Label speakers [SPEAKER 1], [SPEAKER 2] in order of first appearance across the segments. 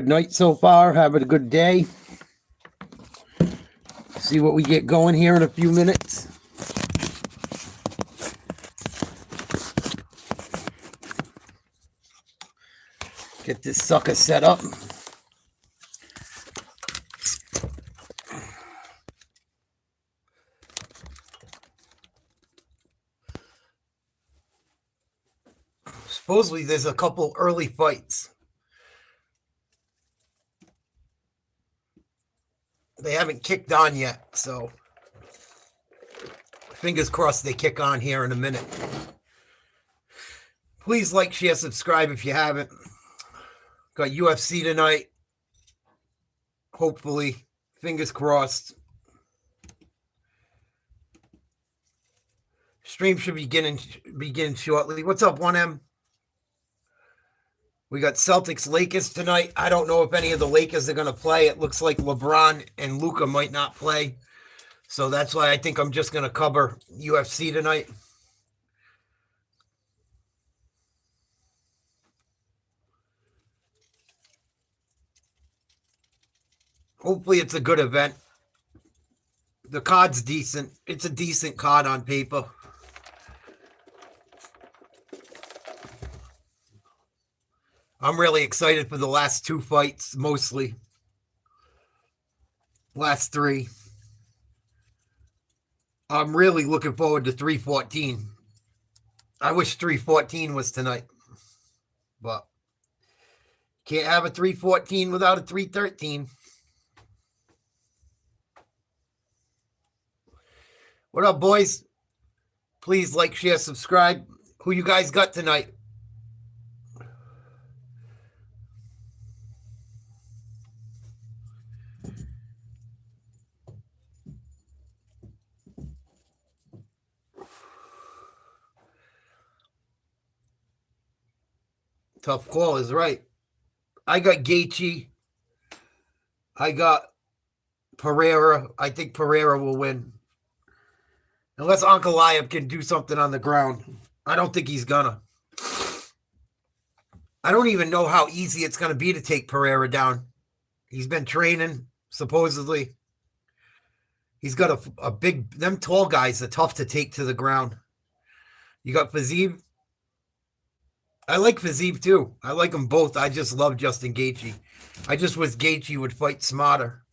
[SPEAKER 1] Good night so far. Have a good day. See what we get going here in a few minutes. Get this sucker set up. Supposedly there's a couple early fights. They haven't kicked on yet, so fingers crossed they kick on here in a minute. Please like, share, subscribe if you haven't. Got UFC tonight. Hopefully. Fingers crossed. Stream should begin shortly. What's up, 1M? We got Celtics-Lakers tonight. I don't know if any of the Lakers are going to play. It looks like LeBron and Luka might not play. So that's why I think I'm just going to cover UFC tonight. Hopefully it's a good event. The card's decent. It's a decent card on paper. I'm really excited for the last two fights, mostly. Last three. I'm really looking forward to 314. I wish 314 was tonight. But can't have a 314 without a 313. What up, boys? Please like, share, subscribe. Who you guys got tonight? Tough call is right. I got Gaethje. I got Pereira. I think Pereira will win. Unless Ankalaev can do something on the ground. I don't think he's gonna. I don't even know how easy it's going to be to take Pereira down. He's been training, supposedly. He's got a big... Them tall guys are tough to take to the ground. You got Fiziev. I like Fiziev, too. I like them both. I just love Justin Gaethje. I just wish Gaethje would fight smarter.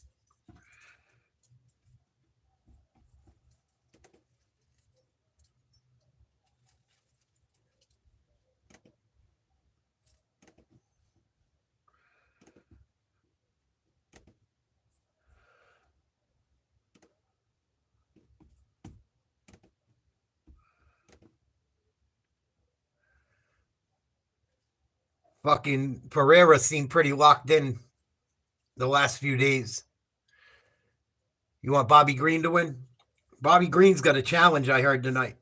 [SPEAKER 1] Fucking Pereira seemed pretty locked in the last few days. You want Bobby Green to win? Bobby Green's got a challenge, I heard tonight.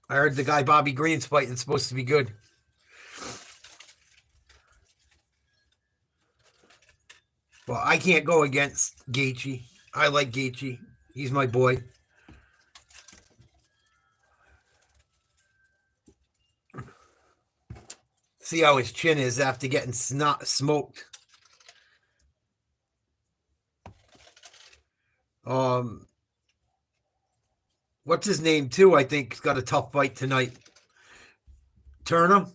[SPEAKER 1] I heard the guy Bobby Green's fighting is supposed to be good. Well, I can't go against Gaethje. I like Gaethje. He's my boy. See how his chin is after getting smoked. What's his name, too? I think he's got a tough fight tonight. Turner?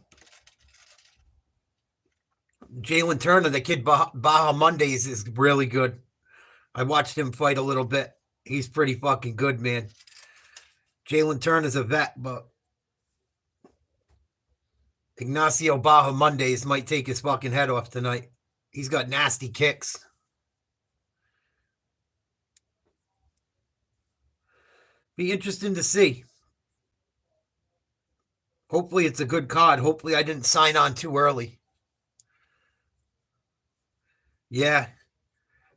[SPEAKER 1] Jalen Turner, the kid Baja Mondays, is really good. I watched him fight a little bit. He's pretty fucking good, man. Jalen Turner's a vet, but Ignacio Baja Mondays might take his fucking head off tonight. He's got nasty kicks. Be interesting to see. Hopefully it's a good card. Hopefully I didn't sign on too early. Yeah.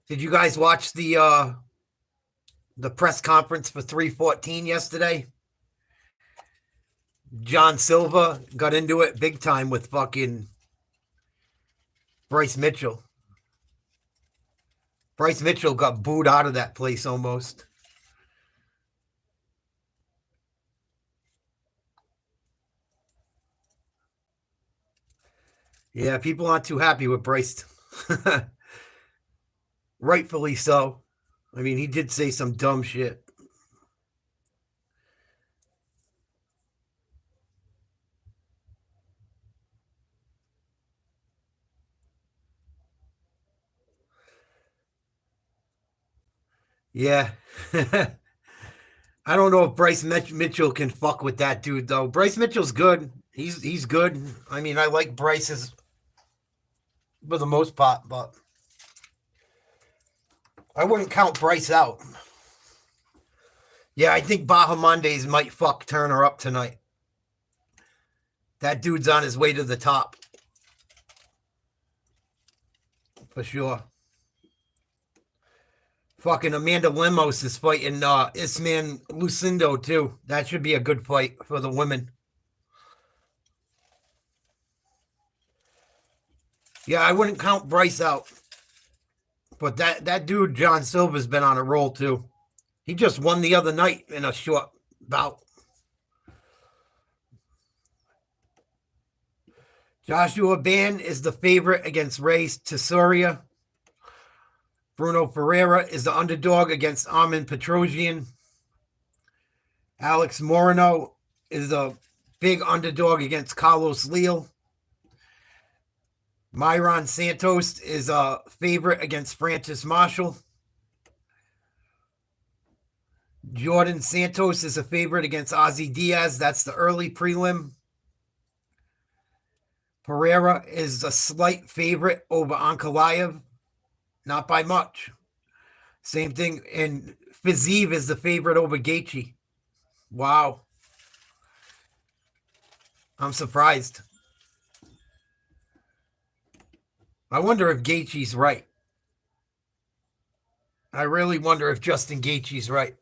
[SPEAKER 1] Did you guys watch the press conference for 314 yesterday? John Silva got into it big time with fucking Bryce Mitchell. Bryce Mitchell got booed out of that place almost. Yeah, people aren't too happy with Bryce. Rightfully so. I mean, he did say some dumb shit. Yeah. I don't know if Bryce Mitchell can fuck with that dude though. Bryce Mitchell's good. He's good. I mean, I like Bryce's for the most part, but I wouldn't count Bryce out. Yeah, I think Bahamondes might fuck Turner up tonight. That dude's on his way to the top. For sure. Fucking Amanda Lemos is fighting Isman Lucindo too. That should be a good fight for the women. Yeah, I wouldn't count Bryce out. But that dude, John Silva's been on a roll too. He just won the other night in a short bout. Joshua Ban is the favorite against Ray Tesoria. Bruno Pereira is the underdog against Armin Petrosian. Alex Morono is the big underdog against Carlos Leal. Myron Santos is a favorite against Francis Marshall. Jordan Santos is a favorite against Ozzy Diaz. That's the early prelim. Pereira is a slight favorite over Ankalaev. Not by much. Same thing. And Fiziev is the favorite over Gaethje. Wow. I'm surprised. I wonder if Gaethje's right. I really wonder if Justin Gaethje's right.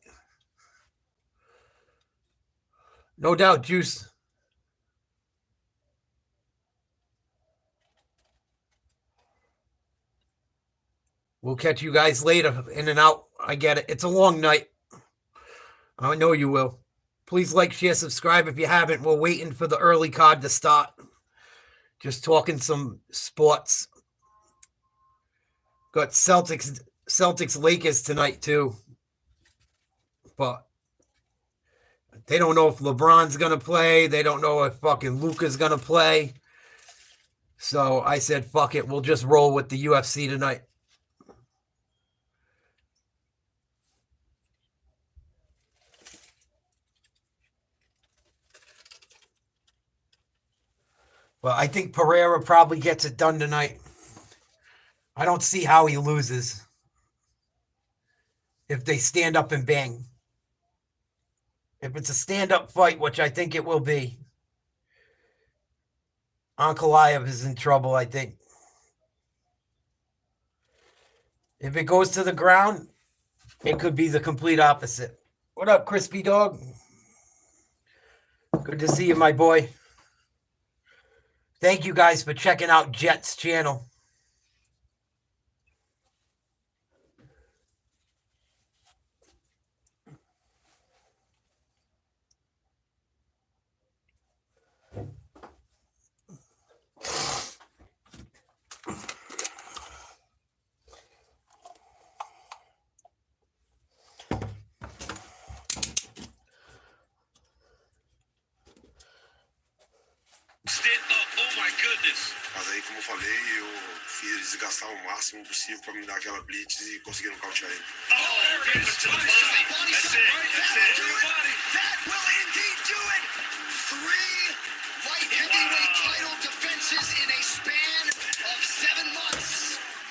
[SPEAKER 1] No doubt, Juice. We'll catch you guys later. In and out. I get it. It's a long night. I know you will. Please like, share, subscribe if you haven't. We're waiting for the early card to start. Just talking some sports. Got Celtics-Lakers tonight too. But they don't know if LeBron's going to play. They don't know if fucking Luka's going to play. So I said, fuck it. We'll just roll with the UFC tonight. Well, I think Pereira probably gets it done tonight. I don't see how he loses if they stand up and bang. If it's a stand-up fight, which I think it will be, Ankalaev is in trouble, I think. If it goes to the ground, it could be the complete opposite. What up, Crispy Dog? Good to see you, my boy. Thank you guys for checking out Jet's channel.
[SPEAKER 2] Mas aí, como eu falei, eu fiz eles gastar o máximo possível para me dar aquela blitz e conseguir nocautear ele.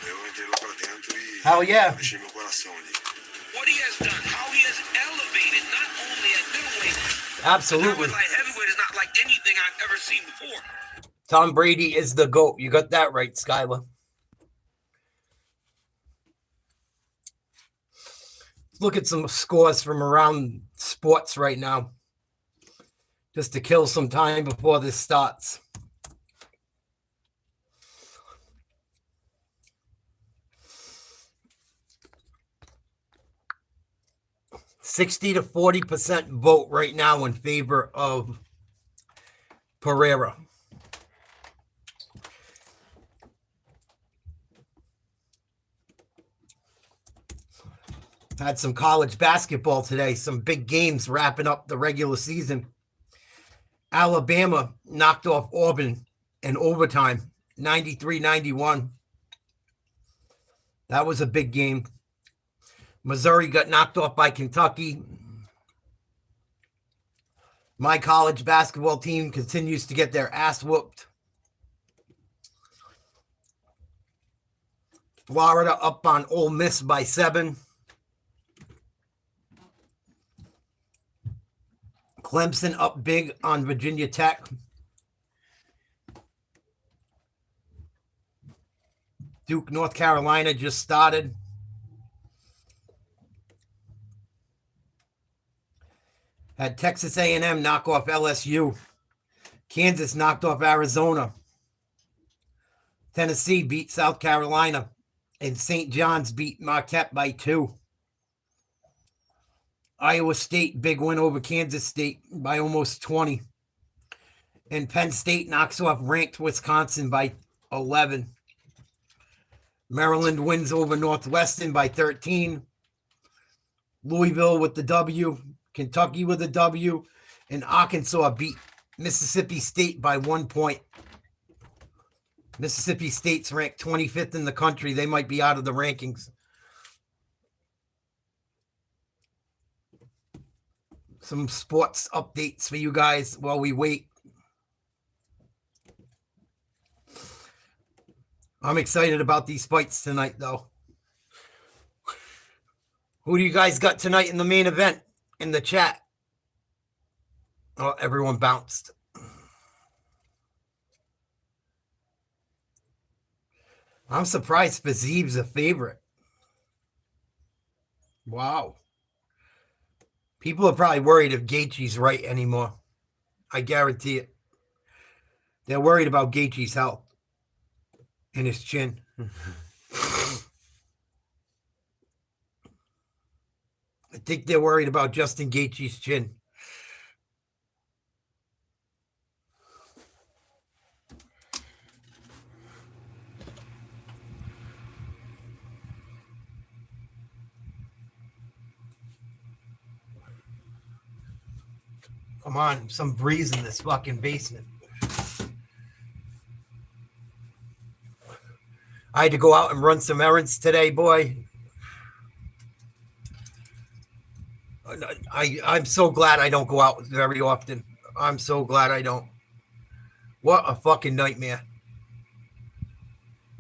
[SPEAKER 2] Eu entrei lá pra dentro e deixei meu coração ali.
[SPEAKER 3] What he has done, how he has elevated not only at middleweight,
[SPEAKER 1] Absolutely.
[SPEAKER 3] but now at light heavyweight is not like anything I've ever seen before.
[SPEAKER 1] Tom Brady is the GOAT. You got that right, Skylar. Look at some scores from around sports right now. Just to kill some time before this starts. $60 to 40% vote right now in favor of Pereira. Had some college basketball today, some big games wrapping up the regular season. Alabama knocked off Auburn in overtime, 93-91. That was a big game. Missouri got knocked off by Kentucky. My college basketball team continues to get their ass whooped. Florida up on Ole Miss by 7. Clemson up big on Virginia Tech. Duke, North Carolina just started. Had Texas A&M knock off LSU. Kansas knocked off Arizona. Tennessee beat South Carolina. And St. John's beat Marquette by 2. Iowa State, big win over Kansas State by almost 20. And Penn State knocks off ranked Wisconsin by 11. Maryland wins over Northwestern by 13. Louisville with the W. Kentucky with a W. And Arkansas beat Mississippi State by 1 point. Mississippi State's ranked 25th in the country. They might be out of the rankings. Some sports updates for you guys while we wait. I'm excited about these fights tonight, though. Who do you guys got tonight in the main event in the chat? Oh, everyone bounced. I'm surprised Fiziv's a favorite. Wow. People are probably worried if Gaethje's right anymore. I guarantee it. They're worried about Gaethje's health and his chin. I think they're worried about Justin Gaethje's chin. Come on, some breeze in this fucking basement. I had to go out and run some errands today, boy. I'm so glad I don't go out very often. I'm so glad I don't. What a fucking nightmare.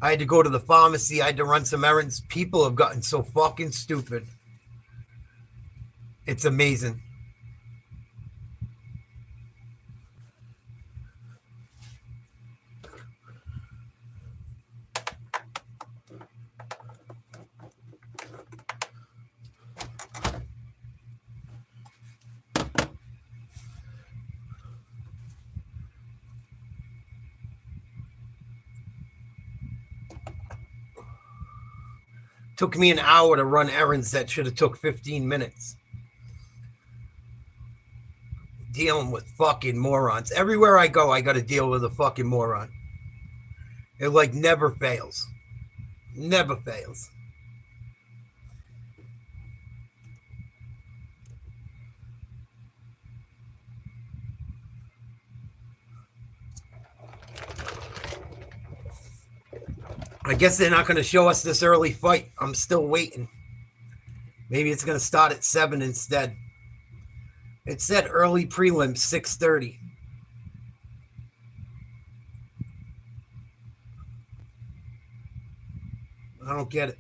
[SPEAKER 1] I had to go to the pharmacy. I had to run some errands. People have gotten so fucking stupid. It's amazing. Took me an hour to run errands that should have took 15 minutes. Dealing with fucking morons. Everywhere I go, I got to deal with a fucking moron. It like never fails. Never fails. I guess they're not going to show us this early fight. I'm still waiting. Maybe it's going to start at 7 instead. It said early prelims, 6:30. I don't get it.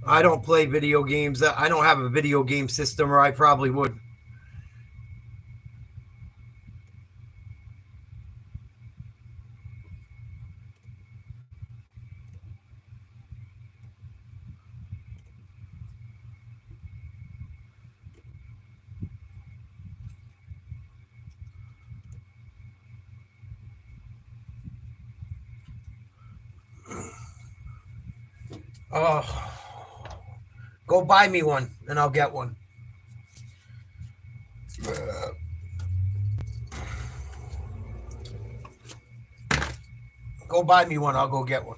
[SPEAKER 1] I don't play video games. I don't have a video game system, or I probably would. Oh, go buy me one and I'll get one. Go buy me one. I'll go get one.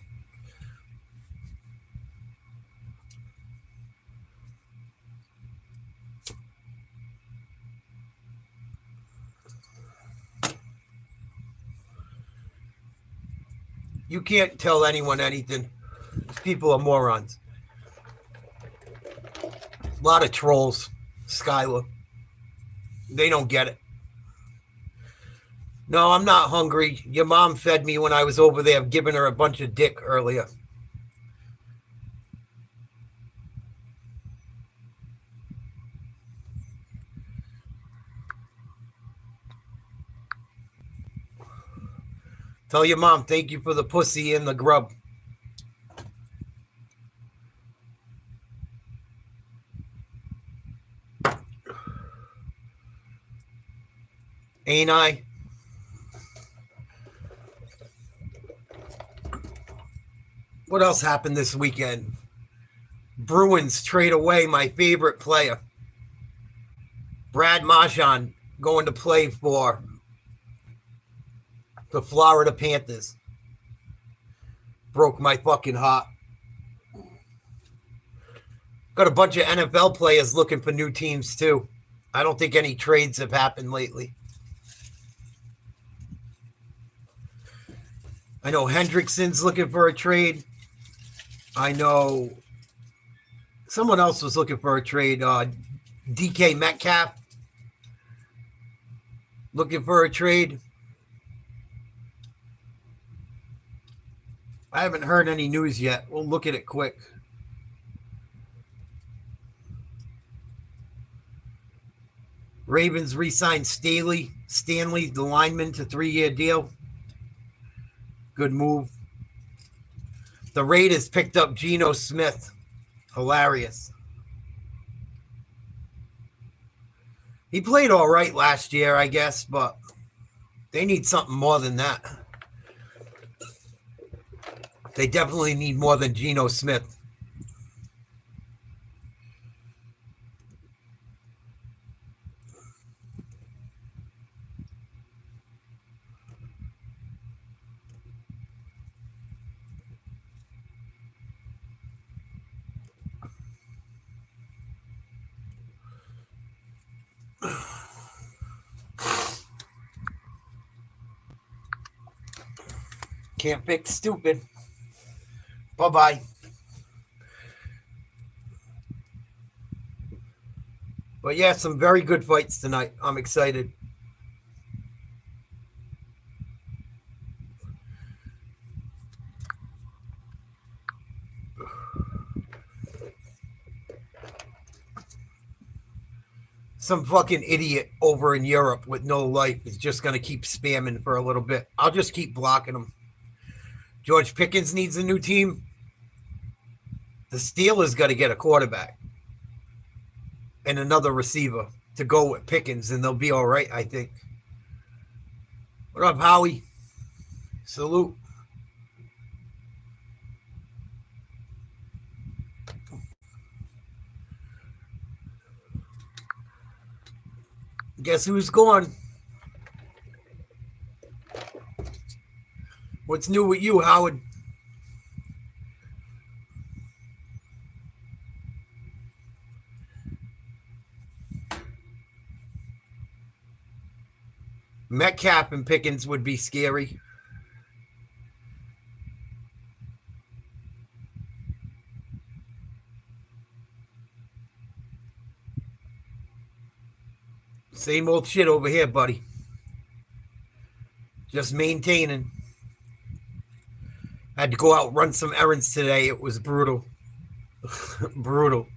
[SPEAKER 1] You can't tell anyone anything. People are morons. A lot of trolls, Skylar. They don't get it. No, I'm not hungry. Your mom fed me when I was over there giving her a bunch of dick earlier. Tell your mom, thank you for the pussy and the grub. Ain't I? What else happened this weekend? Bruins trade away my favorite player. Brad Marchand going to play for the Florida Panthers. Broke my fucking heart. Got a bunch of NFL players looking for new teams too. I don't think any trades have happened lately. I know Hendrickson's looking for a trade. I know someone else was looking for a trade. DK Metcalf looking for a trade. I haven't heard any news yet. We'll look at it quick. Ravens re-signed Stanley, the lineman, to 3-year deal. Good move. The Raiders picked up Geno Smith. Hilarious. He played all right last year, I guess, but they need something more than that. They definitely need more than Geno Smith. Can't fix stupid. Bye-bye. But yeah, some very good fights tonight. I'm excited. Some fucking idiot over in Europe with no life is just going to keep spamming for a little bit. I'll just keep blocking them. George Pickens needs a new team. The Steelers got to get a quarterback and another receiver to go with Pickens, and they'll be all right, I think. What up, Howie? Salute. Guess who's gone? What's new with you, Howard? Metcalf and Pickens would be scary. Same old shit over here, buddy. Just maintaining. Had to go out run some errands today. It was brutal. Brutal.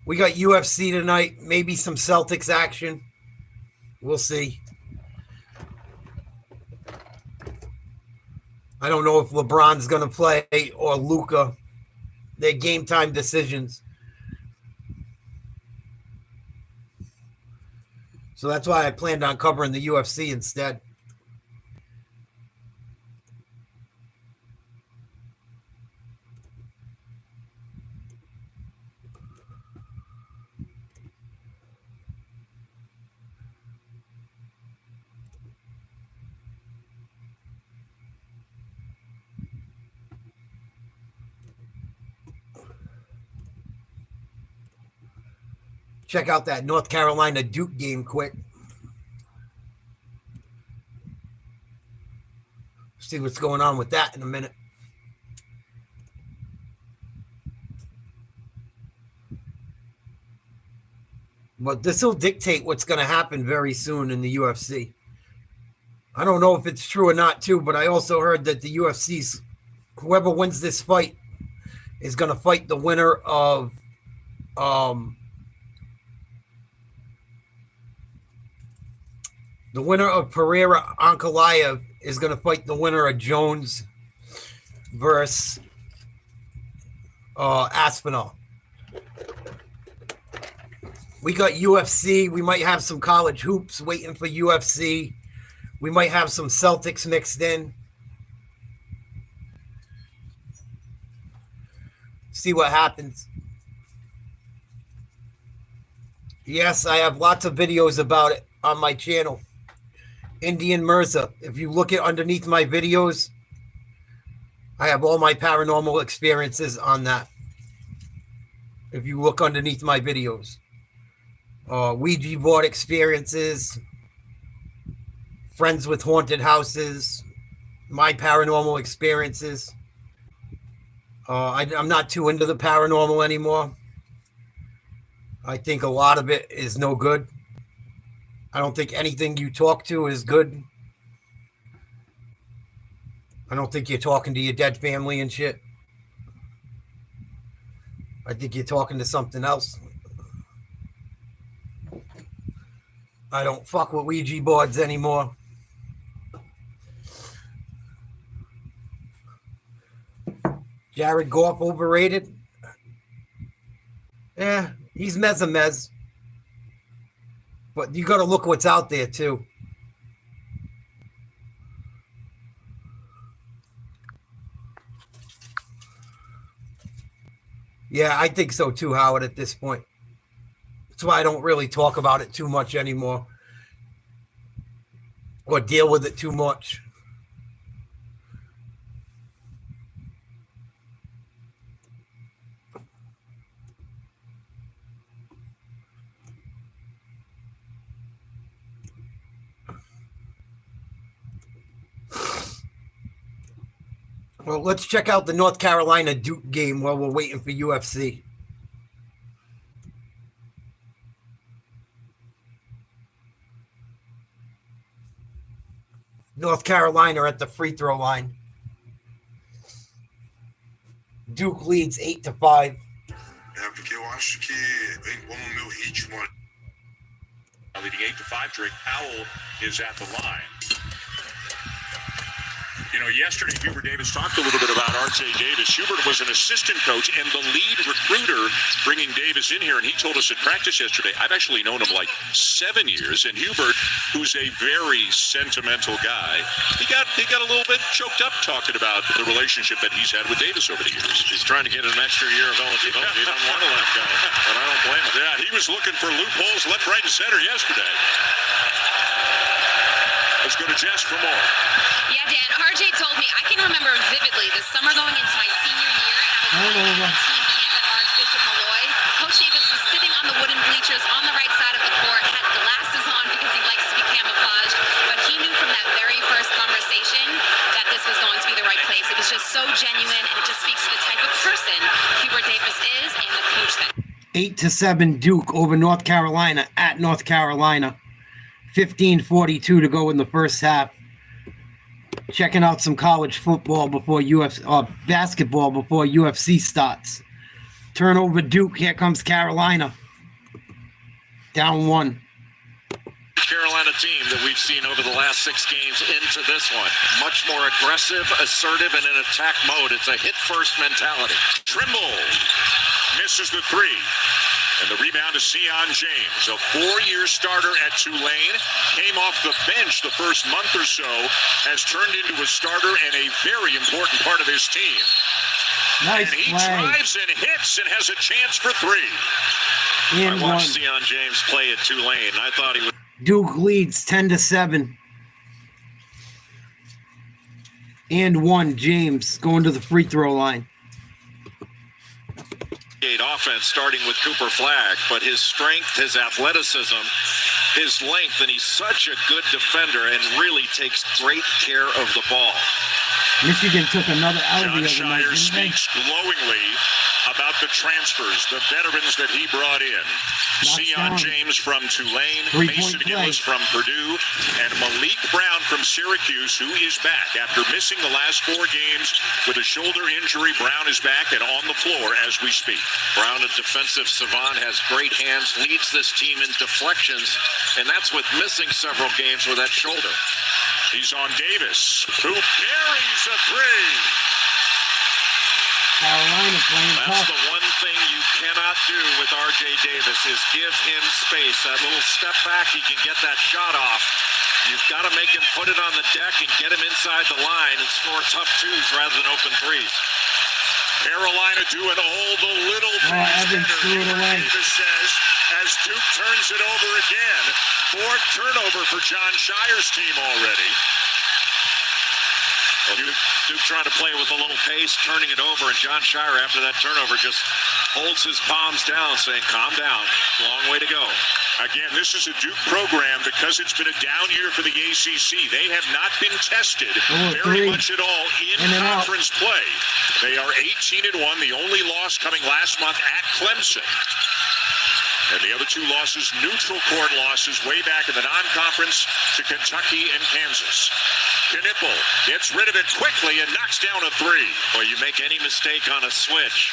[SPEAKER 1] We got UFC tonight. Maybe some Celtics action. We'll see. I don't know if LeBron's going to play or Luka. They're game time decisions. So that's why I planned on covering the UFC instead. check out that North Carolina Duke game quick. See what's going on with that in a minute. But this will dictate what's going to happen very soon in the UFC. I don't know if it's true or not, too, but I also heard that the UFC's, whoever wins this fight is going to fight the winner of Pereira Ankalaev is going to fight the winner of Jones versus Aspinall. We got UFC. We might have some college hoops waiting for UFC. We might have some Celtics mixed in. See what happens. Yes, I have lots of videos about it on my channel. Indian Mirza. If you look at underneath my videos, I have all my paranormal experiences on that. If you look underneath my videos. Ouija board experiences, friends with haunted houses, my paranormal experiences. I'm not too into the paranormal anymore. I think a lot of it is no good. I don't think anything you talk to is good. I don't think you're talking to your dead family and shit. I think you're talking to something else. I don't fuck with Ouija boards anymore. Jared Goff overrated? Yeah, he's mez. But you got to look what's out there, too. Yeah, I think so, too, Howard, at this point. That's why I don't really talk about it too much anymore. Or deal with it too much. Well, let's check out the North Carolina Duke game while we're waiting for UFC. North Carolina at the free throw line. Duke leads 8-5.
[SPEAKER 2] Porque eu acho que vem como o meu ritmo.
[SPEAKER 4] Leading 8-5, Drake Powell is at the line. You know, yesterday, Hubert Davis talked a little bit about R.J. Davis. Hubert was an assistant coach and the lead recruiter bringing Davis in here, and he told us at practice yesterday, I've actually known him like 7 years, and Hubert, who's a very sentimental guy, he got a little bit choked up talking about the relationship that he's had with Davis over the years.
[SPEAKER 5] He's trying to get an extra year of eligibility. He doesn't want to let him go, and I don't blame him.
[SPEAKER 4] Yeah, he was looking for loopholes left, right, and center yesterday. Let's go to Jess for more.
[SPEAKER 6] Yeah, Dan, RJ told me, I can remember vividly the summer going into my senior year, and I was playing on team camp at Archbishop Malloy. Coach Davis was sitting on the wooden bleachers on the right side of the court, had glasses on because he likes to be camouflaged, but he knew from that very first conversation that this was going to be the right place. It was just so genuine, and it just speaks to the type of person Hubert Davis is and the coach that.
[SPEAKER 1] 8-7 Duke over North Carolina at North Carolina. 15:42 to go in the first half. Checking out some college football before basketball before UFC starts. Turnover Duke. Here comes Carolina. Down 1.
[SPEAKER 5] Carolina team that we've seen over the last 6 games into this one. Much more aggressive, assertive, and in attack mode. It's a hit-first mentality.
[SPEAKER 4] Trimble misses the 3. And the rebound to Sion James, a 4-year starter at Tulane, came off the bench the first month or so, has turned into a starter and a very important part of his team.
[SPEAKER 1] Nice
[SPEAKER 4] and he
[SPEAKER 1] play.
[SPEAKER 4] drives and hits and has a chance for 3.
[SPEAKER 5] I watched Sion James play at Tulane. I thought he would.
[SPEAKER 1] Duke leads 10-7. And 1. James going to the free throw line.
[SPEAKER 5] offense starting with Cooper Flagg, but his strength, his athleticism, his length, and he's such a good defender and really takes great care of the ball.
[SPEAKER 1] Michigan took another out of
[SPEAKER 4] John
[SPEAKER 1] the other night,
[SPEAKER 4] Shire
[SPEAKER 1] didn't they?
[SPEAKER 4] speaks glowingly about the transfers, the veterans that he brought in. Sion James from Tulane, Mason Gillis from Purdue, and Malik Brown from Syracuse, who is back. After missing the last 4 games with a shoulder injury, Brown is back and on the floor as we speak.
[SPEAKER 5] Brown, a defensive savant, has great hands, leads this team in deflections, and that's with missing several games with that shoulder.
[SPEAKER 4] He's on Davis, who buries a 3.
[SPEAKER 1] Carolina playing
[SPEAKER 5] That's
[SPEAKER 1] tough.
[SPEAKER 5] the one thing you cannot do with R.J. Davis is give him space. That little step back, he can get that shot off. You've got to make him put it on the deck and get him inside the line and score tough 2s rather than open 3s.
[SPEAKER 4] Carolina doing all the little things
[SPEAKER 1] Evans
[SPEAKER 4] better,
[SPEAKER 1] threw it away.
[SPEAKER 4] Davis says, as Duke turns it over again. 4th turnover for John Shire's team already.
[SPEAKER 5] Duke trying to play with a little pace, turning it over, and John Shire, after that turnover, just holds his palms down, saying, calm down, long way to go.
[SPEAKER 4] Again, this is a Duke program because it's been a down year for the ACC. They have not been tested very much at all in conference play. They are 18-1, the only loss coming last month at Clemson. And the other 2 losses, neutral court losses, way back in the non-conference to Kentucky and Kansas. Knipple gets rid of it quickly and knocks down a 3.
[SPEAKER 5] Well, you make any mistake on a switch,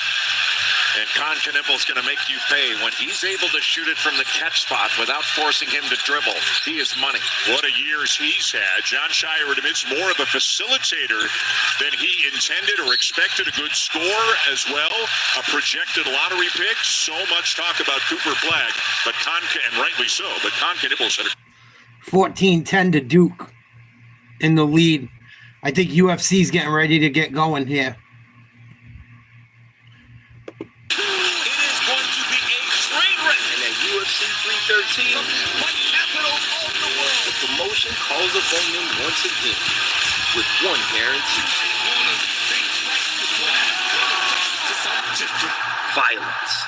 [SPEAKER 5] and Con Knipple's going to make you pay. When he's able to shoot it from the catch spot without forcing him to dribble, he is money.
[SPEAKER 4] What a years he's had. John Shire admits more of a facilitator than he intended or expected. A good score as well. A projected lottery pick. So much talk about Cooper Flagg, but and rightly so, but Con Knipple said
[SPEAKER 1] 14-10 to Duke in the lead. I think UFC's getting ready to get going here.
[SPEAKER 3] UFC 313, but capital of the world. The promotion calls upon them once again with one guarantee. Violence.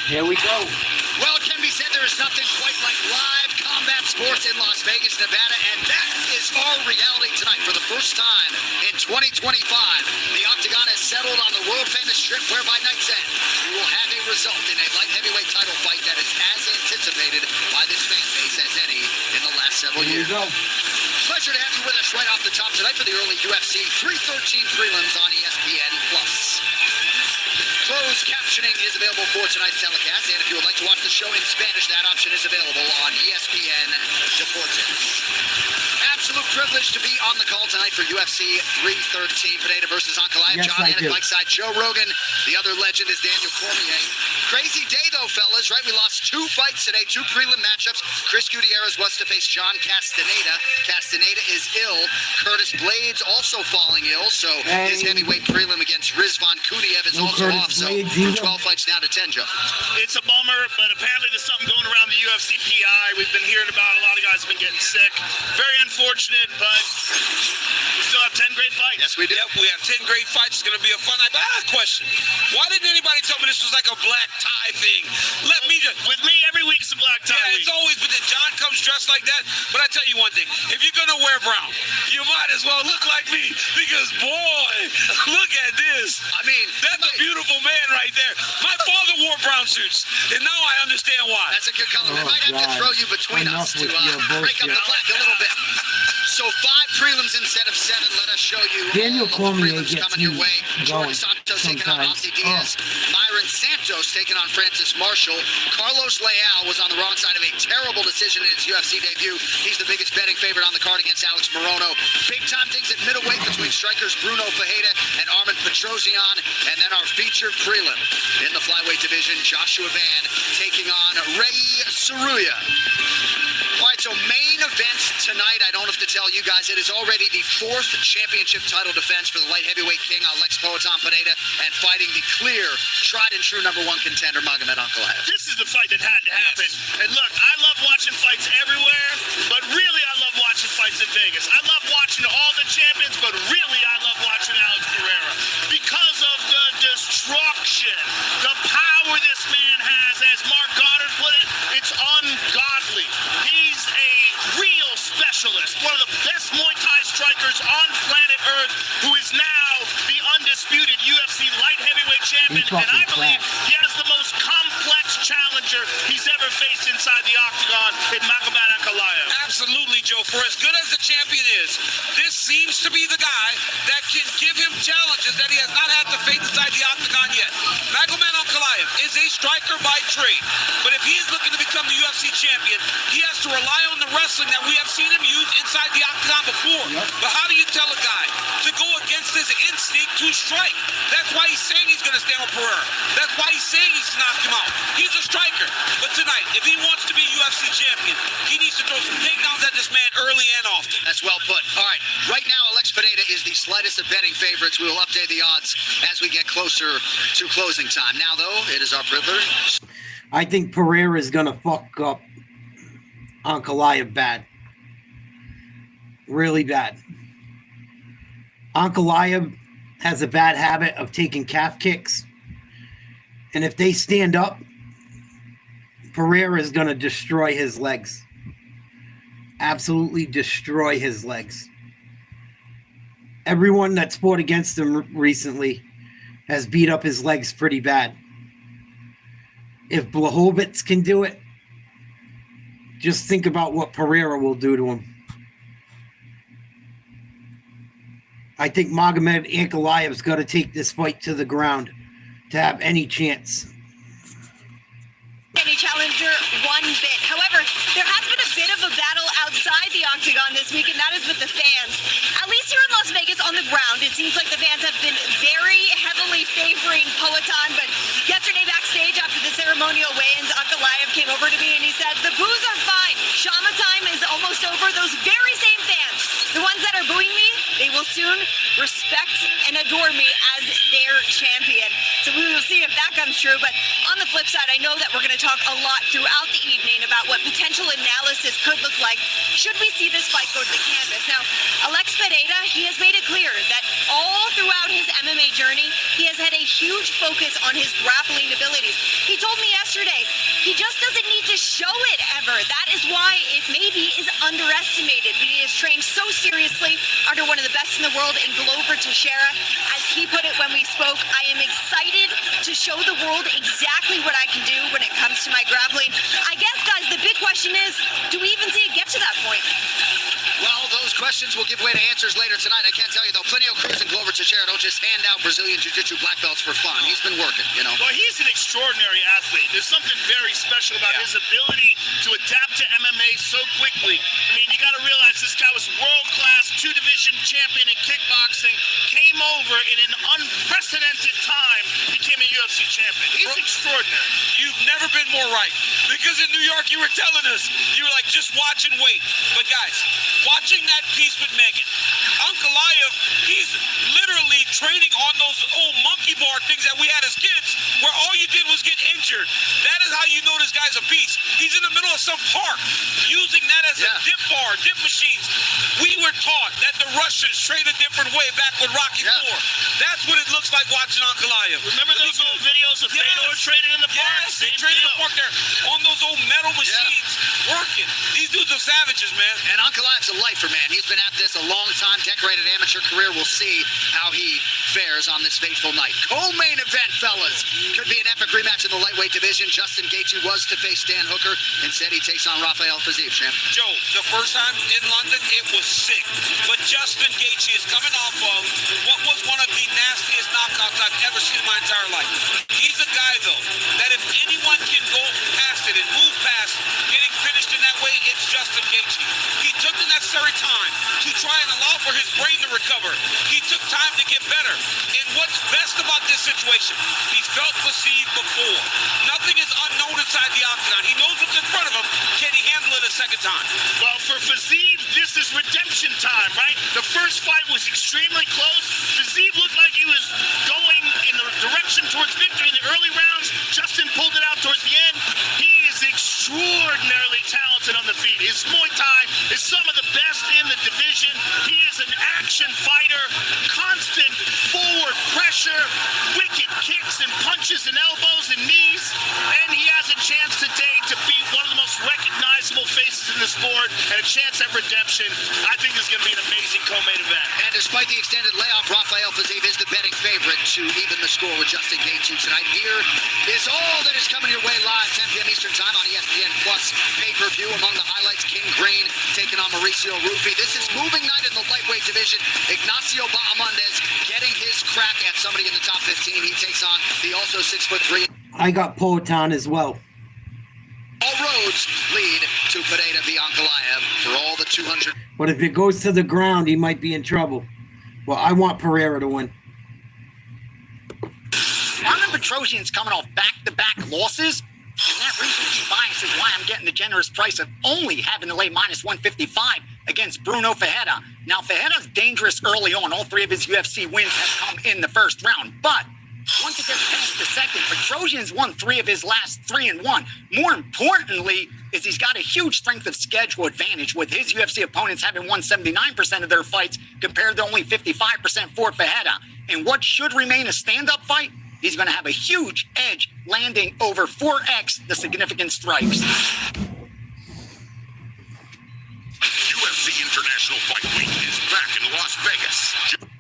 [SPEAKER 1] Here we go.
[SPEAKER 7] Well, it can be said there is nothing quite like live combat sports in Las Vegas, Nevada, and that is our reality tonight for the first time in 2025. The Octagon has settled on the world-famous strip where by night's end, we will have a result in a light heavyweight title fight that is as anticipated by this fan base as any in the last several years. Pleasure to have you with us right off the top tonight for the early UFC 313 prelims on ESPN+. Closed captioning is available for tonight's telecast, and if you would like to watch the show in Spanish, that option is available on ESPN Deportes. Absolute privilege to be on the call tonight for UFC 313. Pereira versus Ankalaev.
[SPEAKER 1] Yes,
[SPEAKER 7] John
[SPEAKER 1] I
[SPEAKER 7] Anak,
[SPEAKER 1] do.
[SPEAKER 7] Mike Side, Joe Rogan. The other legend is Daniel Cormier. Crazy day, though, fellas, right? We lost 2 fights today, 2 prelim matchups. Chris Gutierrez was to face John Castaneda. Castaneda is ill. Curtis Blades also falling ill, so his heavyweight prelim against Rizvan Kudiev is also off. So from 12 fights now to 10, Joe.
[SPEAKER 8] It's a bummer, but apparently there's something going around the UFC PI. We've been hearing about a lot of guys have been getting sick. Very unfortunate, but we still have 10 great fights.
[SPEAKER 7] Yes, we do.
[SPEAKER 9] Yep, we have 10 great fights. It's going to be a fun night. But I have a question. Why didn't anybody tell me this was like a black tie thing? Let me just...
[SPEAKER 8] With me, every week's a black tie.
[SPEAKER 9] Yeah, it's always, but then John comes dressed like that. But I tell you one thing. If you're going to wear brown, you might as well look like me. Because, boy, look at this.
[SPEAKER 7] I mean,
[SPEAKER 9] that's a beautiful man right there. My father wore brown suits, and now I understand why.
[SPEAKER 7] That's a good color. We might have to throw you between us to break up the black a little bit. So 5 prelims instead of 7. Let us show you
[SPEAKER 1] Daniel
[SPEAKER 7] all of the
[SPEAKER 1] Cormier
[SPEAKER 7] prelims
[SPEAKER 1] gets
[SPEAKER 7] coming your
[SPEAKER 1] me
[SPEAKER 7] way. Jordan
[SPEAKER 1] going
[SPEAKER 7] Santos taking on
[SPEAKER 1] sometimes.
[SPEAKER 7] Ossie Diaz. Myron Santos taking on Francis Marshall. Carlos Leal was on the wrong side of a terrible decision in his UFC debut. He's the biggest betting favorite on the card against Alex Morono. Big time things at middleweight between strikers Bruno Fajeda and Armin Petrosian. And then our featured prelim in the flyweight division, Joshua Van taking on Ray Saruya. All right, so So main event tonight, I don't have to tell you guys, it is already the 4th championship title defense for the light heavyweight king, Alex Pereira, and fighting the clear, tried and true #1 contender, Magomed Ankalaev.
[SPEAKER 8] This is the fight that had to happen. And look, I love watching fights everywhere, but really I love watching fights in Vegas. I love watching all the champions, but really I love watching Alex Pereira because of the destruction, the power this man has. As Mark Goddard put it, it's ungodly. He's a real specialist, one of the best Muay Thai strikers on planet Earth, who is now the undisputed UFC light heavyweight champion, and I believe he has the most complex challenger he's ever faced inside the octagon in Magomed Ankalaev.
[SPEAKER 9] Absolutely, Joe. For as good as the champion is, this seems to be the guy that can give him challenges that he has not had to face inside the octagon yet. Magomed Ankalaev is a striker by trade, but if he is looking to become the UFC champion, he has to rely on the wrestling that we have seen him use inside the octagon before. But how do you tell a guy to go against his instinct to strike? That's why he's saying he's going to stand with Pereira. That's why he's saying he's knocked him out. He's a striker. But tonight, if he wants to be UFC champion, he needs to throw some takedowns at this man early and often.
[SPEAKER 7] That's well put. All right, right now, Alex Pereira is the slightest of betting favorites. We will update the odds as we get closer to closing time. Now, though, it is our privilege.
[SPEAKER 1] I think Pereira is going to fuck up Ankalaev bad. Really bad. Ankalaev has a bad habit of taking calf kicks. And if they stand up, Pereira is going to destroy his legs. Absolutely destroy his legs. Everyone that's fought against him recently has beat up his legs pretty bad. If Blachowicz can do it, just think about what Pereira will do to him. I think Magomed Ankalaev's got to take this fight to the ground to have any chance.
[SPEAKER 10] Any challenger one bit. However, there has been a bit of a battle outside the octagon this week, and that is with the fans. At least here in Las Vegas on the ground, it seems like the fans have been very heavily favoring Poatan, but yesterday backstage after the ceremonial weigh-ins, Ankalaev came over to me and he said, the boos are fine. Shama time is almost over. Those very same fans, the ones that are booing me, they will soon respect and adore me as their champion. So we will see if that comes true. But on the flip side, I know that we're going to talk a lot throughout the evening about what potential analysis could look like should we see this fight go to the canvas. Now, Alex Pereira, he has made it clear that all throughout his MMA journey, he has had a huge focus on his grappling abilities. He told me yesterday, he just doesn't need to show it ever. That is why it maybe is underestimated. But he has trained so seriously under one of the best in the world in Glover Teixeira. As he put it when we spoke, I am excited to show the world exactly what I can do when it comes to my grappling. I guess, guys, the big question is, do we even see it get to that point?
[SPEAKER 7] Well, those questions will give way to answers later tonight. I can't tell you, though, Plinio Cruz and Glover Teixeira don't just hand out Brazilian Jiu-Jitsu black belts for fun. He's been working, you know.
[SPEAKER 8] Well, he's an extraordinary athlete. There's something very special about his ability to adapt to MMA so quickly. I mean, you got to realize this guy was world-class two-division champion in kickboxing, came over in an unprecedented time, became a UFC champion. He's extraordinary.
[SPEAKER 9] You've never been more right. Because in New York, you were telling us, you were like, just watch and wait. But guys, watching that piece with Megan, Ankalaev, he's literally training on those old monkey bar things that we had as kids, where all you did was get injured. That is how you know this guy's a beast. He's in the middle of some park, using that as a dip bar, dip machines. We were taught that the Russians trained a different way back with Rocky IV. That's what it looks like watching Ankalaev.
[SPEAKER 8] Remember those old videos of Fedor training in the park?
[SPEAKER 9] Yes, they trained in the park there on those old metal machines, working. These dudes are savages, man.
[SPEAKER 7] And Ankalaev's a lifer, man. He's been at this a long time, decorated amateur career. We'll see how he fares on this fateful night. Co-main event, fellas. Could be an epic rematch in the lightweight division. Justin Gaethje was to face Dan Hooker. Instead, he takes on Rafael Fiziev, champ.
[SPEAKER 9] Joe, the first time in London, it was sick. But Justin Gaethje is coming off of what was one of the nastiest knockouts I've ever seen in my entire life. He's a guy, though, that if anyone can go past it and move past getting finished in that way, it's Justin Gaethje. He took the necessary time to try and allow for his brain to recover. He took time to get better. And what's best about about this situation. He's felt deceived before. Nothing is unknown inside the octagon. He knows what's in front of him. Can he handle it a second time?
[SPEAKER 8] Well, for Fiziev, this is redemption time, right? The first fight was extremely close. Fiziev looked like he was going in the direction towards victory in the early rounds. Justin pulled it out towards the end. He is extraordinarily talented on the feet. His Muay Thai is some of the best in the division. He is an action fighter, constant forward pressure, wicked kicks and punches and elbows and knees, and he has a chance today to beat one of the most recognizable faces in the sport and a chance at redemption. I think this is going to be an amazing co-main event.
[SPEAKER 7] And despite the extended layoff, Rafael Fiziev is the betting favorite to even the score with Justin Gaethje tonight. Here is all that is coming your way live, 10 p.m. Eastern Time on ESPN Plus pay-per-view. Among the highlights, King Green taking on Mauricio Ruffy. This is moving night in the lightweight division. Ignacio Bahamondes getting his crack at somebody in the top 15. He takes on the also 6'3".
[SPEAKER 1] I got Poatan as well.
[SPEAKER 7] All roads lead to Pereira Ankalaev for all the 200.
[SPEAKER 1] But if it goes to the ground, he might be in trouble. Well, I want Pereira to win.
[SPEAKER 11] Armin Petrosian's coming off back-to-back losses, and that recency bias is why I'm getting the generous price of only having to lay minus 155 against Bruno Ferreira. Now, Ferreira's dangerous early on. All three of his UFC wins have come in the first round, but once it gets past the second, Petrosian's won 3 of his last 3 and 1. More importantly, is he's got a huge strength of schedule advantage with his UFC opponents having won 79% of their fights compared to only 55% for Ferreira. And what should remain a stand-up fight, he's going to have a huge edge landing over 4x the significant strikes.
[SPEAKER 3] UFC International Fight Week is back in Las Vegas.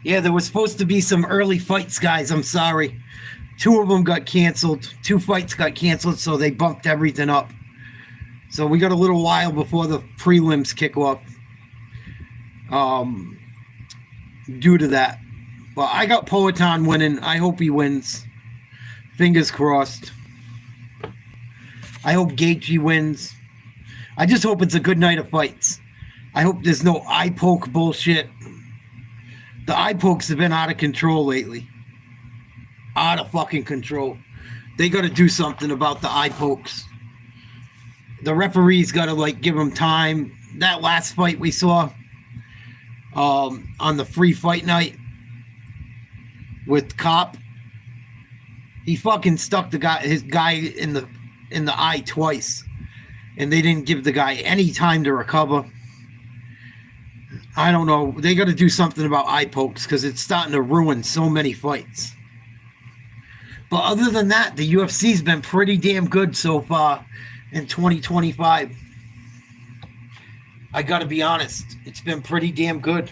[SPEAKER 1] Yeah, there was supposed to be some early fights, guys. I'm sorry. 2 of them got canceled. 2 fights got canceled, so they bumped everything up. So we got a little while before the prelims kick off due to that. But I got Poatan winning. I hope he wins. Fingers crossed. I hope Gaethje wins. I just hope it's a good night of fights. I hope there's no eye poke bullshit. The eye pokes have been out of control lately. Out of fucking control. They got to do something about the eye pokes. The referees got to give them time. That last fight we saw on the free fight night with Cop, he fucking stuck his guy in the eye twice, and they didn't give the guy any time to recover. I don't know. They got to do something about eye pokes because it's starting to ruin so many fights. But other than that, the UFC's been pretty damn good so far in 2025. I got to be honest. It's been pretty damn good.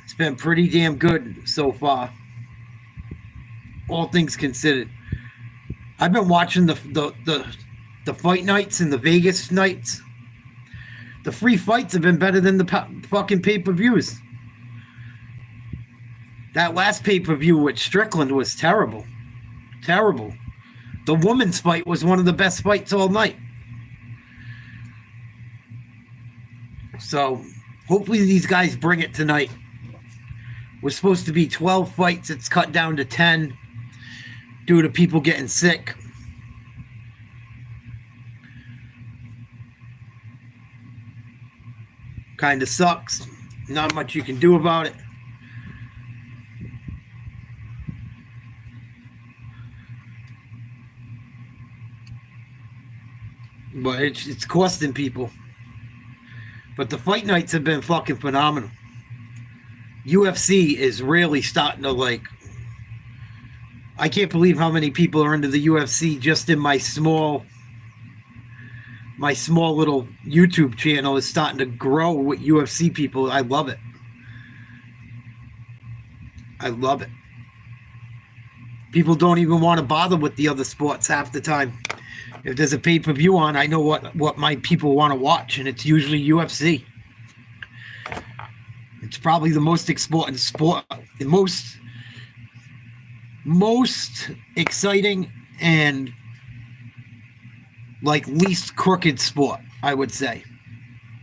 [SPEAKER 1] It's been pretty damn good so far. All things considered. I've been watching the fight nights and the Vegas nights. The free fights have been better than the fucking pay-per-views. That last pay-per-view with Strickland was terrible. Terrible. The women's fight was one of the best fights all night. So, hopefully these guys bring it tonight. We're supposed to be 12 fights. It's cut down to 10 due to people getting sick. Kind of sucks. Not much you can do about it. But it's costing people. But the fight nights have been fucking phenomenal. UFC is really starting to I can't believe how many people are into the UFC just in my small little YouTube channel is starting to grow with UFC people. I love it. I love it. People don't even want to bother with the other sports half the time. If there's a pay-per-view on, I know what my people want to watch, and it's usually UFC. It's probably the most important sport, the most exciting and least crooked sport, I would say,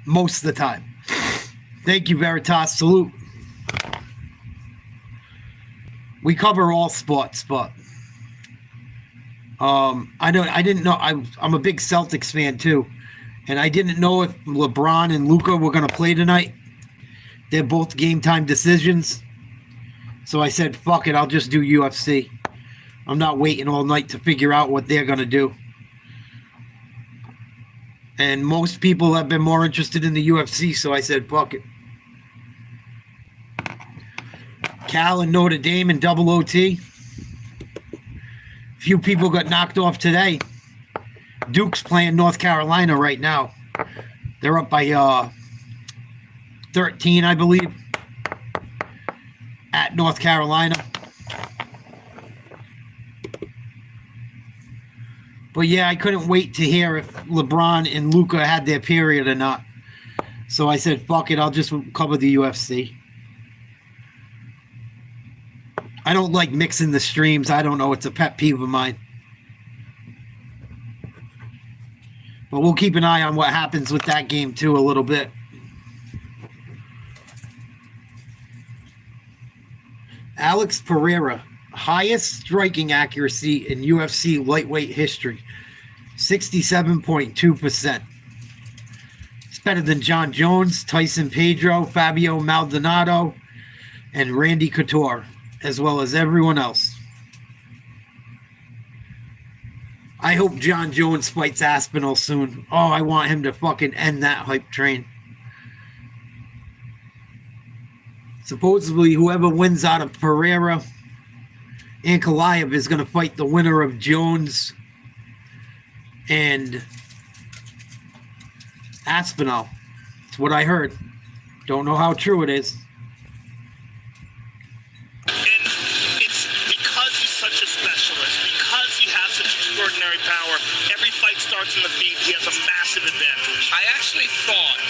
[SPEAKER 1] most of the time. Thank you, Veritas. Salute. We cover all sports, but I didn't know. I'm a big Celtics fan too, and I didn't know if LeBron and Luka were going to play tonight. They're both game time decisions, so I said, "Fuck it, I'll just do UFC." I'm not waiting all night to figure out what they're going to do. And most people have been more interested in the UFC, so I said, "Fuck it." Cal and Notre Dame in double OT. Few people got knocked off today. Duke's playing North Carolina right now. They're up by 13, I believe, at North Carolina. But yeah, I couldn't wait to hear if LeBron and Luka had their period or not. So I said, fuck it, I'll just cover the UFC. I don't like mixing the streams. I don't know. It's a pet peeve of mine. But we'll keep an eye on what happens with that game too a little bit. Alex Pereira, highest striking accuracy in UFC lightweight history, 67.2%. It's better than John Jones, Tyson Pedro, Fabio Maldonado, and Randy Couture, as well as everyone else. I hope John Jones fights Aspinall soon. Oh, I want him to fucking end that hype train. Supposedly, whoever wins out of Pereira and Ankalaev is going to fight the winner of Jones and Aspinall. That's what I heard. Don't know how true it is.
[SPEAKER 8] And it's because he's such a specialist, because he has such extraordinary power. Every fight starts in the feet. He has a massive advantage.
[SPEAKER 9] I actually thought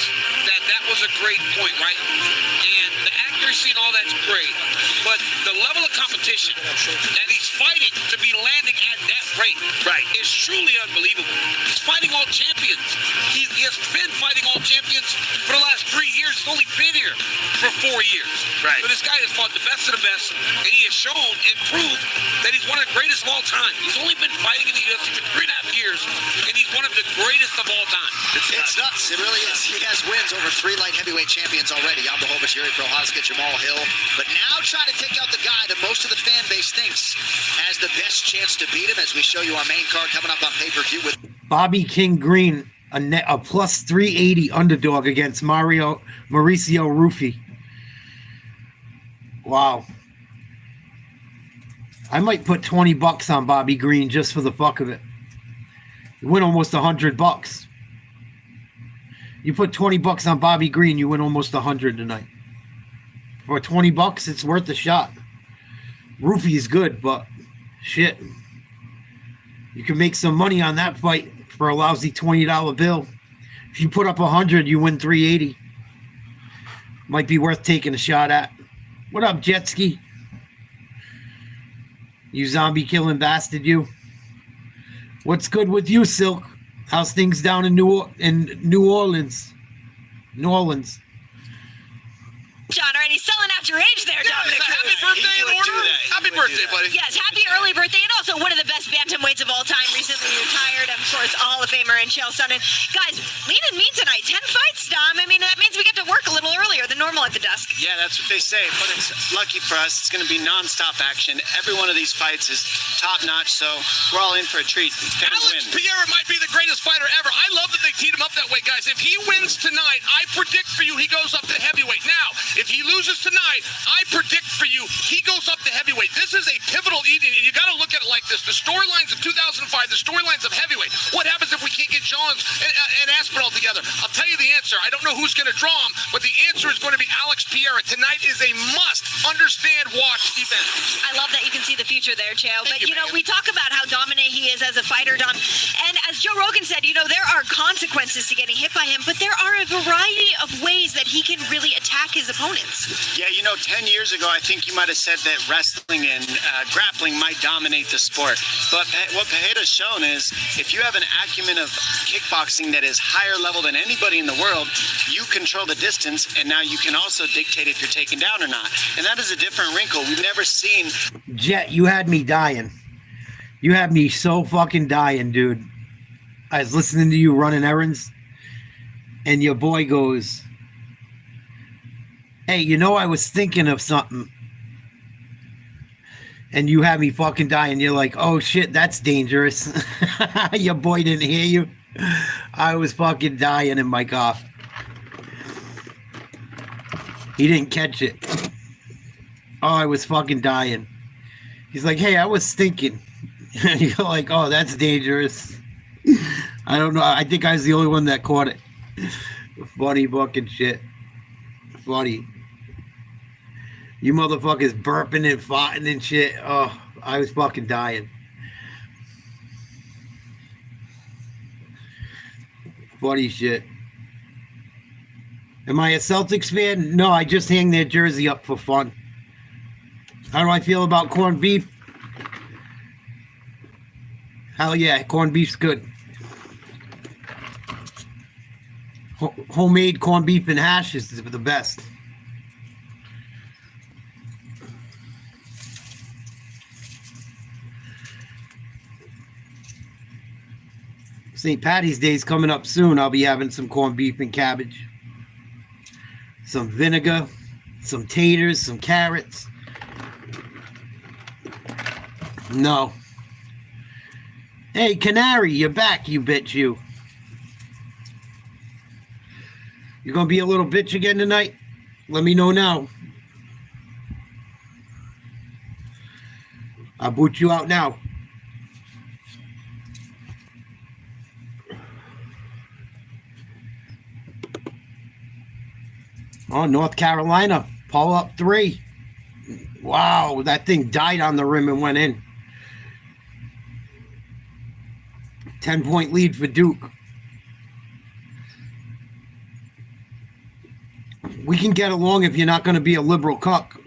[SPEAKER 9] that that was a great point, right? And the accuracy and all that's great, but the level of competition that he's fighting to be landing at that rate, right, is truly unbelievable. He's fighting all champions. He has been fighting all champions for the last 3 years. He's only been here for 4 years. Right. But this guy has fought the best of the best, and he has shown and proved that he's one of the greatest of all time. He's only been fighting in the UFC for 3.5 years, and he's one of the greatest of all time.
[SPEAKER 7] It's nuts. It really is. He has wins over 3 light heavyweight champions already. Jan Blachowicz, Yuri Prochazka, Jamal Hill. But now trying to take out the guy that most of the fan base thinks has the best chance to beat him, as we show you our main card coming up on pay-per-view with
[SPEAKER 1] Bobby King Green, a plus 380 underdog against Mauricio Ruffy. Wow. I might put $20 on Bobby Green just for the fuck of it. You win almost $100. You put $20 on Bobby Green, you win almost $100 tonight. For $20, it's worth a shot. Ruffy is good, but shit. You can make some money on that fight for a lousy $20 bill. If you put up 100, you win 380. Might be worth taking a shot at. What up, Jetski? You zombie killing bastard, you. What's good with you, Silk? How's things down in New Orleans? New Orleans.
[SPEAKER 10] John, already selling out your age there, Dominic.
[SPEAKER 9] Happy birthday in order? Happy birthday, buddy.
[SPEAKER 10] Yes, happy early birthday, and also one of the best bantamweights of all time, recently retired. I'm sure it's a Hall of Famer and Chael Sonnen. Guys, lean and mean tonight. 10 fights, Dom. I mean, that means we get to work a little earlier than normal at the dusk.
[SPEAKER 12] Yeah, that's what they say, but it's lucky for us. It's going to be nonstop action. Every one of these fights is top-notch, so we're all in for a treat.
[SPEAKER 9] Alex Pereira might be the greatest fighter ever. I love that they teed him up that way, guys. If he wins tonight, I predict for you he goes up to heavyweight. Now, if he loses tonight, I predict for you he goes up to heavyweight. This is a pivotal evening, and you got to look at it like this. The storylines of 2005, the storylines of heavyweight. What happens if we can't get Jones and Aspinall together? I'll tell you the answer. I don't know who's going to draw him, but the answer is going to be Alex Pereira. Tonight is a must understand, watch event.
[SPEAKER 10] I love that you can see the future there, Chael. But,
[SPEAKER 9] you,
[SPEAKER 10] you know, we talk about how dominant he is as a fighter, Dom. And as Joe Rogan said, you know, there are consequences to getting hit by him, but there are a variety of ways that he can really attack his opponents.
[SPEAKER 12] Yeah, you know, 10 years ago, I think you might have said that wrestling and grappling might dominate the sport. But what Pereira's shown is if you have an acumen of of kickboxing that is higher level than anybody in the world, you control the distance, and now you can also dictate if you're taken down or not. And that is a different wrinkle. We've never seen.
[SPEAKER 1] Jet, you had me dying. You had me so fucking dying, dude. I was listening to you running errands, and your boy goes, hey, you know, I was thinking of something. And you had me fucking dying. You're like, oh shit, that's dangerous. Your boy didn't hear you. I was fucking dying in my car. He didn't catch it. Oh, I was fucking dying. He's like, hey, I was thinking. And you're like, oh, that's dangerous. I don't know. I think I was the only one that caught it. Funny fucking shit. Funny. You motherfuckers burping and farting and shit. Oh, I was fucking dying. Funny shit. Am I a Celtics fan? No, I just hang their jersey up for fun. How do I feel about corned beef? Hell yeah, corned beef's good. Homemade corned beef and hash is the best. St. Patty's Day is coming up soon. I'll be having some corned beef and cabbage, some vinegar, some taters, some carrots. No. Hey, Canary, you're back, you bitch, you. You gonna be a little bitch again tonight? Let me know now. I'll boot you out now. Oh, North Carolina, pull up 3. Wow, that thing died on the rim and went in. 10-point lead for Duke. We can get along if you're not going to be a liberal cuck.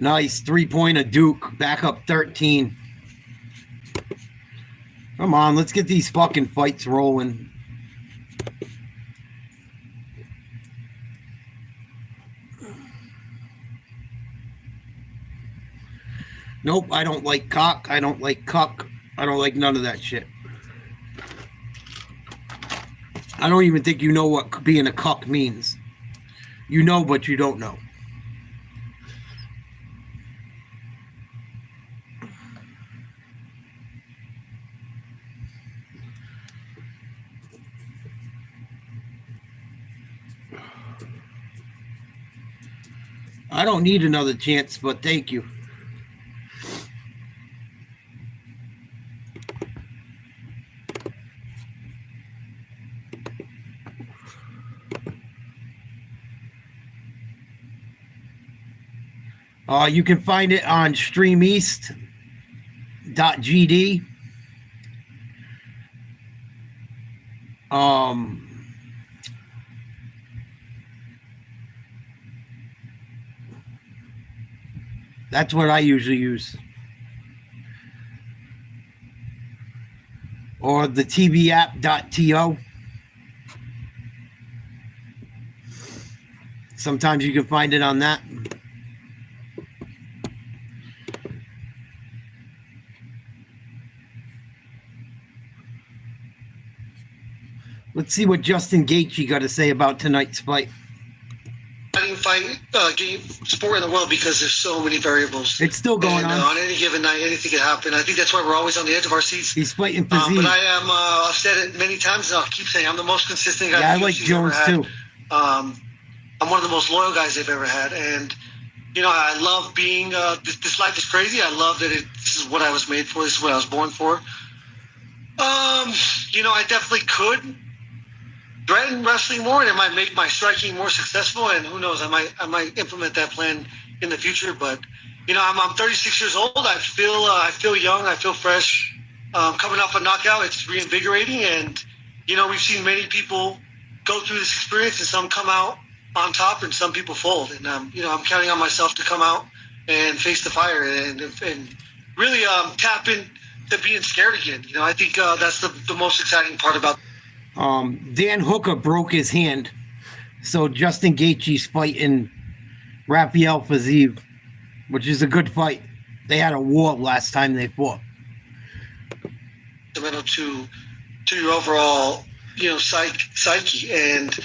[SPEAKER 1] Nice 3-pointer Duke, back up 13. Come on, let's get these fucking fights rolling. Nope, I don't like cock. I don't like cuck. I don't like none of that shit. I don't even think you know what being a cuck means. You know, but you don't know. I don't need another chance, but thank you. You can find it on streameast.gd. That's what I usually use. Or the tvapp.to. Sometimes you can find it on that. Let's see what Justin Gaethje got to say about tonight's fight.
[SPEAKER 13] Game sport in the world because there's so many variables.
[SPEAKER 1] It's still going on.
[SPEAKER 13] On any given night, anything can happen. I think that's why we're always on the edge of our seats.
[SPEAKER 1] He's fighting physique.
[SPEAKER 13] But I am, I've said it many times, and I'll keep saying I'm the most consistent guy.
[SPEAKER 1] Yeah, I like Jones too.
[SPEAKER 13] I'm one of the most loyal guys they've ever had, and you know, I love being. This life is crazy. I love that this is what I was made for. This is what I was born for. You know, I definitely could threaten wrestling more, and it might make my striking more successful. And who knows, I might implement that plan in the future. But you know, I'm 36 years old. I feel young. I feel fresh. coming off a knockout, it's reinvigorating. And, you know, we've seen many people go through this experience, and some come out on top and some people fold. And, you know, I'm counting on myself to come out and face the fire and really tap into being scared again. You know, I think that's the most exciting part about
[SPEAKER 1] Dan Hooker broke his hand. So Justin Gaethje's fighting Rafael Fiziev, which is a good fight. They had a war last time they fought.
[SPEAKER 13] To your overall, you know, psyche. And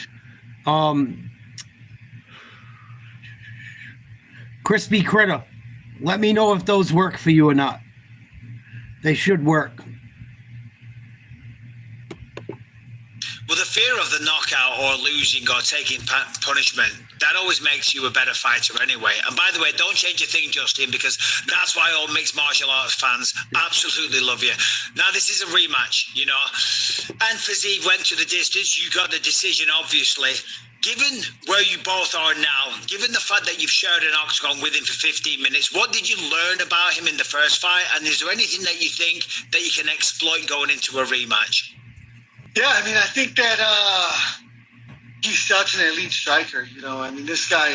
[SPEAKER 1] Crispy Critter, let me know if those work for you or not. They should work.
[SPEAKER 14] Well, the fear of the knockout or losing or taking punishment, that always makes you a better fighter anyway. And by the way, don't change your thing, Justin, because that's why all mixed martial arts fans absolutely love you. Now, this is a rematch, you know. And Fiziev went to the distance. You got the decision, obviously. Given where you both are now, given the fact that you've shared an octagon with him for 15 minutes, what did you learn about him in the first fight? And is there anything that you think that you can exploit going into a rematch?
[SPEAKER 13] Yeah, I mean, I think that he's such an elite striker. You know, I mean, this guy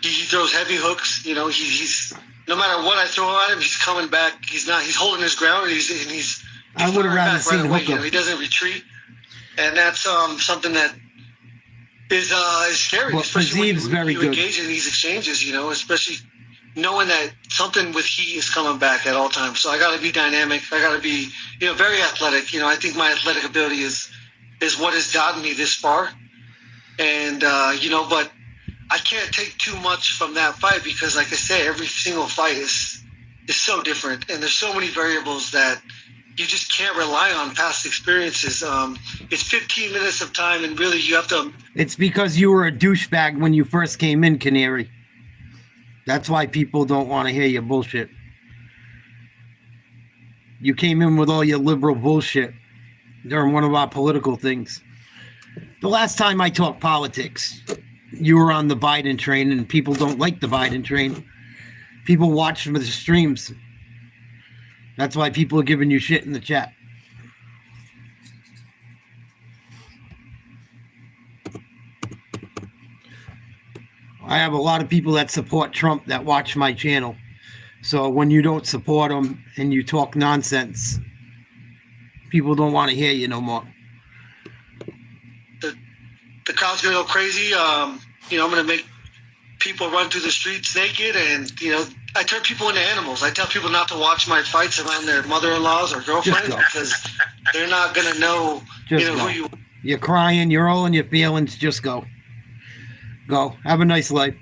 [SPEAKER 13] he throws heavy hooks. You know, he's no matter what I throw at him, he's coming back. He's holding his ground. He's
[SPEAKER 1] I would have rather seen Hooker.
[SPEAKER 13] You know, he doesn't retreat, and that's something that is scary.
[SPEAKER 1] Well,
[SPEAKER 13] especially
[SPEAKER 1] Fiziev's
[SPEAKER 13] when you
[SPEAKER 1] very
[SPEAKER 13] engage in these exchanges. You know, especially knowing that something with heat is coming back at all times. So I got to be dynamic. I got to be, you know, very athletic. You know, I think my athletic ability is what has gotten me this far. And, you know, but I can't take too much from that fight because, like I say, every single fight is so different. And there's so many variables that you just can't rely on past experiences. It's 15 minutes of time, and really you have to...
[SPEAKER 1] It's because you were a douchebag when you first came in, Canary. That's why people don't want to hear your bullshit. You came in with all your liberal bullshit during one of our political things. The last time I talked politics, you were on the Biden train, and people don't like the Biden train. People watch the streams. That's why people are giving you shit in the chat. I have a lot of people that support Trump that watch my channel. So when you don't support him and you talk nonsense, people don't want to hear you no more.
[SPEAKER 13] The crowd's going to go crazy. You know, I'm going to make people run through the streets naked, and, you know, I turn people into animals. I tell people not to watch my fights around their mother-in-laws or girlfriends because they're not going to know,
[SPEAKER 1] Just
[SPEAKER 13] you know,
[SPEAKER 1] go.
[SPEAKER 13] who you...
[SPEAKER 1] You're crying, you're all in your feelings, just go. Go. Have a nice life.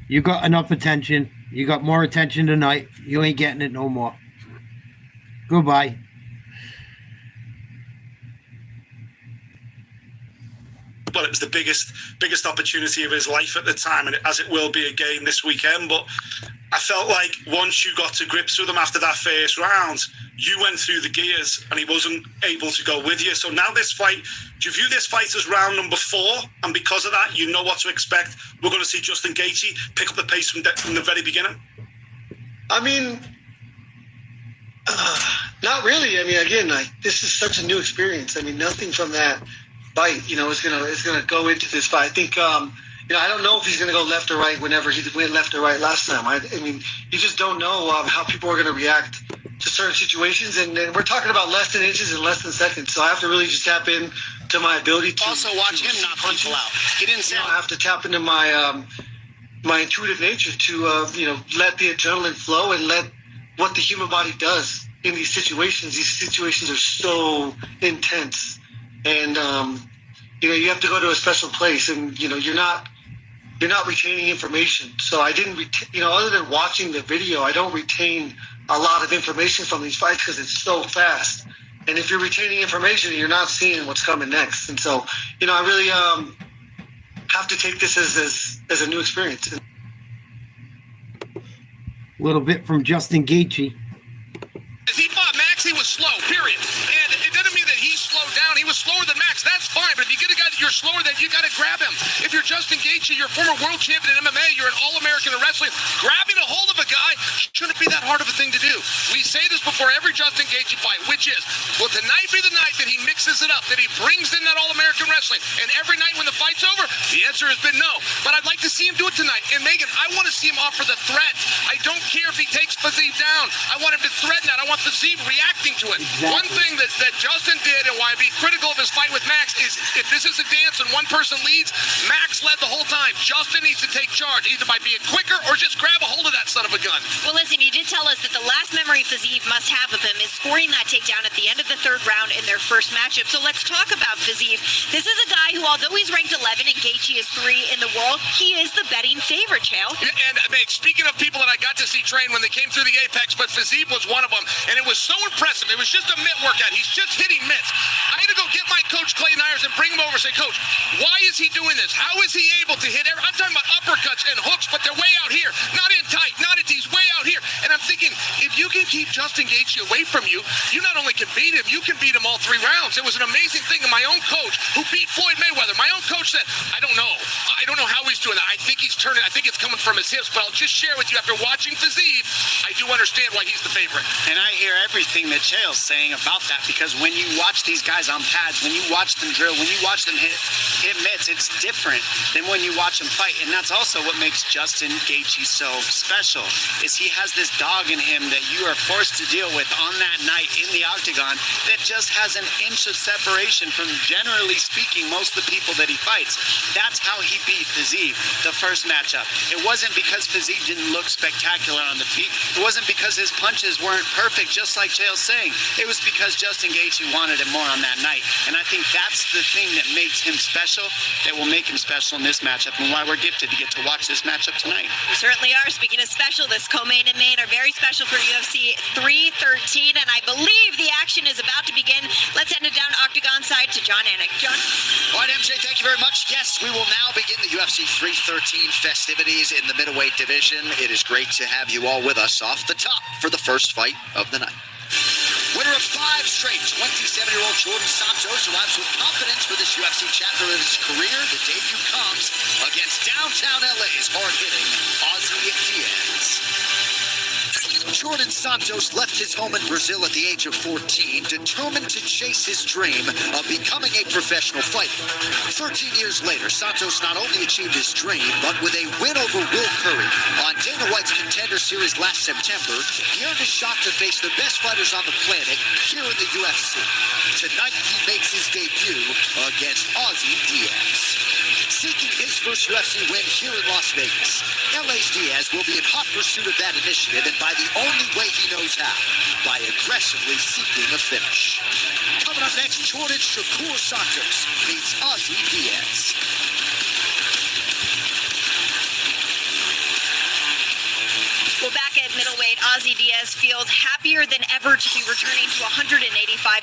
[SPEAKER 1] You got enough attention. You got more attention tonight. You ain't getting it no more. Goodbye.
[SPEAKER 15] Well, it was the biggest opportunity of his life at the time, and as it will be again this weekend. But I felt like once you got to grips with him after that first round, you went through the gears and he wasn't able to go with you. So now this fight, do you view this fight as round number 4? And because of that, you know what to expect. We're going to see Justin Gaethje pick up the pace from the very beginning.
[SPEAKER 13] I mean, not really. I mean, again, this is such a new experience. I mean, nothing from that fight, you know, is gonna go into this fight. I think, you know, I don't know if he's gonna go left or right whenever he went left or right last time. I mean, you just don't know how people are gonna react to certain situations, and we're talking about less than inches and less than seconds. So I have to really just tap in to my ability to
[SPEAKER 12] also watch him knock people out. He didn't say.
[SPEAKER 13] I have to tap into my my intuitive nature to you know, let the adrenaline flow and let what the human body does in these situations. These situations are so intense. And, you know, you have to go to a special place, and, you know, you're not retaining information. So I didn't, you know, other than watching the video, I don't retain a lot of information from these fights because it's so fast. And if you're retaining information, you're not seeing what's coming next. And so, you know, I really have to take this as a new experience.
[SPEAKER 1] A little bit from Justin Gaethje.
[SPEAKER 9] As he fought Max, he was slow, period. And it didn't mean that he slowed down. He was was slower than Max, that's fine. But if you get a guy that you're slower than, you got to grab him. If you're Justin Gaethje, you're a former world champion in MMA, you're an All-American in wrestling, grabbing a hold of a guy shouldn't be that hard of a thing to do. We say this before every Justin Gaethje fight, which is, will tonight be the night that he mixes it up, that he brings in that All-American wrestling? And every night when the fight's over, the answer has been no. But I'd like to see him do it tonight. And Megan, I want to see him offer the threat. I don't care if he takes Fiziev down. I want him to threaten that. I want Fiziev reacting to it. Exactly. One thing that Justin did, and why I'd be critical of his fight with Max, is if this is a dance and one person leads, Max led the whole time. Justin needs to take charge, either by being quicker or just grab a hold of that son of a gun.
[SPEAKER 10] Well, listen, you did tell us that the last memory Fiziev must have of him is scoring that takedown at the end of the third round in their first matchup. So let's talk about Fiziev. This is a guy who, although he's ranked 11 and Gaethje is 3 in the world, he is the betting favorite, Chael.
[SPEAKER 9] And Meg, speaking of people that I got to see train when they came through the Apex, but Fiziev was one of them, and it was so impressive. It was just a mitt workout. He's just hitting mitts. I had to go get my coach, Clayton Ayers, and bring him over and say, Coach, why is he doing this? How is he able to hit I'm talking about uppercuts and hooks, but they're way out here. Not in tight, not at these, way out here. And I'm thinking, if you can keep Justin Gaethje away from you, you not only can beat him, you can beat him all 3 rounds. It was an amazing thing. And my own coach, who beat Floyd Mayweather, my own coach said, I don't know how he's doing that. I think he's turning. I think it's coming from his hips. But I'll just share with you, after watching Fiziev, I do understand why he's the favorite.
[SPEAKER 12] And I hear everything that Chael's saying about that, because when you watch these guys on pads, when you watch them drill, when you watch them hit mitts, it's different than when you watch them fight. And that's also what makes Justin Gaethje so special, is he has this dog in him that you are forced to deal with on that night in the octagon that just has an inch of separation from, generally speaking, most of the people that he fights. That's how he beat Fiziev the first matchup. It wasn't because Fiziev didn't look spectacular on the feet. It wasn't because his punches weren't perfect, just like Chael's saying. It was because Justin Gaethje wanted it more on that night. And I think that's the thing that makes him special, that will make him special in this matchup, and why we're gifted to get to watch this matchup tonight.
[SPEAKER 10] We certainly are. Speaking of special, this co-main and main are very special for UFC 313, and I believe the action is about to begin. Let's send it down octagon side to John Anik. John?
[SPEAKER 7] All right, MJ, thank you very much. Yes, we will now begin the UFC 313 festivities in the middleweight division. It is great to have you all with us off the top for the first fight of the night. Winner of 5 straight, 27-year-old Jordan Santos arrives with confidence for this UFC chapter of his career. The debut comes against downtown LA's hard-hitting Ozzy Diaz. Jordan Santos left his home in Brazil at the age of 14, determined to chase his dream of becoming a professional fighter. 13 years later, Santos not only achieved his dream, but with a win over Will Curry on Dana White's Contender Series last September, he earned a shot to face the best fighters on the planet here in the UFC. Tonight, he makes his debut against Ozzy Diaz. Seeking his first UFC win here in Las Vegas, LA's Diaz will be in hot pursuit of that initiative, and by the only way he knows how, by aggressively seeking a finish. Coming up next, Jordan Shakur Santos meets Ozzy Diaz.
[SPEAKER 10] Well, back at middleweight, Ozzy Diaz feels happier than ever to be returning to 185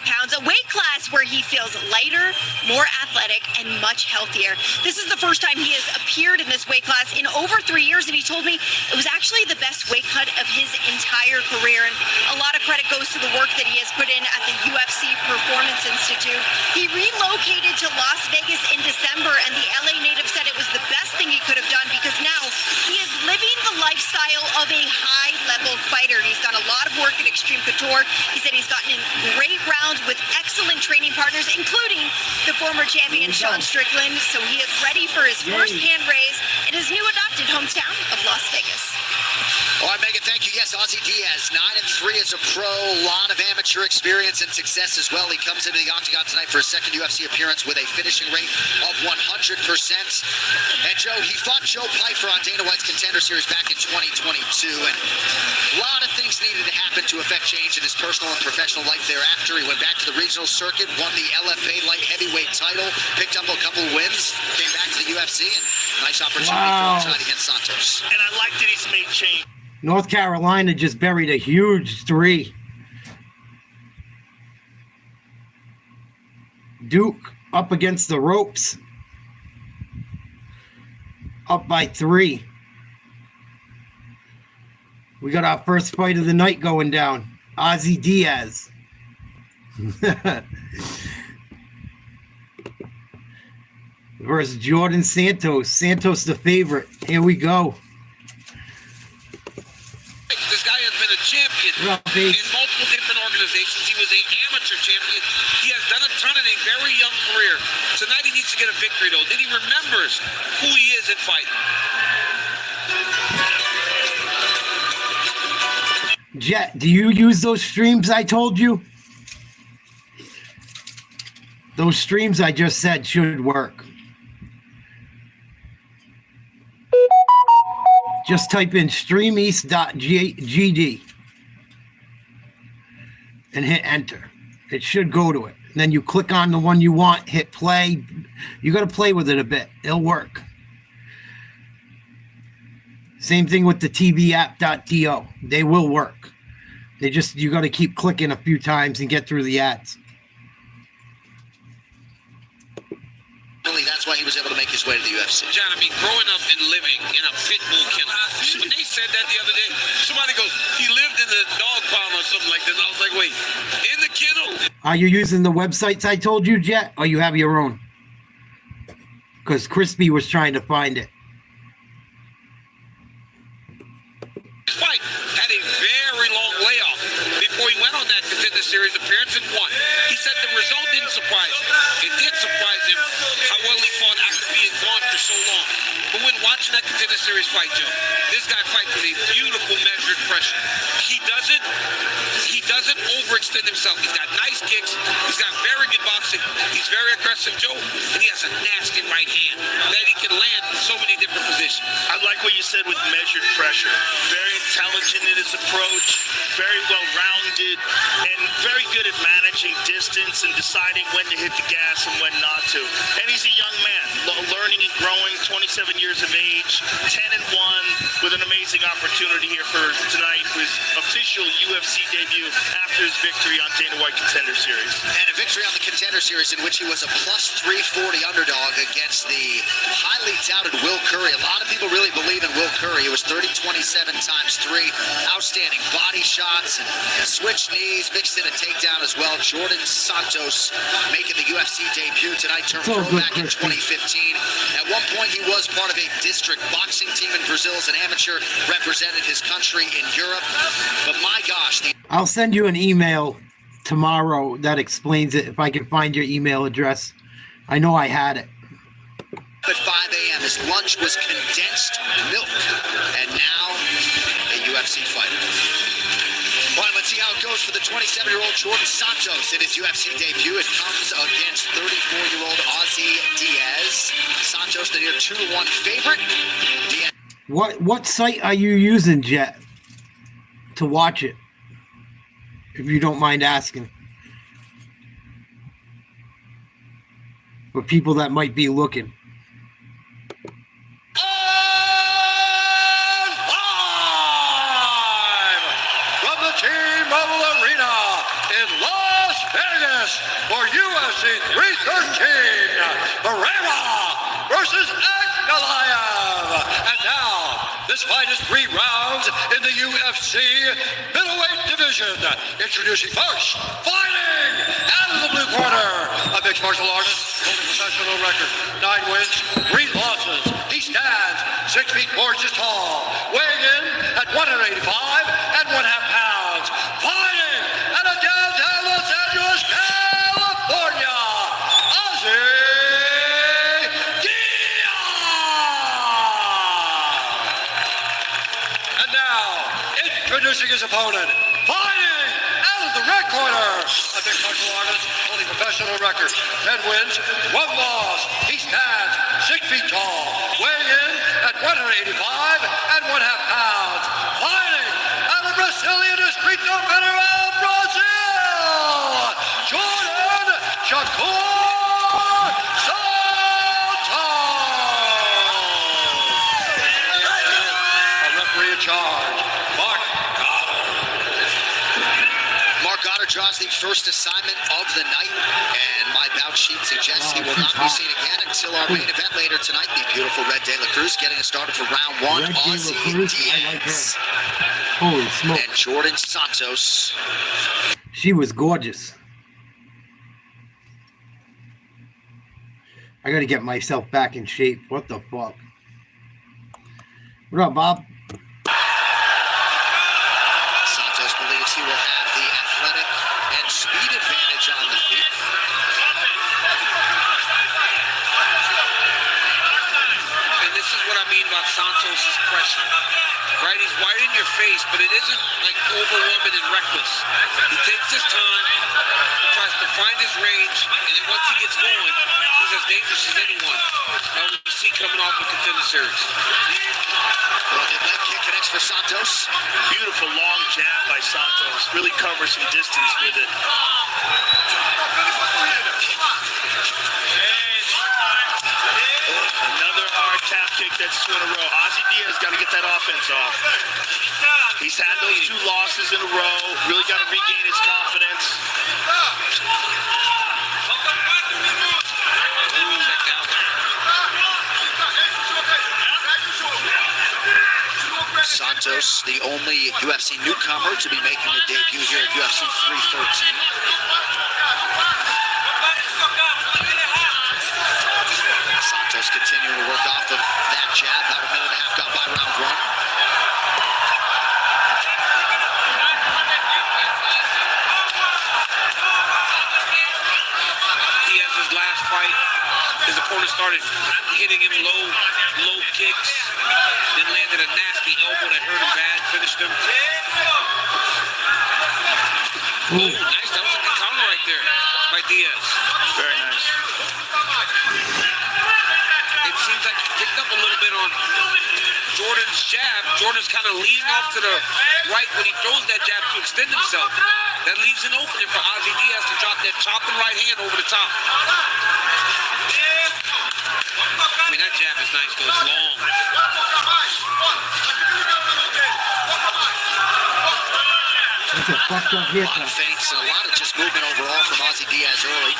[SPEAKER 10] pounds, a weight class where he feels lighter, more athletic, and much healthier. This is the first time he has appeared in this weight class in over 3 years, and he told me it was actually the best weight cut of his entire career. And a lot of credit goes to the work that he has put in at the UFC Performance Institute. He relocated to Las Vegas in December, and the LA native said it was the best thing he could have done, because now he is living the lifestyle of a high-level fighter. He's done a lot of work at Extreme Couture. He said he's gotten in great rounds with excellent training partners, including the former champion Sean Strickland. So he is ready for his first hand raise in his new adopted hometown of Las Vegas.
[SPEAKER 7] All right, Megan, thank you. Yes, Ozzy Diaz, 9-3 as a pro, a lot of amateur experience and success as well. He comes into the octagon tonight for his second UFC appearance with a finishing rate of 100%. And Joe, he fought Joe Pyfer on Dana White's Contender Series back in 2022, and a lot of things needed to happen to affect change in his personal and professional life thereafter. He went back to the regional circuit, won the LFA light heavyweight title, picked up a couple wins, came back to the UFC, and nice opportunity for him tonight against Santos.
[SPEAKER 8] And I like that he's made change.
[SPEAKER 1] North Carolina just buried a huge 3. Duke up against the ropes. Up by 3. We got our first fight of the night going down. Ozzy Diaz. versus Jordan Santos. Santos the favorite. Here we go.
[SPEAKER 9] This guy has been a champion in multiple different organizations. He was an amateur champion. He has done a ton in a very young career. Tonight he needs to get a victory, though. Then he remembers who he is in fighting.
[SPEAKER 1] Jet, do you use those streams I told you? Those streams I just said should work. Just type in streameast.gd and hit enter. It should go to it. And then you click on the one you want, hit play. You got to play with it a bit. It'll work. Same thing with the tvapp.do. They will work. You got to keep clicking a few times and get through the ads.
[SPEAKER 7] That's why he was able to make his way to the UFC.
[SPEAKER 9] John, I mean, growing up and living in a pit bull kennel. When they said that the other day, somebody goes, he lived in the dog pound or something like that. And I was like, wait, in the kennel?
[SPEAKER 1] Are you using the websites I told you, Jet, or you have your own? Because Crispy was trying to find it.
[SPEAKER 9] His fight had a very long layoff before he went on that Contender Series appearance and won. He said the result didn't surprise him. It did surprise him how well he fought after being gone for so long. But when watching that Contender Series fight, Joe, this guy fights with a beautiful measured pressure. He doesn't overextend himself. He's got nice kicks. He's got very good boxing. He's very aggressive, Joe, and he has a nasty right hand that he can land in so many different positions.
[SPEAKER 8] I like what you said with measured pressure. Very intelligent in his approach, very well-rounded, and very good at managing distance and deciding when to hit the gas and when not to. And he's a young man, learning and growing, 27 years of age, 10-1, with an amazing opportunity here for tonight, his official UFC debut after his victory on Dana White Contender Series.
[SPEAKER 7] And a victory on the Contender Series in which he was a plus 340 underdog against the highly touted Will Curry. A lot of people really believe in Will Curry. It was 30-27 times 3. Outstanding body shots and switch knees, mixed in a takedown as well. Jordan Santos making the UFC debut tonight, turned pro back in 2015. At one point, he was part of a district boxing team in Brazil as an amateur, represented his country in Europe. But my gosh.
[SPEAKER 1] I'll send you an email tomorrow that explains it if I can find your email address. I know I had it.
[SPEAKER 7] At 5 a.m., his lunch was condensed milk, and now a UFC fighter. All right, let's see how it goes for the 27-year-old Jordan Santos in his UFC debut. It comes against 34-year-old Aussie Diaz. Santos, the near 2-1 favorite. Diaz.
[SPEAKER 1] What site are you using, Jet, to watch it? If you don't mind asking. For people that might be looking.
[SPEAKER 16] For UFC 313, Pereira versus Goliath. And now, this fight is 3 rounds in the UFC middleweight division. Introducing first, fighting out of the blue corner, a mixed martial artist holding a professional record, 9 wins, 3 losses. He stands 6 feet 4 inches tall, weighing in at 185 and 1/2 pounds. Fighting out of downtown Los Angeles, California, Aussie Diaz. And now, introducing his opponent, fighting out of the red corner, a mixed martial artist holding professional record, 10 wins, 1 loss. He stands 6 feet tall, weighing in at 185 and 1/2 pounds. Fighting out of Brazilian Distrito Federal, Brazil, Jordan Shakur Santos. A referee in charge, Mark
[SPEAKER 7] Goddard draws the first assignment of the night, and my bout sheet suggests he will not be seen again until our main event later tonight. The beautiful Red De La Cruz getting us started for round 1. Aussie Diaz.
[SPEAKER 1] Holy smoke.
[SPEAKER 7] And Jordan Santos.
[SPEAKER 1] She was gorgeous. I gotta get myself back in shape. What the fuck? What up, Bob?
[SPEAKER 7] Santos believes he will have the athletic and speed advantage on the feet.
[SPEAKER 9] And this is what I mean about Santos' pressure. Right? He's wide in your face, but it isn't like overwhelming and reckless. He takes his time, tries to find his range, and then once he gets going, he's as dangerous as anyone that we see coming off the Contender Series.
[SPEAKER 7] Well, the leg kick connects for Santos.
[SPEAKER 8] Beautiful long jab by Santos. Really covers some distance with it. Another hard tap kick, that's 2 in a row. Ozzy Diaz got to get that offense off. He's had those 2 losses in a row. Really got to regain his confidence.
[SPEAKER 7] Santos, the only UFC newcomer to be making a debut here at UFC 313. Santos continuing to work off of that jab. About a minute and a half gone by round 1.
[SPEAKER 9] Diaz's last fight, his opponent started hitting him low kicks, then landed a nasty elbow that hurt him bad, finished him. Oh, nice. That was a good counter right there by Diaz.
[SPEAKER 8] Very nice.
[SPEAKER 9] It seems like he picked up a little bit on Jordan's jab. Jordan's kind of leaning off to the right when he throws that jab to extend himself. That leaves an opening for Ozzy Diaz to drop that chopping right hand over the top. I mean, that jab is nice, though. It's long.
[SPEAKER 1] That's a fucked up hit.
[SPEAKER 7] A lot of feints and a lot of just movement overall from Ozzy Diaz early.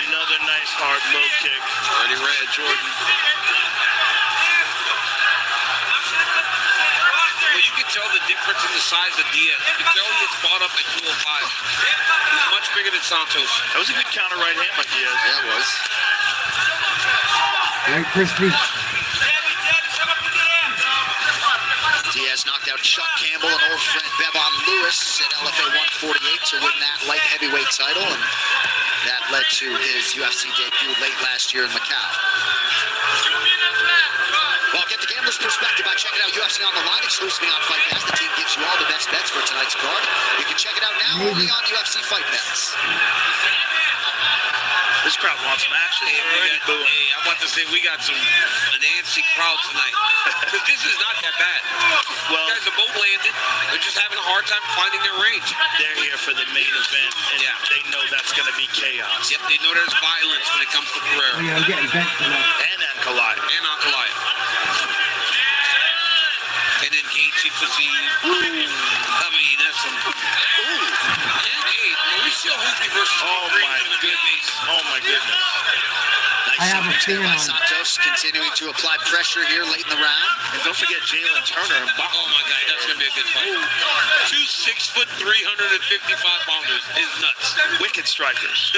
[SPEAKER 8] Another nice hard low kick.
[SPEAKER 9] Already red, Jordan. Well, you can tell the difference in the size of Diaz. You can tell he gets bought up at 205. He's much bigger than Santos.
[SPEAKER 8] That was a good counter right hand by Diaz.
[SPEAKER 7] Yeah, it was.
[SPEAKER 1] Right, crispy.
[SPEAKER 7] Diaz knocked out Chuck Campbell and old friend Bevon Lewis at LFA 148 to win that light heavyweight title, and that led to his UFC debut late last year in Macau. Well, get the gambler's perspective by checking out UFC on the Line exclusively on Fight Pass. The team gives you all the best bets for tonight's card. You can check it out now only on UFC Fight Pass.
[SPEAKER 8] This crowd wants some action.
[SPEAKER 9] Hey, I'm about to say we got an antsy crowd tonight. Because this is not that bad.
[SPEAKER 8] Well,
[SPEAKER 9] you guys are both landed. They're just having a hard time finding their range.
[SPEAKER 8] They're here for the main event, and they know that's going to be chaos.
[SPEAKER 9] Yep, they know there's violence when it comes to Pereira.
[SPEAKER 1] Oh, yeah, I'm getting bent tonight.
[SPEAKER 8] And Ankalaev.
[SPEAKER 9] And then Gaethje physique. I mean, that's some. Hey, Mauricio Ruffy versus
[SPEAKER 8] Oh my goodness.
[SPEAKER 7] Nice
[SPEAKER 1] I have a feeling
[SPEAKER 7] by Santos continuing to apply pressure here late in the round.
[SPEAKER 8] And don't forget Jalen Turner and Bach.
[SPEAKER 9] Oh my God, that's gonna be a good fight. 2 6'3", 355-pounders is nuts.
[SPEAKER 8] Wicked strikers.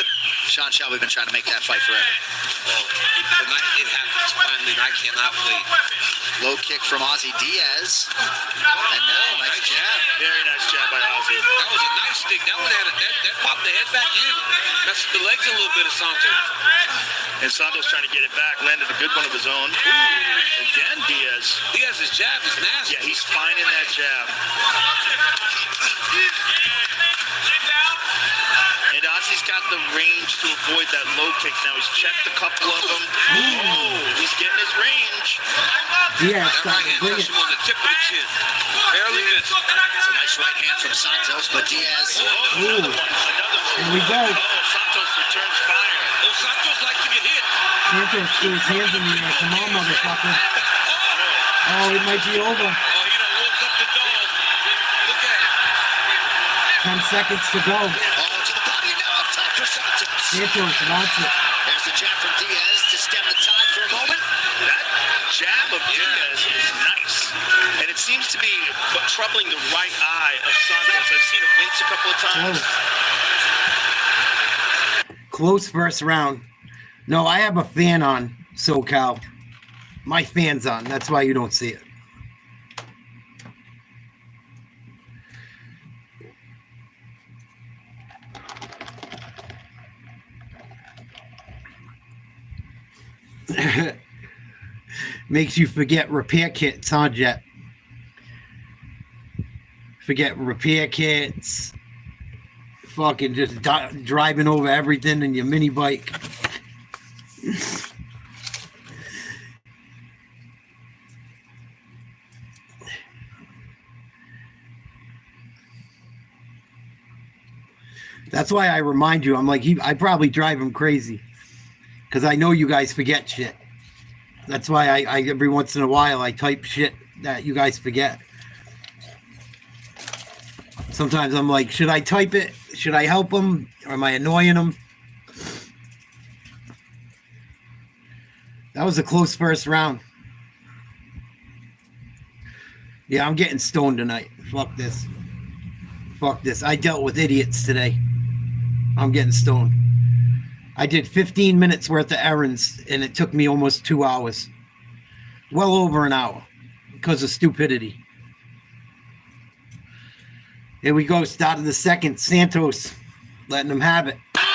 [SPEAKER 7] Sean Shelby been trying to make that fight forever.
[SPEAKER 9] Tonight it happens finally, and I cannot wait.
[SPEAKER 7] Low kick from Ozzy Diaz. And now nice jab.
[SPEAKER 8] Very nice jab by Ozzy.
[SPEAKER 9] That was a nice stick. That one had that popped the head back in. Messed the legs a little bit of Santos.
[SPEAKER 8] And Santos trying to get it back, landed a good one of his own. Ooh. Again, Diaz.
[SPEAKER 9] Diaz's jab is nasty.
[SPEAKER 8] Yeah, he's finding that jab. And Ozzy's got the range to avoid that low kick now. He's checked a couple of them. Oh, he's getting his range.
[SPEAKER 1] Yeah,
[SPEAKER 9] that right hand touched him on the tip of the chin. Barely missed.
[SPEAKER 7] It's a nice right hand from Santos, but Diaz.
[SPEAKER 1] Ooh. Here we go.
[SPEAKER 8] Santos returns fire.
[SPEAKER 9] Oh, Santos likes to get hit.
[SPEAKER 1] Santos threw his hands in the air. Come on, motherfucker. Oh, it might be over.
[SPEAKER 9] Oh, he done woke up the dog. Look at it.
[SPEAKER 1] 10 seconds to go.
[SPEAKER 7] Oh, to the body now up top for Santos.
[SPEAKER 1] Santos wants it.
[SPEAKER 7] There's the jab from Diaz to stem the tide for a moment.
[SPEAKER 8] That jab of Diaz is nice. And it seems to be troubling the right eye of Santos. I've seen him wince a couple of times.
[SPEAKER 1] Close first round. No, I have a fan on, SoCal. My fan's on. That's why you don't see it. Makes you forget repair kits, huh, Jet? Forget repair kits. Fucking just driving over everything in your mini bike. That's why I remind you. I'm like, I probably drive him crazy because I know you guys forget shit. That's why I every once in a while I type shit that you guys forget. Sometimes I'm like, should I type it? Should I help him? Or am I annoying him? That was a close first round. Yeah, I'm getting stoned tonight. Fuck this. Fuck this. I dealt with idiots today. I'm getting stoned. I did 15 minutes worth of errands, and it took me almost 2 hours. Well over an hour because of stupidity. Here we go. Start of the second. Santos letting them have it.
[SPEAKER 9] Kind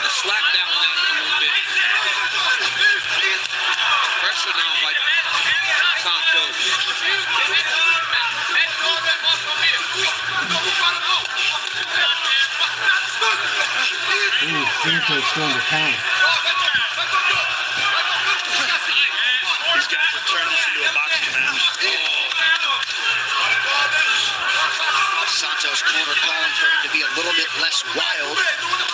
[SPEAKER 9] of slack down on that a little bit. Pressure now by Santos.
[SPEAKER 1] Ooh, Santos throwing the counter.
[SPEAKER 8] These guys have turned this into a boxing match.
[SPEAKER 7] Santos corner calling for him to be a little bit less wild.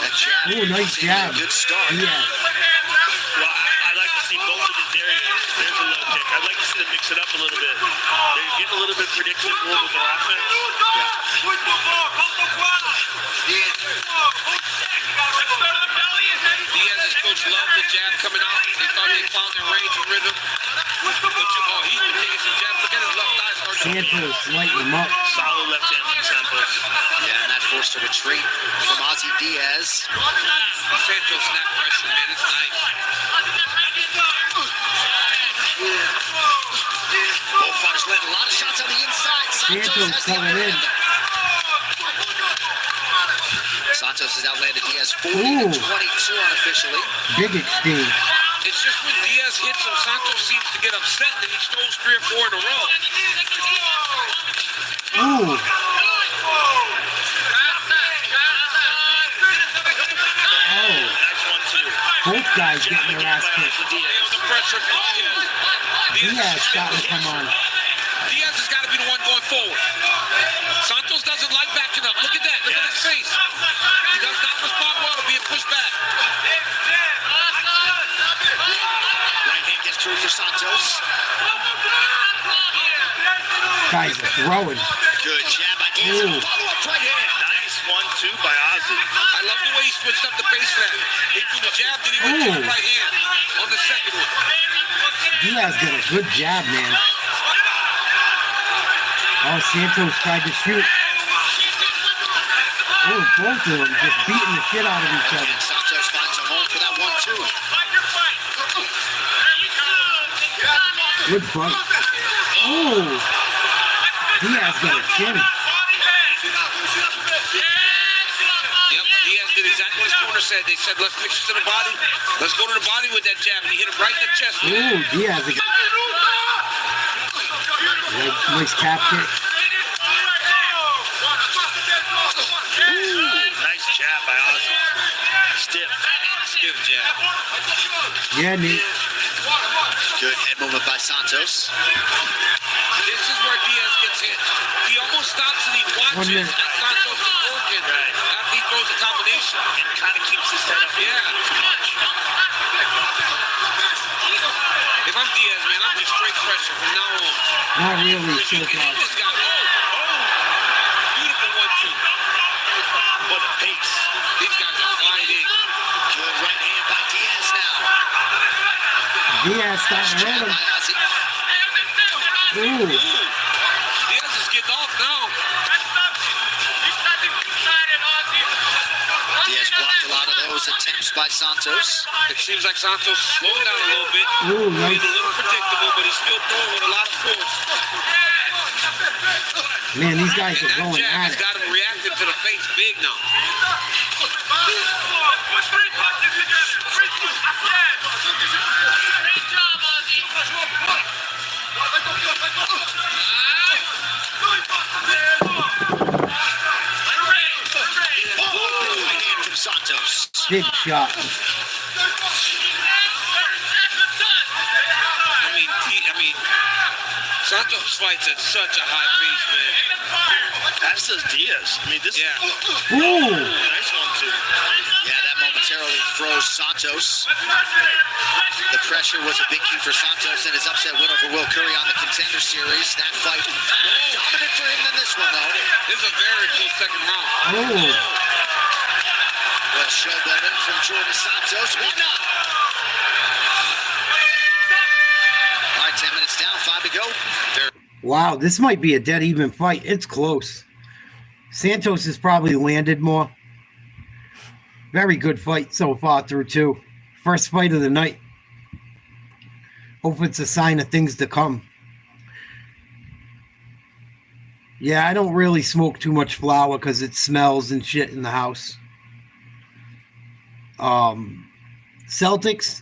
[SPEAKER 7] That jab.
[SPEAKER 1] Ooh, nice jab.
[SPEAKER 7] Good start.
[SPEAKER 1] Yeah.
[SPEAKER 8] Well, I like to see both of his areas. There's a low kick. I'd like to see them mix it up a little bit. They're getting a little bit predictable with their offense.
[SPEAKER 9] Diaz's coach loved the jab coming out. They thought they found their range and rhythm. But he was taking some jabs. Look at his left eye.
[SPEAKER 1] Santos lighting him up.
[SPEAKER 8] Solid left hand from Santos.
[SPEAKER 7] Yeah, and that forced a retreat from Ozzy Diaz.
[SPEAKER 9] Santos snap pressure, man. It's nice.
[SPEAKER 7] Both fighters landing a lot of shots on the inside.
[SPEAKER 1] Santos
[SPEAKER 7] has the
[SPEAKER 1] coming
[SPEAKER 7] upper
[SPEAKER 1] in.
[SPEAKER 7] hand. Santos has outlanded Diaz 40-22 unofficially.
[SPEAKER 1] Big exchange.
[SPEAKER 9] It's just when Diaz hits him, Santos seems to get upset, and he throws 3 or 4 in a row.
[SPEAKER 1] Ooh. Oh. Both guys getting their ass kicked.
[SPEAKER 9] The pressure from Diaz.
[SPEAKER 1] Diaz got to come on.
[SPEAKER 9] Diaz has got to be the one going forward. Santos doesn't like backing up. Look at that. Look at his face. He does not respond well to being pushed back.
[SPEAKER 7] Right hand gets through for Santos.
[SPEAKER 1] Guys are throwing.
[SPEAKER 7] Good jab by Diaz. Follow-up right hand.
[SPEAKER 8] Nice 1-2 by Ozzy.
[SPEAKER 9] I love the way he switched up the pace for that. He threw the jab, then he went to the right hand on the second one.
[SPEAKER 1] Diaz did a good jab, man. Oh, Santos tried to shoot. Oh, both of them just beating the shit out of each other.
[SPEAKER 7] Santos finds a home for that 1-2.
[SPEAKER 1] Good fight. Oh, Diaz got a chin.
[SPEAKER 9] Yep, Diaz did exactly what his corner said. They said, let's mix it to the body. Let's go to the body with that jab. And he hit him right in the chest.
[SPEAKER 1] Ooh, Diaz. Nice tap kick.
[SPEAKER 8] Ooh, nice jab by Ozzy. Stiff jab.
[SPEAKER 1] Yeah, Nate.
[SPEAKER 7] Good head movement by Santos.
[SPEAKER 9] This is where Diaz gets hit. He almost stops and he watches as Santos is working. Right. After he throws a combination.
[SPEAKER 8] And kind of keeps his head up.
[SPEAKER 9] Yeah.
[SPEAKER 8] Too much.
[SPEAKER 9] If I'm Diaz, man, I'm just straight pressure from now on.
[SPEAKER 1] Not really, so
[SPEAKER 9] Beautiful 1-2.
[SPEAKER 8] What a pace.
[SPEAKER 9] These guys are fighting.
[SPEAKER 7] Good right hand by Diaz now.
[SPEAKER 1] Diaz starting to hit him. Ooh.
[SPEAKER 9] Diaz is getting off now.
[SPEAKER 7] Diaz blocked a lot of those. those attempts by Santos.
[SPEAKER 9] It seems like Santos slowing down a little bit.
[SPEAKER 1] Ooh, nice.
[SPEAKER 9] He's a little predictable, but he's still throwing with a lot of force.
[SPEAKER 1] Man, these guys
[SPEAKER 9] And
[SPEAKER 1] are
[SPEAKER 9] that
[SPEAKER 1] going
[SPEAKER 9] jab
[SPEAKER 1] at
[SPEAKER 9] has
[SPEAKER 1] it.
[SPEAKER 9] got him reacting to the face big now.
[SPEAKER 7] From Santos.
[SPEAKER 1] Big shot.
[SPEAKER 9] I mean, Santos fights at such a high pace, man.
[SPEAKER 8] As does Diaz. I mean, this.
[SPEAKER 9] Yeah.
[SPEAKER 1] Ooh.
[SPEAKER 8] Nice one too.
[SPEAKER 7] Yeah, that momentarily froze Santos. The pressure was a big key for Santos in his upset win over Will Curry on the Contender Series. That fight more dominant for him than this one, though.
[SPEAKER 9] This is a very close second round.
[SPEAKER 1] Oh.
[SPEAKER 7] Well, showboating from Jordan Santos. Why not? All right, 10 minutes down, 5 to go.
[SPEAKER 1] Wow, this might be a dead even fight. It's close. Santos has probably landed more. Very good fight so far through 2. First fight of the night. Hope it's a sign of things to come. Yeah, I don't really smoke too much flower because it smells and shit in the house. Celtics.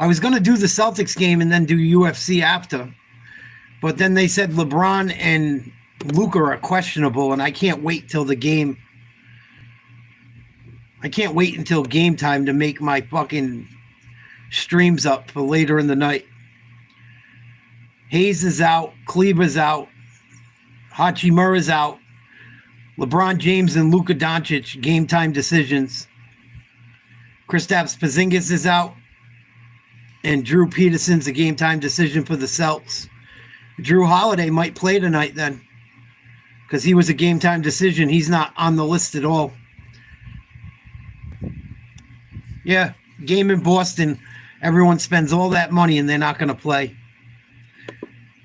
[SPEAKER 1] I was going to do the Celtics game and then do UFC after. But then they said LeBron and Luka are questionable, and I can't wait till the game. I can't wait until game time to make my fucking streams up for later in the night. Hayes is out. Kleber's out. Hachimura's out. LeBron James and Luka Doncic, game time decisions. Kristaps Porzingis is out. And Drew Peterson's a game time decision for the Celts. Drew Holiday might play tonight then, because he was a game time decision. He's not on the list at all. Yeah, game in Boston. Everyone spends all that money and they're not going to play.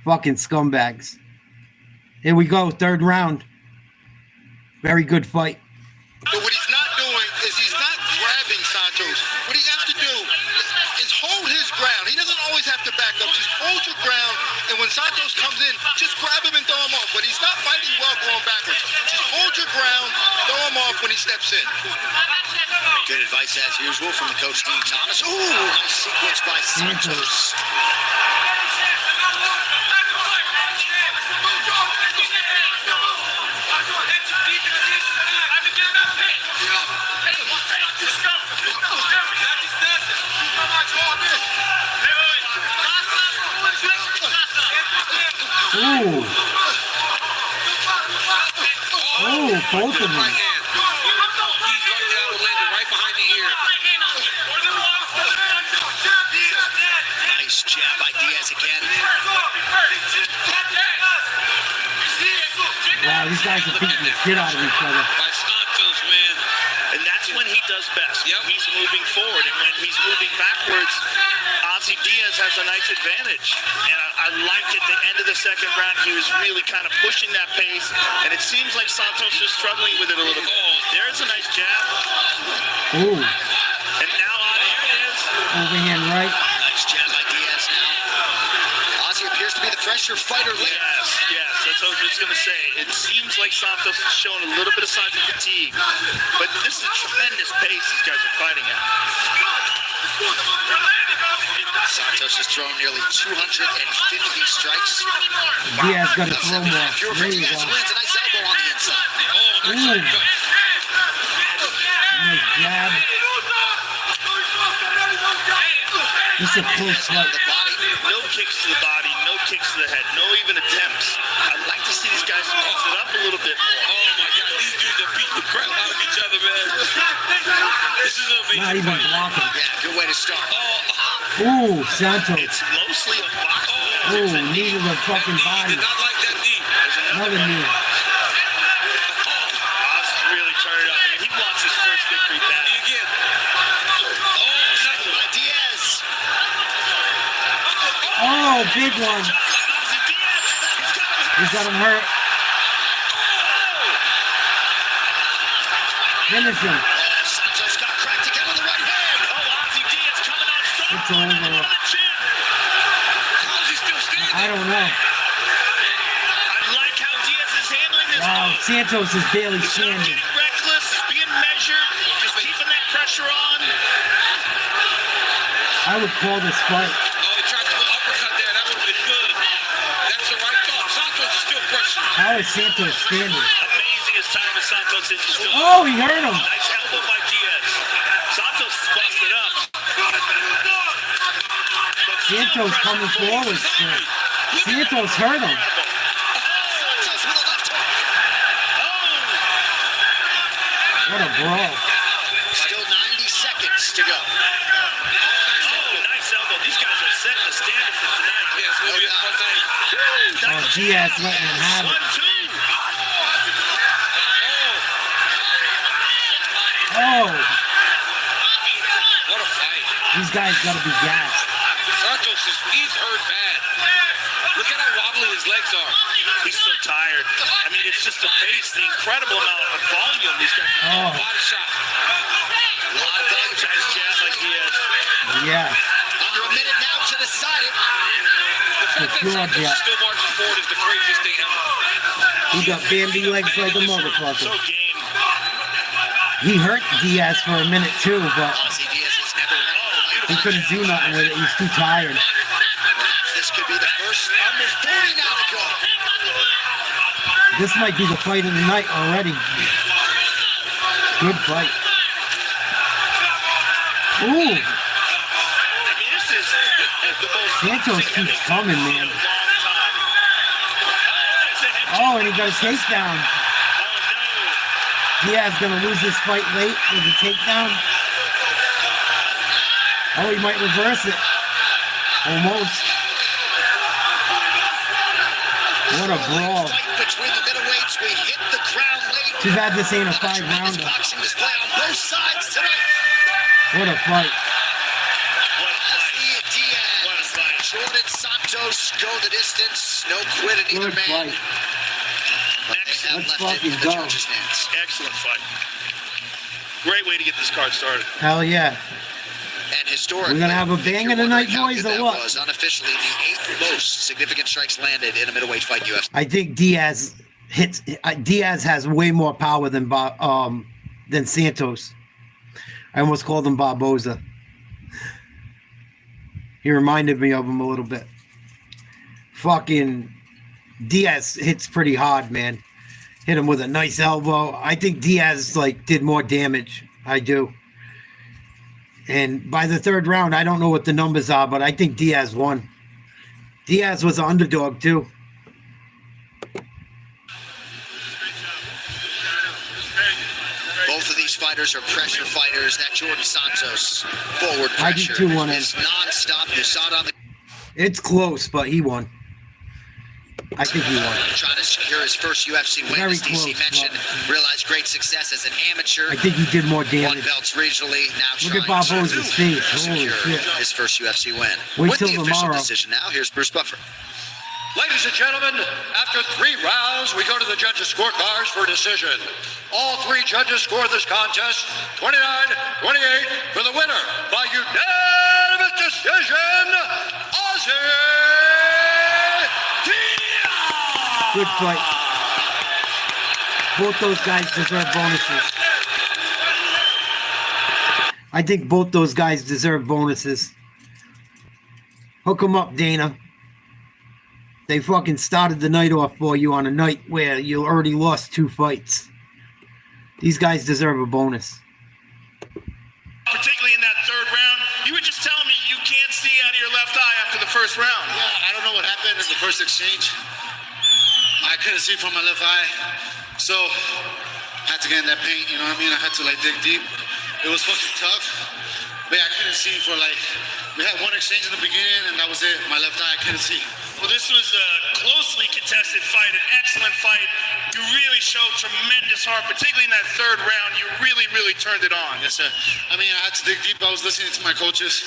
[SPEAKER 1] Fucking scumbags. Here we go, third round. Very good fight.
[SPEAKER 16] But what he's not doing is he's not grabbing Santos. What he has to do is hold his ground. He doesn't always have to back up. Just hold your ground, and when Santos comes in, just grab him and throw him off. But he's not fighting well going backwards. Just hold your ground, throw him off when he steps in.
[SPEAKER 7] Good advice as usual from the coach, Dean Thomas. Ooh, nice sequence by Santos.
[SPEAKER 1] Ooh. Oh, both of them.
[SPEAKER 9] He's lucky that one landed right behind the ear.
[SPEAKER 7] Nice jab by Diaz again.
[SPEAKER 1] Wow, these guys are beating the shit out of each other.
[SPEAKER 9] By Santos, man.
[SPEAKER 8] And that's when he does best.
[SPEAKER 9] Yep.
[SPEAKER 8] He's moving forward, and when he's moving backwards, Ozzy Diaz has a nice advantage. And I liked at the end of the second round, he was really kind of pushing that pace, and it seems like Santos is struggling with it a little bit. There's a nice jab.
[SPEAKER 1] Ooh.
[SPEAKER 8] And now here it is.
[SPEAKER 1] Overhand right.
[SPEAKER 7] Nice jab by Diaz now. Ozzy appears to be the fresher fighter late.
[SPEAKER 8] Yes, that's what I was just going to say. It seems like Santos has shown a little bit of signs of fatigue, but this is a tremendous pace these guys are fighting at.
[SPEAKER 7] Santos has thrown nearly 250 strikes.
[SPEAKER 1] Diaz got to throw more.
[SPEAKER 7] Pure
[SPEAKER 1] There
[SPEAKER 7] for
[SPEAKER 1] you go.
[SPEAKER 7] Diaz lands a nice elbow on the inside.
[SPEAKER 1] Ooh. Nice jab. This is a close fight.
[SPEAKER 8] No kicks to the body, no kicks to the head, no even attempts. I'd like to see these guys mix it up a little bit more.
[SPEAKER 9] Oh my God, these dudes are beating the crap out of each other, man. This is an amazing
[SPEAKER 1] Not even
[SPEAKER 9] fight.
[SPEAKER 1] blocking.
[SPEAKER 7] Yeah, good way to start.
[SPEAKER 1] Ooh, Santos.
[SPEAKER 8] It's mostly a box.
[SPEAKER 1] Ooh, knee to the fucking body.
[SPEAKER 9] Did not like that knee.
[SPEAKER 1] Another knee.
[SPEAKER 8] Oz is really turning up. He wants his first victory back.
[SPEAKER 9] Again.
[SPEAKER 7] By Diaz.
[SPEAKER 1] Oh, big one. He's got him hurt. Finish him.
[SPEAKER 7] Santos got cracked again on the right
[SPEAKER 1] It's over.
[SPEAKER 9] How's he still standing?
[SPEAKER 1] I don't know.
[SPEAKER 8] I like how Diaz is handling this.
[SPEAKER 1] Wow, Santos is barely
[SPEAKER 8] He's not
[SPEAKER 1] standing.
[SPEAKER 8] getting reckless. He's being measured. Just keeping that pressure on.
[SPEAKER 1] I would call this fight.
[SPEAKER 9] Oh, he tried to uppercut there. That would have been good. That's the right thought. Santos is still pressure.
[SPEAKER 1] How is Santos standing?
[SPEAKER 8] Amazing as time as Santos is. He's still
[SPEAKER 1] Oh, he hurt him.
[SPEAKER 8] nice elbow by Diaz. Santos is busted up.
[SPEAKER 1] Santos coming forward still. Santos hurt him. What a brawl.
[SPEAKER 7] Still 90 seconds to go.
[SPEAKER 8] Oh, nice elbow. These guys are setting the standard for tonight.
[SPEAKER 9] Yes, we'll be a fun night.
[SPEAKER 1] Oh, Diaz letting him have it.
[SPEAKER 8] 1, 2.
[SPEAKER 1] Oh,
[SPEAKER 9] What a fight.
[SPEAKER 1] these guys got to be gassed.
[SPEAKER 9] Santos he's hurt bad. Look at how wobbly his legs are.
[SPEAKER 8] He's so tired. I mean, it's just the pace, the incredible amount of volume these guys
[SPEAKER 1] Oh.
[SPEAKER 9] Body shot.
[SPEAKER 8] A lot of volume. Nice jab like Diaz.
[SPEAKER 1] Yeah.
[SPEAKER 7] Under a minute now to decide it.
[SPEAKER 9] The fact that Santos is still marching forward is the craziest thing ever.
[SPEAKER 1] He got Bambi legs like a motherfucker.
[SPEAKER 8] So game.
[SPEAKER 1] He hurt Diaz for a minute too, but
[SPEAKER 7] Ozzy Diaz has never won.
[SPEAKER 1] he couldn't do nothing with it. He's too tired.
[SPEAKER 7] This could be the first under 40 now to go.
[SPEAKER 1] This might be the fight of the night already. Good fight. Ooh,
[SPEAKER 8] I mean, this is the most
[SPEAKER 1] Santos keeps coming, man. Oh, and he got a takedown. Diaz gonna lose this fight late with a takedown. Oh, he might reverse it. Almost. What a brawl.
[SPEAKER 7] Between the middleweights, we hit the ground late.
[SPEAKER 1] Too bad this ain't a 5-rounder.
[SPEAKER 7] Boxing display on both sides tonight.
[SPEAKER 1] What a fight.
[SPEAKER 7] Ozzy Diaz, Jordan Santos go the distance. No quit in either
[SPEAKER 1] Good
[SPEAKER 7] man.
[SPEAKER 1] fight.
[SPEAKER 7] But they have
[SPEAKER 1] Let's
[SPEAKER 7] left it
[SPEAKER 1] fucking
[SPEAKER 7] in the
[SPEAKER 1] go.
[SPEAKER 7] judges' hands.
[SPEAKER 8] excellent fight. Great way to get this card started.
[SPEAKER 1] Hell yeah.
[SPEAKER 7] And historically,
[SPEAKER 1] We're gonna have a
[SPEAKER 7] if you're
[SPEAKER 1] banger tonight,
[SPEAKER 7] wondering how
[SPEAKER 1] boys,
[SPEAKER 7] good
[SPEAKER 1] or
[SPEAKER 7] that
[SPEAKER 1] what?
[SPEAKER 7] was unofficially the 8th most significant strikes landed in a middleweight fight UFC.
[SPEAKER 1] I think Diaz hits. Diaz has way more power than Santos. I almost called him Barboza. He reminded me of him a little bit. Fucking Diaz hits pretty hard, man. Hit him with a nice elbow. I think Diaz did more damage. I do. And by the 3rd round, I don't know what the numbers are, but I think Diaz won. Diaz was an underdog too.
[SPEAKER 7] Both of these fighters are pressure fighters. That Jordan Santos forward
[SPEAKER 1] I do
[SPEAKER 7] pressure
[SPEAKER 1] too, one
[SPEAKER 7] is nonstop. You saw it on the
[SPEAKER 1] It's close, but he won. I think he won.
[SPEAKER 7] trying to secure his first UFC win.
[SPEAKER 1] Very
[SPEAKER 7] As DC
[SPEAKER 1] close,
[SPEAKER 7] mentioned, realized great success as an amateur.
[SPEAKER 1] I think he did more
[SPEAKER 7] Won
[SPEAKER 1] damage.
[SPEAKER 7] belts regionally. Now
[SPEAKER 1] Look at
[SPEAKER 7] trying to
[SPEAKER 1] Barboza's face. Holy
[SPEAKER 7] secure
[SPEAKER 1] shit.
[SPEAKER 7] his first UFC win.
[SPEAKER 1] Wait
[SPEAKER 7] With
[SPEAKER 1] till
[SPEAKER 7] the official
[SPEAKER 1] tomorrow.
[SPEAKER 7] decision now, here's Bruce Buffer.
[SPEAKER 16] Ladies and gentlemen, after 3 rounds, we go to the judges' scorecards for decision. All 3 judges scored this contest 29-28 for the winner by unanimous decision, Ozzy Diaz!
[SPEAKER 1] Good fight. Both those guys deserve bonuses. I think both those guys deserve bonuses. Hook them up, Dana. They fucking started the night off for you on a night where you already lost 2 fights. These guys deserve a bonus.
[SPEAKER 8] Particularly in that 3rd round, you were just telling me you can't see out of your left eye after the 1st round.
[SPEAKER 17] Yeah, I don't know what happened in the first exchange. I couldn't see from my left eye, so I had to get in that paint, you know what I mean? I had to dig deep. It was fucking tough, but yeah, I couldn't see for we had 1 exchange in the beginning and that was it. My left eye, I couldn't see.
[SPEAKER 8] Well, this was a closely contested fight, an excellent fight. You really showed tremendous heart, particularly in that 3rd round. You really, really turned it on.
[SPEAKER 17] Yes, sir. I mean, I had to dig deep. I was listening to my coaches,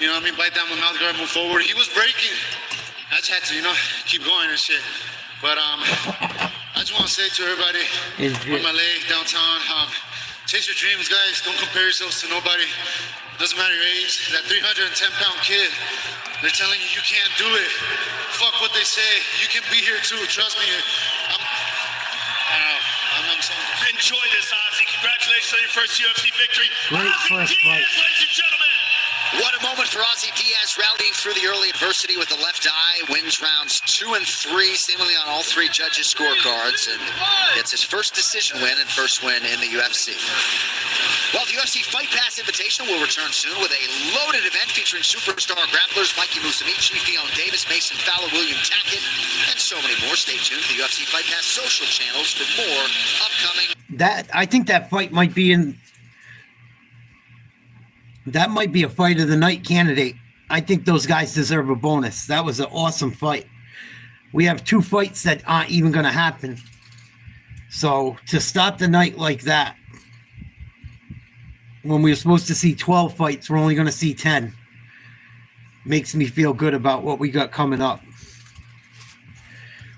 [SPEAKER 17] you know what I mean? Bite down my mouth guard, move forward. He was breaking. I just had to, keep going and shit. But I just want to say to everybody, with my leg downtown, chase your dreams, guys. Don't compare yourselves to nobody. doesn't matter your age, that 310-pound kid, they're telling you you can't do it. Fuck what they say. You can be here too. Trust me.
[SPEAKER 8] Enjoy this, Ozzy. Congratulations on your first UFC victory.
[SPEAKER 1] Great
[SPEAKER 8] Ozzy
[SPEAKER 1] first
[SPEAKER 8] Diaz,
[SPEAKER 1] fight.
[SPEAKER 8] ladies and gentlemen.
[SPEAKER 7] What a moment for Ozzy Diaz, rallying through the early adversity with the left eye, wins rounds 2 and 3, seemingly on all 3 judges' scorecards, and gets his first decision win and first win in the UFC. Well, the UFC Fight Pass Invitational will return soon with a loaded event featuring superstar grapplers Mikey Musumeci, Fionn Davis, Mason Fowler, William Tackett, and so many more. Stay tuned to the UFC Fight Pass social channels for more upcoming.
[SPEAKER 1] I think that fight might be in. That might be a fight of the night candidate. I think those guys deserve a bonus. That was an awesome fight. We have 2 fights that aren't even going to happen. So to start the night like that, when we were supposed to see 12 fights, we're only going to see 10. Makes me feel good about what we got coming up.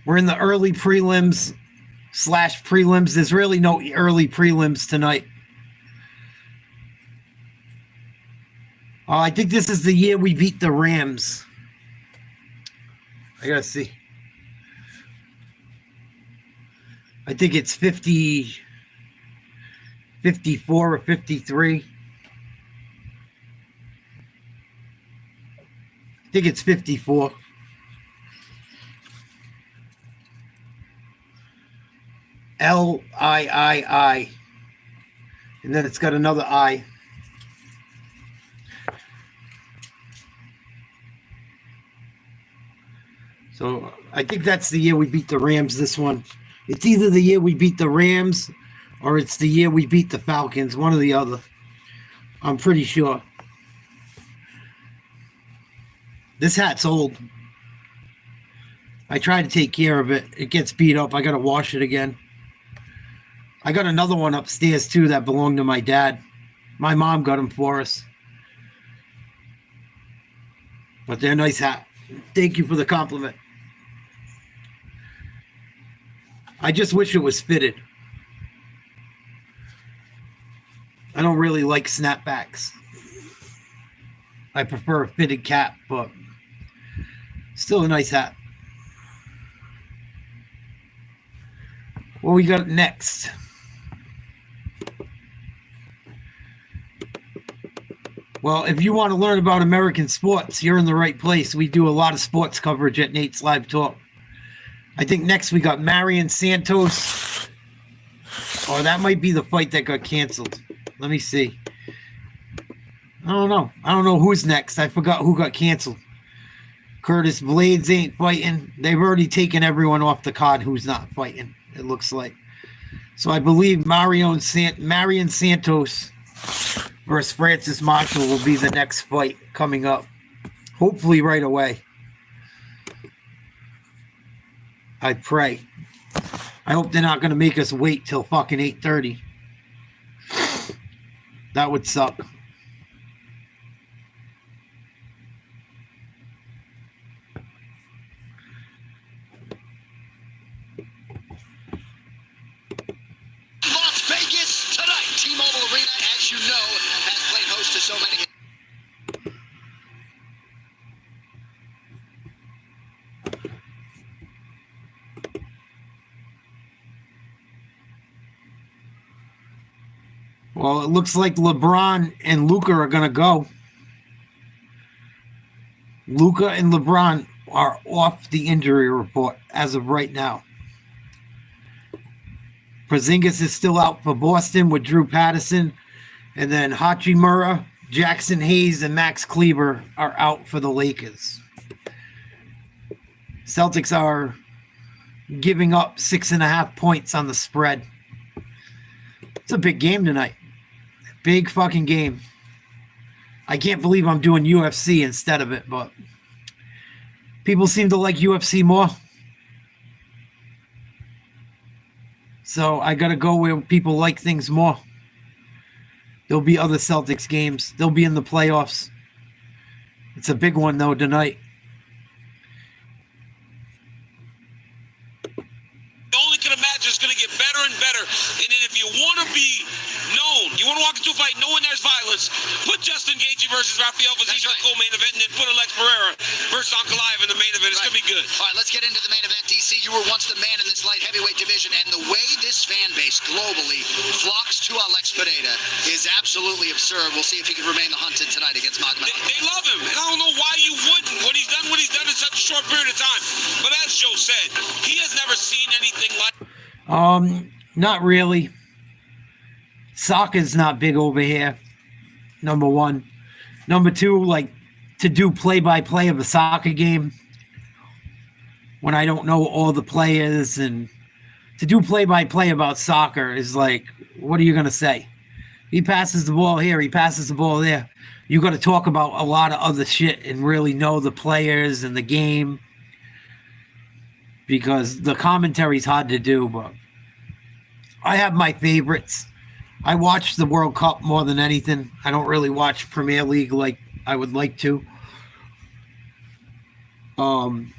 [SPEAKER 1] We're in the early prelims / prelims. There's really no early prelims tonight. I think this is the year we beat the Rams. I gotta see. I think it's 54 or 53. I think it's 54. L-I-I-I. And then it's got another I. So I think that's the year we beat the Rams, this one. It's either the year we beat the Rams or it's the year we beat the Falcons, one or the other. I'm pretty sure. This hat's old. I try to take care of it. It gets beat up. I got to wash it again. I got another one upstairs, too, that belonged to my dad. My mom got them for us. But they're a nice hat. Thank you for the compliment. I just wish it was fitted. I don't really like snapbacks. I prefer a fitted cap, but still a nice hat. What we got next? Well, if you want to learn about American sports, you're in the right place. We do a lot of sports coverage at Nate's Live Talk. I think next we got Marion Santos. Oh, that might be the fight that got canceled. Let me see. I don't know. I don't know who's next. I forgot who got canceled. Curtis Blades ain't fighting. They've already taken everyone off the card who's not fighting, it looks like. So I believe Marion Santos versus Francis Marshall will be the next fight coming up. Hopefully right away. I pray. I hope they're not going to make us wait till fucking 8:30. That would suck.
[SPEAKER 7] Las Vegas tonight. T-Mobile Arena, as you know, has played host to so many.
[SPEAKER 1] Well, it looks like LeBron and Luka are going to go. Luka and LeBron are off the injury report as of right now. Porzingis is still out for Boston with Drew Patterson. And then Hachimura, Jackson Hayes, and Max Kleber are out for the Lakers. Celtics are giving up 6.5 points on the spread. It's a big game tonight. Big fucking game. I can't believe I'm doing UFC instead of it, but people seem to like UFC more. So I got to go where people like things more. There'll be other Celtics games. They'll be in the playoffs. It's a big one, though, tonight.
[SPEAKER 9] Only can imagine it's going to get better and better. And then if you want to be known, you want to walk into a fight knowing there's violence, put Justin Gaethje good.
[SPEAKER 7] All right, let's get into the main event. DC, you were once the man in this light heavyweight division, and the way this fan base globally flocks to Alex Pereira is absolutely absurd. We'll see if he can remain the hunted tonight against Magma.
[SPEAKER 9] They love him, and I don't know why you wouldn't. What he's done in such a short period of time. But as Joe said, he has never seen anything like.
[SPEAKER 1] Not really. Soccer's not big over here. Number one. Number two, like, to do play-by-play of a soccer game when I don't know all the players, and to do play-by-play about soccer is like, what are you going to say? He passes the ball here, he passes the ball there. You got to talk about a lot of other shit and really know the players and the game, because the commentary's hard to do, but I have my favorites. I watch the World Cup more than anything. I don't really watch Premier League like I would like to. And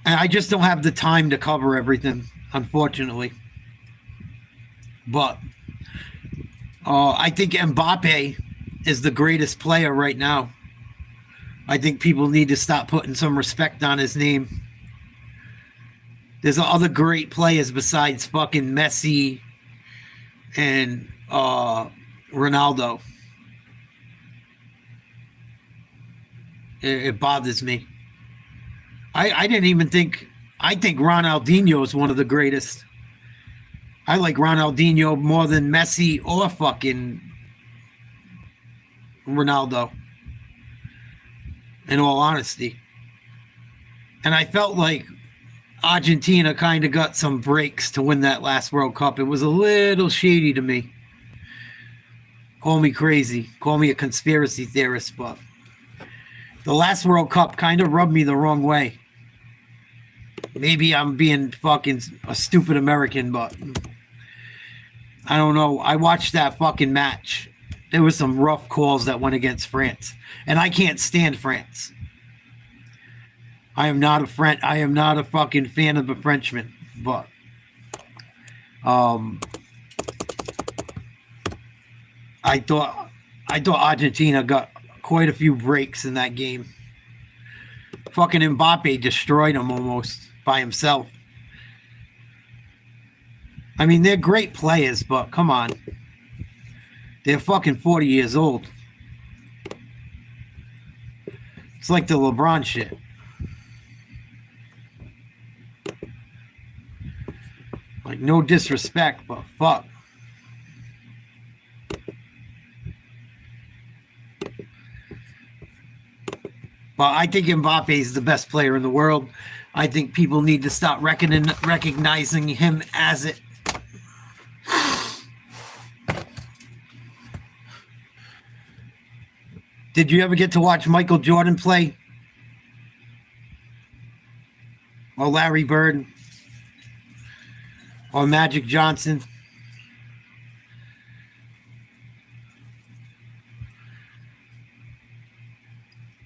[SPEAKER 1] I just don't have the time to cover everything, unfortunately. But I think Mbappe is the greatest player right now. I think people need to stop putting some respect on his name. There's other great players besides fucking Messi and Ronaldo. It bothers me. I didn't even think. I think Ronaldinho is one of the greatest. I like Ronaldinho more than Messi or fucking Ronaldo, in all honesty. And I felt like Argentina kind of got some breaks to win that last World Cup. It was a little shady to me. Call me crazy. Call me a conspiracy theorist, but the last World Cup kind of rubbed me the wrong way. Maybe I'm being fucking a stupid American, but I don't know. I watched that fucking match. There was some rough calls that went against France, and I can't stand France. I am not a fucking fan of a Frenchman, but I thought Argentina got quite a few breaks in that game. Fucking Mbappe destroyed him almost by himself. I mean, they're great players, but come on. They're fucking 40 years old. It's like the LeBron shit. Like, no disrespect, but fuck. But I think Mbappe is the best player in the world. I think people need to stop recognizing him as it. Did you ever get to watch Michael Jordan play? Or Larry Bird? Or Magic Johnson?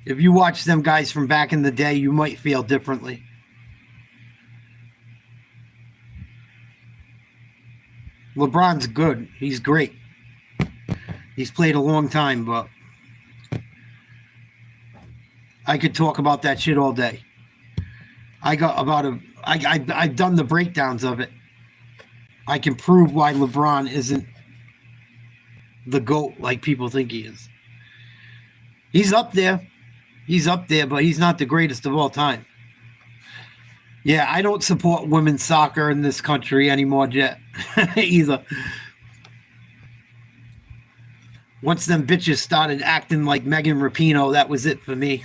[SPEAKER 1] If you watch them guys from back in the day, you might feel differently. LeBron's good. He's great. He's played a long time, but I could talk about that shit all day. I've done the breakdowns of it. I can prove why LeBron isn't the GOAT like people think he is. He's up there. He's up there, but he's not the greatest of all time. Yeah, I don't support women's soccer in this country anymore yet. Either. Once them bitches started acting like Megan Rapinoe, that was it for me.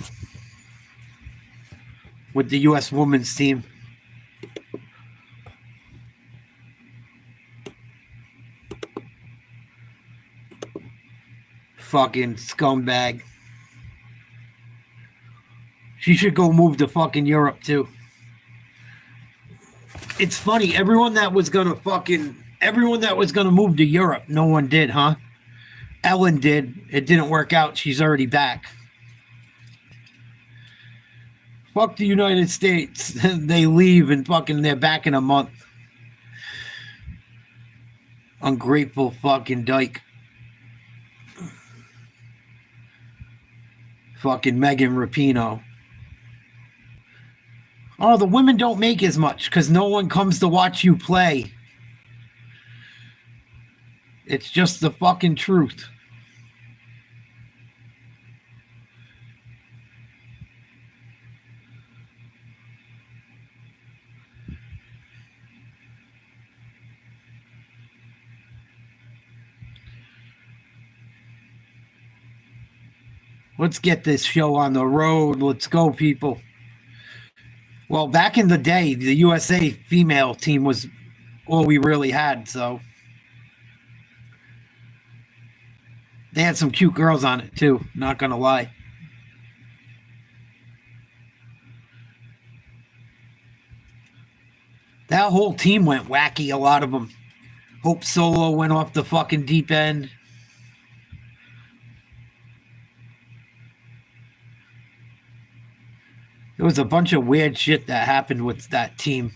[SPEAKER 1] With the U.S. women's team. Fucking scumbag. She should go move to fucking Europe too. It's funny, everyone that was gonna move to Europe, no one did, huh? Ellen did. It didn't work out. She's already back. Fuck the United States. They leave and fucking they're back in a month. Ungrateful fucking dyke. Fucking Megan Rapinoe. Oh, the women don't make as much because no one comes to watch you play. It's just the fucking truth. Let's get this show on the road. Let's go, people. Well, back in the day, the USA female team was all we really had, so they had some cute girls on it too, not gonna lie. That whole team went wacky, a lot of them. Hope Solo went off the fucking deep end. There was a bunch of weird shit that happened with that team.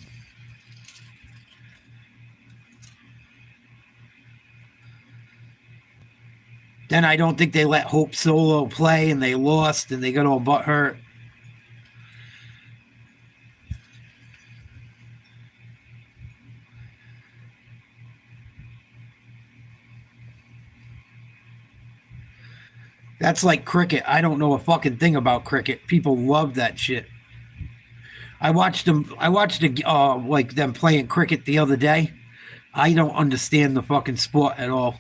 [SPEAKER 1] Then I don't think they let Hope Solo play, and they lost, and they got all butthurt. That's like cricket. I don't know a fucking thing about cricket. People love that shit. I watched them like them playing cricket the other day. I don't understand the fucking sport at all.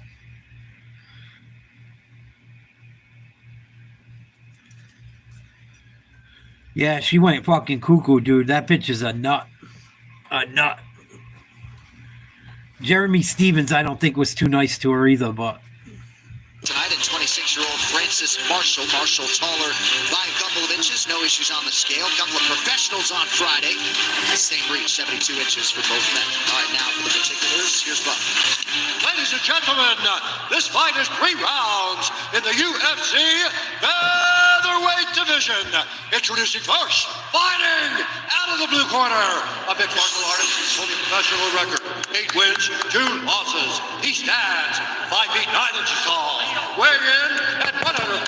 [SPEAKER 1] Yeah, she went fucking cuckoo, dude. That bitch is a nut. A nut. Jeremy Stevens, I don't think was too nice to her either, but
[SPEAKER 7] Tonight, and 26-year-old Francis Marshall. Marshall taller by a couple of inches. No issues on the scale. A couple of professionals on Friday. Same reach, 72 inches for both men. All right, now for the particulars, here's Buck.
[SPEAKER 16] Ladies and gentlemen, this fight is 3 rounds in the UFC featherweight division. Introducing first, fighting out of the blue corner, a mixed martial artist, holding professional record, 8 wins, 2 losses. He stands 5 feet 9 inches tall, weighing in at 146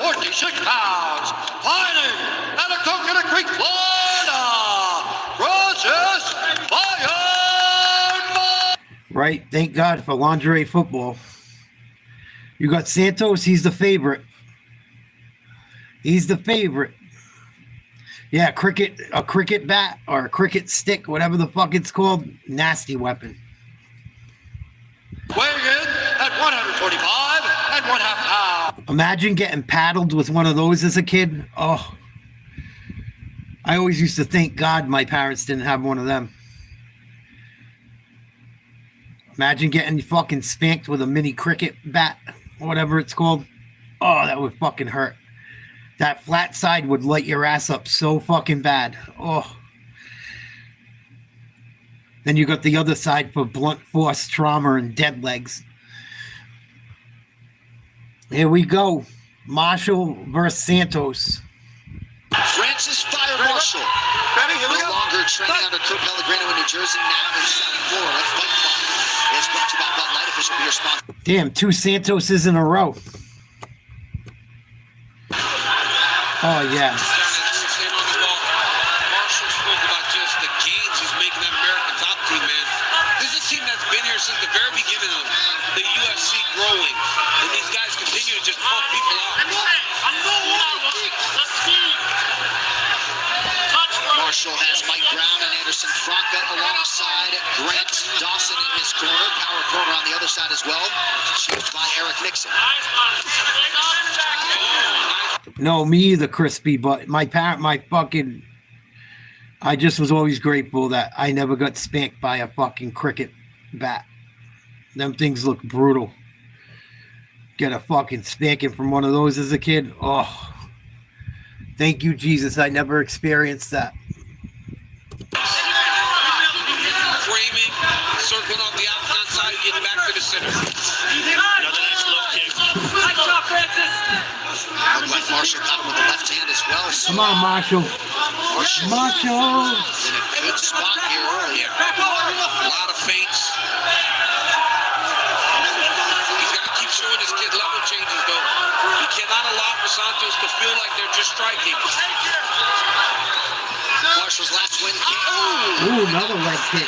[SPEAKER 16] pounds, fighting out of Coconut Creek, Florida, Francis Fire.
[SPEAKER 1] right. Thank God for lingerie football. You got Santos. He's the favorite. He's the favorite. Yeah, a cricket bat or a cricket stick, whatever the fuck it's called. Nasty weapon.
[SPEAKER 16] Weighing in at 145 and 1/2 pounds.
[SPEAKER 1] Imagine getting paddled with one of those as a kid. Oh. I always used to thank God my parents didn't have one of them. Imagine getting fucking spanked with a mini cricket bat, whatever it's called. Oh, that would fucking hurt. That flat side would light your ass up so fucking bad. Oh. Then you got the other side for blunt force trauma and dead legs. Here we go. Marshall versus Santos.
[SPEAKER 7] Francis Fire Marshall. No longer training under Kurt Pellegrino in New Jersey, now in South Florida. Fight Club is brought to you by Bud Light, official beer sponsor.
[SPEAKER 1] Damn, 2 Santoses in a row. Oh, yeah.
[SPEAKER 9] Marshall spoke about just the gains he's making that American top team, man. This is a team that's been here since the very beginning of the UFC growing. And these guys continue to just pump people out.
[SPEAKER 7] Marshall has Mike Brown and Anderson Franca alongside Grant Dawson in his corner. Power corner on the other side as well. Chiefed by Eric Nixon.
[SPEAKER 1] No, me either, Crispy, but I just was always grateful that I never got spanked by a fucking cricket bat. Them things look brutal. Get a fucking spanking from one of those as a kid. Oh, thank you, Jesus. I never experienced that.
[SPEAKER 9] Framing, circling off the outside side, getting back to the center.
[SPEAKER 7] Another nice low kick. Looked like Marshall got him with the left hand as well. So
[SPEAKER 1] Come on, Marshall. Marshall.
[SPEAKER 7] in a good spot here earlier.
[SPEAKER 9] A lot of feints. He's got to keep showing this kid level changes, though. He cannot allow for Santos to feel like they're just striking.
[SPEAKER 7] Marshall's last win came
[SPEAKER 1] Ooh, another leg kick.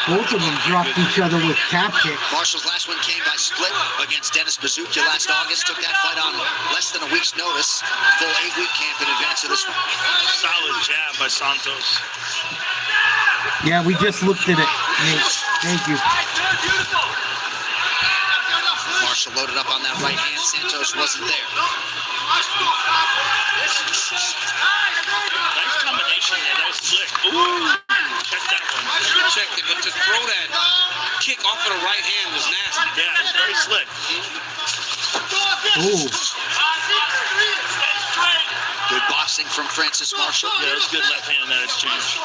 [SPEAKER 1] Both of them dropped each other with calf kicks.
[SPEAKER 7] Marshall's last one came by split against Dennis Bazooka last August. Took that fight on less than a week's notice. Full 8-week camp in advance of this one.
[SPEAKER 8] Solid jab by Santos.
[SPEAKER 1] Yeah, we just looked at it, Nate. Thank you.
[SPEAKER 7] Marshall loaded up on that right hand. Santos wasn't there.
[SPEAKER 8] Nice combination there. That was slick. Ooh. Check that one.
[SPEAKER 9] Checked it, but to throw that kick off of the right hand was nasty.
[SPEAKER 8] Yeah, it was very slick.
[SPEAKER 1] Ooh.
[SPEAKER 7] Good boxing from Francis Marshall.
[SPEAKER 8] Yeah, it was good left hand in that exchange.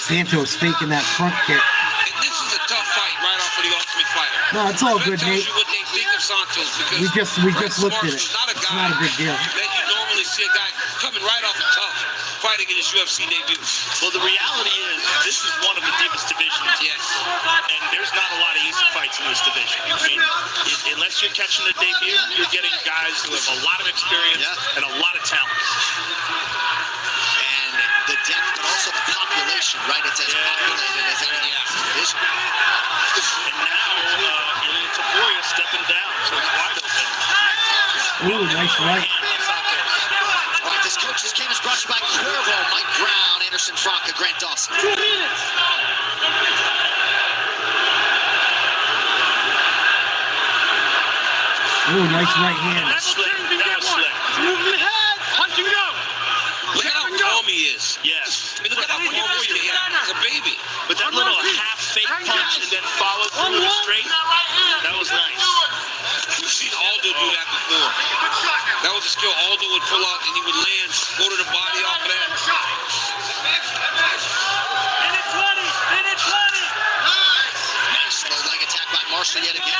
[SPEAKER 1] Santos faking that front kick.
[SPEAKER 9] And this is a tough fight right off of the Ultimate Fighter.
[SPEAKER 1] No, it's all good, Nate.
[SPEAKER 9] What they think of Santos because
[SPEAKER 1] We just looked at it.
[SPEAKER 9] Not a
[SPEAKER 1] It's
[SPEAKER 9] guy
[SPEAKER 1] not a big deal.
[SPEAKER 9] that you normally see a guy coming right off the tough fighting in his UFC debut.
[SPEAKER 8] Well, the reality is this is one of the deepest divisions.
[SPEAKER 9] Yes.
[SPEAKER 8] And there's not a lot of easy fights in this division. I mean, unless you're catching a debut, you're getting guys who have a lot of experience and a lot of talent.
[SPEAKER 7] And the depth, but also the population, right? It's as populated as any division.
[SPEAKER 8] And now, Taporia stepping down, so it's wide open.
[SPEAKER 1] Ooh, nice right.
[SPEAKER 7] All right, this coach's game is brought to you by Cuervo, Mike Brown, Anderson Franca, Grant Dawson. 2 minutes.
[SPEAKER 1] Ooh, nice right hand.
[SPEAKER 8] That was slick.
[SPEAKER 16] Moving ahead. Punching down.
[SPEAKER 9] Look at how calm he is.
[SPEAKER 8] Yes.
[SPEAKER 9] I mean, look at how calm he is. He's a baby.
[SPEAKER 8] But that little half fake punch and then followed through with a straight, that was nice.
[SPEAKER 9] We've seen Aldo do that before. That was a skill Aldo would pull out and he would land, go to the body off of that.
[SPEAKER 7] Nice low leg attack by Marshall yet again.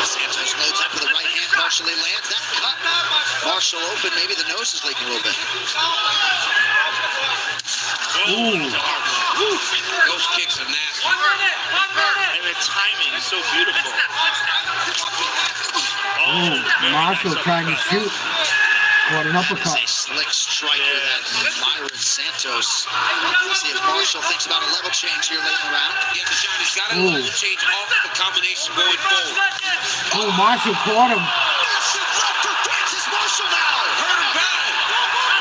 [SPEAKER 7] Santos loads up with the right hand, partially lands. That cut. Marshall open, maybe the nose is leaking a little bit.
[SPEAKER 1] Ooh.
[SPEAKER 9] Those kicks are nasty.
[SPEAKER 8] And the timing is so beautiful.
[SPEAKER 1] Ooh, Marshall trying to shoot. Caught an uppercut.
[SPEAKER 7] A slick striker that Myron Santos. We'll see if Marshall thinks about a level change here late in the round.
[SPEAKER 9] Yeah, but John, he's got a level change off the combination going forward.
[SPEAKER 1] Oh, Marshall caught him.
[SPEAKER 7] Massive left for Francis Marshall now.
[SPEAKER 9] Hurt him bad.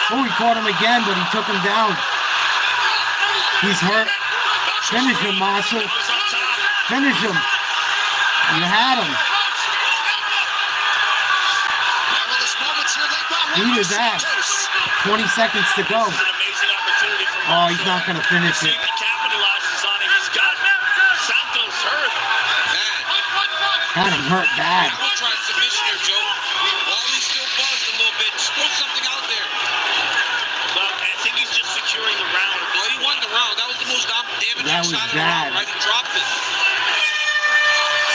[SPEAKER 1] Oh, he caught him again, but he took him down. He's hurt. Finish him, Marshall. Finish him. You had him. Beat his ass. 20 seconds to go. Oh, he's not going to finish it.
[SPEAKER 8] He capitalizes on it. He's got Santos hurt.
[SPEAKER 1] Got him hurt bad.
[SPEAKER 9] We'll try submission here, Joe. Wally's still buzzed a little bit. Just throw something out there.
[SPEAKER 8] Well, I think he's just securing the round.
[SPEAKER 9] Well, he won the round. That was the most damaging
[SPEAKER 1] That was
[SPEAKER 9] shot of the
[SPEAKER 1] bad.
[SPEAKER 9] round, right? He dropped it.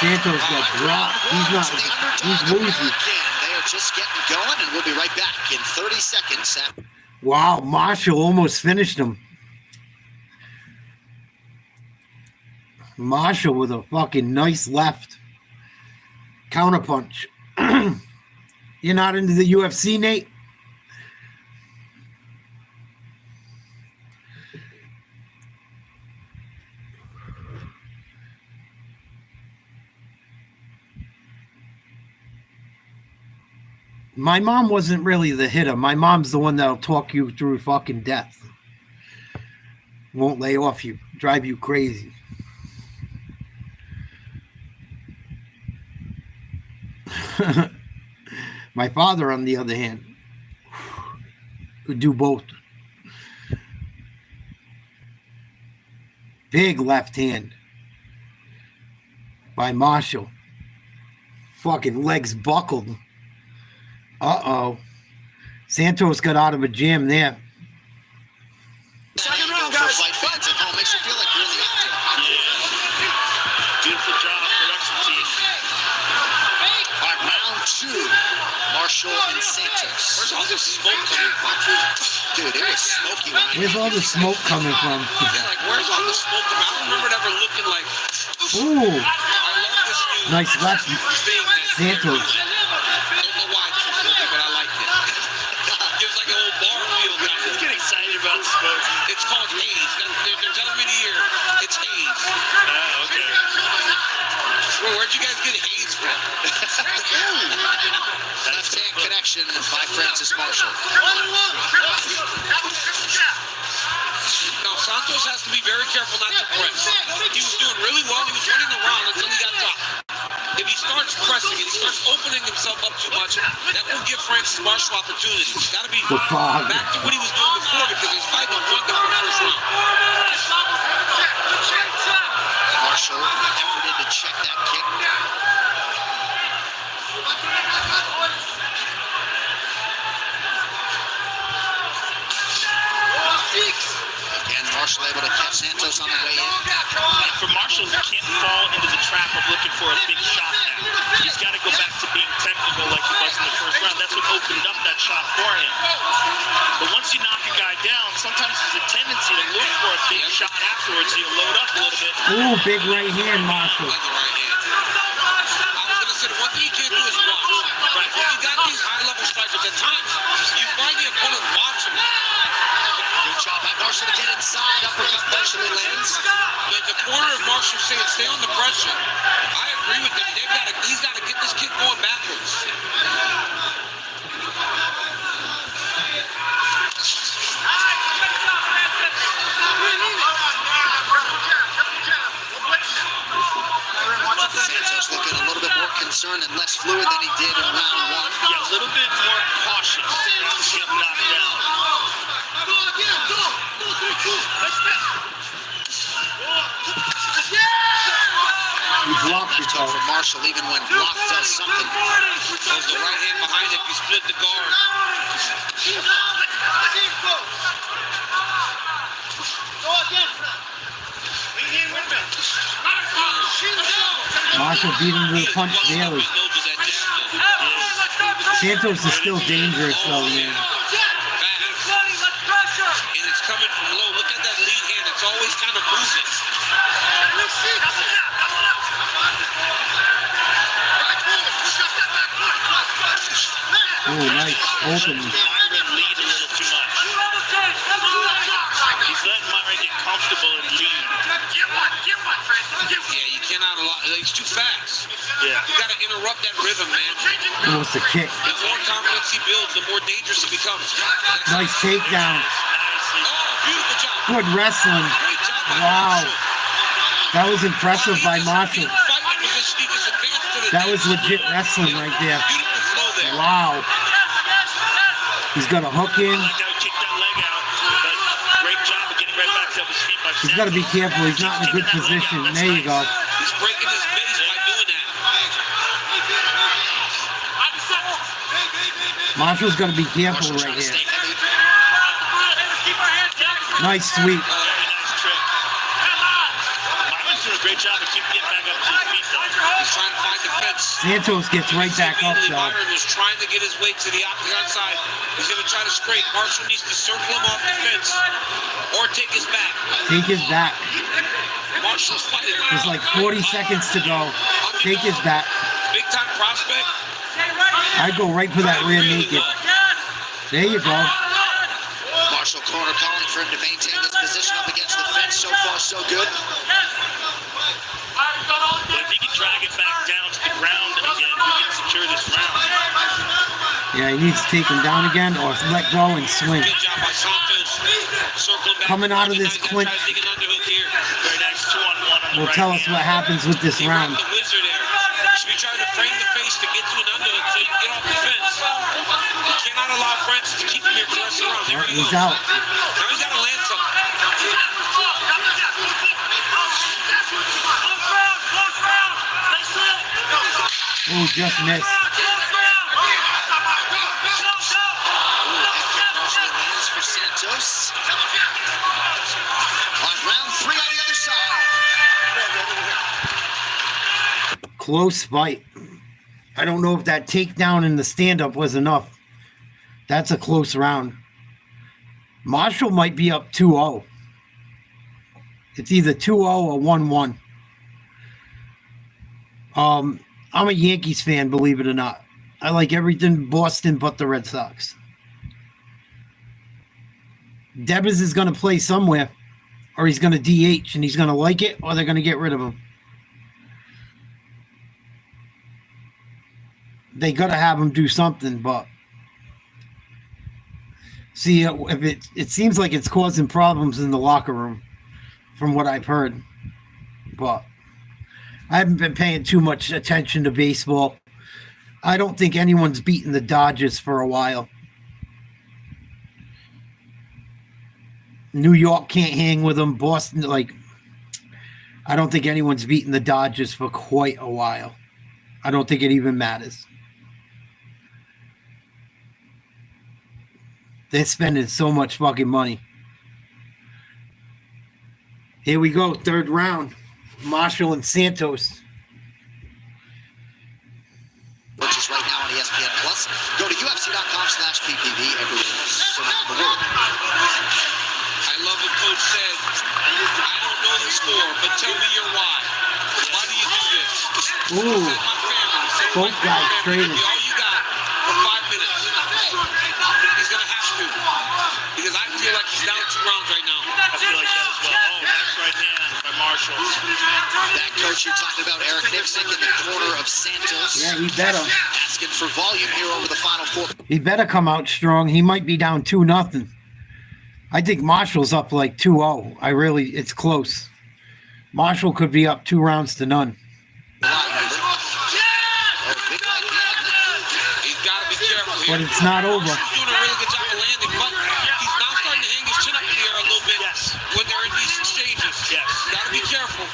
[SPEAKER 1] Santos got dropped. He's woozy.
[SPEAKER 7] They are just getting going, and we'll be right back in 30 seconds.
[SPEAKER 1] Wow, Marshall almost finished him. Marshall with a fucking nice left counterpunch. You're not into the UFC, Nate? My mom wasn't really the hitter. My mom's the one that'll talk you through fucking death. Won't lay off you, drive you crazy. My father, on the other hand, could do both. Big left hand by Marshall. Fucking legs buckled. Uh-oh. Santos got out of a jam there.
[SPEAKER 7] Second round, guys. Fight fans at home. Makes you feel like you're in the octagon.
[SPEAKER 8] Yeah. Beautiful job, production team.
[SPEAKER 7] All right, round 2. Marshall and Santos.
[SPEAKER 9] Where's all this smoke coming from?
[SPEAKER 7] Dude, it was smoky.
[SPEAKER 1] Where's all the smoke coming from?
[SPEAKER 9] Yeah, like, where's all the smoke coming? I don't remember it ever looking like
[SPEAKER 1] Ooh.
[SPEAKER 9] I love this news.
[SPEAKER 1] Nice left. Santos.
[SPEAKER 9] I don't know why, but I like it. Gives like an old bar feel.
[SPEAKER 8] Let's get excited about sports.
[SPEAKER 9] It's called haze. They're telling me to hear it's haze.
[SPEAKER 8] Okay.
[SPEAKER 9] Where'd you guys get haze from?
[SPEAKER 7] Left hand connection by Francis Marshall.
[SPEAKER 9] Now, Santos has to be very careful not to press. He was doing really well. He was running around until he got dropped. If he starts pressing and he starts opening himself up too much, that will give Francis Marshall opportunities. He's got to be back to what he was doing before because he's fighting a wonderful first round.
[SPEAKER 7] Marshall efforted to check that kick. Again, Marshall able to catch Santos on the way in.
[SPEAKER 8] And for Marshall, he can't fall into the trap of looking for a big shot now. He's got to go back to being technical like he was in the first round. That's what opened up that shot for him. But once you knock a guy down, sometimes there's a tendency to look for a big shot afterwards. So you load up a little bit.
[SPEAKER 1] Ooh, big right hand, Marshall.
[SPEAKER 9] I was going to say, the one thing you can't do is watch. Right. When you got these high-level strikers, at times, you find the opponent watching.
[SPEAKER 7] Good job by Marshall to get inside. Uppercut partially lands.
[SPEAKER 9] The corner of Marshall saying stay under pressure. I agree with them. He's got to get this kid going backwards.
[SPEAKER 7] Santos looking a little bit more concerned and less fluid than he did in round one.
[SPEAKER 8] Yeah, a little bit more cautious to get knocked down.
[SPEAKER 1] He blocked it
[SPEAKER 7] Tough for Marshall, even when block does something.
[SPEAKER 9] There's the right hand behind him. He split the guard.
[SPEAKER 1] Marshall beat him to the punch daily. Santos is still dangerous though, man.
[SPEAKER 9] And it's coming from low. Look at that lead hand. It's always kind of moving.
[SPEAKER 1] Oh, nice. Open.
[SPEAKER 8] Myron lead a little too much. He's letting Myron get comfortable and lead.
[SPEAKER 9] Yeah, you cannot allow. He's too fast.
[SPEAKER 8] Yeah.
[SPEAKER 9] You got to interrupt that rhythm, man.
[SPEAKER 1] Oh, it's a kick.
[SPEAKER 9] The more confidence he builds, the more dangerous he becomes.
[SPEAKER 1] Nice takedown.
[SPEAKER 9] Beautiful job.
[SPEAKER 1] Good wrestling. Wow. That was impressive by Marshall. That was legit wrestling right there. Wow. He's got a hook in. He's got to be careful. He's not in a good position. There you go.
[SPEAKER 9] He's breaking his base by doing that.
[SPEAKER 1] Marshall's got to be careful right here. Nice sweep.
[SPEAKER 8] Myron's doing a great job of keeping getting back up to his feet, though.
[SPEAKER 9] He's trying to find the fence.
[SPEAKER 1] Santos gets right back up, though.
[SPEAKER 9] Myron was trying to get his way to the octagon side. He's going to try to scrape. Marshall needs to circle him off the fence or take his back.
[SPEAKER 1] Take his back.
[SPEAKER 9] Marshall's fighting.
[SPEAKER 1] There's like 40 seconds to go. Take his back.
[SPEAKER 9] Big time prospect.
[SPEAKER 1] I go right for that rear naked. There you go.
[SPEAKER 7] Marshall corner calling for him to maintain this position up against the fence. So far, so good.
[SPEAKER 8] But if he can drag it back down to the ground again, he can secure this round.
[SPEAKER 1] Yeah, he needs to take him down again or let go and swing.
[SPEAKER 9] Good job by Santos. Circling back.
[SPEAKER 1] Coming out of this clinch will tell us what happens with this round.
[SPEAKER 9] The wizard there. You should be trying to frame the face to get to an underhook so you can get off the fence. You cannot allow Francis to keep him here for the rest of the round. There
[SPEAKER 1] He's out.
[SPEAKER 9] Now he's got to land something.
[SPEAKER 1] Oh, just missed.
[SPEAKER 7] For Santos. On round 3 on the other side.
[SPEAKER 1] Close fight. I don't know if that takedown in the stand-up was enough. That's a close round. Marshall might be up 2-0. It's either 2-0 or 1-1. I'm a Yankees fan, believe it or not. I like everything Boston but the Red Sox. Devers is going to play somewhere, or he's going to DH, and he's going to like it, or they're going to get rid of him. They got to have him do something, but see, if it seems like it's causing problems in the locker room, from what I've heard. But I haven't been paying too much attention to baseball. I don't think anyone's beaten the Dodgers for a while. New York can't hang with them. Boston, I don't think anyone's beaten the Dodgers for quite a while. I don't think it even matters. They're spending so much fucking money. Here we go, third round. Marshall and Santos.
[SPEAKER 7] Purchase right now on ESPN Plus. Go to UFC.com/PPV everywhere else around the world.
[SPEAKER 9] I love what Coach said. I don't know the score, but tell me your why. Why do you do this?
[SPEAKER 1] Ooh.
[SPEAKER 9] Said my family. Said
[SPEAKER 1] Both
[SPEAKER 9] my
[SPEAKER 1] guys
[SPEAKER 9] family.
[SPEAKER 1] trading.
[SPEAKER 9] Give me all you got for 5 minutes. He's going to have to. Because I feel like he's down 2 rounds right now.
[SPEAKER 8] I feel like that as well. Oh, nice right hand by Marshall.
[SPEAKER 7] That coach you're talking about, Eric Nixon, in the corner of Santos.
[SPEAKER 1] Yeah, he better.
[SPEAKER 7] Asking for volume here over the final 4.
[SPEAKER 1] He better come out strong. He might be down 2-0. I think Marshall's up like 2-0. It's close. Marshall could be up 2 rounds to none.
[SPEAKER 9] He's got to be careful here.
[SPEAKER 1] But it's not over.
[SPEAKER 9] He's doing a really good job of landing, but he's now starting to hang his chin up in the air a little bit when they're in these exchanges.
[SPEAKER 8] Yes.
[SPEAKER 9] Got to be careful.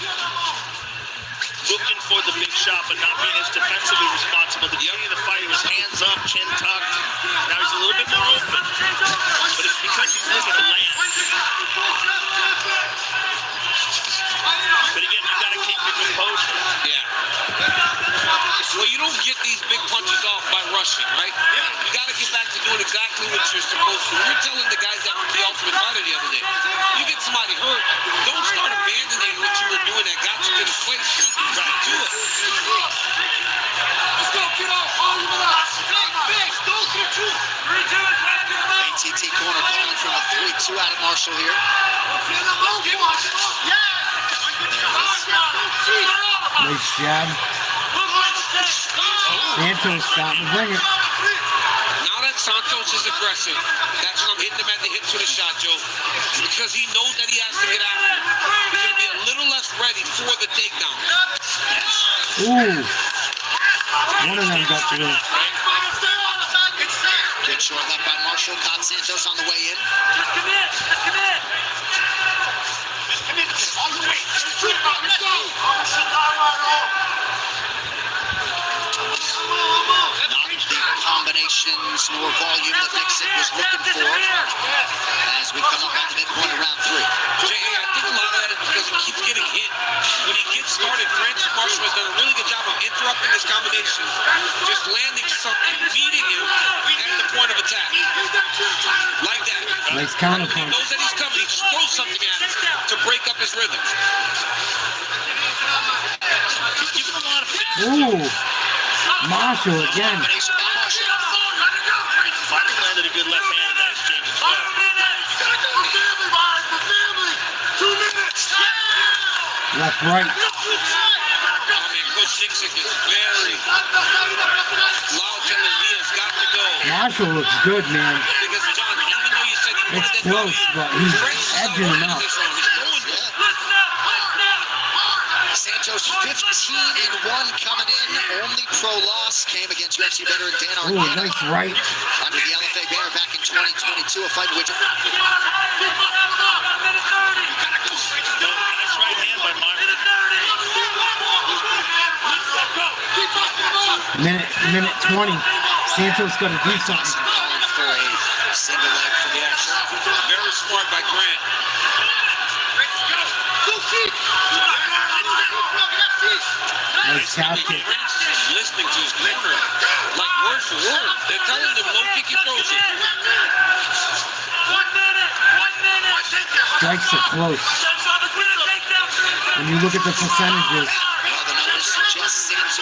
[SPEAKER 8] Looking for the big shot, but not being as defensively responsible. The beginning of the fight, he was hands up, chin tucked. Now he's a little bit more open. But it's because he's looking to land. But again, you got to keep your composure.
[SPEAKER 9] Yeah. Well, you don't get these big punches off by rushing, right? You got to get back to doing exactly what you're supposed to. We were telling the guys that from the Ultimate Fighter the other day. You get somebody hurt, don't start abandoning what you were doing that got you to the place. Right. Do it. Let's go, get off.
[SPEAKER 7] ATT corner calling from a 3-2 out of Marshall here.
[SPEAKER 1] Nice jab. Santos starting to bring it.
[SPEAKER 9] Now that Santos is aggressive, that's when I'm hitting him at the hips with a shot, Joe. Because he knows that he has to get after it. He's going to be a little less ready for the takedown.
[SPEAKER 1] Ooh. One of them got through.
[SPEAKER 7] Good short left by Marshall. Caught Santos on the way in.
[SPEAKER 8] Just commit. All the way. Let's go.
[SPEAKER 7] Not the combinations nor volume that Nixon was looking for as we come up on the midpoint of round 3.
[SPEAKER 9] Jay, I think a lot of that is because he keeps getting hit. When he gets started, Francis Marshall has done a really good job of interrupting his combinations, just landing something, meeting him at the point of attack. Like that.
[SPEAKER 1] Nice counter
[SPEAKER 9] When he
[SPEAKER 1] punch.
[SPEAKER 9] knows that he's coming, he throws something at him to break up his rhythm.
[SPEAKER 8] He's giving a lot of
[SPEAKER 1] Ooh. Marshall again.
[SPEAKER 8] Marshall landed a good left hand in that exchange as well.
[SPEAKER 1] Left, right.
[SPEAKER 9] I mean, Coach Dixon is very loud telling Diaz got to go.
[SPEAKER 1] Marshall looks good, man.
[SPEAKER 9] Because, John, even though you said he
[SPEAKER 1] It's
[SPEAKER 9] wanted that
[SPEAKER 1] close, but he's edging him out.
[SPEAKER 7] Santos 15-1 coming in. Only pro loss came against UFC veteran Dan
[SPEAKER 1] Ooh,
[SPEAKER 7] Arquette.
[SPEAKER 1] nice right.
[SPEAKER 7] Under the LFA banner back in 2022, a fight in which
[SPEAKER 8] Nice right hand by Marshall.
[SPEAKER 1] Minute 20. Santos got to do something.
[SPEAKER 7] for a single leg from Marshall.
[SPEAKER 9] Very smart by Grant.
[SPEAKER 1] Nice cow kick.
[SPEAKER 9] Listening to his corner, like word for word. They're telling him no kick, he throws it.
[SPEAKER 8] 1 minute.
[SPEAKER 1] Strikes are close. When you look at the percentages,
[SPEAKER 7] Well, the numbers suggest Santos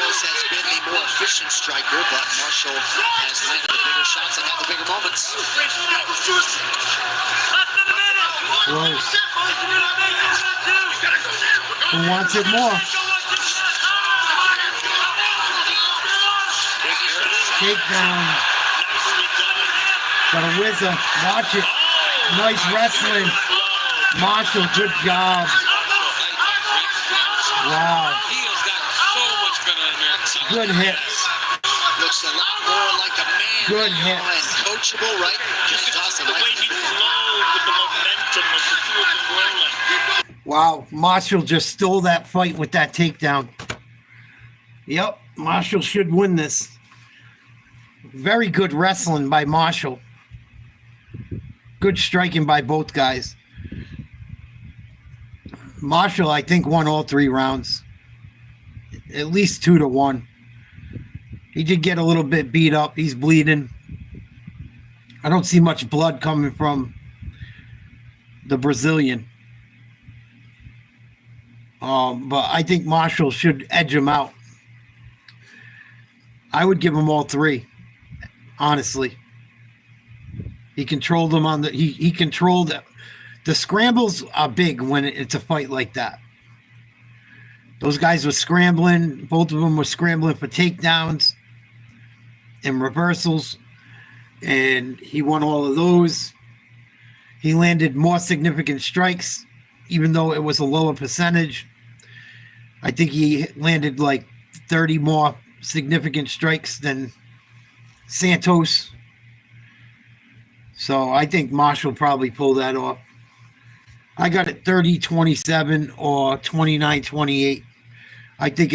[SPEAKER 7] efficient striker, but Marshall has landed the bigger shots and had the bigger moments.
[SPEAKER 1] Who wants it more? Takedown. Got a whizzer. Watch it. Nice wrestling. Marshall, good job. Wow. Good hits.
[SPEAKER 7] Looks a lot more like a man.
[SPEAKER 1] Good hits.
[SPEAKER 7] And coachable, right? Just tossing like
[SPEAKER 8] he flowed with the momentum as the two of them rolling.
[SPEAKER 1] Wow, Marshall just stole that fight with that takedown. Yep, Marshall should win this. Very good wrestling by Marshall. Good striking by both guys. Marshall, I think, won all 3 rounds. At least 2-1. He did get a little bit beat up. He's bleeding. I don't see much blood coming from the Brazilian. But I think Marshall should edge him out. I would give him all 3, honestly. He controlled them on the. He controlled. The scrambles are big when it's a fight like that. Those guys were scrambling. Both of them were scrambling for takedowns and reversals, and he won all of those. He landed more significant strikes, even though it was a lower percentage. I think he landed like 30 more significant strikes than Santos. So I think Marshall probably pulled that off. I got it 30-27 or 29-28. I think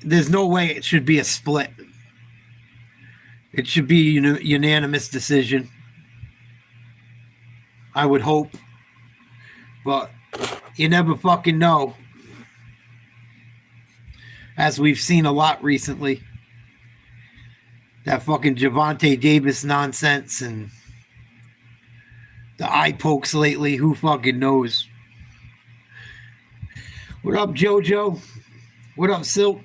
[SPEAKER 1] there's no way it should be a split. It should be a unanimous decision. I would hope. But you never fucking know. As we've seen a lot recently. That fucking Gervonta Davis nonsense and the eye pokes lately. Who fucking knows? What up, JoJo? What up, Silk?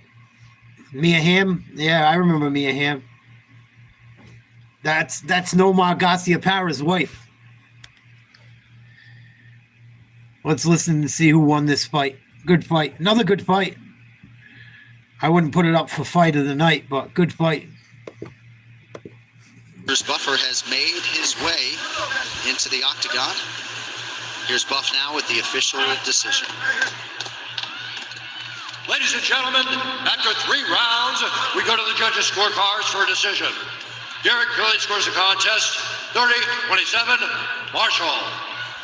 [SPEAKER 1] Mia Hamm? Yeah, I remember Mia Hamm. That's Nomar Garcia Parra's wife. Let's listen and see who won this fight. Good fight. Another good fight. I wouldn't put it up for fight of the night, but good fight.
[SPEAKER 7] Here's Buffer has made his way into the octagon. Here's Buff now with the official decision.
[SPEAKER 16] Ladies and gentlemen, after 3 rounds, we go to the judges' scorecards for a decision. Derek Curley scores the contest, 30-27, Marshall.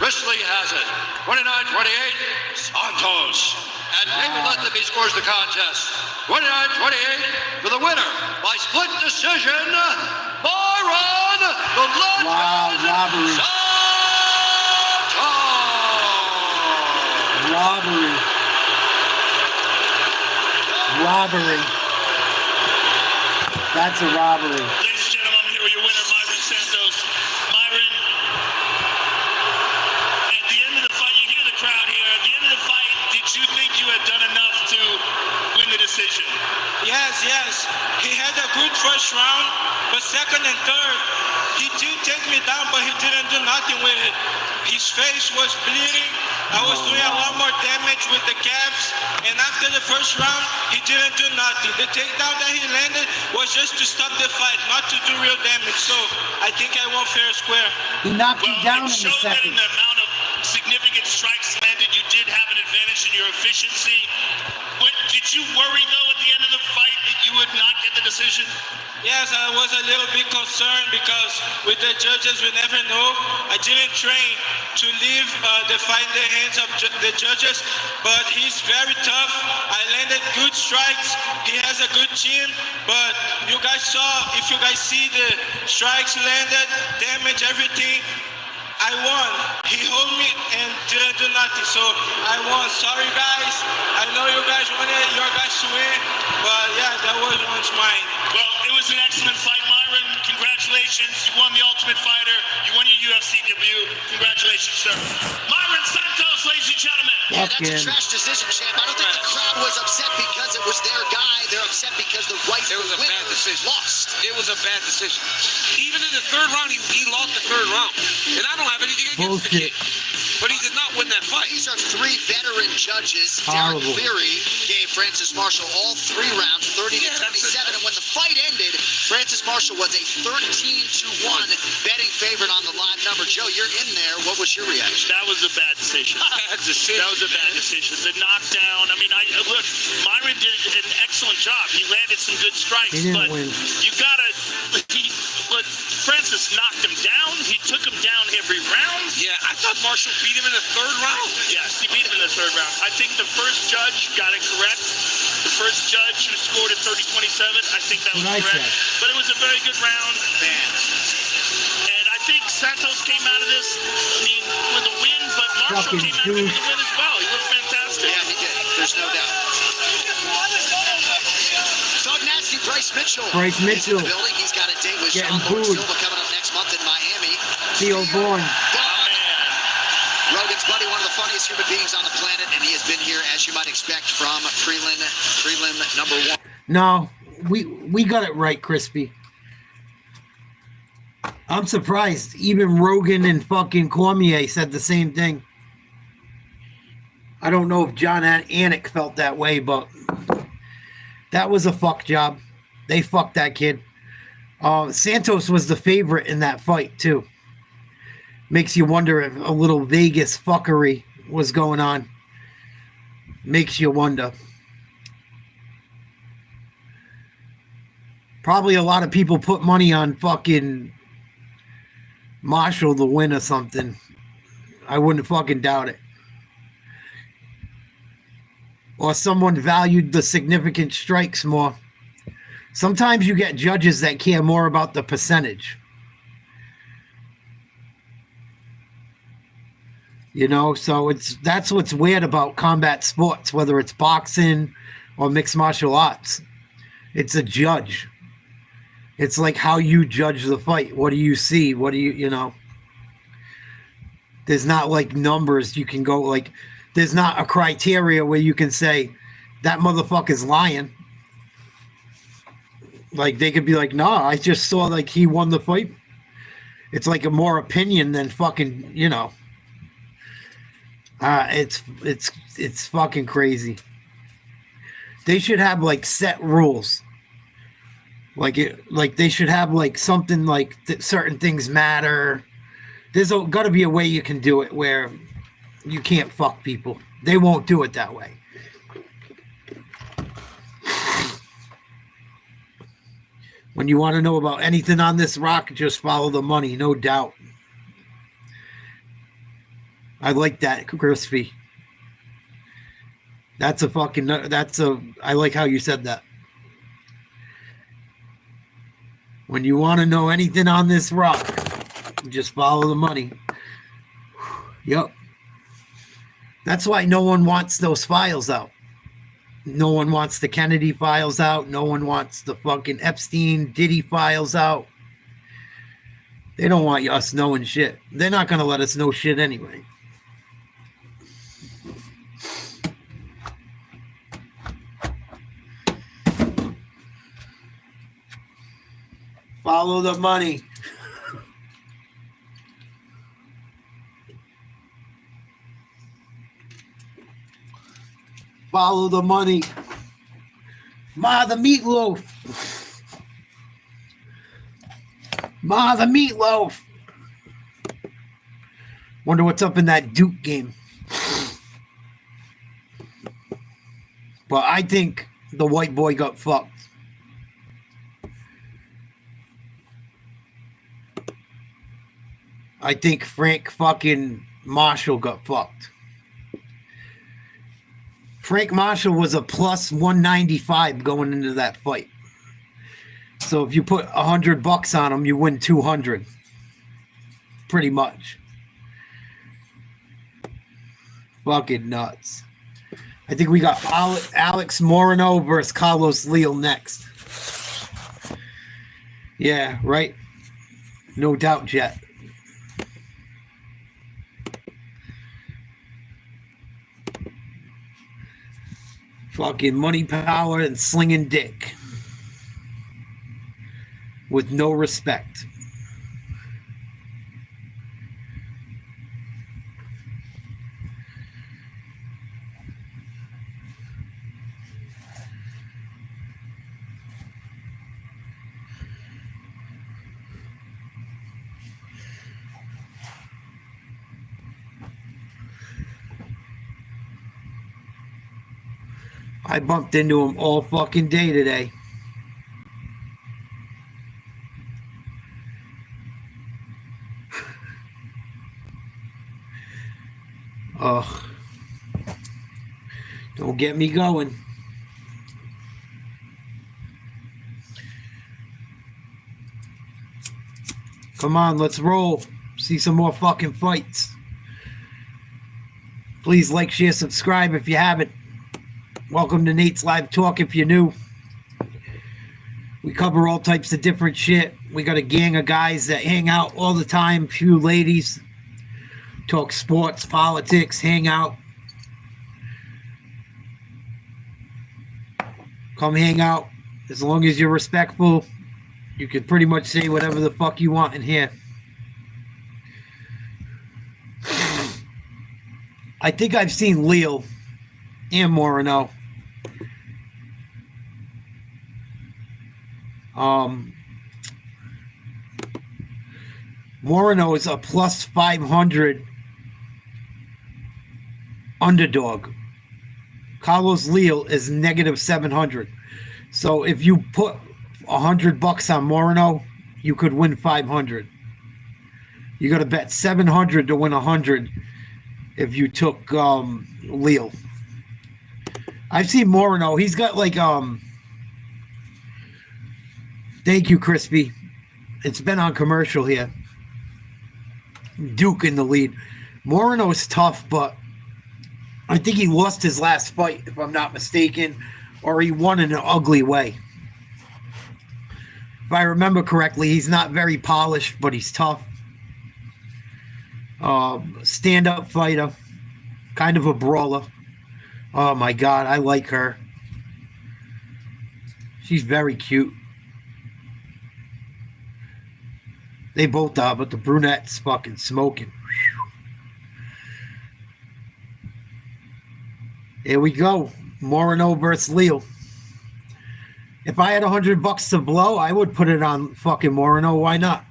[SPEAKER 16] Risley has it, 29-28, Santos. And David Lethaby scores the contest, 29-28 for the winner by split decision, Myron the Legend.
[SPEAKER 1] Wow, robbery. Robbery. Robbery. That's a robbery.
[SPEAKER 8] Ladies and gentlemen, I'm here with your winner, Myron Santos. Myron, at the end of the fight, you hear the crowd here. At the end of the fight, did you think you had done enough to win the decision?
[SPEAKER 18] Yes. He had a good first round, but second and third, he did take me down, but he didn't do nothing with it. His face was bleeding. I was doing a lot more damage with the calves, and after the first round, he didn't do nothing. The takedown that he landed was just to stop the fight, not to do real damage. So I think I won fair and square.
[SPEAKER 1] He knocked you down in the
[SPEAKER 8] That
[SPEAKER 1] second.
[SPEAKER 8] in the amount of significant strikes landed, you did have an advantage in your efficiency. Did you worry, though, at the end of the fight that you would not get the decision?
[SPEAKER 18] Yes, I was a little bit concerned because with the judges, we never know. I didn't train to leave the fight in the hands of the judges, but he's very tough. I landed good strikes. He has a good chin, but you guys saw, if you guys see the strikes landed, damage, everything, I won. He held me and didn't do nothing, so I won. Sorry, guys. I know you guys wanted your guys to win, but yeah, that was once mine.
[SPEAKER 8] Well, it was an excellent fight, Myron. Congratulations. You won the Ultimate Fighter. You won your UFC debut. Congratulations, sir. Myron Santos, ladies and gentlemen.
[SPEAKER 7] Yeah, that's a trash decision, champ. I don't think the crowd was upset because it was their guy. They're upset because the rightful winner lost.
[SPEAKER 9] It was a bad decision. Even in the third round, he lost the third round. And I don't have anything against the kid. But he did not win that fight.
[SPEAKER 7] These are 3 veteran judges.
[SPEAKER 1] Horrible.
[SPEAKER 7] Derek Cleary gave Francis Marshall all 3 rounds, 30-27. And when the fight ended, Francis Marshall was a 13-1 betting favorite on the live number. Joe, you're in there. What was your reaction?
[SPEAKER 8] That was a bad decision. That was a bad decision. The knockdown. I mean, look, Myron did an excellent job. He landed some good strikes, but you gotta. Look, Francis knocked him down. He took him down every round.
[SPEAKER 9] Yeah, I thought Marshall beat him in the third round.
[SPEAKER 8] Yes, he beat him in the third round. I think the first judge got it correct. The first judge who scored at 30-27, I think that was correct. But it was a very good round. And I think Santos came out of this, with a win, but Marshall came out of it with a win as well. He looked fantastic.
[SPEAKER 7] Yeah, he did. There's no doubt. Thug Nasty Bryce Mitchell.
[SPEAKER 1] Bryce Mitchell.
[SPEAKER 7] In the building. He's got a date with
[SPEAKER 1] Getting
[SPEAKER 7] Sean
[SPEAKER 1] booed.
[SPEAKER 7] Silva coming up next month in Miami.
[SPEAKER 1] Theo Bourne.
[SPEAKER 7] Rogan's buddy, one of the funniest human beings on the planet, and he has been here, as you might expect, from prelim number 1.
[SPEAKER 1] No, we got it right, Crispy. I'm surprised. Even Rogan and fucking Cormier said the same thing. I don't know if John Anik felt that way, but that was a fuck job. They fucked that kid. Santos was the favorite in that fight, too. Makes you wonder if a little Vegas fuckery was going on. Makes you wonder. Probably a lot of people put money on fucking Marshall to win or something. I wouldn't fucking doubt it. Or someone valued the significant strikes more. Sometimes you get judges that care more about the percentage. You know, so that's what's weird about combat sports, whether it's boxing or mixed martial arts. It's a judge. It's like how you judge the fight. What do you see? What do you know? There's not like numbers you can go like, there's not a criteria where you can say that motherfucker's lying. Like they could be like, nah, I just saw like he won the fight. It's like a more opinion than fucking, you know. It's fucking crazy. They should have like set rules. Like they should have like something like certain things matter. There's got to be a way you can do it where you can't fuck people. They won't do it that way. When you want to know about anything on this rock, just follow the money, no doubt. I like that, Crispy. I like how you said that. When you want to know anything on this rock, just follow the money. Yep. That's why no one wants those files out. No one wants the Kennedy files out. No one wants the fucking Epstein, Diddy files out. They don't want us knowing shit. They're not going to let us know shit anyway. Follow the money. Follow the money. Ma the meatloaf. Ma the meatloaf. Wonder what's up in that Duke game. But I think the white boy got fucked. I think Frank fucking Marshall got fucked. Frank Marshall was a plus 195 going into that fight. So if you put $100 on him, you win 200. Pretty much. Fucking nuts. I think we got Alex Morono versus Carlos Leal next. Yeah, right? No doubt, Jet. Fucking money, power, and slinging dick. With no respect. I bumped into him all fucking day today. Ugh. Don't get me going. Come on, let's roll. See some more fucking fights. Please like, share, subscribe if you haven't. Welcome to Nate's Live Talk if you're new. We cover all types of different shit. We got a gang of guys that hang out all the time. Few ladies. Talk sports, politics, hang out. Come hang out. As long as you're respectful, you can pretty much say whatever the fuck you want in here. I think I've seen Leal and Morono. Morono is a plus 500 underdog. Carlos Leal is negative 700. So if you put $100 on Morono, you could win 500. You got to bet 700 to win 100 if you took Leal. I've seen Morono. He's got like thank you, Crispy. It's been on commercial here. Duke in the lead. Morono is tough, but I think he lost his last fight, if I'm not mistaken, or he won in an ugly way. If I remember correctly, he's not very polished, but he's tough. Stand-up fighter. Kind of a brawler. Oh my God, I like her. She's very cute. They both are, but the brunette's fucking smoking. Here we go. Morono versus Leal. If I had $100 to blow, I would put it on fucking Morono. Why not?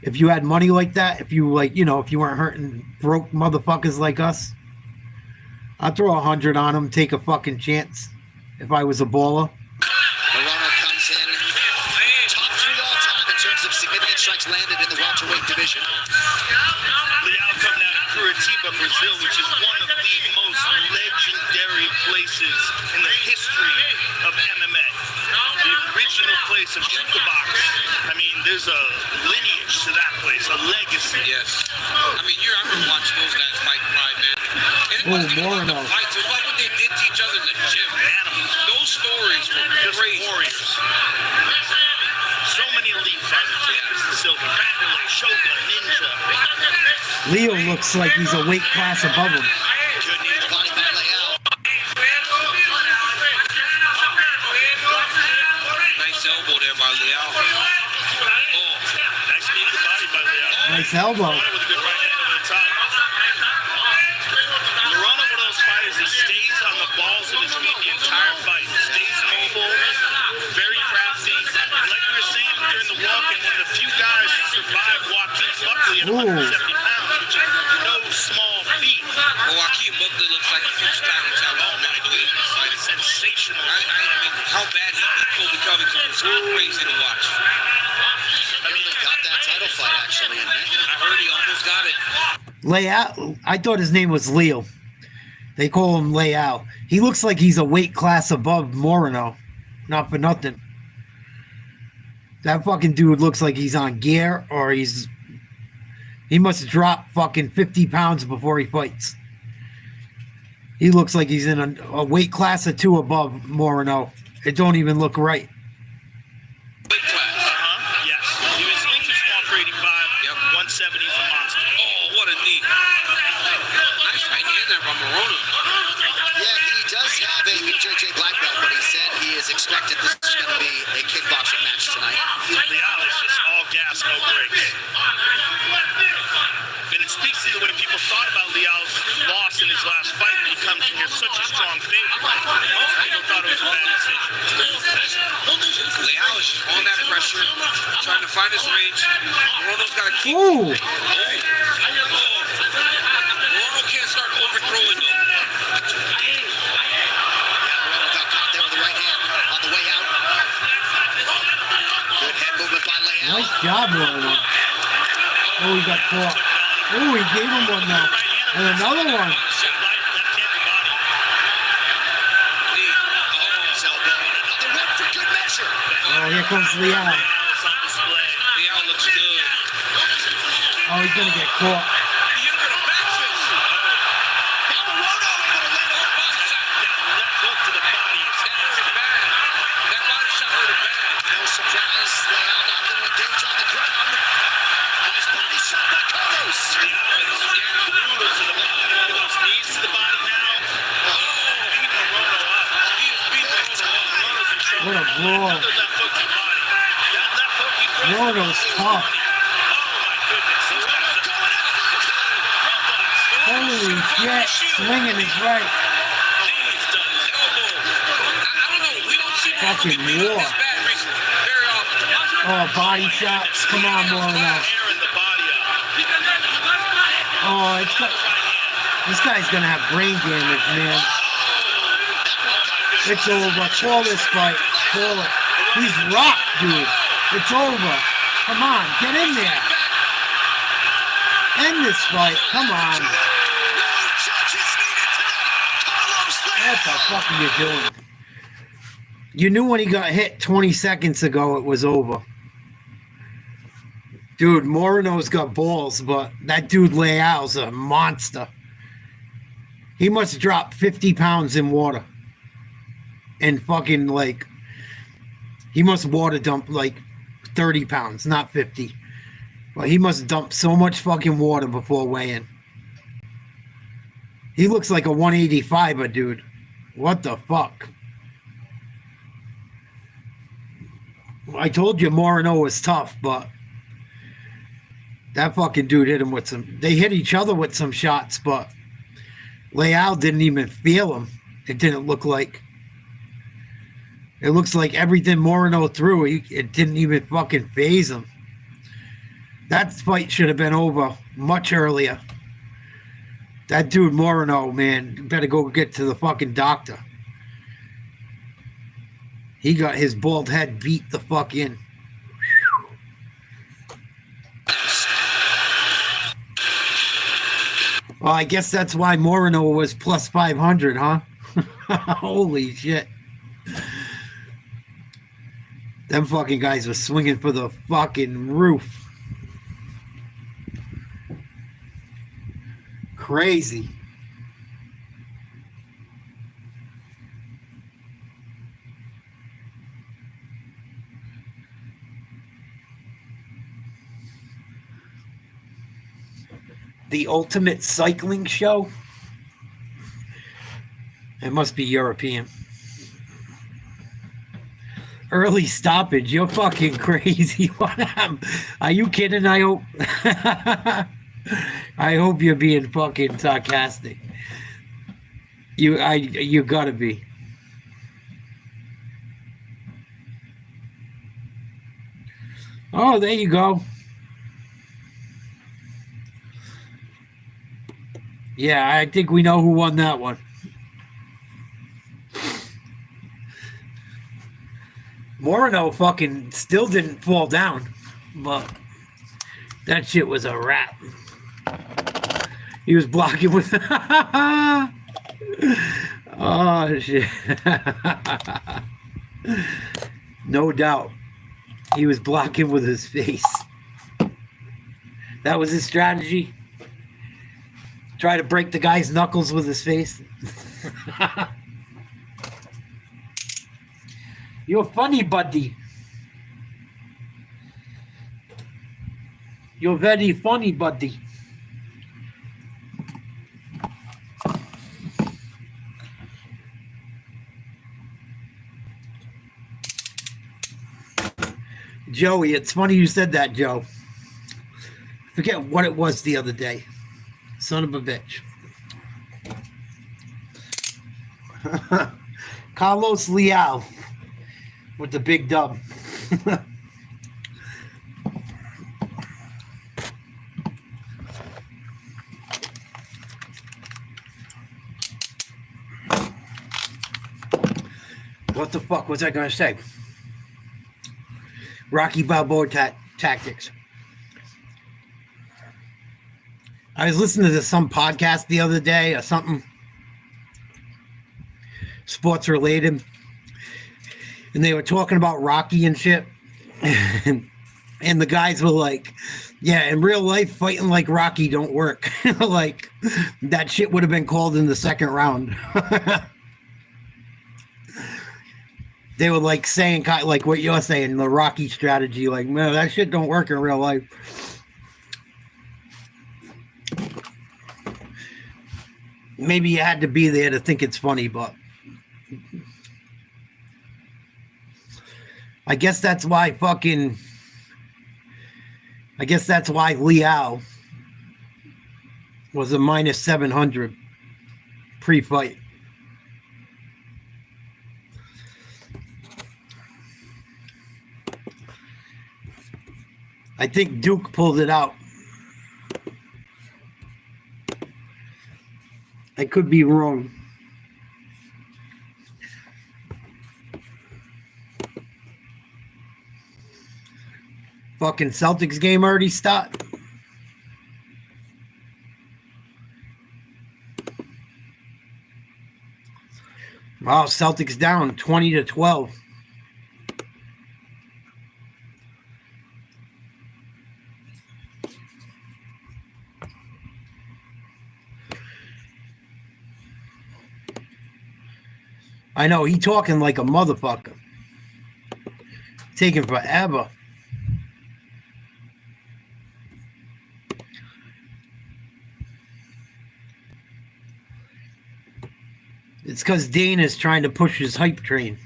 [SPEAKER 1] If you had money like that, if you like, you know, if you weren't hurting broke motherfuckers like us, I'd throw 100 on him, take a fucking chance. If I was a baller.
[SPEAKER 7] Morono comes in top 3 all time in terms of significant strikes landed in the welterweight division.
[SPEAKER 8] Leal coming out of Curitiba, Brazil, which is one of the most legendary places in the history of MMA. The original place of Chukabox. I mean, there's a lineage to that place, a legacy.
[SPEAKER 9] Yes. I mean, I remember watching those guys fight Pride, man. And it wasn't even about the fights. It was about what they did to each other in the gym. Animals. Those stories were
[SPEAKER 8] just
[SPEAKER 9] crazy.
[SPEAKER 8] Warriors. So many elite fighters. Yeah. Silver, Vandalay, Shogun, Ninja.
[SPEAKER 1] Leo looks like he's a weight class above him.
[SPEAKER 7] Good news, body by Leal.
[SPEAKER 9] Nice elbow there by Leal. Oh,
[SPEAKER 8] nice knee to the body by Leal.
[SPEAKER 1] Nice elbow.
[SPEAKER 8] With a good right hand over the top. Morono, one of those fighters that stays on the balls of his feet the entire fight. Stays mobile, very crafty. And like we were saying during the walk-in, one of the few guys who survived Joaquin Buckley at 170 pounds, which is no small feat.
[SPEAKER 9] Well, Joaquin Buckley looks like a future title challenger.
[SPEAKER 8] Oh my goodness, sensational.
[SPEAKER 9] I mean, how bad he will become is crazy to watch.
[SPEAKER 7] I mean, he got that title fight actually in there.
[SPEAKER 9] I heard he almost got it.
[SPEAKER 1] Leal, I thought his name was Leal. They call him Leal. He looks like he's a weight class above Morono. Not for nothing. That fucking dude looks like he's on gear, or he must drop fucking 50 pounds before he fights. He looks like he's in a weight class or 2 above Morono. It don't even look right.
[SPEAKER 9] Weight class.
[SPEAKER 8] Yes. He was ultra small for 85. Yep. 170 is a monster.
[SPEAKER 9] Oh, what a knee. Nice right hand there by Morono.
[SPEAKER 7] Yeah, he does have a BJJ black belt, but he said he is expected this is going to be a kickboxing match tonight.
[SPEAKER 8] Leal is just all gas, no brakes. And it speaks to the way people thought about Leal's loss in his last fight when he comes in here such a strong favorite. Most people thought it was a bad decision.
[SPEAKER 9] Leal is on that pressure, trying to find his range. Morono's got to keep.
[SPEAKER 1] Ooh.
[SPEAKER 9] Morono can't start overthrowing though.
[SPEAKER 7] Morono got caught there with the right hand on the way out. Good head movement by Leal.
[SPEAKER 1] Nice job, Morono. Oh, he got caught. Oh, he gave him one now. And another one. Oh, here comes Leal.
[SPEAKER 9] Leal looks good.
[SPEAKER 1] Oh, he's going to get caught.
[SPEAKER 9] He hit him with a back fist. Now Morono with a lateral body shot.
[SPEAKER 8] Left hook to the body.
[SPEAKER 9] That hurt him bad. That body shot hurt him bad.
[SPEAKER 7] No surprise, Leal not going to engage on the ground. Nice body shot by Carlos.
[SPEAKER 8] Brutal to the body. Almost knees to the body now. Beating Morono up.
[SPEAKER 9] He is beating Morono up.
[SPEAKER 8] Morono's in trouble.
[SPEAKER 1] What a blow.
[SPEAKER 8] Another left hook to the body. That left hook he throws.
[SPEAKER 1] Morono's tough.
[SPEAKER 8] Oh my goodness. He's got the
[SPEAKER 1] Holy shit. Swinging is right.
[SPEAKER 8] He's done his elbow.
[SPEAKER 9] I don't know. We don't see Morono
[SPEAKER 1] Fucking
[SPEAKER 9] be beat up
[SPEAKER 1] war.
[SPEAKER 9] this bad recently. Very often.
[SPEAKER 1] Oh, body shots. Come on, Morono.
[SPEAKER 8] Tearing the body up.
[SPEAKER 1] Oh, it's got, this guy's going to have brain damage, man. It's over. Call this fight. Call it. He's rocked, dude. It's over. Come on. Get in there. End this fight. Come on. What the fuck are you doing? You knew when he got hit 20 seconds ago it was over. Dude, Morono's got balls, but that dude Leal's a monster. He must drop 50 pounds in water. And fucking like, he must water dump like 30 pounds, not 50. But he must dump so much fucking water before weighing. He looks like a 185er, dude. What the fuck? I told you Morono was tough, but that fucking dude hit him with some... They hit each other with some shots, but Leal didn't even feel him. It didn't look like... It looks like everything Morono threw, it didn't even fucking faze him. That fight should have been over much earlier. That dude Morono, man, you better go get to the fucking doctor. He got his bald head beat the fuck in. Well, I guess that's why Morono was plus 500, huh? Holy shit. Them fucking guys were swinging for the fucking roof. Crazy. The Ultimate Cycling Show? It must be European. Early stoppage. You're fucking crazy. What happened? Are you kidding? I hope. I hope you're being fucking sarcastic. You gotta be. Oh, there you go. Yeah, I think we know who won that one. Morono fucking still didn't fall down, but that shit was a wrap. He was blocking with... Oh, shit. No doubt. He was blocking with his face. That was his strategy. Try to break the guy's knuckles with his face. You're funny, buddy. You're very funny, buddy. Joey, it's funny you said that, Joe. Forget what it was the other day. Son of a bitch. Carlos Leal with the big dub. What the fuck was I going to say? Rocky Balboa tactics. I was listening to some podcast the other day or something, sports related, and they were talking about Rocky and shit. And the guys were like, yeah, in real life, fighting like Rocky don't work. Like, that shit would have been called in the second round. They were like saying, like what you're saying, the Rocky strategy, like, no, that shit don't work in real life. Maybe you had to be there to think it's funny, but I guess that's why Leal was a minus 700 pre-fight. I think Duke pulled it out. I could be wrong. Fucking Celtics game already stopped. Wow, Celtics down 20-12. I know, he talking like a motherfucker. Taking forever. It's because Dane is trying to push his hype train.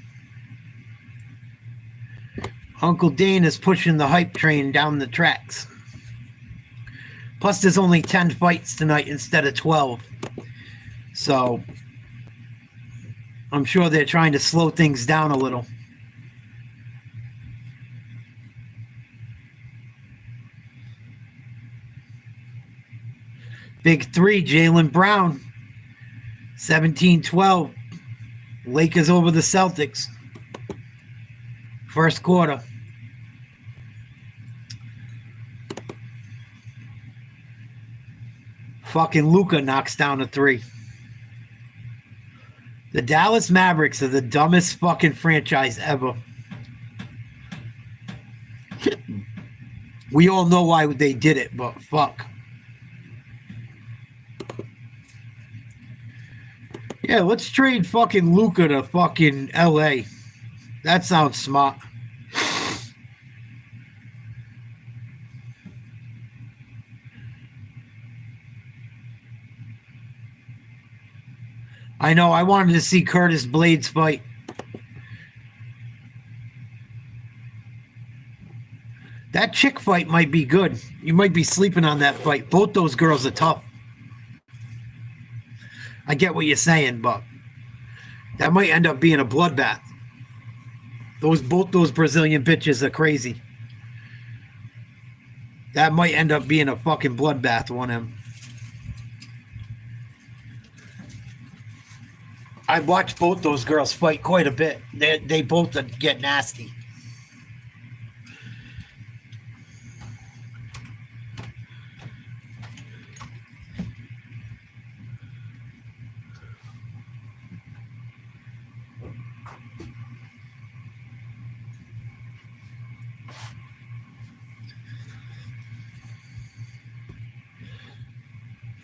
[SPEAKER 1] Uncle Dane is pushing the hype train down the tracks. Plus, there's only 10 fights tonight instead of 12. So I'm sure they're trying to slow things down a little. Big three, Jaylen Brown. 17-12. Lakers over the Celtics. First quarter. Fucking Luka knocks down a three. The Dallas Mavericks are the dumbest fucking franchise ever. We all know why they did it, but fuck. Yeah, let's trade fucking Luka to fucking LA. That sounds smart. I know, I wanted to see Curtis Blades fight. That chick fight might be good. You might be sleeping on that fight. Both those girls are tough. I get what you're saying, but that might end up being a bloodbath. Both those Brazilian bitches are crazy. That might end up being a fucking bloodbath, one of them. I watched both those girls fight quite a bit. They both get nasty.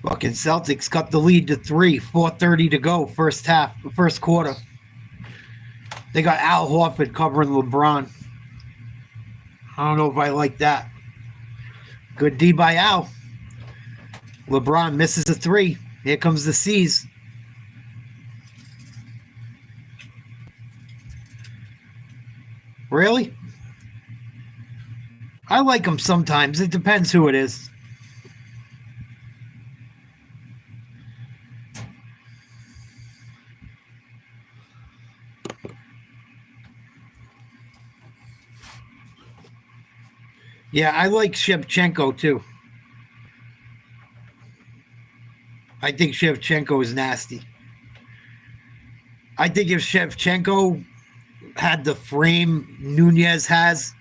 [SPEAKER 1] Fucking Celtics cut the lead to 3, 4:30 to go, first quarter. They got Al Horford covering LeBron. I don't know if I like that. Good D by Al. LeBron misses a 3. Here comes the C's. Really? I like him sometimes. It depends who it is. Yeah, I like Shevchenko too. I think Shevchenko is nasty. I think if Shevchenko had the frame Nunez has,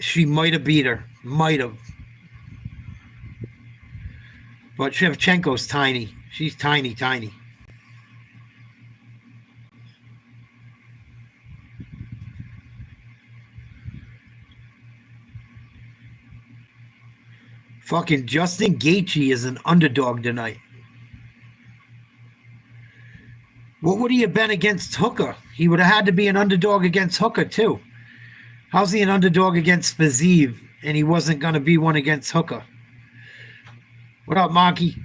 [SPEAKER 1] she might have beat her. Might have. But Shevchenko's tiny. She's tiny, tiny. Fucking Justin Gaethje is an underdog tonight. What would he have been against Hooker? He would have had to be an underdog against Hooker too. How's he an underdog against Fiziev and he wasn't going to be one against Hooker? What up, Marky?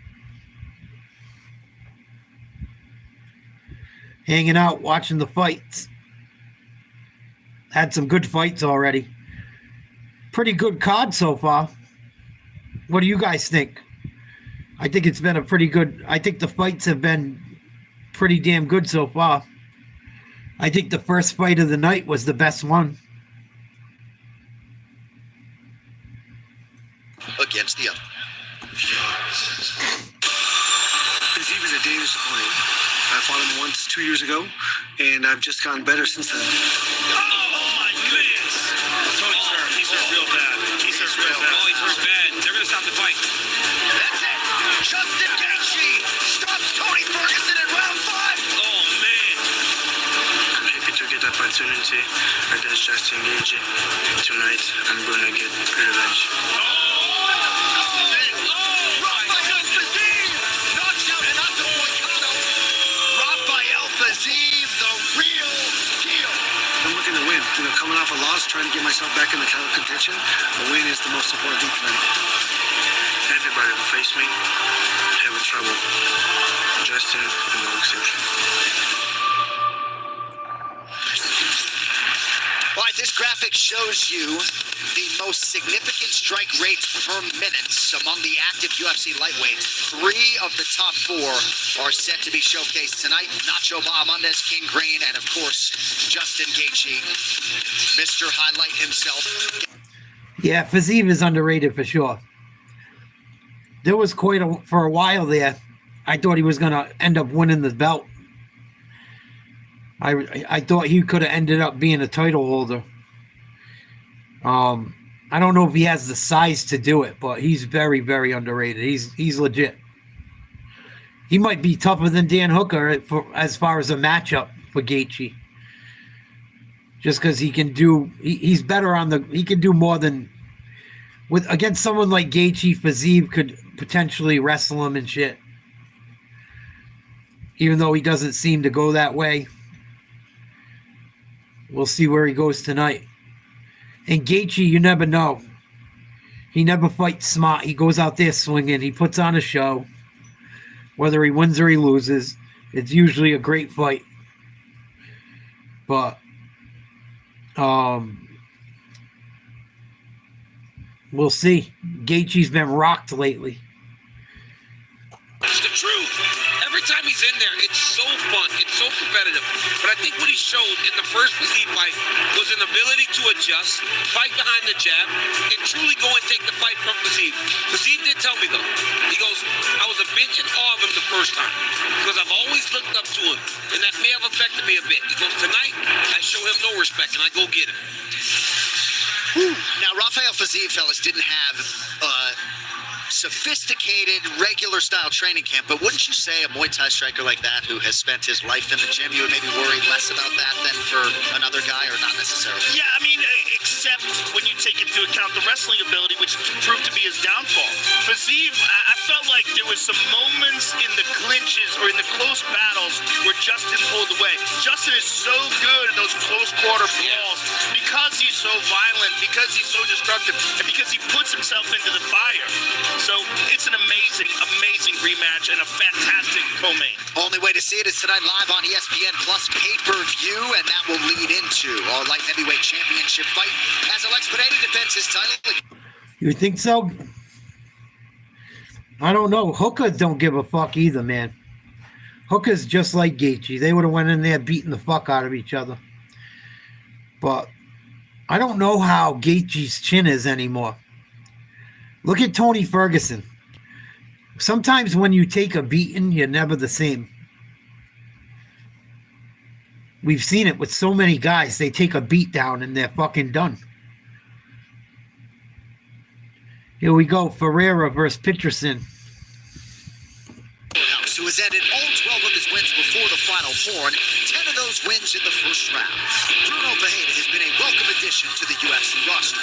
[SPEAKER 1] Hanging out, watching the fights. Had some good fights already. Pretty good card so far. What do you guys think? I think it's been a pretty good... I think the fights have been pretty damn good so far. I think the first fight of the night was the best one.
[SPEAKER 7] Against the other.
[SPEAKER 13] Fiziev is a dangerous opponent. I fought him once 2 years ago, and I've just gotten better since then.
[SPEAKER 8] Oh my goodness! Tony's hurt. He's hurt real bad. He's hurt real bad.
[SPEAKER 9] Oh, he's hurt bad. They're going to stop the fight.
[SPEAKER 7] That's it. Justin Gaethje stops Tony Ferguson in round 5.
[SPEAKER 9] Oh, man.
[SPEAKER 13] I'm happy to get opportunity against Justin Gaethje. Tonight, I'm going to get revenge. Coming off a loss, trying to get myself back in the title contention. A win is the most important thing tonight. Everybody who faced me having trouble. Justin and no exception.
[SPEAKER 7] All right, this graphic shows you the most significant strike rates per minute among the active UFC lightweights. 3 of the top 4 are set to be showcased tonight. Nacho Bahamondes, King Green, and of course, Justin Gaethje, Mr. Highlight himself.
[SPEAKER 1] Yeah, Fiziev is underrated for sure. There was for a while there, I thought he was going to end up winning the belt. I thought he could have ended up being a title holder. I don't know if he has the size to do it, but he's very, very underrated. He's legit. He might be tougher than Dan Hooker as far as a matchup for Gaethje. Just because he can do, he's better on the, he can do more than, against someone like Gaethje, Fiziev could potentially wrestle him and shit. Even though he doesn't seem to go that way. We'll see where he goes tonight. And Gaethje, you never know. He never fights smart. He goes out there swinging. He puts on a show. Whether he wins or he loses, it's usually a great fight. But we'll see. Gaethje's been rocked lately.
[SPEAKER 9] It's the truth. Every time he's in there, it's so fun. It's so competitive. But I think what he showed in the first Fiziev fight was an ability to adjust, fight behind the jab, and truly go and take the fight from Fiziev. Fiziev did tell me, though, he goes, I was a bit in awe of him the first time because I've always looked up to him, and that may have affected me a bit. He goes, tonight, I show him no respect, and I go get him.
[SPEAKER 7] Now, Rafael Fiziev, fellas, didn't have sophisticated, regular style training camp, but wouldn't you say a Muay Thai striker like that who has spent his life in the gym, you would maybe worry less about that than for another guy, or not necessarily?
[SPEAKER 8] Yeah, I mean, except when you take into account the wrestling ability, which proved to be his downfall. Fiziev, I felt like there was some moments in the clinches or in the close battles where Justin pulled away. Justin is so good in those close quarter brawls because he's so violent, because he's so destructive, and because he puts himself into the fire. So it's an amazing, amazing rematch and a fantastic co-main.
[SPEAKER 7] Only way to see it is tonight live on ESPN Plus pay-per-view, and that will lead into our light heavyweight championship fight as Alex Pereira defends his title.
[SPEAKER 1] You think so? I don't know. Hookers don't give a fuck either, man. Hookers just like Gaethje. They would have went in there beating the fuck out of each other. But I don't know how Gaethje's chin is anymore. Look at Tony Ferguson. Sometimes when you take a beating, you're never the same. We've seen it with so many guys. They take a beat down and they're fucking done. Here we go. Pereira versus Peterson.
[SPEAKER 7] Who has ended all 12 of his wins before the final four, and 10 of those wins in the first round. Bruno Ferreira has been a welcome addition to the UFC roster.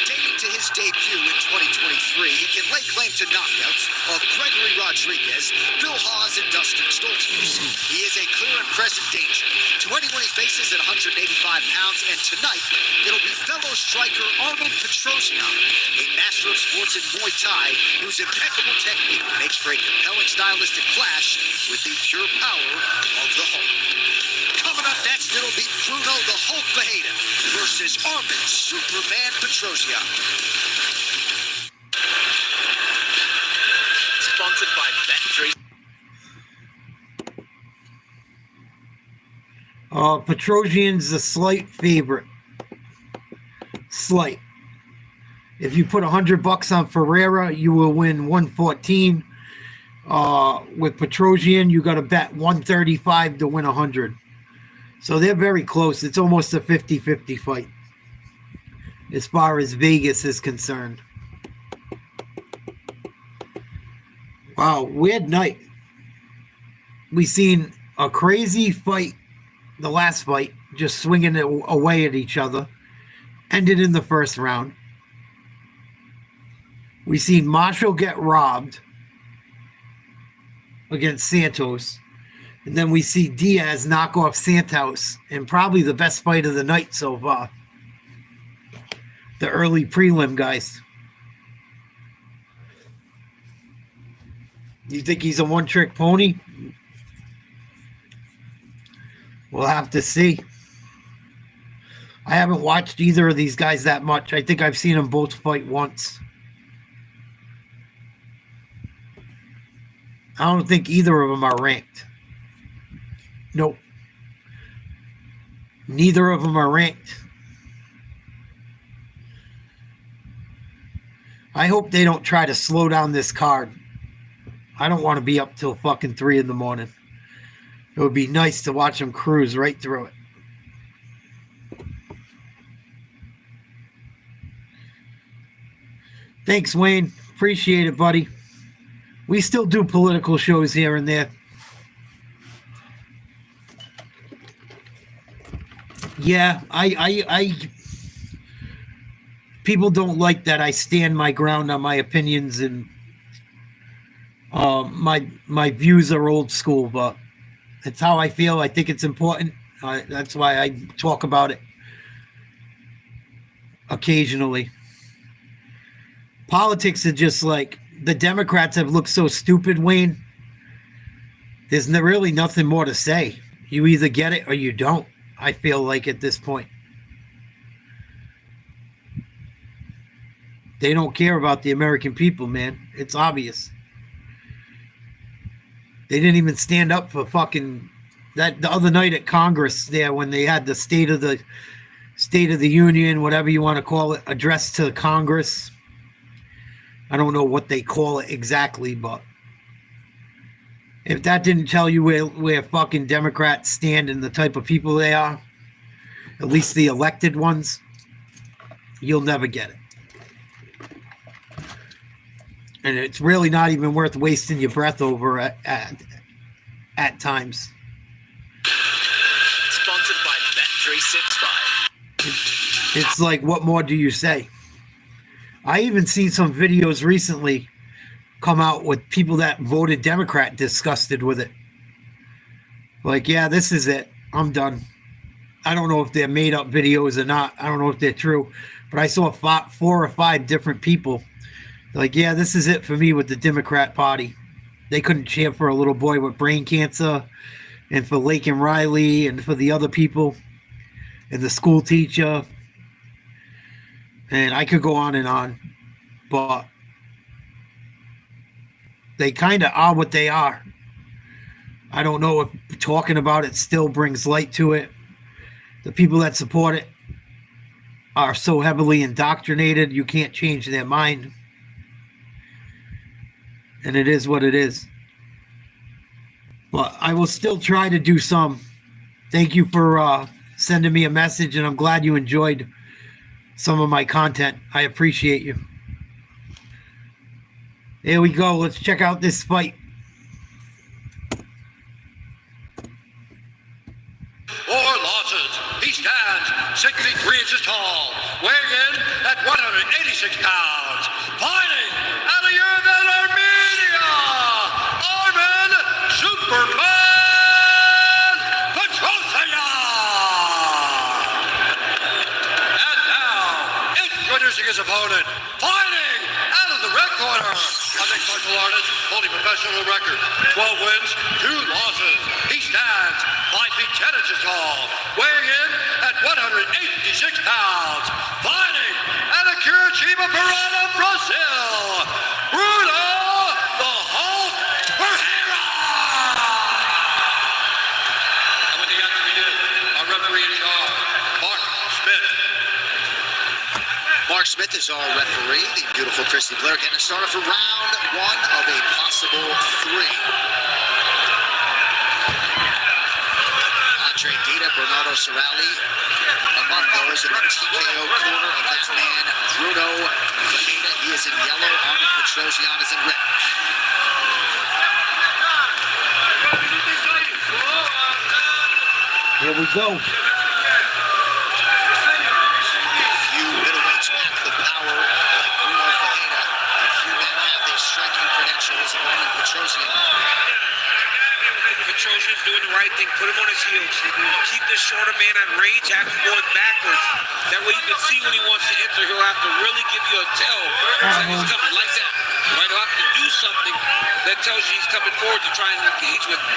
[SPEAKER 7] Dating to his debut in 2023, he can lay claim to knockouts of Gregory Rodriguez, Bill Haas, and Dustin Stoltzfus. He is a clear and present danger to anyone he faces at 185 pounds, and tonight it'll be fellow striker Arnold Petrosian, a master of sports in Muay Thai, whose impeccable technique makes for a compelling stylistic clash with the pure power of the Hulk. Coming up next, it'll be Bruno the Hulk Ferreira versus Armin Superman Petrosian.
[SPEAKER 3] Sponsored by Bet3.
[SPEAKER 1] Petrosian's a slight favorite. Slight. If you put $100 on Pereira, you will win 114. With Petrosian, you got to bet 135 to win 100. So they're very close. It's almost a 50-50 fight as far as Vegas is concerned. Wow, weird night. We seen a crazy fight, the last fight, just swinging it away at each other. Ended in the first round. We seen Marshall get robbed against Santos. And then we see Diaz knock off Santos, and probably the best fight of the night so far. The early prelim guys. You think he's a one-trick pony? We'll have to see. I haven't watched either of these guys that much. I think I've seen them both fight once. I don't think either of them are ranked. Nope. Neither of them are ranked. I hope they don't try to slow down this card. I don't want to be up till fucking 3 in the morning. It would be nice to watch them cruise right through it. Thanks, Wayne. Appreciate it, buddy. We still do political shows here and there. Yeah, I people don't like that I stand my ground on my opinions, and my views are old school, but it's how I feel. I think it's important. That's why I talk about it occasionally. Politics are just like, the Democrats have looked so stupid, Wayne. There's really nothing more to say. You either get it or you don't, I feel like, at this point. They don't care about the American people, man. It's obvious. They didn't even stand up for fucking that the other night at Congress there when they had the State of the Union, whatever you want to call it, address to Congress. I don't know what they call it exactly, but if that didn't tell you where fucking Democrats stand and the type of people they are, at least the elected ones, you'll never get it. And it's really not even worth wasting your breath over at times.
[SPEAKER 3] Sponsored by Bet365.
[SPEAKER 1] It's like, what more do you say? I even seen some videos recently come out with people that voted Democrat disgusted with it. Like, yeah, this is it. I'm done. I don't know if they're made up videos or not. I don't know if they're true. But I saw 4 or 5 different people. Like, yeah, this is it for me with the Democrat Party. They couldn't cheer for a little boy with brain cancer, and for Laken Riley, and for the other people, and the school teacher. And I could go on, but they kind of are what they are. I don't know if talking about it still brings light to it. The people that support it are so heavily indoctrinated, you can't change their mind. And it is what it is. But I will still try to do some. Thank you for sending me a message, and I'm glad you enjoyed some of my content. I appreciate you. Here we go. Let's check out this fight.
[SPEAKER 16] 4 losses. He stands 63 inches tall, weighing in at 186 pounds. Fighting out of Yerevan, Armenia, Armin Superman Petrosian. And now, introducing his opponent, fighting out of the red corner, a mixed martial artist, holding professional record, 12 wins, 2 losses. He stands 5 feet 10 inches tall, weighing in at 186 pounds, fighting out of Curitiba, Pereira, Brazil, Bruno the Hulk Pereira. And when they got to begin, our referee in charge, Mark Smith.
[SPEAKER 7] Mark Smith is our referee. The beautiful Christy Blair getting us started for round 1 of a possible 3. Andre Dita, Bernardo Sorelli, among those in the TKO corner of that man, Bruno Ferreira. He is in yellow, Armin Petrosian is in red.
[SPEAKER 1] Here we go.
[SPEAKER 7] Few middleweights pack the power like Bruno Ferreira. A few men have the striking credentials of Armin Petrosian.
[SPEAKER 9] Petrosian's doing the right thing. Put him on his heels. Keep this shorter man on range. Have him going backwards. That way you can see when he wants to enter. He'll have to really give you a tell. He's coming like that. Right, he'll have to do something that tells you he's coming forward to try and engage with him.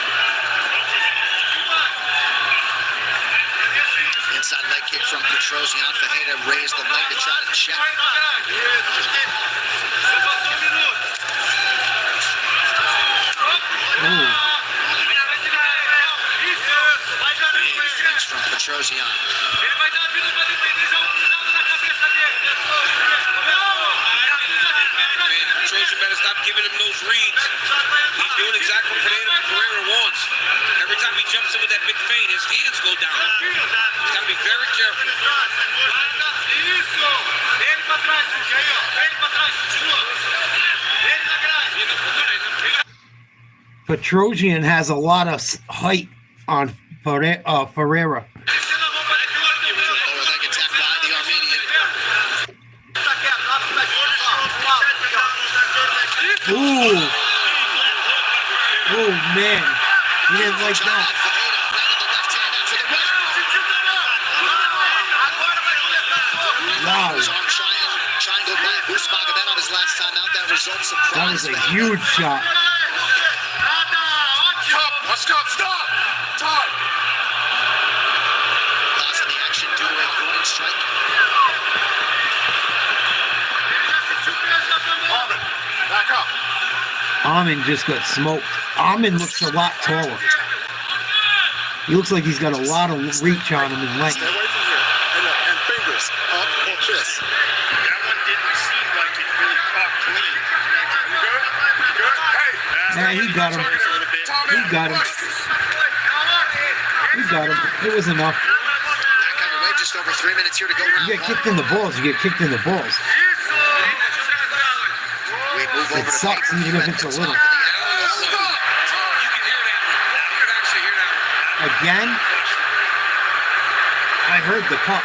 [SPEAKER 7] Inside leg kick from Petrosian. Ferreira raised the leg to try to check. From Petrosian.
[SPEAKER 9] Petrosian better stop giving him those reads. He's doing exactly what Pereira wants. Every time he jumps in with that big feint, his hands go down. He's got to be very careful.
[SPEAKER 1] Petrosian has a lot of height on Pereira. Ooh. Oh, man. He didn't like that. Wow. That was a huge shot.
[SPEAKER 16] Stop! Time!
[SPEAKER 7] Lost in the action due to a groin strike.
[SPEAKER 16] Armin, back up.
[SPEAKER 1] Armin just got smoked. Armin looks a lot taller. He looks like he's got a lot of reach on him in length.
[SPEAKER 16] Stay away from here. And fingers up or fist. That one didn't seem like it really caught clean. You good? Hey!
[SPEAKER 1] Yeah, he got him. He got him. He got him. It was enough.
[SPEAKER 7] Back on your way, just over 3 minutes here to go.
[SPEAKER 1] You get kicked in the balls. You get kicked in the balls. It sucks even if it's a little. Again? I heard the cup.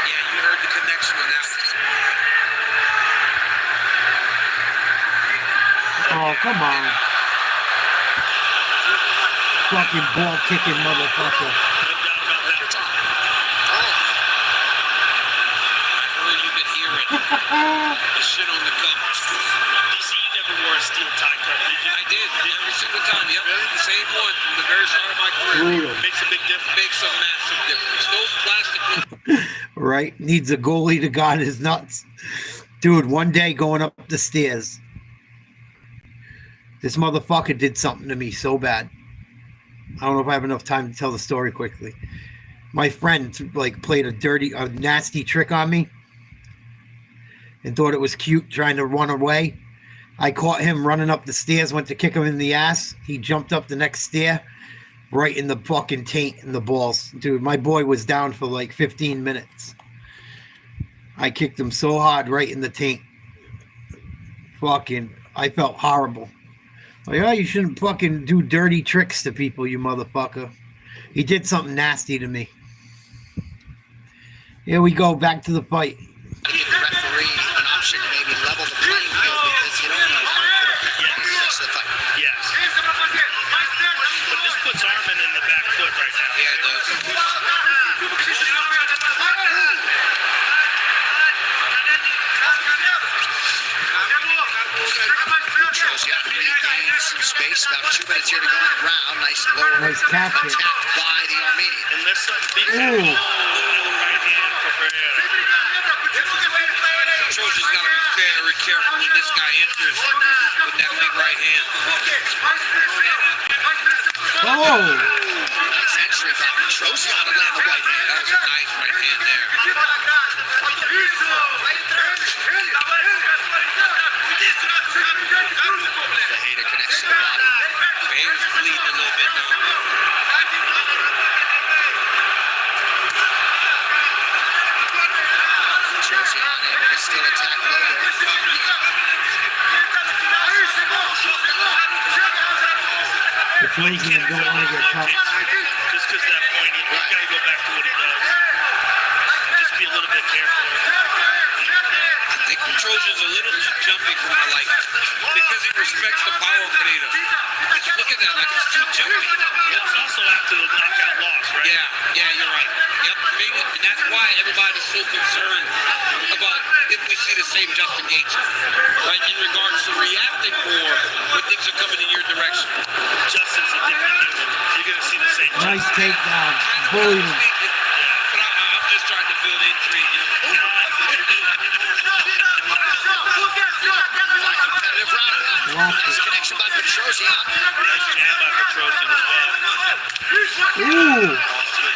[SPEAKER 9] Yeah, you heard the connection on that one.
[SPEAKER 1] Oh, come on. Fucking ball kicking motherfucker.
[SPEAKER 9] You could hear it. The shit on the cup.
[SPEAKER 8] DC, you never wore a steel tie cup, did you?
[SPEAKER 9] I did. Every single time. Yep. The same one from the very start of my career.
[SPEAKER 1] Brutal.
[SPEAKER 8] Makes a big difference.
[SPEAKER 9] Makes a massive difference. Those plastic ones.
[SPEAKER 1] Right? Needs a goalie to guard his nuts. Dude, one day going up the stairs, this motherfucker did something to me so bad. I don't know if I have enough time to tell the story quickly. My friend played a nasty trick on me and thought it was cute trying to run away. I caught him running up the stairs, went to kick him in the ass. He jumped up the next stair, right in the fucking taint and the balls. Dude, my boy was down for 15 minutes. I kicked him so hard right in the taint. Fucking, I felt horrible. You shouldn't fucking do dirty tricks to people, you motherfucker. He did something nasty to me. Here we go, back to the fight.
[SPEAKER 7] Give the referee an option to maybe level the playing field because you don't know how to finish the fight.
[SPEAKER 8] Yes. But this puts Armin in the back foot right now.
[SPEAKER 9] Yeah, it does.
[SPEAKER 7] Shows you how to regain some space. About 2 minutes here to go in the round. Nice lower
[SPEAKER 1] tap
[SPEAKER 7] by the Armenian.
[SPEAKER 8] And this big right hand for Pereira.
[SPEAKER 9] Trojan's got to be very careful when this guy enters with that big right hand.
[SPEAKER 1] Oh!
[SPEAKER 7] Nice entry by Petrosi to land the right hand.
[SPEAKER 9] That was a nice right hand there.
[SPEAKER 7] Fajeda connects to the body.
[SPEAKER 9] Fajeda's bleeding a little bit now.
[SPEAKER 7] Petrosi unable to still attack lower.
[SPEAKER 1] Petrosian don't want to get caught.
[SPEAKER 8] Just because that point, he's got to go back to what he does. Just be a little bit careful.
[SPEAKER 9] I think Petrosian's a little too jumpy for my liking because he respects the power of Pereira. Just look at that, like it's too jumpy.
[SPEAKER 8] It's also after the knockout loss, right?
[SPEAKER 9] Yeah, you're right. Yep, maybe, and that's why everybody's so concerned about if we see the same Justin Gaethje, right? In regards to reacting more when things are coming in your direction.
[SPEAKER 8] Justin's a different human. You're going to see the same.
[SPEAKER 1] Nice takedown. Bullied him.
[SPEAKER 9] But I'm just trying to build intrigue.
[SPEAKER 7] Competitive round. Nice connection by Petrosian.
[SPEAKER 8] Nice jab by Petrosian as well.
[SPEAKER 1] Ooh!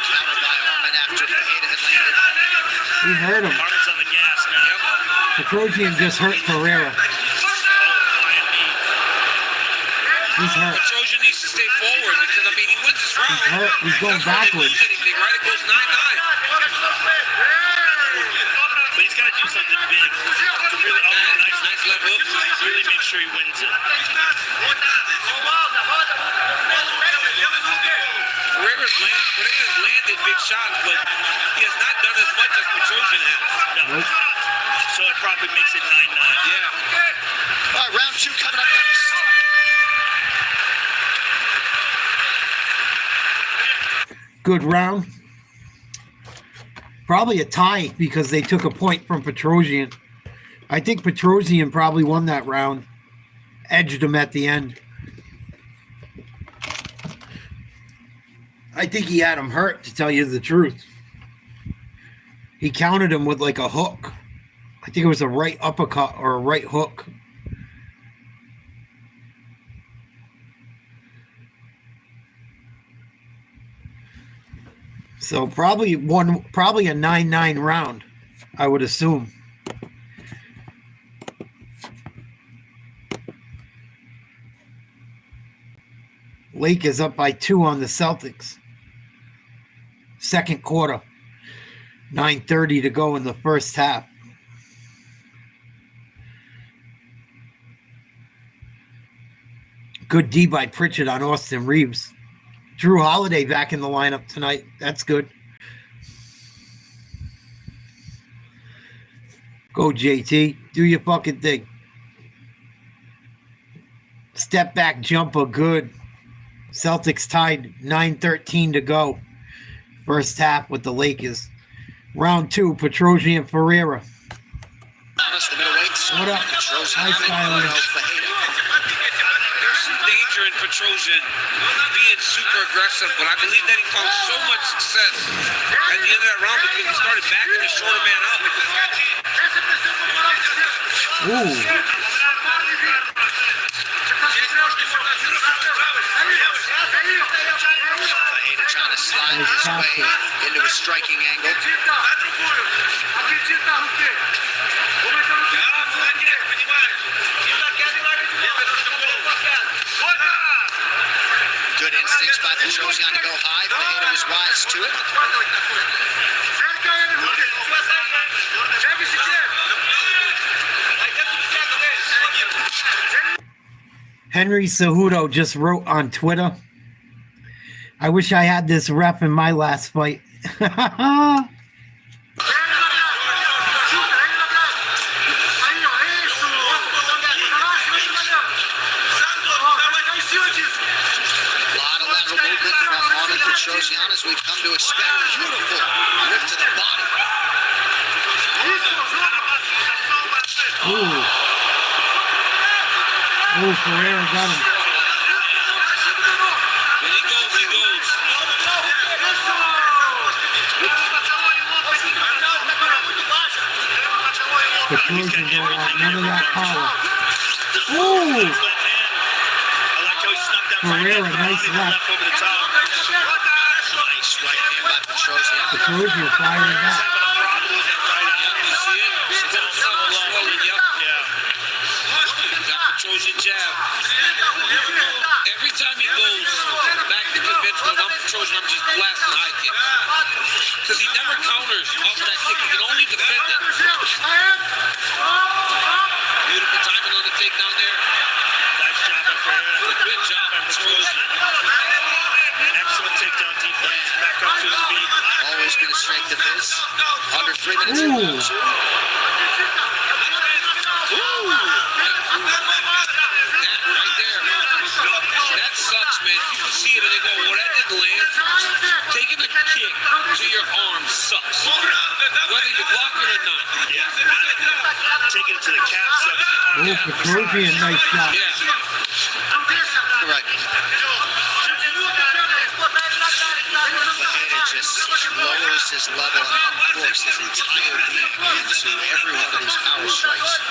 [SPEAKER 7] Counter by Armin after Fajeda had landed.
[SPEAKER 1] He hurt him.
[SPEAKER 8] Armin's on the gas now.
[SPEAKER 1] Petrosian just hurt Pereira. He's hurt.
[SPEAKER 9] Petrosian needs to stay forward because, I mean, he wins this round.
[SPEAKER 1] He's hurt. He's going backwards.
[SPEAKER 9] Anything, right? It goes 9-9.
[SPEAKER 8] But he's got to do something big to really nice left hook. Really make sure he wins it.
[SPEAKER 9] Pereira's landed big shots, but he has not done as much as Petrosian has.
[SPEAKER 8] No. So it probably makes it 9-9.
[SPEAKER 7] Yeah. All right, round 2 coming up next.
[SPEAKER 1] Good round. Probably a tie because they took a point from Petrosian. I think Petrosian probably won that round. Edged him at the end. I think he had him hurt, to tell you the truth. He countered him with like a hook. I think it was a right uppercut or a right hook. So probably a 9-9 round, I would assume. Lakers up by 2 on the Celtics. Second quarter. 9:30 to go in the first half. Good D by Pritchard on Austin Reeves. Drew Holiday back in the lineup tonight. That's good. Go, JT. Do your fucking thing. Step back jumper, good. Celtics tied 9:13 to go. First half with the Lakers. Round 2, Petrosian Pereira.
[SPEAKER 7] The middleweights.
[SPEAKER 1] What up?
[SPEAKER 7] Petrosian,
[SPEAKER 1] Nice guy.
[SPEAKER 9] There's some danger in Petrosian being super aggressive, but I believe that he found so much success at the end of that round because he started backing the shorter man up.
[SPEAKER 1] Ooh.
[SPEAKER 7] Pereira trying to slide his way into a striking angle. Good instincts by Petrosian to go high. Pereira was wise to it.
[SPEAKER 1] Henry Cejudo just wrote on Twitter, I wish I had this ref in my last fight.
[SPEAKER 7] Petrosian, as we've come to expect. Beautiful whip to the body.
[SPEAKER 1] Ooh. Ooh, Pereira got him.
[SPEAKER 9] When he goes, he goes.
[SPEAKER 1] Petrosian don't want none of that power. Ooh. Pereira, nice left. Petrosian firing back.
[SPEAKER 9] Petrosian jab. Every time he goes back to conventional, I'm Petrosian, I'm just blasting high kick. Because he never counters off that kick. He can only defend it. Beautiful timing on the takedown there.
[SPEAKER 15] Nice job by Pereira.
[SPEAKER 9] Good job by Petrosian.
[SPEAKER 15] Excellent takedown defense. Back up to his feet.
[SPEAKER 7] Always been a strength of his. Under 3 minutes in round 2.
[SPEAKER 9] That sucks, man. People see it and they go, well, that didn't land. Taking a kick to your arm sucks. Whether you block it or not.
[SPEAKER 15] Yeah. Taking it to the calf sucks.
[SPEAKER 1] Oh, Petrosian, nice shot.
[SPEAKER 9] Yeah.
[SPEAKER 7] Right. Pereira just lowers his level and of course his entire being into every one of these power strikes.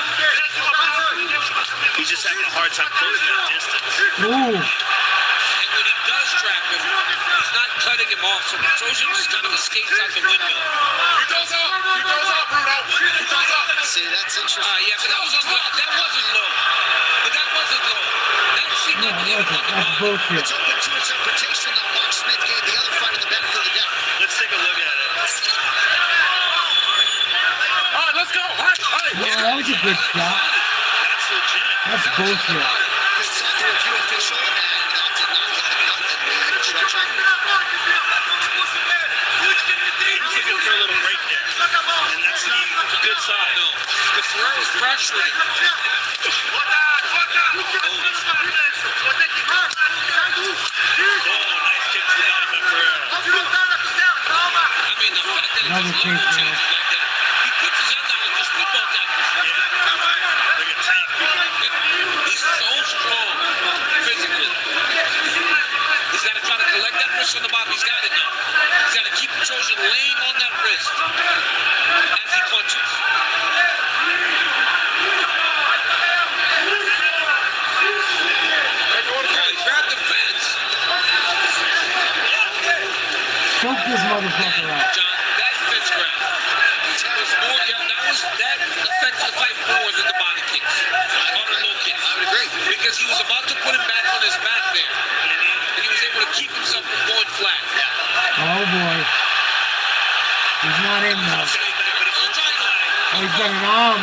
[SPEAKER 15] He's just having a hard time closing that distance.
[SPEAKER 1] Ooh.
[SPEAKER 9] And when he does trap him, he's not cutting him off, so Petrosian just kind of escapes out the window.
[SPEAKER 15] He goes up, Bruno. He goes up.
[SPEAKER 7] See, that's interesting.
[SPEAKER 9] Yeah, but that wasn't low. That wasn't low. But that wasn't low.
[SPEAKER 1] That's bullshit.
[SPEAKER 7] It's open to interpretation that Mark Smith gave the other fighter the benefit of the doubt.
[SPEAKER 15] Let's take a look at it. All right, let's go.
[SPEAKER 1] Yeah, that was a good shot.
[SPEAKER 15] That's legit.
[SPEAKER 1] That's bullshit.
[SPEAKER 7] It's a review official, and that did not hit the cut that we instruction.
[SPEAKER 15] He's looking for a little break there. And that's not a good sign.
[SPEAKER 9] No, because Ferreira's pressuring.
[SPEAKER 1] Another takedown.
[SPEAKER 9] He puts his head down and just football tackles.
[SPEAKER 15] Like a tank.
[SPEAKER 9] He's so strong physically. He's got to try to collect that wrist on the bottom. He's got it now. He's got to keep Petrosian laying on that wrist as he punches. He grabbed the fence.
[SPEAKER 1] Choke this motherfucker out.
[SPEAKER 9] John, that fence grab was more, that affected the fight more than the body kicks. On a low kick.
[SPEAKER 7] I would agree.
[SPEAKER 9] Because he was about to put him back on his back there. And he was able to keep himself from going flat.
[SPEAKER 1] Oh boy. He's not in though. Oh, he's got an arm.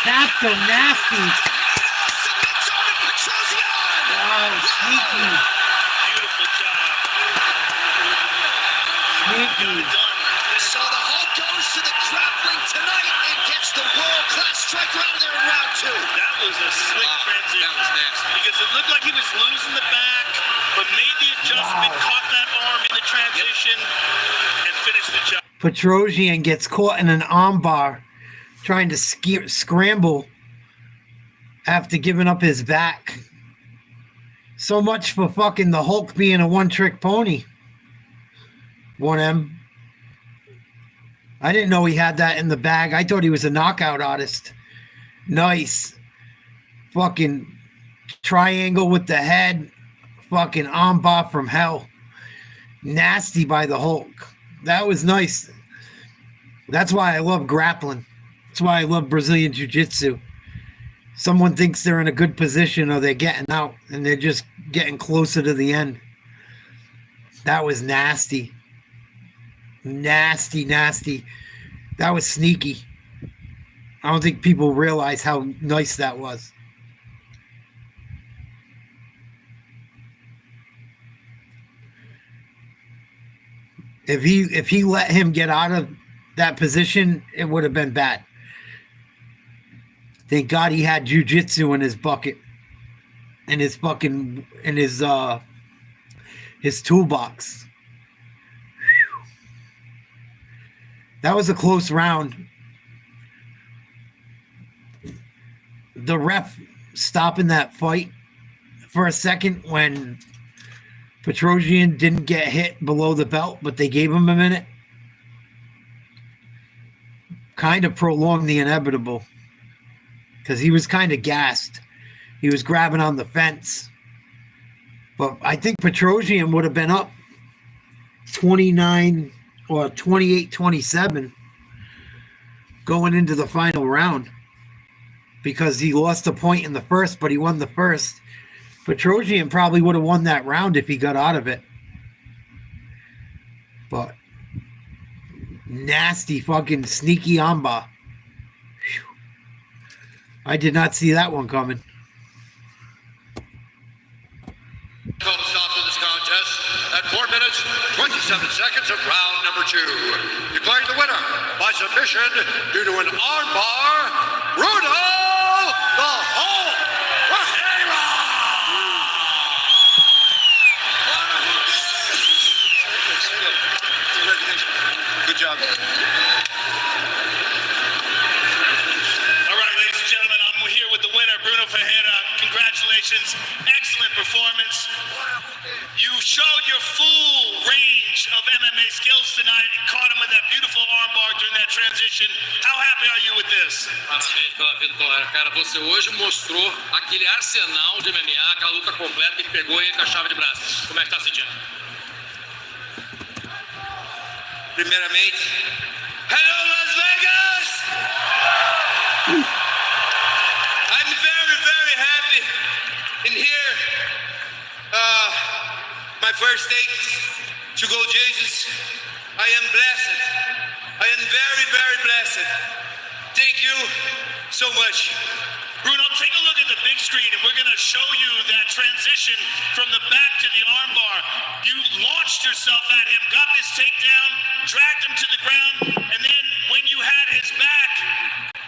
[SPEAKER 1] Tapped him nasty. Wow, sneaky.
[SPEAKER 15] Beautiful job.
[SPEAKER 1] Sneaky.
[SPEAKER 7] So the Hulk goes to the grappling tonight and gets the world-class striker out of there in round 2.
[SPEAKER 15] That was a slick transition.
[SPEAKER 9] That was nasty.
[SPEAKER 15] Because it looked like he was losing the back, but made the adjustment, caught that arm in the transition, and finished the job.
[SPEAKER 1] Petrosian gets caught in an arm bar trying to scramble after giving up his back. So much for fucking the Hulk being a one-trick pony. 1M. I didn't know he had that in the bag. I thought he was a knockout artist. Nice. Fucking triangle with the head. Fucking armbar from hell. Nasty by the Hulk. That was nice. That's why I love grappling. That's why I love Brazilian Jiu-Jitsu. Someone thinks they're in a good position or they're getting out and they're just getting closer to the end. That was nasty. Nasty, nasty. That was sneaky. I don't think people realize how nice that was. If he let him get out of that position, it would have been bad. Thank God he had jiu-jitsu in his bucket. In his fucking his toolbox. Whew. That was a close round. The ref stopping that fight for a second when Petrosian didn't get hit below the belt, but they gave him a minute. Kind of prolonged the inevitable because he was kind of gassed. He was grabbing on the fence. But I think Petrosian would have been up 29 or 28-27 going into the final round because he lost a point in the first, but he won the first. Petrosian probably would have won that round if he got out of it. But nasty fucking sneaky armbar. Whew. I did not see that one coming.
[SPEAKER 16] Call to stop to this contest at 4 minutes, 27 seconds of round number 2. Declaring the winner by submission due to an armbar, Bruno the Hulk Pereira! Good job.
[SPEAKER 8] All right, ladies and gentlemen, I'm here with the winner, Bruno Pereira. Congratulations. Excellent performance. You showed your full range of MMA skills tonight and caught him with that beautiful armbar during that transition. How happy are you with this?
[SPEAKER 19] Parabéns pela vitória, cara. Você hoje mostrou aquele arsenal de MMA, aquela luta completa que pegou ele com a chave de braço. Como é que tá sentindo?
[SPEAKER 14] Primeiramente, hello Las Vegas! I'm very, very happy in here. My first take to go Jesus. I am blessed. I am very, very blessed. Thank you so much.
[SPEAKER 8] Bruno, take a look at the big screen, and we're going to show you that transition from the back to the armbar. You launched yourself at him, got this takedown, dragged him to the ground, and then when you had his back,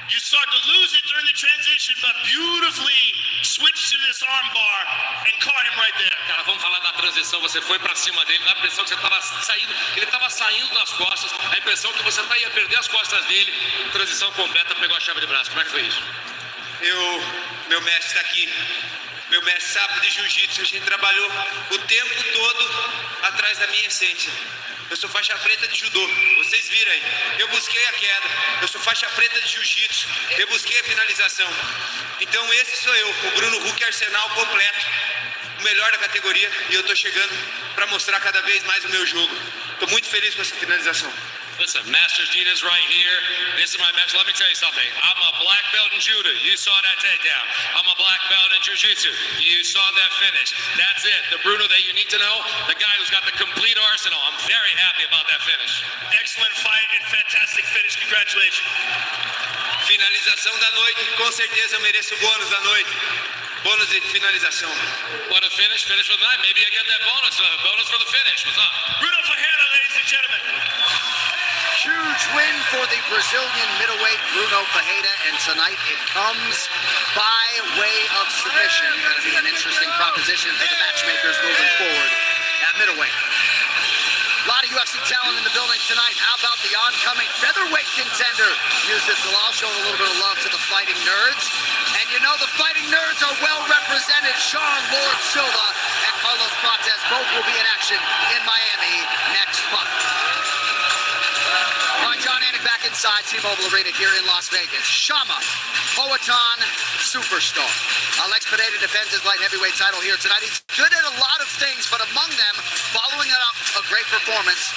[SPEAKER 8] you start to lose it during the transition, but beautifully switched to this armbar and caught him right there.
[SPEAKER 19] Cara, vamos falar da transição. Você foi pra cima dele, dá a impressão que você tava saindo, ele tava saindo das costas, a impressão que você ia perder as costas dele. Transição completa, pegou a chave de braço. Como é que foi isso?
[SPEAKER 14] Meu mestre está aqui. Meu mestre sabe de jiu-jitsu. A gente trabalhou o tempo todo atrás da minha essência. Eu sou faixa preta de judô. Vocês viram aí. Eu busquei a queda. Eu sou faixa preta de jiu-jitsu. Eu busquei a finalização. Então esse sou eu, o Bruno Hulk Arsenal completo. O melhor da categoria. E eu tô chegando para mostrar cada vez mais o meu jogo. Tô muito feliz com essa finalização.
[SPEAKER 19] Listen, Master Diaz right here. This is my match. Let me tell you something. I'm a black belt in judo. You saw that takedown. I'm a black belt in jiu-jitsu. You saw that finish. That's it. The Bruno that you need to know, the guy who's got the complete arsenal. I'm very happy about that finish.
[SPEAKER 8] Excellent fight and fantastic finish. Congratulations.
[SPEAKER 14] Finalização da noite. Com certeza eu mereço o bônus da noite. Bônus de finalização.
[SPEAKER 19] What a finish. Finish for the night. Maybe I get that bonus. Bonus for the finish. What's up?
[SPEAKER 8] Bruno Pereira, ladies and gentlemen.
[SPEAKER 7] Huge win for the Brazilian middleweight Bruno Pereira, and tonight it comes by way of submission. Going to be an interesting proposition for the matchmakers moving forward at middleweight. A lot of UFC talent in the building tonight. How about the oncoming featherweight contender? Yusuf Zalal showing a little bit of love to the Fighting Nerds. And you know the Fighting Nerds are well represented. Sean Lord Silva Both will be in action in Miami next month. All right, John Anik back inside T-Mobile Arena here in Las Vegas. Shama, Poatan, superstar. Alex Pereira defends his light heavyweight title here tonight. He's good at a lot of things, but among them, following up a great performance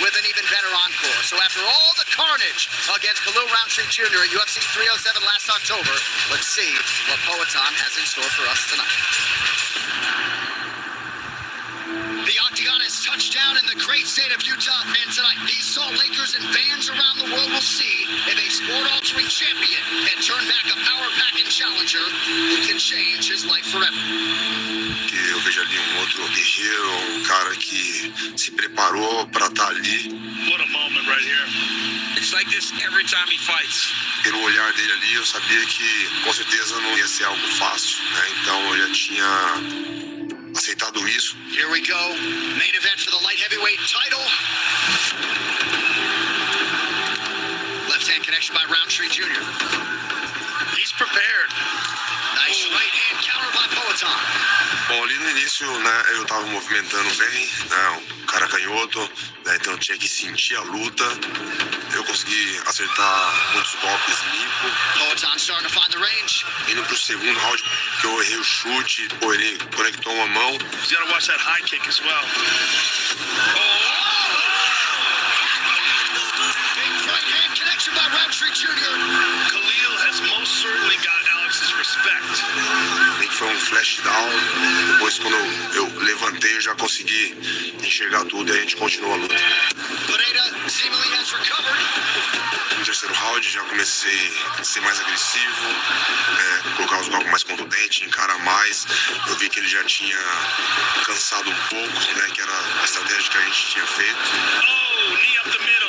[SPEAKER 7] with an even better encore. So after all the carnage against Khalil Roundtree Jr. at UFC 307 last October, let's see what Poatan has in store for us tonight. The Octagon has touched down in the great state of Utah, and tonight these Salt-Lakers and fans around the world will see if a sport-altering champion can turn back a power-packing challenger who can change his life forever.
[SPEAKER 2] Que eu vejo ali outro guerreiro, cara que se preparou para estar ali.
[SPEAKER 8] What a moment right here.
[SPEAKER 9] It's like this every time he fights.
[SPEAKER 2] Pelo olhar dele ali, eu sabia que com certeza não ia ser algo fácil, né? Então eu já tinha aceitado isso.
[SPEAKER 7] Here we go. Main event for the light heavyweight title. Left hand connection by Roundtree Jr.
[SPEAKER 8] He's prepared.
[SPEAKER 7] Nice right hand counter by Poatan.
[SPEAKER 2] Bom, ali no início, né, eu tava movimentando bem, né, o cara canhoto, né, então eu tinha que sentir a luta. Eu consegui acertar muitos golpes limpos.
[SPEAKER 7] Poatan starting to find the range.
[SPEAKER 2] Indo pro segundo round, que eu errei o chute, pô, ele conectou uma mão.
[SPEAKER 8] He's got to watch that high kick as well.
[SPEAKER 7] Big right hand connection by Roundtree Jr.
[SPEAKER 8] Khalil has most certainly got Alex's respect.
[SPEAKER 2] Bem que foi um flash down. Depois, quando eu levantei, eu já consegui enxergar tudo e a gente continuou a luta.
[SPEAKER 7] Pereira seemingly has recovered.
[SPEAKER 2] No terceiro round, já comecei a ser mais agressivo, colocar os golpes mais contundentes, encarar mais. Eu vi que ele já tinha cansado um pouco, né, que era a estratégia que a gente tinha feito.
[SPEAKER 8] Oh, knee up the middle.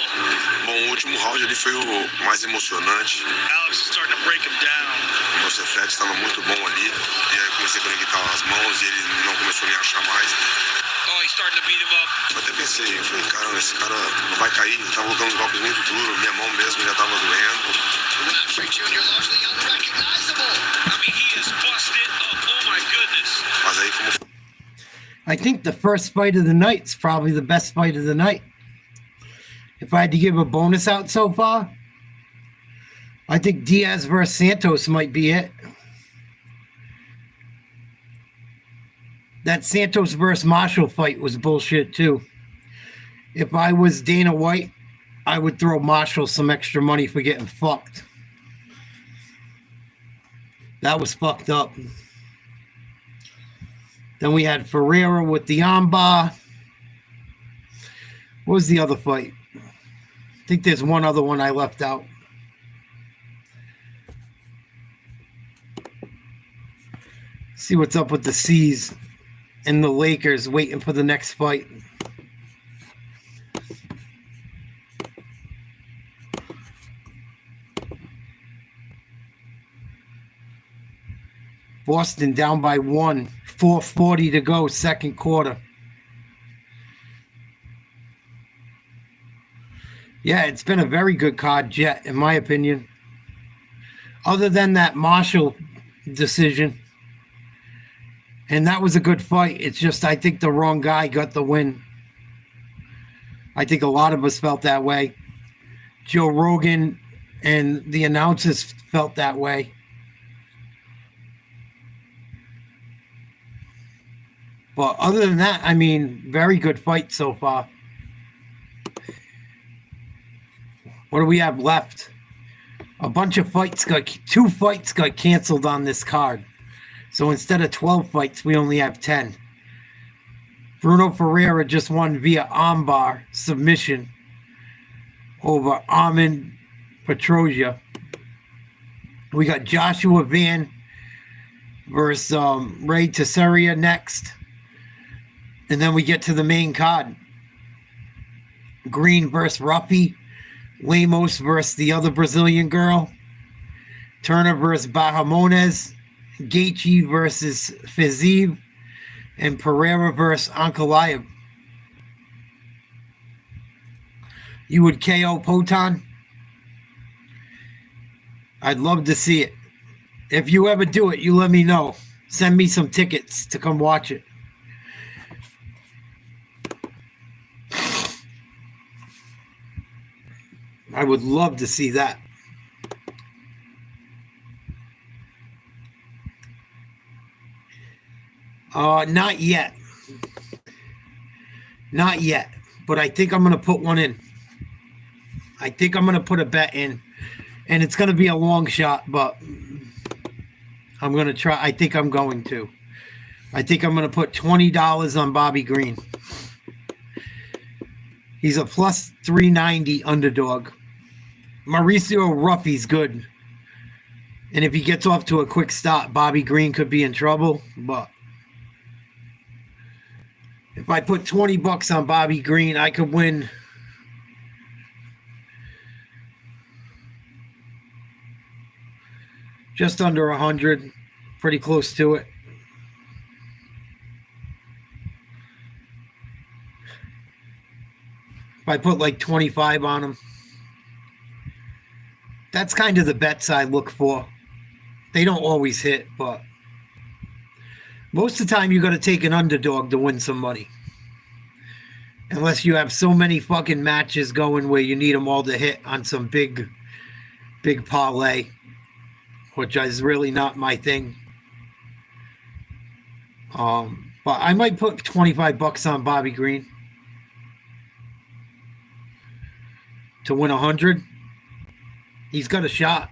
[SPEAKER 2] Bom, o último round ali foi o mais emocionante.
[SPEAKER 8] Alex is starting to break him down.
[SPEAKER 2] Meus reflexos estavam muito bons ali. E aí eu comecei a conectar as mãos e ele não começou a me achar mais.
[SPEAKER 9] Oh, he's starting to beat him up.
[SPEAKER 2] Eu até pensei, eu falei, cara, esse cara não vai cair, ele tava colocando uns golpes muito duros, minha mão mesmo já tava doendo.
[SPEAKER 7] Roundtree Jr. largely unrecognizable.
[SPEAKER 8] I mean, he is busted up. Oh my goodness.
[SPEAKER 2] Mas aí como
[SPEAKER 1] I think the first fight of the night is probably the best fight of the night. If I had to give a bonus out so far, I think Diaz versus Santos might be it. That Santos versus Marshall fight was bullshit too. If I was Dana White, I would throw Marshall some extra money for getting fucked. That was fucked up. Then we had Pereira with the armbar. What was the other fight? I think there's one other one I left out. See what's up with the C's and the Lakers waiting for the next fight. Boston down by 1, 4:40 to go, second quarter. Yeah, it's been a very good card, Jet, in my opinion. Other than that Marshall decision. And that was a good fight. It's just I think the wrong guy got the win. I think a lot of us felt that way. Joe Rogan and the announcers felt that way. But other than that, I mean, very good fight so far. What do we have left? A bunch of fights two fights got canceled on this card. So instead of 12 fights, we only have 10. Bruno Pereira just won via armbar submission over Armin Petroja. We got Joshua Van versus Ray Tesseria next. And then we get to the main card. Green versus Ruffy. Lemos versus the other Brazilian girl. Turner versus Bahamonez. Gaethje versus Fiziev. And Pereira versus Ankalaev. You would KO Poatan? I'd love to see it. If you ever do it, you let me know. Send me some tickets to come watch it. I would love to see that. Not yet. Not yet. But I think I'm going to put one in. I think I'm going to put a bet in. And it's going to be a long shot, but I'm going to try. I think I'm going to. I think I'm going to put $20 on Bobby Green. He's a plus 390 underdog. Mauricio Ruffy's good. And if he gets off to a quick start, Bobby Green could be in trouble. But if I put $20 on Bobby Green, I could win just under 100. Pretty close to it. If I put like 25 on him. That's kind of the bets I look for. They don't always hit, but most of the time you got to take an underdog to win some money. Unless you have so many fucking matches going where you need them all to hit on some big parlay, which is really not my thing. But I might put $25 on Bobby Green to win 100. He's got a shot.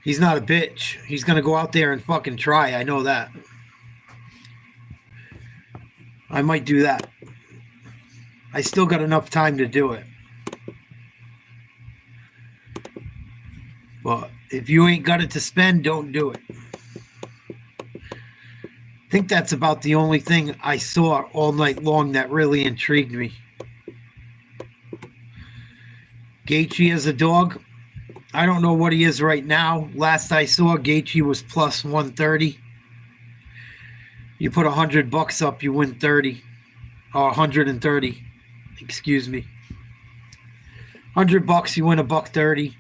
[SPEAKER 1] He's not a bitch. He's going to go out there and fucking try. I know that. I might do that. I still got enough time to do it. But if you ain't got it to spend, don't do it. I think that's about the only thing I saw all night long that really intrigued me. Gaethje as a dog. I don't know what he is right now. Last I saw, Gaethje was plus 130. You put $100 up, you win 30. Or 130. Excuse me. $100, you win $130.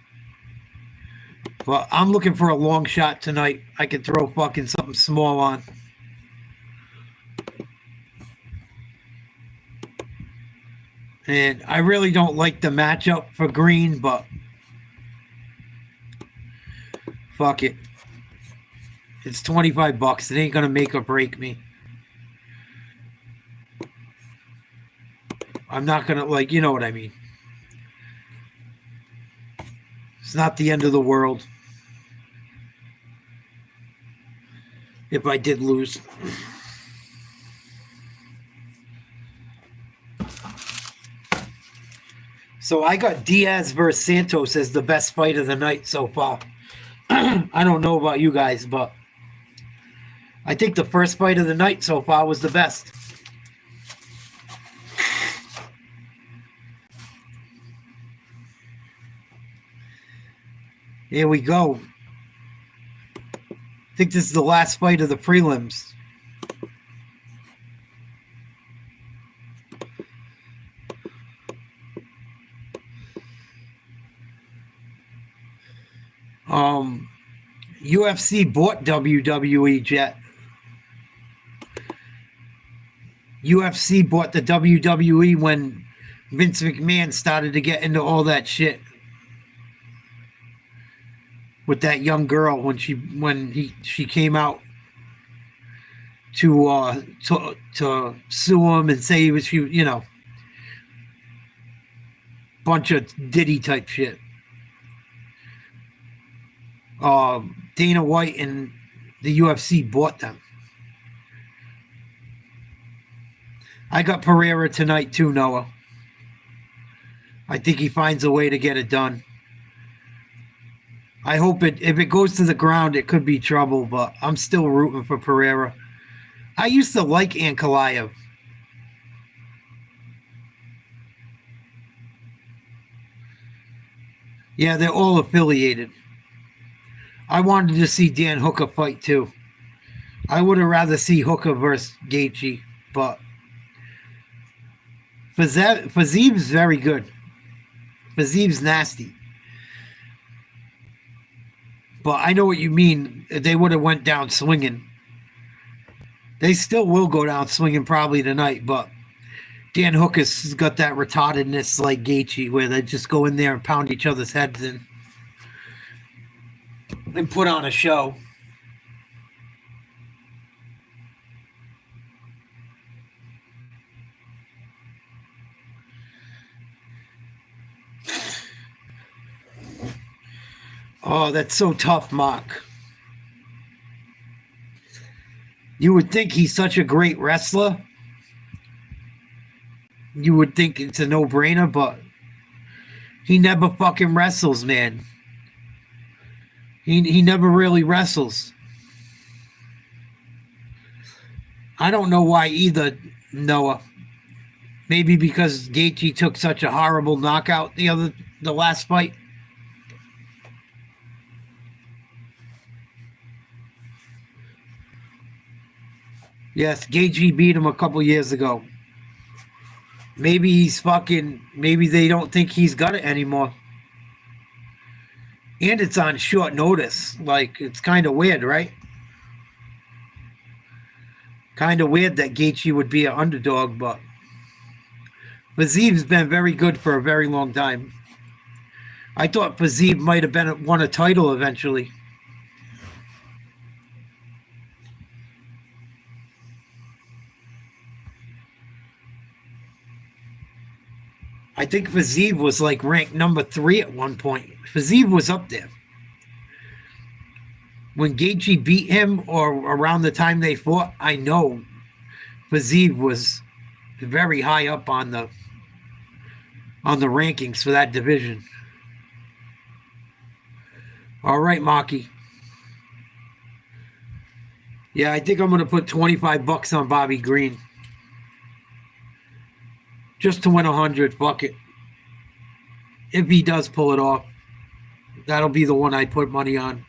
[SPEAKER 1] But I'm looking for a long shot tonight. I could throw fucking something small on. And I really don't like the matchup for Green, but fuck it. It's $25. It ain't going to make or break me. I'm not going to, like, you know what I mean. It's not the end of the world. If I did lose. So I got Diaz versus Santos as the best fight of the night so far. I don't know about you guys, but I think the first fight of the night so far was the best. Here we go. I think this is the last fight of the prelims. UFC bought WWE Jet. UFC bought the WWE when Vince McMahon started to get into all that shit with that young girl when she came out to sue him and say he was, you know, bunch of Diddy type shit. Dana White and the UFC bought them. I got Pereira tonight too, Noah. I think he finds a way to get it done. I hope if it goes to the ground, it could be trouble, but I'm still rooting for Pereira. I used to like Ankalaev. Yeah, they're all affiliated. I wanted to see Dan Hooker fight too. I would have rather see Hooker versus Gaethje, but Faziv's very good. Faziv's nasty. But I know what you mean. They would have went down swinging. They still will go down swinging probably tonight, but Dan Hooker's got that retardedness like Gaethje, where they just go in there and pound each other's heads in and put on a show. Oh, that's so tough, Mark. You would think he's such a great wrestler. You would think it's a no-brainer, but he never fucking wrestles, man. He never really wrestles. I don't know why either, Noah. Maybe because Gaethje took such a horrible knockout the last fight. Yes, Gaethje beat him a couple years ago. Maybe maybe they don't think he's got it anymore. And it's on short notice. Like, it's kind of weird, right? Kind of weird that Gaethje would be an underdog, but Fizie's been very good for a very long time. I thought Fiziev might have won a title eventually. I think Fiziev was like ranked number 3 at one point. Fiziev was up there. When Gaethje beat him, or around the time they fought, I know Fiziev was very high up on the rankings for that division. All right, Maki. Yeah, I think I'm going to put $25 on Bobby Green. Just to win 100, fuck it. If he does pull it off, that'll be the one I put money on.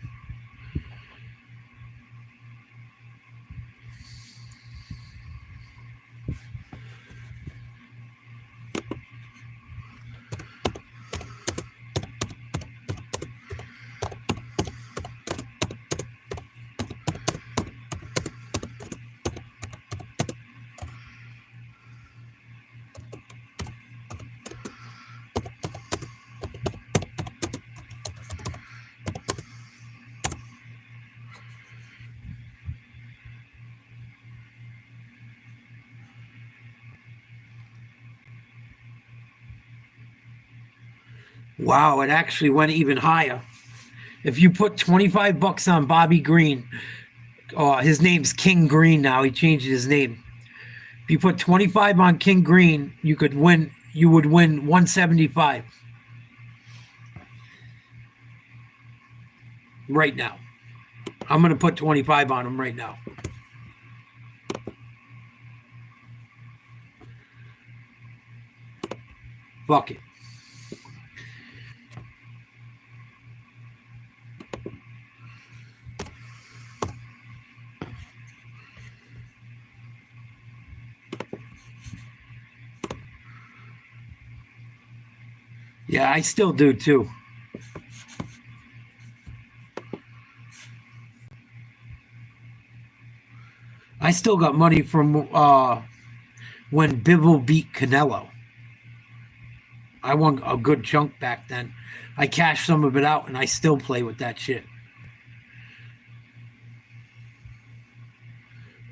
[SPEAKER 1] Wow, it actually went even higher. If you put $25 on Bobby Green, his name's King Green now. He changed his name. If you put 25 on King Green, you would win 175. Right now. I'm going to put 25 on him right now. Fuck it. Yeah, I still do too. I still got money from when Bivol beat Canelo. I won a good chunk back then. I cashed some of it out and I still play with that shit.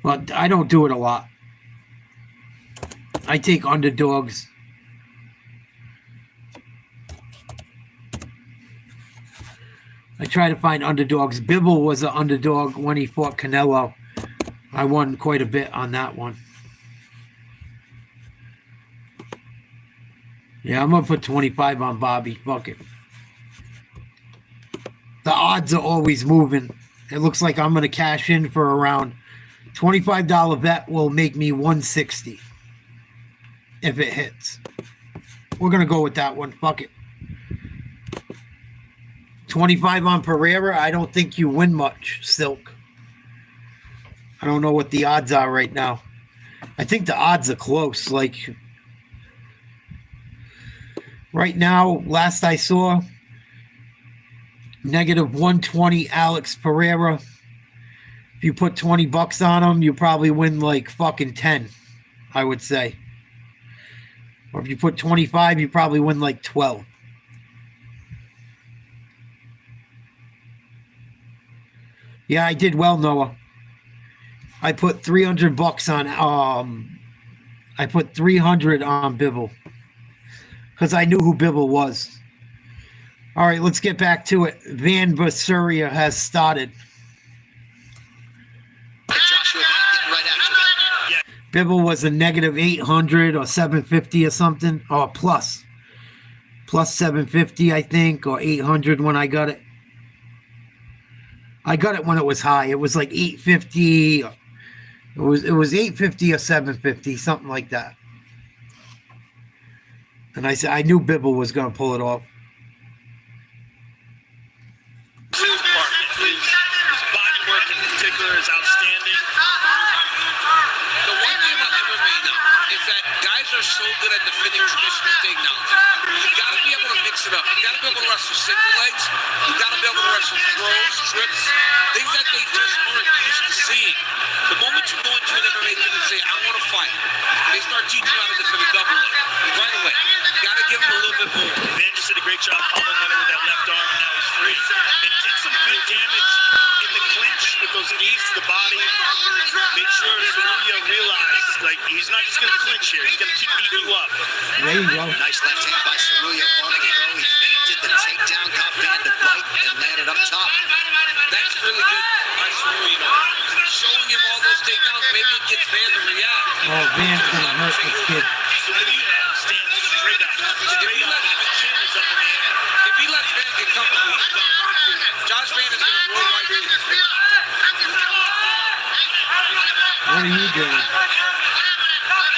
[SPEAKER 1] But I don't do it a lot. I take underdogs. I try to find underdogs. Bivol was an underdog when he fought Canelo. I won quite a bit on that one. Yeah, I'm going to put 25 on Bobby. Fuck it. The odds are always moving. It looks like I'm going to cash in for around $25 bet will make me 160 if it hits. We're going to go with that one. Fuck it. 25 on Pereira. I don't think you win much, Silk. I don't know what the odds are right now. I think the odds are close. Like, right now, last I saw, -120 Alex Pereira. If you put $20 on him, you probably win like fucking 10, I would say. Or if you put 25, you probably win like 12. Yeah, I did well, Noah. I put $300 on I put 300 on Bibble. Because I knew who Bibble was. All right, let's get back to it. Van Basuria has started.
[SPEAKER 7] Joshua getting right after it.
[SPEAKER 1] Bibble was a negative 800 or 750 or something. Or plus 750, I think, or 800 when I got it. I got it when it was high. It was like 850. It was 850 or 750, something like that. And I said I knew Bibble was going to pull it off.
[SPEAKER 8] His body work in particular is outstanding.
[SPEAKER 9] The one thing about MMA now is that guys are so good at defending traditional takedowns. You got to be able to mix it up. You got to be able to wrestle single legs. You got to be able to wrestle throws, trips, things that they just aren't used to seeing. The moment you go into an MMA gym and say, I want to fight, they start teaching you how to defend a double leg right away. You got to give them a little bit more.
[SPEAKER 8] Van just did a great job pulling on it with that left arm, and now he's free. And did some good damage in the clinch with those knees to the body. Make sure Cerulia realized, like, he's not just going to clinch here. He's going to keep beating you up.
[SPEAKER 1] There you go.
[SPEAKER 7] Nice left hand by Cerulia. Moment ago, he feinted the takedown, got Van to bite, and landed up top.
[SPEAKER 9] That's really good by Cerulia. Showing him all those takedowns, maybe it gets Van to react.
[SPEAKER 1] Oh, Van's going to hurt this kid.
[SPEAKER 8] Cerulia stands straight up. Straight up, and the chin is up in the air.
[SPEAKER 9] If he lets Van get comfortable, he's done. Josh Van is going to roll right through.
[SPEAKER 1] What are you doing?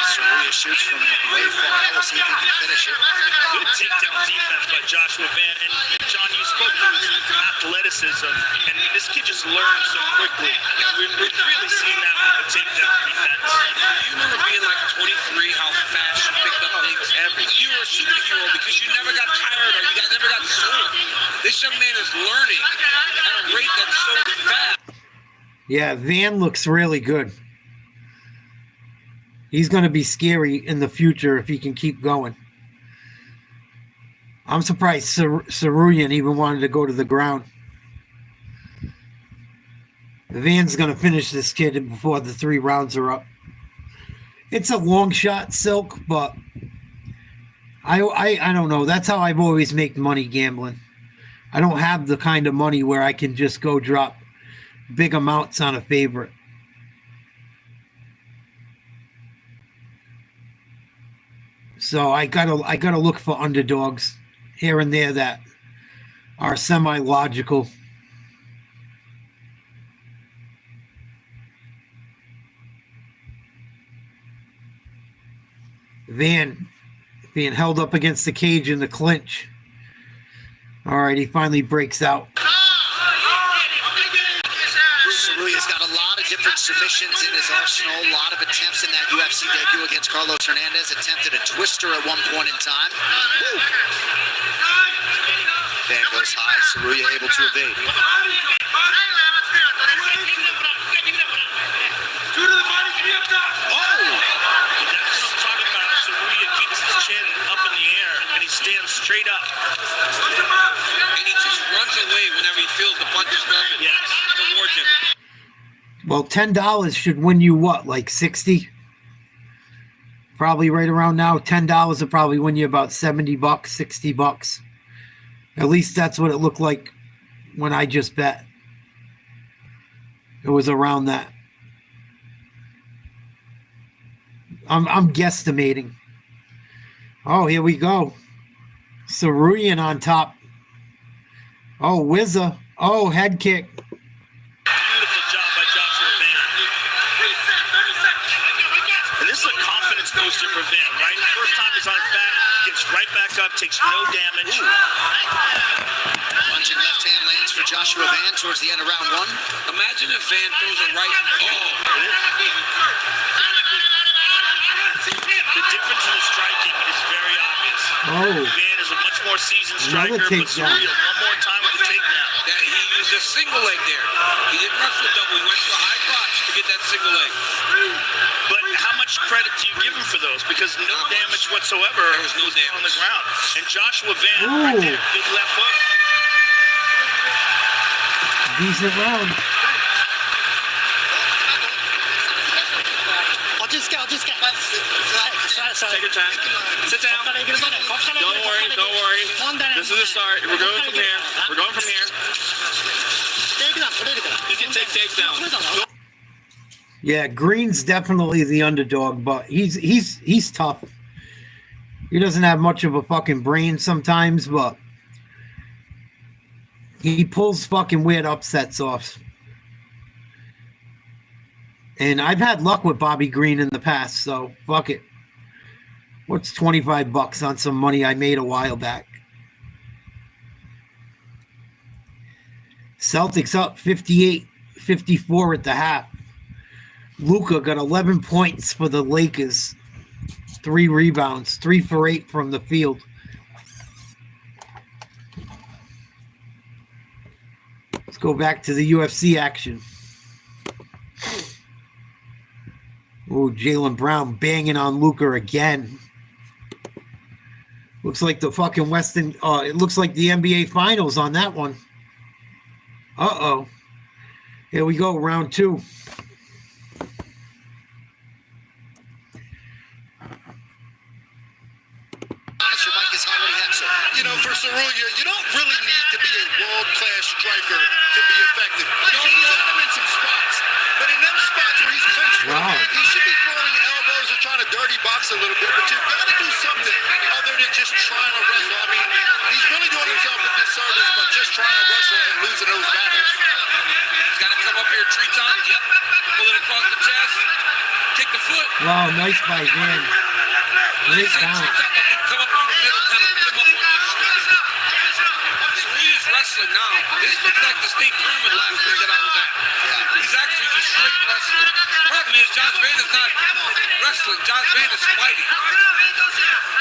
[SPEAKER 7] Cerulia shoots from way far. We'll see if he can finish it.
[SPEAKER 8] Good takedown defense by Joshua Van. And John, you spoke to his athleticism, and this kid just learned so quickly. We've really seen that with the takedown defense.
[SPEAKER 9] You remember being like 23, how fast you picked up things. You were a superhero because you never got tired or you never got sore. This young man is learning at a rate that's so fast.
[SPEAKER 1] Yeah, Van looks really good. He's going to be scary in the future if he can keep going. I'm surprised Cerulean even wanted to go to the ground. Van's going to finish this kid before the 3 rounds are up. It's a long shot, Silk, but I don't know. That's how I've always made money gambling. I don't have the kind of money where I can just go drop big amounts on a favorite. So I gotta look for underdogs here and there that are semi-logical. Van being held up against the cage in the clinch. All right, he finally breaks out.
[SPEAKER 7] Cerulia's got a lot of different submissions in his arsenal, a lot of attempts in that UFC debut against Carlos Hernandez, attempted a twister at one point in time. Van goes high, Cerulia able to evade.
[SPEAKER 8] Stands straight up.
[SPEAKER 9] And he just runs away whenever he feels the punches coming.
[SPEAKER 8] Yes.
[SPEAKER 9] Towards him.
[SPEAKER 1] Well, $10 should win you what, like 60? Probably right around now. $10 will probably win you about $70, $60. At least that's what it looked like when I just bet. It was around that. I'm guesstimating. Oh, here we go. Cerulean on top. Oh, Wizza. Oh, head kick.
[SPEAKER 8] Beautiful job by Joshua Van. And this is a confidence booster for Van, right? First time he's on his back, gets right back up, takes no damage.
[SPEAKER 7] Punching left hand lands for Joshua Van towards the end of round 1.
[SPEAKER 9] Imagine if Van throws a right.
[SPEAKER 8] The difference in the striking is very obvious.
[SPEAKER 1] Oh.
[SPEAKER 8] Van is a much more seasoned striker, but Cerulia one more time with the takedown.
[SPEAKER 9] Yeah, he used a single leg there. He didn't wrestle double. He went to a high crotch to get that single leg.
[SPEAKER 8] But how much much credit do you give him for those? Because no damage whatsoever.
[SPEAKER 9] There was no damage
[SPEAKER 8] on the ground. And Joshua Van right there, big left hook.
[SPEAKER 1] Decent round.
[SPEAKER 11] I'll just go.
[SPEAKER 8] Take your time. Sit down. Don't worry. This is the start. We're going from here. You can take takedowns.
[SPEAKER 1] Yeah, Green's definitely the underdog, but he's tough. He doesn't have much of a fucking brain sometimes, but he pulls fucking weird upsets off. And I've had luck with Bobby Green in the past, so fuck it. What's $25 on some money I made a while back? Celtics up 58-54 at the half. Luka got 11 points for the Lakers. 3 rebounds, 3 for 8 from the field. Let's go back to the UFC action. Oh, Jaylen Brown banging on Luka again. Looks like the fucking Western. It looks like the NBA Finals on that one. Uh-oh. Here we go, round 2.
[SPEAKER 16] You know, for Cerulia, you don't really need to be a world-class striker to be effective. He's got him in some spots, but in them spots where he's clinching, he should be throwing elbows or trying to dirty box a little bit, but you've got to do something other than just trying to wrestle. I mean, he's really doing himself a disservice by just trying to wrestle and losing those battles.
[SPEAKER 9] He's got to come up here, treetop. Yep. Pull it across the chest. Kick the foot.
[SPEAKER 1] Wow, nice by Van. Great bounce.
[SPEAKER 9] Come up through the middle, kind of put him up on the shoulder. Cerulia's wrestling now. This looks like the state tournament last week that I was at. He's actually just straight wrestling. Problem is, Josh Van is not wrestling. Josh Van is fighting.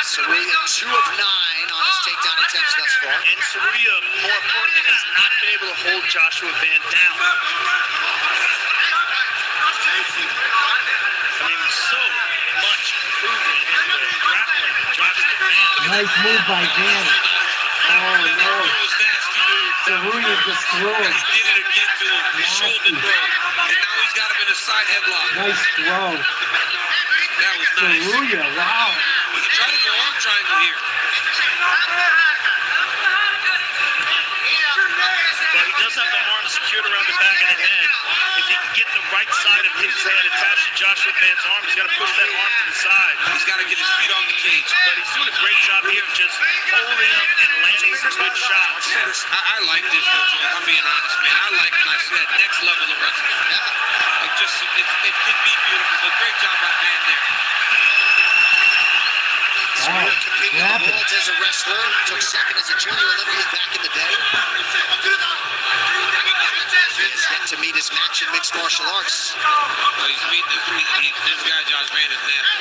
[SPEAKER 7] Cerulia 2 of 9 on his takedown attempts thus far.
[SPEAKER 8] And Cerulia, more importantly, has not been able to hold Joshua Van down. I mean, so much improvement in the grappling of Joshua Van.
[SPEAKER 1] Nice move by Van. Oh, no. Cerulia just threw him.
[SPEAKER 9] He did it again to him. He shouldered throw. And now he's got him in a side headlock.
[SPEAKER 1] Nice throw.
[SPEAKER 9] That was nice.
[SPEAKER 1] Cerulia, wow.
[SPEAKER 9] He tried to go arm triangle here.
[SPEAKER 8] But he does have the arm secured around the back of the head. If he can get the right side of his head attached to Joshua Van's arm, he's got to push that arm to the side.
[SPEAKER 9] He's got to get his feet on the cage.
[SPEAKER 8] But he's doing a great job here of just holding up and landing some good shots.
[SPEAKER 9] I like this, Coach. If I'm being honest, man. I like when I see that next level of wrestling. It could be beautiful. But great job by Van there.
[SPEAKER 7] Cerulia competed in the world as a wrestler, took second as a junior Olympian back in the day. He's yet to meet his match in mixed martial arts.
[SPEAKER 9] Well, he's meeting this guy, Josh Van, is nasty.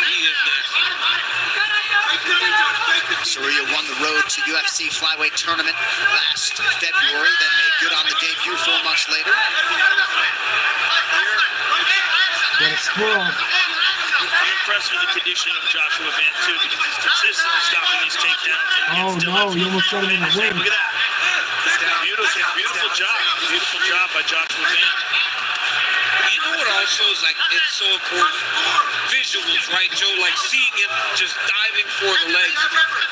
[SPEAKER 9] He is nasty.
[SPEAKER 7] Cerulia won the road to UFC flyweight tournament last February, then made good on the debut 4 months later.
[SPEAKER 1] Got a squirrel.
[SPEAKER 8] I'm impressed with the condition of Joshua Van, too, because he's consistently stopping these takedowns.
[SPEAKER 1] Oh, no, you almost got him in the wing.
[SPEAKER 8] Look at that. Beautiful job. Beautiful job by Joshua Van.
[SPEAKER 9] You know what also is like, it's so important? Visuals, right, Joe? Like seeing him just diving for the legs.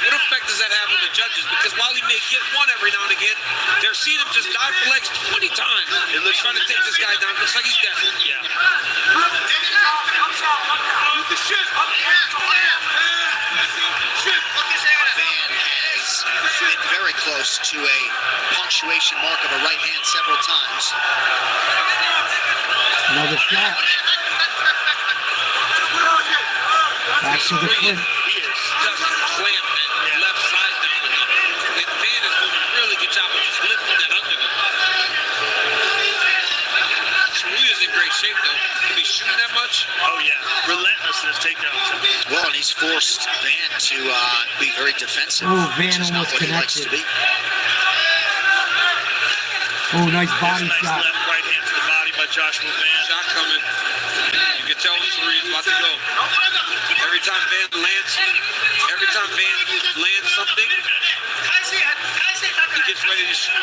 [SPEAKER 9] What effect does that have on the judges? Because while he may get one every now and again, they're seeing him just dive for legs 20 times. It looks trying to take this guy down. Looks like he's dead.
[SPEAKER 8] Yeah.
[SPEAKER 7] Van has been very close to a punctuation mark of a right hand several times.
[SPEAKER 1] Another shot. Back to the clinch.
[SPEAKER 9] He is just clamped that left side down enough. And Van is doing a really good job of just lifting that underhook. Cerulia's in great shape, though. To be shooting that much.
[SPEAKER 8] Oh, yeah. Relentless in his takedowns.
[SPEAKER 7] Well, and he's forced Van to be very defensive.
[SPEAKER 1] Oh, Van
[SPEAKER 7] which is not
[SPEAKER 1] almost
[SPEAKER 7] what he likes to
[SPEAKER 1] connected.
[SPEAKER 7] be.
[SPEAKER 1] Oh, nice body
[SPEAKER 8] Nice
[SPEAKER 1] shot.
[SPEAKER 8] left right hand to the body by Joshua Van.
[SPEAKER 9] Shot coming. You can tell when Saruya's about to go. Every time Van lands something, he gets ready to shoot.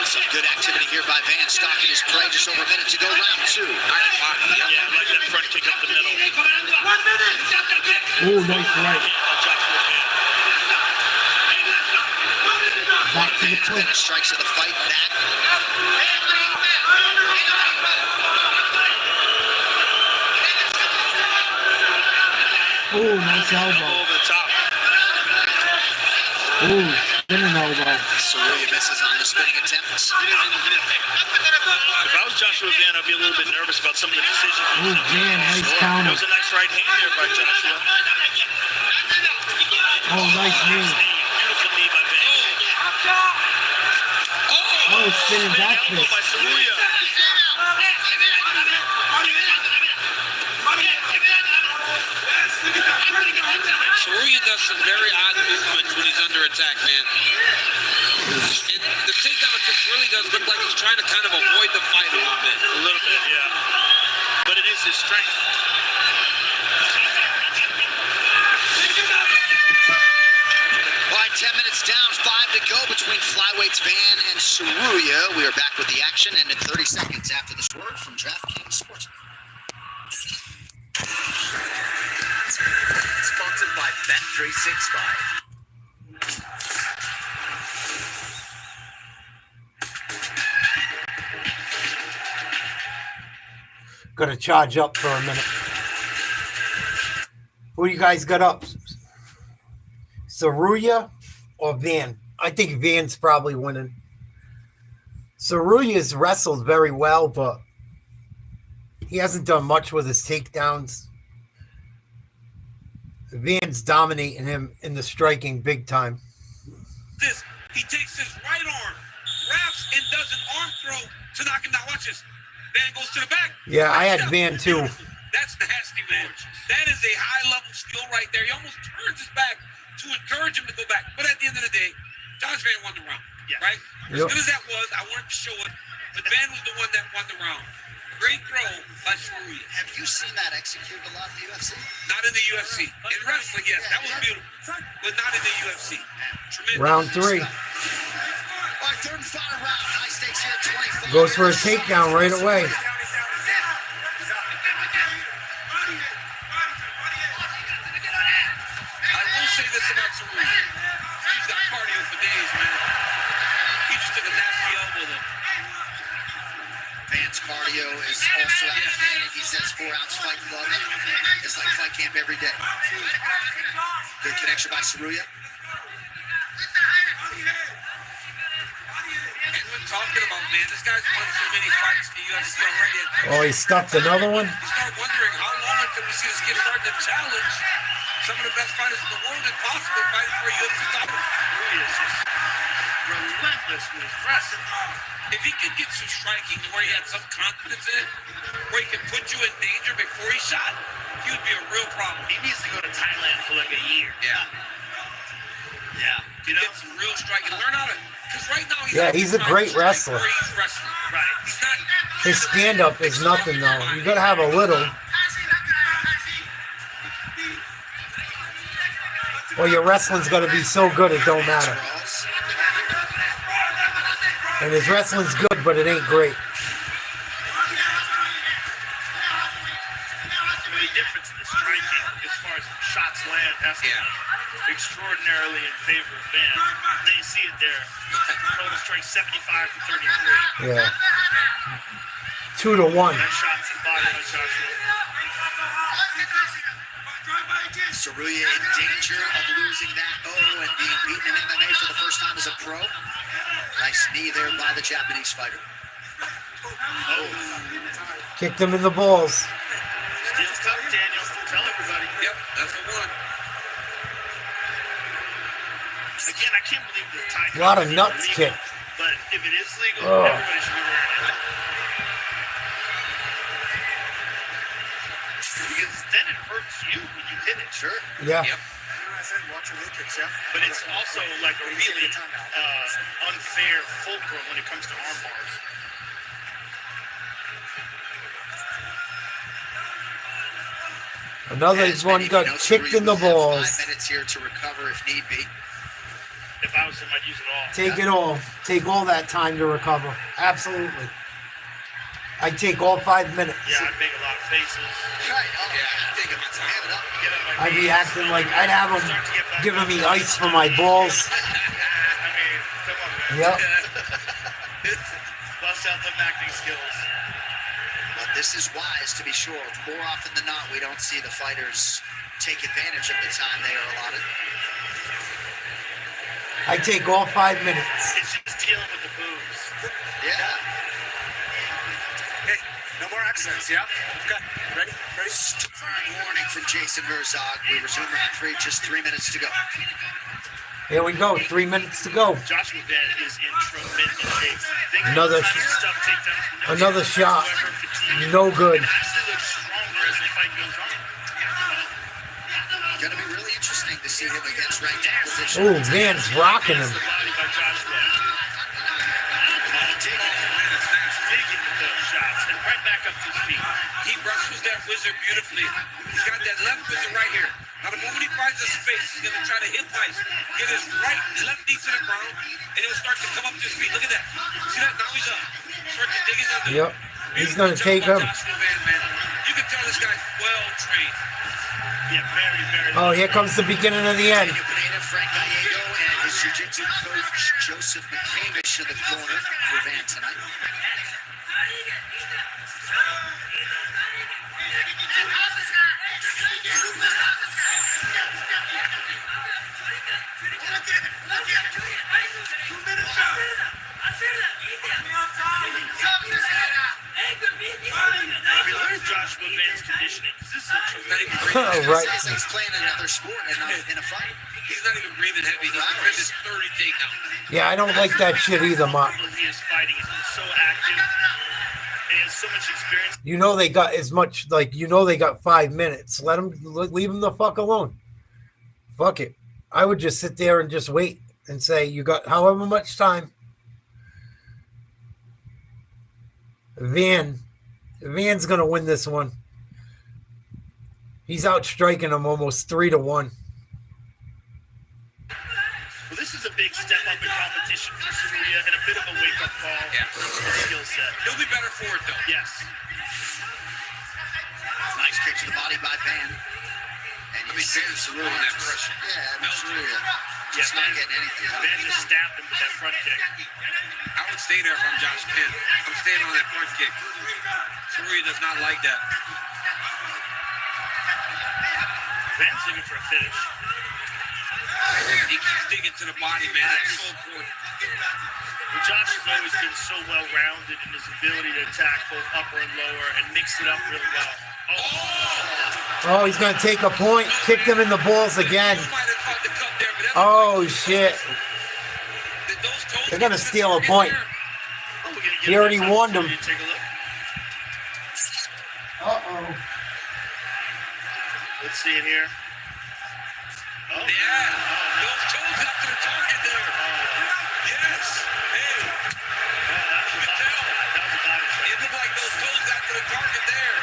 [SPEAKER 7] Some good activity here by Van, stalking his prey. Just over a minute to go, round two.
[SPEAKER 8] Yeah, like that front kick up the middle.
[SPEAKER 1] Oh, nice right. Back to the point.
[SPEAKER 7] Dennis strikes of the fight back.
[SPEAKER 1] Oh, nice elbow.
[SPEAKER 8] Over the top.
[SPEAKER 1] Oh, spinning elbow.
[SPEAKER 7] Saruya misses on the spinning attempts.
[SPEAKER 8] If I was Joshua Van, I'd be a little bit nervous about some of the decisions.
[SPEAKER 1] Oh, Van, nice counter.
[SPEAKER 8] That was a nice right hand there by Joshua.
[SPEAKER 1] Oh, nice knee.
[SPEAKER 8] Beautiful knee by Van.
[SPEAKER 1] Oh, spinning back fist.
[SPEAKER 8] By Saruya.
[SPEAKER 9] Saruya does some very odd movements when he's under attack, man. And the takedown attempt really does look like he's trying to kind of avoid the fight a little bit.
[SPEAKER 8] A little bit, yeah. But it is his strength.
[SPEAKER 7] All right, 10 minutes down, 5 to go between flyweights Van and Saruya. We are back with the action, and in 30 seconds after this word from DraftKings Sportsbook.
[SPEAKER 3] Sponsored by Bet365.
[SPEAKER 1] Gonna charge up for a minute. Who you guys got up? Saruya or Van? I think Van's probably winning. Saruya's wrestled very well, but he hasn't done much with his takedowns. Van's dominating him in the striking big time.
[SPEAKER 9] This, he takes his right arm, wraps, and does an arm throw to knock him down. Watch this. Van goes to the back.
[SPEAKER 1] Yeah, I had Van too.
[SPEAKER 9] That's nasty, man. That is a high-level skill right there. He almost turns his back to encourage him to go back. But at the end of the day, Josh Van won the round, right? As good as that was, I wanted to show it, but Van was the one that won the round. Great throw by Saruya.
[SPEAKER 7] Have you seen that executed a lot in the UFC?
[SPEAKER 9] Not in the UFC. In wrestling, yes, that was beautiful. But not in the UFC. Tremendous.
[SPEAKER 1] Round 3.
[SPEAKER 7] All right, third and final round. High stakes here, 25.
[SPEAKER 1] Goes for a takedown right away.
[SPEAKER 9] I will say this about Saruya. He's got cardio for days, man. He just took a nasty elbow, though.
[SPEAKER 7] Van's cardio is also outstanding. He says 4-ounce fight club. It's like fight camp every day. Good connection by Saruya.
[SPEAKER 9] And we're talking about, man, this guy's won so many fights in the UFC already.
[SPEAKER 1] Oh, he stuffed another one?
[SPEAKER 9] You start wondering how long until we see this kid start to challenge some of the best fighters in the world and possibly fighting for a UFC title.
[SPEAKER 8] Saruya is just relentless with his wrestling.
[SPEAKER 9] If he could get some striking where he had some confidence in it, where he could put you in danger before he shot, he would be a real problem.
[SPEAKER 8] He needs to go to Thailand for like a year.
[SPEAKER 9] Yeah.
[SPEAKER 8] Yeah. You know?
[SPEAKER 9] Get some real striking. Learn how to, because right now
[SPEAKER 1] He's a great wrestler.
[SPEAKER 9] He's wrestling. Right. He's not.
[SPEAKER 1] His stand-up is nothing, though. You got to have a little. Well, your wrestling's got to be so good it don't matter. And his wrestling's good, but it ain't great.
[SPEAKER 8] The difference in the striking as far as shots land has to be extraordinarily in favor of Van. They see it there. Total strike 75 to 33.
[SPEAKER 1] Yeah. 2 to 1.
[SPEAKER 8] That shot to the body by Joshua.
[SPEAKER 7] Saruya in danger of losing that and being beaten in MMA for the first time as a pro. Nice knee there by the Japanese fighter.
[SPEAKER 1] Kicked him in the balls.
[SPEAKER 8] Steel's tough, Daniel. Tell everybody.
[SPEAKER 9] Yep, that's the one.
[SPEAKER 8] Again, I can't believe the Thai.
[SPEAKER 1] A lot of nuts kicked.
[SPEAKER 8] But if it is legal,
[SPEAKER 1] Oh.
[SPEAKER 8] everybody should be wearing it. Because then it hurts you when you hit it. Sure.
[SPEAKER 1] Yeah.
[SPEAKER 8] Yep. But it's also like a really unfair fulcrum when it comes to arm bars.
[SPEAKER 1] Another one got kicked in the balls.
[SPEAKER 7] 5 minutes here to recover if need be.
[SPEAKER 8] If I was him, I'd use it all.
[SPEAKER 1] Take it all. Take all that time to recover. Absolutely. I'd take all 5 minutes.
[SPEAKER 8] Yeah, I'd make a lot of faces.
[SPEAKER 7] Right. Oh, yeah, taking my time. Have it up.
[SPEAKER 8] Get on my
[SPEAKER 1] I'd be
[SPEAKER 8] knees.
[SPEAKER 1] acting like I'd have them giving me ice for my balls.
[SPEAKER 8] I mean, come on, man.
[SPEAKER 1] Yep.
[SPEAKER 8] Bust out the acting skills.
[SPEAKER 7] But this is wise to be sure. More often than not, we don't see the fighters take advantage of the time they are allotted.
[SPEAKER 1] I take all 5 minutes.
[SPEAKER 8] It's just dealing with the boobs.
[SPEAKER 7] Yeah.
[SPEAKER 3] Hey, no more accidents, yeah? Okay, ready? Ready?
[SPEAKER 7] Warning from Jason Herzog. We resume round 3, just 3 minutes to go.
[SPEAKER 1] Here we go. 3 minutes to go.
[SPEAKER 8] Joshua Bandz is in tremendous shape. Think
[SPEAKER 1] Another
[SPEAKER 8] about his tough takedowns.
[SPEAKER 1] Another shot. No good.
[SPEAKER 8] Actually looks stronger as the fight goes on.
[SPEAKER 7] Going to be really interesting to see him against ranked opposition.
[SPEAKER 1] Ooh, Van's rocking him.
[SPEAKER 8] The body by Joshua. Taking the shots and right back up to his feet.
[SPEAKER 9] He wrestles that wizard beautifully. He's got that left wizard right here. Now, the moment he finds a space, he's going to try to hip nice. Get his left knee to the ground, and he'll start to come up to his feet. Look at that. See that? Now he's up. Start to dig his under.
[SPEAKER 1] Yep. He's going to take him.
[SPEAKER 9] You can tell this guy's well trained.
[SPEAKER 8] Yeah, very, very.
[SPEAKER 1] Oh, here comes the beginning of the end.
[SPEAKER 7] Pereira, Frank Gallego, and his jiu-jitsu coach, Joseph McCamish, in the corner for Van tonight.
[SPEAKER 8] Joshua Band's conditioning. This is a tremendous.
[SPEAKER 1] Right.
[SPEAKER 7] He's playing another sport and not in a fight.
[SPEAKER 9] He's not even breathing heavy. He's tremendous 30 takedown.
[SPEAKER 1] Yeah, I don't like that shit either, Mark.
[SPEAKER 8] He is fighting. He's so active. He has so much experience.
[SPEAKER 1] You know they got as much, like, you know they got 5 minutes. Leave them the fuck alone. Fuck it. I would just sit there and just wait and say, you got however much time. Van's going to win this one. He's outstriking him almost 3-1.
[SPEAKER 8] Well, this is a big step up in competition for Surya and a bit of a wake-up call for his skill set.
[SPEAKER 9] He'll be better for it, though.
[SPEAKER 8] Yes.
[SPEAKER 7] Nice kick to the body by Van. And you see Surya
[SPEAKER 9] on that pressure.
[SPEAKER 7] Yeah, Surya just not getting anything.
[SPEAKER 8] Van just stabbed him with that front kick.
[SPEAKER 9] I would stay there if I'm Josh Penn. I'm staying on that front kick. Surya does not like that.
[SPEAKER 8] Van's looking for a finish.
[SPEAKER 9] He keeps digging to the body, man. That's so important.
[SPEAKER 8] Well, Josh has always been so well-rounded in his ability to attack both upper and lower and mix it up really well.
[SPEAKER 1] Oh, he's going to take a point. Kicked him in the balls again. Oh, shit. They're going to steal a point. He already warned him. Uh-oh.
[SPEAKER 8] Let's see it here.
[SPEAKER 9] Oh. Yeah. Those toes got to the target there. Yes. Hey. You can tell. It looked like those toes got to the target there.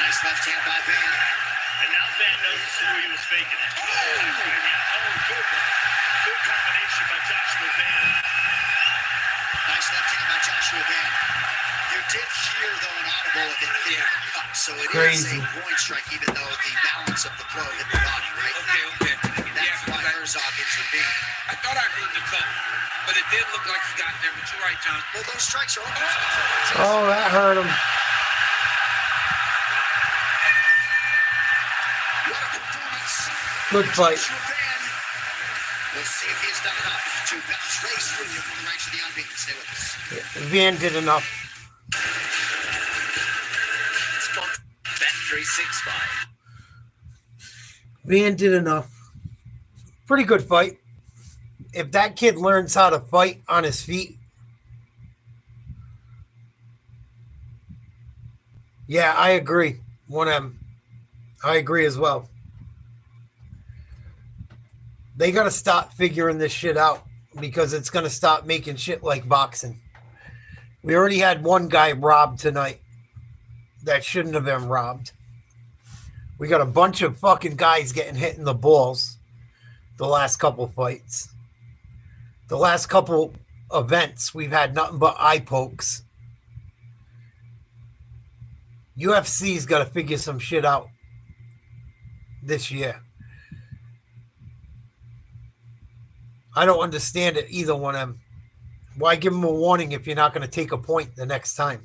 [SPEAKER 7] Nice left hand by Van.
[SPEAKER 8] And now Van knows Surya was faking it. Good combination by Joshua Van.
[SPEAKER 7] Nice left hand by Joshua Van. You did hear, though, an audible of it hitting the cup, so it
[SPEAKER 1] Crazy.
[SPEAKER 7] is a point strike, even though the balance of the blow hit the body, right?
[SPEAKER 9] Okay.
[SPEAKER 7] That's why Herzog intervened.
[SPEAKER 9] I thought I heard the cup, but it did look like he got there. But you're right, John.
[SPEAKER 7] Well, those strikes are open.
[SPEAKER 1] Oh, that hurt him.
[SPEAKER 7] What a performance.
[SPEAKER 1] Good fight.
[SPEAKER 7] We'll see if he's done enough to trace Surya from the ranks of the unbeaten. Stay with us.
[SPEAKER 1] Van did enough.
[SPEAKER 7] Bet365.
[SPEAKER 1] Van did enough. Pretty good fight. If that kid learns how to fight on his feet. Yeah, I agree. 1M. I agree as well. They got to stop figuring this shit out because it's going to stop making shit like boxing. We already had one guy robbed tonight that shouldn't have been robbed. We got a bunch of fucking guys getting hit in the balls the last couple fights. The last couple events, we've had nothing but eye pokes. UFC's got to figure some shit out this year. I don't understand it, either one of them. Why give them a warning if you're not going to take a point the next time?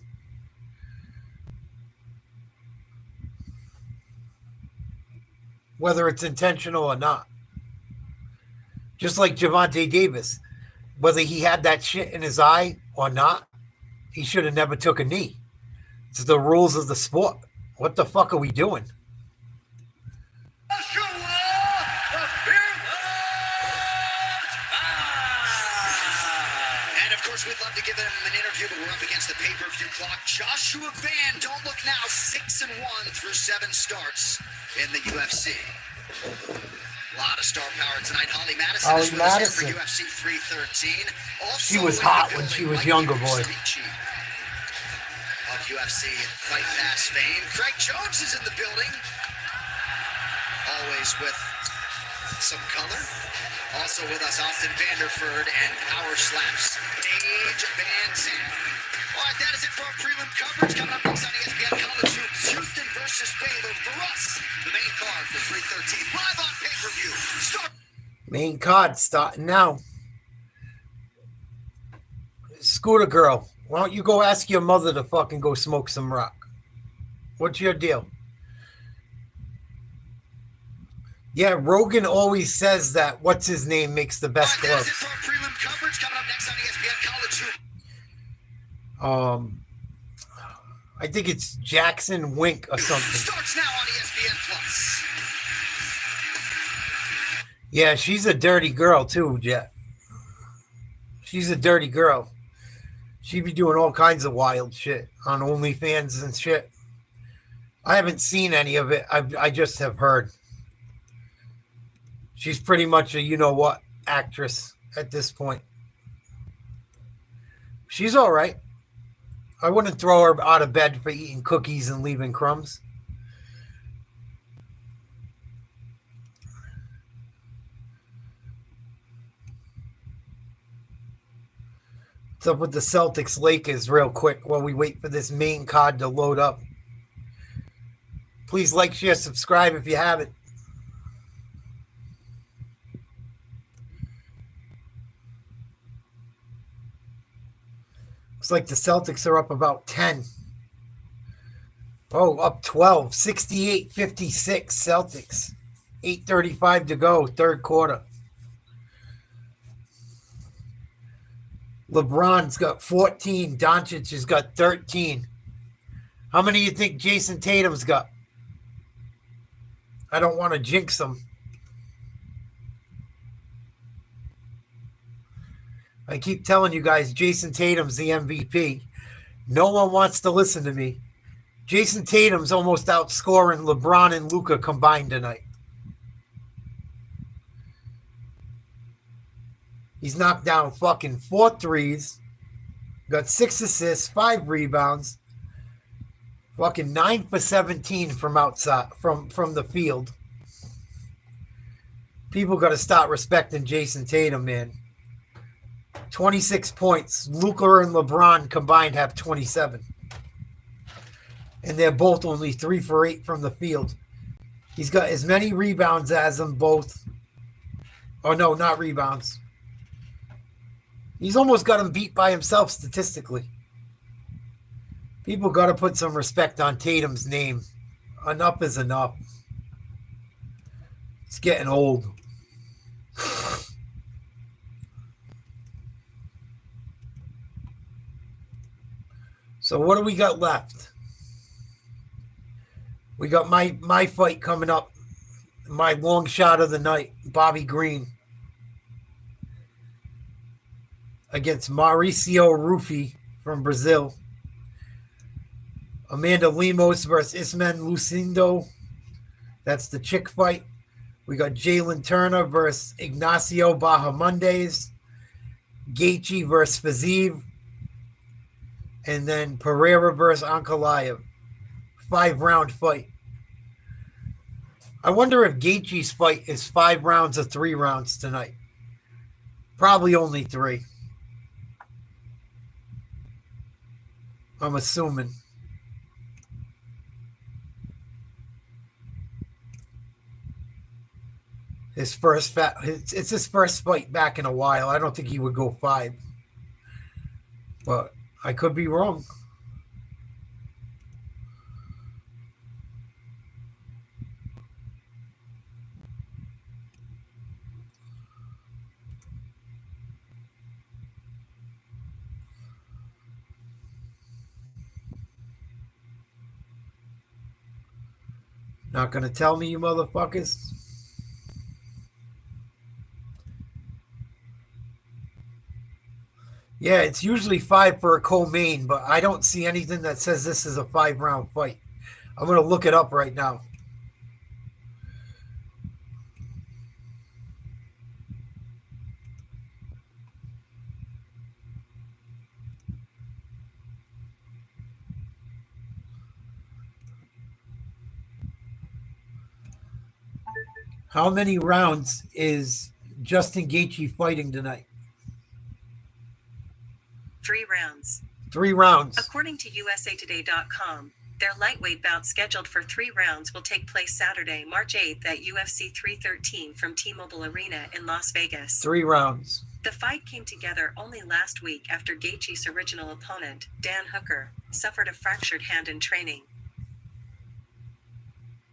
[SPEAKER 1] Whether it's intentional or not. Just like Gervonta Davis. Whether he had that shit in his eye or not, he should have never took a knee. It's the rules of the sport. What the fuck are we doing?
[SPEAKER 7] And of course, we'd love to give him an interview, but we're up against the pay-per-view clock. Joshua Van, don't look now, 6-1 through 7 starts in the UFC. A lot of star power tonight. Holly Madison is with us here for UFC 313. Also
[SPEAKER 1] she was hot when she was younger, boy.
[SPEAKER 7] Of UFC Fight Pass fame. Craig Jones is in the building. Always with some color. Also with us, Austin Vanderford and Power Slaps, Dage Bandz. All right, that is it for our prelim coverage. Coming up next on ESPN College Hoops, Houston versus Baylor. For us, the main card for 313, live on pay-per-view.
[SPEAKER 1] Main card starting now. Scooter girl, why don't you go ask your mother to fucking go smoke some rock? What's your deal? Yeah, Rogan always says that what's his name makes the best gloves.
[SPEAKER 7] That's it for our prelim coverage. Coming up next on ESPN College Hoops.
[SPEAKER 1] I think it's Jackson Wink or something.
[SPEAKER 7] Starts now on ESPN Plus.
[SPEAKER 1] Yeah, she's a dirty girl too, Jet. She's a dirty girl. She be doing all kinds of wild shit on OnlyFans and shit. I haven't seen any of it. I just have heard. She's pretty much a you-know-what actress at this point. She's all right. I wouldn't throw her out of bed for eating cookies and leaving crumbs. What's up with the Celtics-Lakers real quick while we wait for this main card to load up? Please like, share, subscribe if you haven't. Looks like the Celtics are up about 10. Oh, up 12. 68-56 Celtics. 8:35 to go, third quarter. LeBron's got 14. Doncic has got 13. How many do you think Jason Tatum's got? I don't want to jinx him. I keep telling you guys, Jason Tatum's the MVP. No one wants to listen to me. Jason Tatum's almost outscoring LeBron and Luka combined tonight. He's knocked down fucking 4 threes. Got 6 assists, 5 rebounds. Fucking 9 for 17 from outside, from the field. People got to start respecting Jason Tatum, man. 26 points. Luka and LeBron combined have 27. And they're both only 3 for 8 from the field. He's got as many rebounds as them both. Oh, no, not rebounds. He's almost got him beat by himself statistically. People got to put some respect on Tatum's name. Enough is enough. It's getting old. So what do we got left? We got my fight coming up. My long shot of the night. Bobby Green against Mauricio Ruffy from Brazil. Amanda Lemos versus Ismael Lucindo. That's the chick fight. We got Jalen Turner versus Ignacio Bahamondes. Gaethje versus Fiziev. And then Pereira versus Ankalaev. 5-round fight. I wonder if Gaethje's fight is 5 rounds or 3 rounds tonight. Probably only 3. I'm assuming. It's his first fight back in a while. I don't think he would go 5. But I could be wrong. Not gonna tell me, you motherfuckers? Yeah, it's usually 5 for a co-main, but I don't see anything that says this is a 5-round fight. I'm gonna look it up right now. How many rounds is Justin Gaethje fighting tonight?
[SPEAKER 20] 3 rounds.
[SPEAKER 1] 3 rounds.
[SPEAKER 20] According to USAtoday.com, their lightweight bout scheduled for 3 rounds will take place Saturday, March 8th at UFC 313 from T-Mobile Arena in Las Vegas.
[SPEAKER 1] 3 rounds.
[SPEAKER 20] The fight came together only last week after Gaethje's original opponent, Dan Hooker, suffered a fractured hand in training.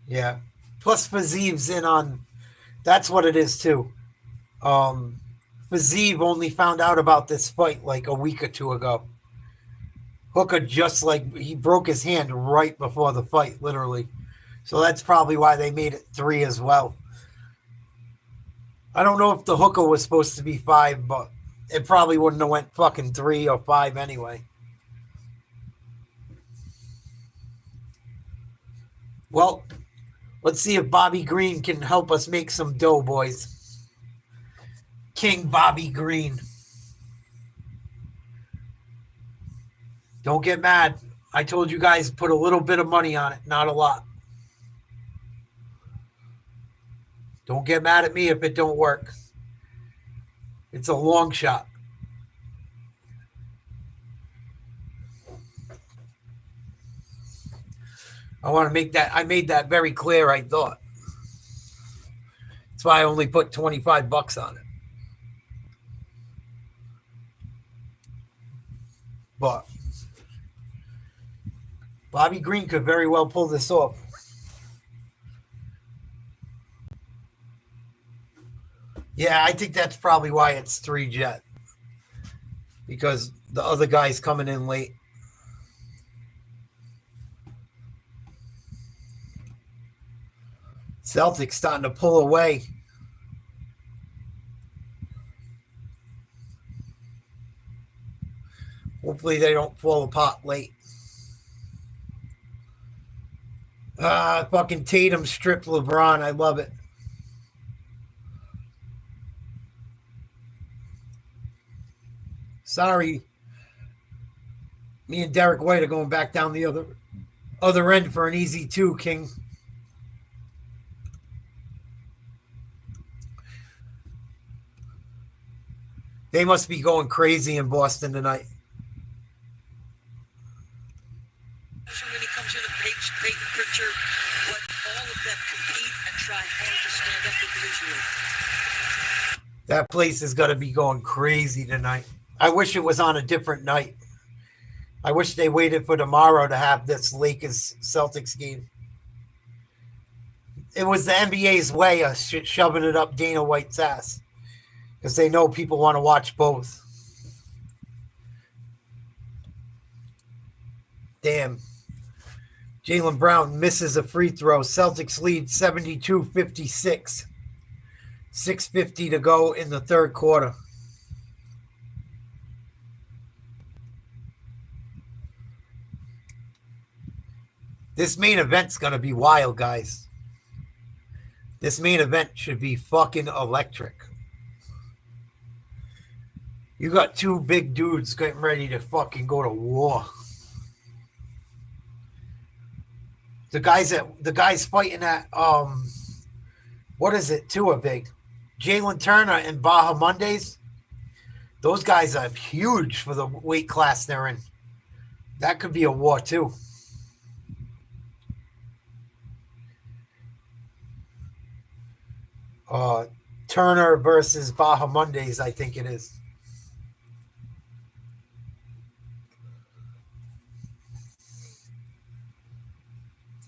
[SPEAKER 1] Yeah. Plus Fiziv's in on... That's what it is, too. Fiziv only found out about this fight like a week or 2 ago. Hooker he broke his hand right before the fight, literally. So that's probably why they made it 3 as well. I don't know if the Hooker was supposed to be 5, but it probably wouldn't have went fucking 3 or 5 anyway. Well, let's see if Bobby Green can help us make some dough, boys. King Bobby Green. Don't get mad. I told you guys put a little bit of money on it, not a lot. Don't get mad at me if it don't work. It's a long shot. I want to make that. I made that very clear, I thought. That's why I only put $25 on it. But Bobby Green could very well pull this off. Yeah, I think that's probably why it's 3 jet. Because the other guy's coming in late. Celtics starting to pull away. Hopefully they don't fall apart late. Fucking Tatum stripped LeBron. I love it. Sorry. Me and Derek White are going back down the other end for an easy 2, King. They must be going crazy in Boston tonight.
[SPEAKER 21] Really comes in a big picture, but all of them compete and try hard to stand up individually.
[SPEAKER 1] That place is going to be going crazy tonight. I wish it was on a different night. I wish they waited for tomorrow to have this Lakers-Celtics game. It was the NBA's way of shoving it up Dana White's ass. Because they know people want to watch both. Damn. Jaylen Brown misses a free throw. Celtics lead 72-56. 6:50 to go in the third quarter. This main event's going to be wild, guys. This main event should be fucking electric. You got 2 big dudes getting ready to fucking go to war. The guys fighting at What is it? Two are big. Jalen Turner and Baja Mondays. Those guys are huge for the weight class they're in. That could be a war too. Turner versus Baja Mondays, I think it is.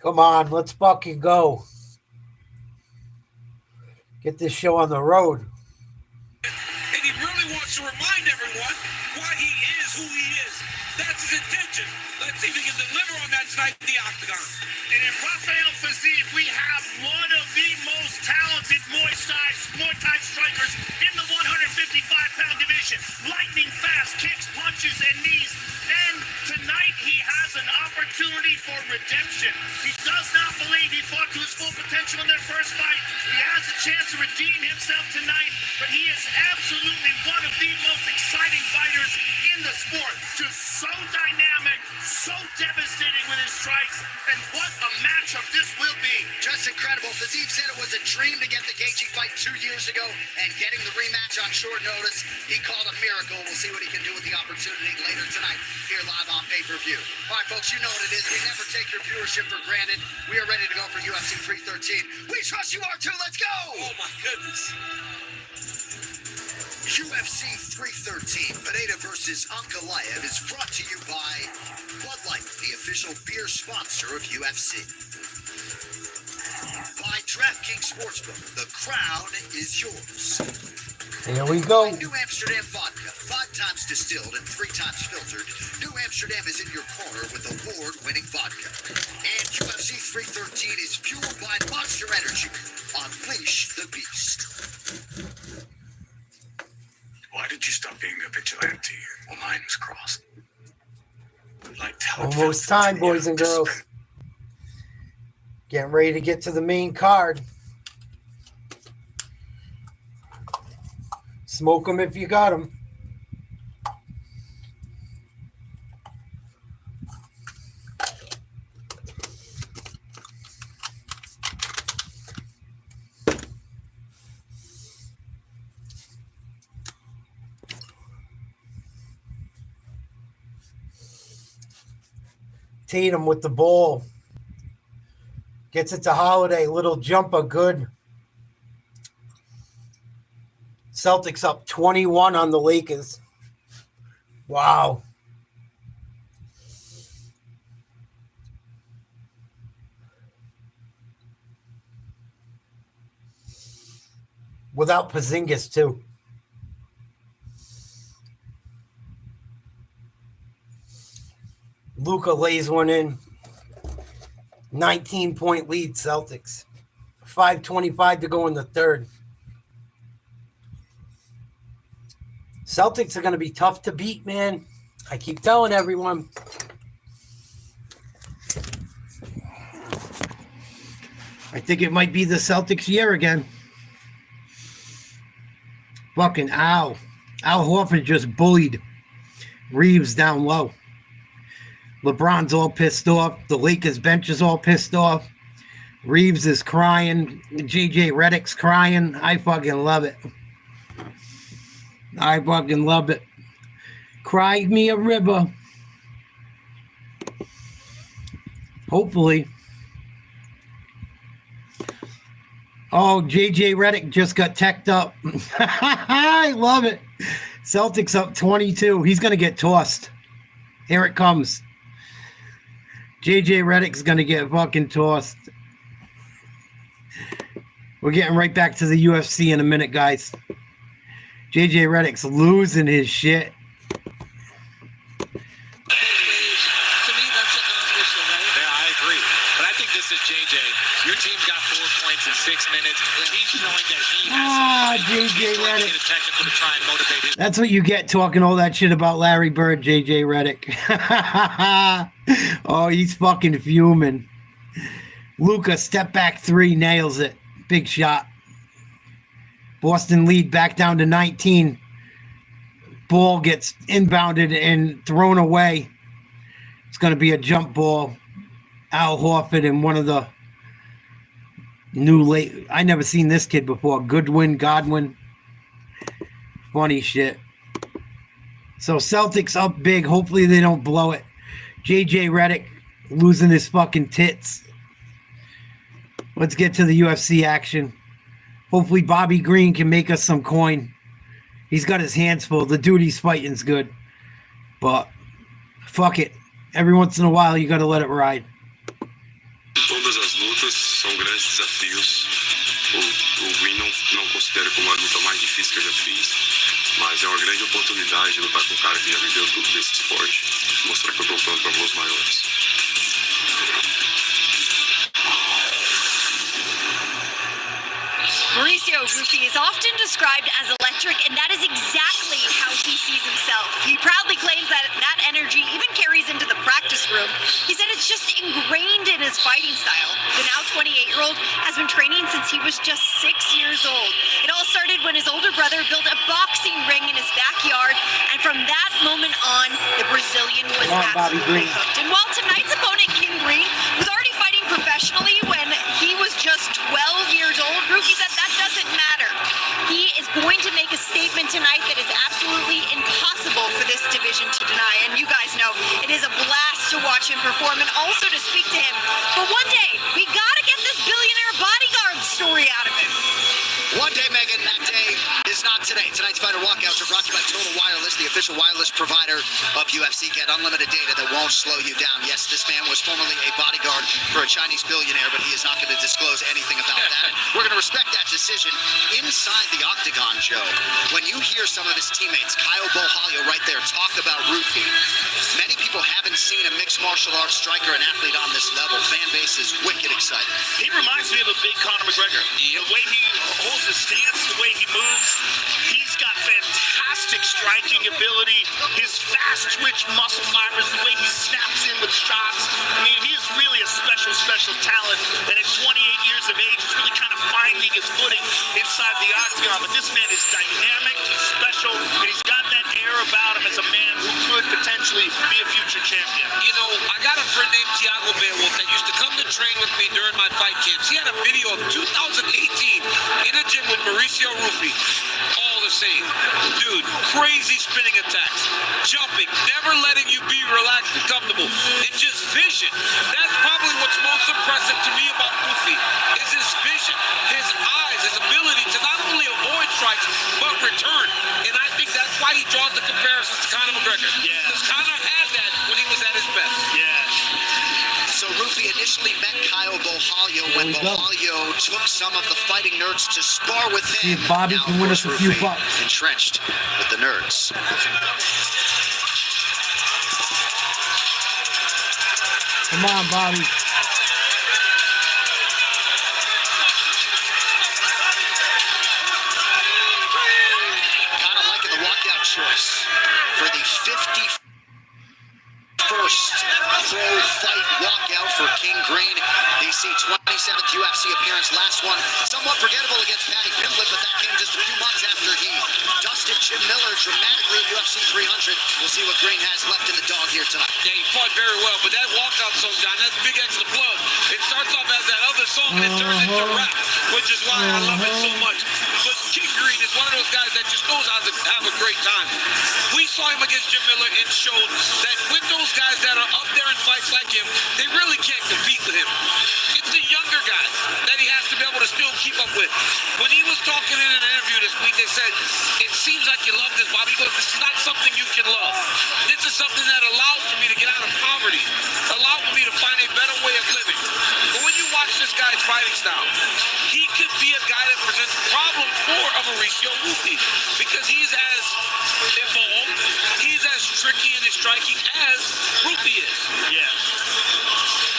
[SPEAKER 1] Come on, let's fucking go. Get this show on the road.
[SPEAKER 9] And he really wants to remind everyone why he is who he is. That's his intention. Let's see if he can deliver on that tonight in the octagon.
[SPEAKER 8] And in Rafael Fiziev, we have one of the most talented Muay Thai strikers in the 155-pound division. Lightning fast kicks, punches, and knees. And tonight he has an opportunity for redemption. He does not believe he fought to his full potential in their first fight. He has a chance to redeem himself tonight, but he is absolutely one of the most exciting fighters in the sport. Just so dynamic, so devastating with his strikes, and what a matchup this will be.
[SPEAKER 7] Just incredible. Fiziev said it was a dream to get the Gaethje fight 2 years ago, and getting the rematch on short notice, he called a miracle. We'll see what he can do with the opportunity later tonight here live on pay-per-view. All right, folks, you know what it is. We never take your viewership for granted. We are ready to go for UFC 313. We trust you are too. Let's go!
[SPEAKER 9] Oh, my goodness.
[SPEAKER 7] UFC 313, Pereira versus Ankalaev is brought to you by Bud Light, the official beer sponsor of UFC. By DraftKings Sportsbook, the crown is yours.
[SPEAKER 1] Here we go.
[SPEAKER 7] New Amsterdam vodka, 5 times distilled and 3 times filtered. New Amsterdam is in your corner with award-winning vodka. And UFC 313 is fueled by Monster Energy. Unleash the beast.
[SPEAKER 2] Why did you stop being a vigilante? Well, mine was crossed.
[SPEAKER 1] Almost time, boys and girls. Getting ready to get to the main card. Smoke them if you got them. Tatum with the ball. Gets it to Holiday. Little jumper. Good. Celtics up 21 on the Lakers. Wow. Without Porzingis, too. Luka lays one in. 19-point lead, Celtics. 5:25 to go in the third. Celtics are going to be tough to beat, man. I keep telling everyone. I think it might be the Celtics' year again. Fucking Al. Al Horford just bullied Reeves down low. LeBron's all pissed off. The Lakers bench is all pissed off. Reeves is crying. JJ Redick's crying. I fucking love it. I fucking love it. Cry me a river. Hopefully. Oh, JJ Redick just got teched up. I love it. Celtics up 22. He's going to get tossed. Here it comes. JJ Redick's going to get fucking tossed. We're getting right back to the UFC in a minute, guys. JJ Redick's losing his shit.
[SPEAKER 5] Your team's got 4 points in 6 minutes. He's showing that he has
[SPEAKER 1] JJ Redick.
[SPEAKER 5] technical to try and motivate his.
[SPEAKER 1] That's what you get talking all that shit about Larry Bird, JJ Redick. Oh, he's fucking fuming. Luka, step back 3, nails it. Big shot. Boston lead back down to 19. Ball gets inbounded and thrown away. It's going to be a jump ball. Al Horford and one of the I never seen this kid before. Godwin. Funny shit. So Celtics up big. Hopefully they don't blow it. JJ Redick losing his fucking tits. Let's get to the UFC action. Hopefully Bobby Green can make us some coin. He's got his hands full. The dude he's fighting's good. But fuck it. Every once in a while you gotta let it ride.
[SPEAKER 2] Todas as lutas são grandes desafios. O Green não considero como a luta mais difícil que eu já fiz, mas é uma grande oportunidade lutar com um cara que já viveu tudo desse esporte, mostrar que eu tô pronto para voos maiores.
[SPEAKER 10] Mauricio Ruffy is often described as electric, and that is exactly how he sees himself. He proudly claims that that energy even carries into the practice room. He said it's just ingrained in his fighting style. The now 28-year-old has been training since he was just 6 years old. It all started when his older brother built a boxing ring in his backyard, and from that moment on, the Brazilian was absolutely hooked. And while tonight's opponent, King Green, was already fighting professionally when he was just 12 years old, Ruffy said that doesn't matter. He is going to make a statement tonight that is absolutely impossible for this division to deny. And you guys know it is a blast to watch him perform and also to speak to him. But one day, we gotta get this billionaire bodyguard story out of him.
[SPEAKER 7] One day, Megan, that day is not today. Tonight's Fighter Walkouts are brought to you by Total Wireless, the official wireless provider of UFC. Get unlimited data that won't slow you down. Yes, this man was formerly a bodyguard for a Chinese billionaire, but he is not going to disclose anything about that. And we're going to respect that decision. Inside the octagon, Joe, when you hear some of his teammates, Kyle Bohalio right there, talk about Ruffy, many people haven't seen a mixed martial arts striker and athlete on this level. Fan base is wicked excited.
[SPEAKER 8] He reminds me of a big Conor McGregor. The way he holds his stance, the way he moves, he's got fantastic striking ability. His fast twitch muscle fibers, the way he snaps in with shots. I mean, he's really a special talent. And at 28 years of age, he's really kind of finding his footing inside the octagon. But this man is dynamic, he's special, and he's got that air about him as a man who could potentially be a future champion.
[SPEAKER 9] You know, I got a friend named Tiago Beowulf that used to come to train with me during my fight camps. He had a video of 2018 in a gym with Mauricio Ruffy. All the same. Dude, crazy spinning attacks, jumping, never letting you be relaxed and comfortable. And just vision. That's probably what's most impressive to me about Ruffy is his vision, his eyes, his ability to not only avoid strikes, but return. And I think that's why he draws the comparisons to Conor McGregor. Because Conor had that when he was at his best.
[SPEAKER 7] So Ruffy initially met Kyle Bohalio when Bohalio took some of the fighting nerds to spar with him.
[SPEAKER 1] See if Bobby can win us a few bucks.
[SPEAKER 7] Entrenched with the nerds.
[SPEAKER 1] Come on, Bobby.
[SPEAKER 7] Kind of liking the walkout choice for the 51st pro fight walkout for King Green. DC 27th UFC appearance, last one somewhat forgettable against Paddy Pimblett, but that came just a few months after he dusted Jim Miller dramatically at UFC 300. We'll see what Green has left in the dog here tonight.
[SPEAKER 9] Yeah, he fought very well, but that walkout song, John, that's big extra plug. It starts off as that other song and it turns into rap, which is why I love it so much. But King Green is one of those guys that just knows how to have a great time. We saw him against Jim Miller and showed that with those guys that are up there in fights like him, they really can't compete with him. It's the younger guys that he has to be able to still keep up with. When he was talking in an interview this week, they said, it seems like you love this, Bobby, but this is not something you can love. This is something that allows for me to get out of poverty, allows for me to find a better way of living. But when you watch this guy's fighting style, he could be a guy that presents problems for a Mauricio Ruffy because he's as evolved, he's as tricky in his striking as Ruffy is.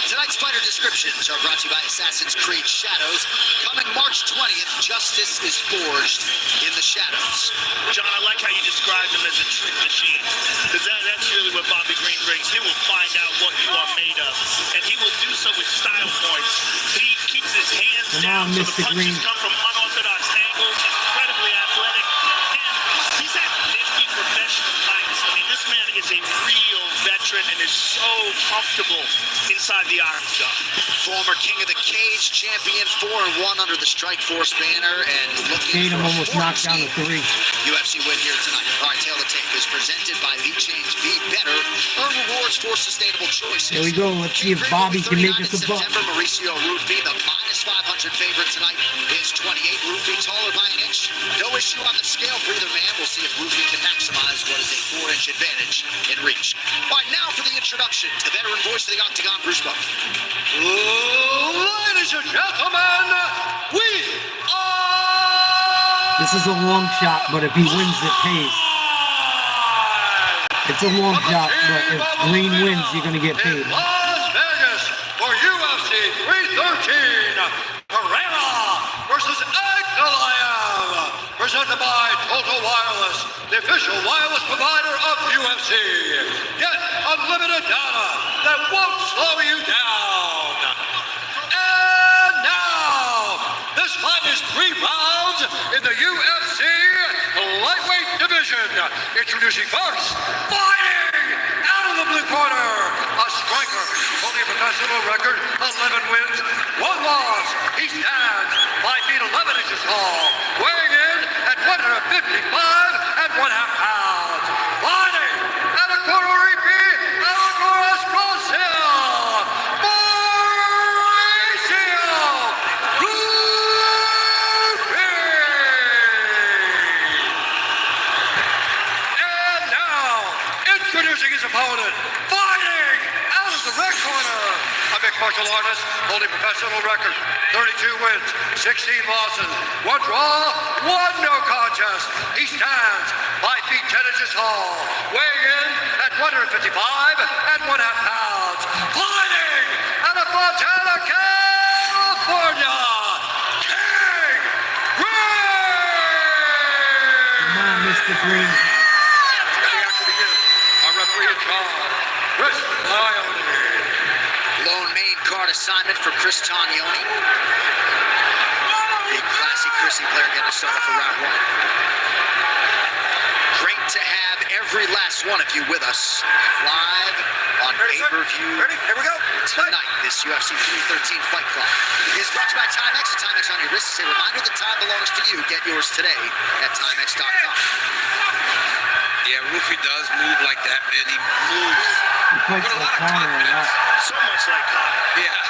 [SPEAKER 7] Tonight's fighter descriptions are brought to you by Assassin's Creed Shadows. Coming March 20th, justice is forged in the shadows.
[SPEAKER 8] John, I like how you described him as a trick machine, because that's really what Bobby Green brings. He will find out what you are made of, and he will do so with style points. He keeps his hands down, so the punches come from unorthodox angles. He's incredibly athletic, and he's had 50 professional fights. I mean, this man is a real veteran and is so comfortable in inside the octagon.
[SPEAKER 7] Former King of the Cage champion, 4-1 under the Strikeforce banner, and looking
[SPEAKER 1] Tatum
[SPEAKER 7] for a
[SPEAKER 1] almost knocked down the 3.
[SPEAKER 7] UFC win here tonight. All right, Tail the Tape is presented by V-Change Be Better. Earn rewards for sustainable choices.
[SPEAKER 1] Here we go. Let's see if Bobby can make us a buck.
[SPEAKER 7] September, Mauricio Ruffy, the minus 500 favorite tonight, is 28. Ruffy taller by an inch. No issue on the scale for either man. We'll see if Ruffy can maximize what is a 4-inch advantage in reach. All right, now for the introduction to the veteran voice of the Octagon, Bruce Buffer.
[SPEAKER 16] Ladies and gentlemen, we are...
[SPEAKER 1] This is a long shot, but if he wins, it pays. It's a long shot, but if Green wins, you're going to get paid.
[SPEAKER 16] Las Vegas for UFC 313, Pereira versus Goliath, presented by Total Wireless, the official wireless provider of UFC. Get unlimited data that won't slow you down. And now, this fight is 3 rounds in the UFC lightweight division. Introducing first, fighting out of the blue corner, a striker, holding a professional record, 11 wins, 1 loss. He stands 5 feet 11 inches tall, weighing in at 155 and 1/2 pounds. Fighting at a corner repeat, Alagoras, Brazil, Mauricio Ruffy. And now, introducing his opponent, fighting out of the red corner, a mixed martial artist holding professional record, 32 wins, 16 losses, 1 draw, 1 no contest. He stands 5 feet 10 inches tall, weighing in at 155 and 1/2 pounds. Fighting out of Montana, California, King Green.
[SPEAKER 1] Come on, Mr. Green.
[SPEAKER 16] After the game, our referee in charge, Chris Lyons.
[SPEAKER 7] Lone main card assignment for Chris Tognoni. Big classy Chrissy player getting to start off for round 1. Great to have every last one of you with us live on pay-per-view tonight. This UFC 313 Fight Club is brought to you by Timex. And Timex on your wrist is a reminder that time belongs to you. Get yours today at Timex.com.
[SPEAKER 9] Yeah, Ruffy does move like that, man. He moves
[SPEAKER 1] He plays
[SPEAKER 9] with a
[SPEAKER 1] like
[SPEAKER 9] lot of
[SPEAKER 1] Connor a
[SPEAKER 9] confidence.
[SPEAKER 1] lot.
[SPEAKER 8] So much like Connor.
[SPEAKER 9] Yeah.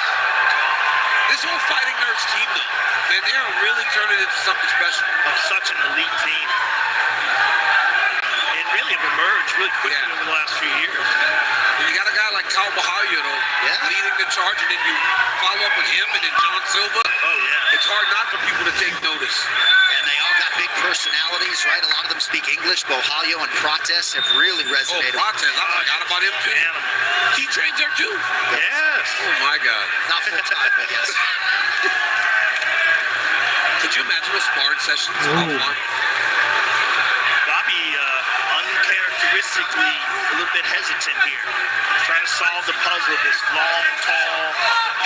[SPEAKER 9] This whole Fighting Nerds team, though, man, they are really turning into something special.
[SPEAKER 8] Such an elite team. And really have emerged really quickly over the last few years.
[SPEAKER 9] When you got a guy like Cal Bahayo, leading the charge, and then you follow up with him and then John Silva.
[SPEAKER 8] Oh, yeah.
[SPEAKER 9] It's hard not for people to take notice.
[SPEAKER 7] And they all got big personalities, right? A lot of them speak English. Bohalio and Prates have really resonated.
[SPEAKER 9] Oh, Prates, I forgot about him, too. He trains there, too.
[SPEAKER 8] Yes.
[SPEAKER 9] Oh, my God.
[SPEAKER 7] Not full time, but yes.
[SPEAKER 9] Could you imagine a sparring session?
[SPEAKER 8] Bobby, uncharacteristically a little bit hesitant here. Trying to solve the puzzle of this long, tall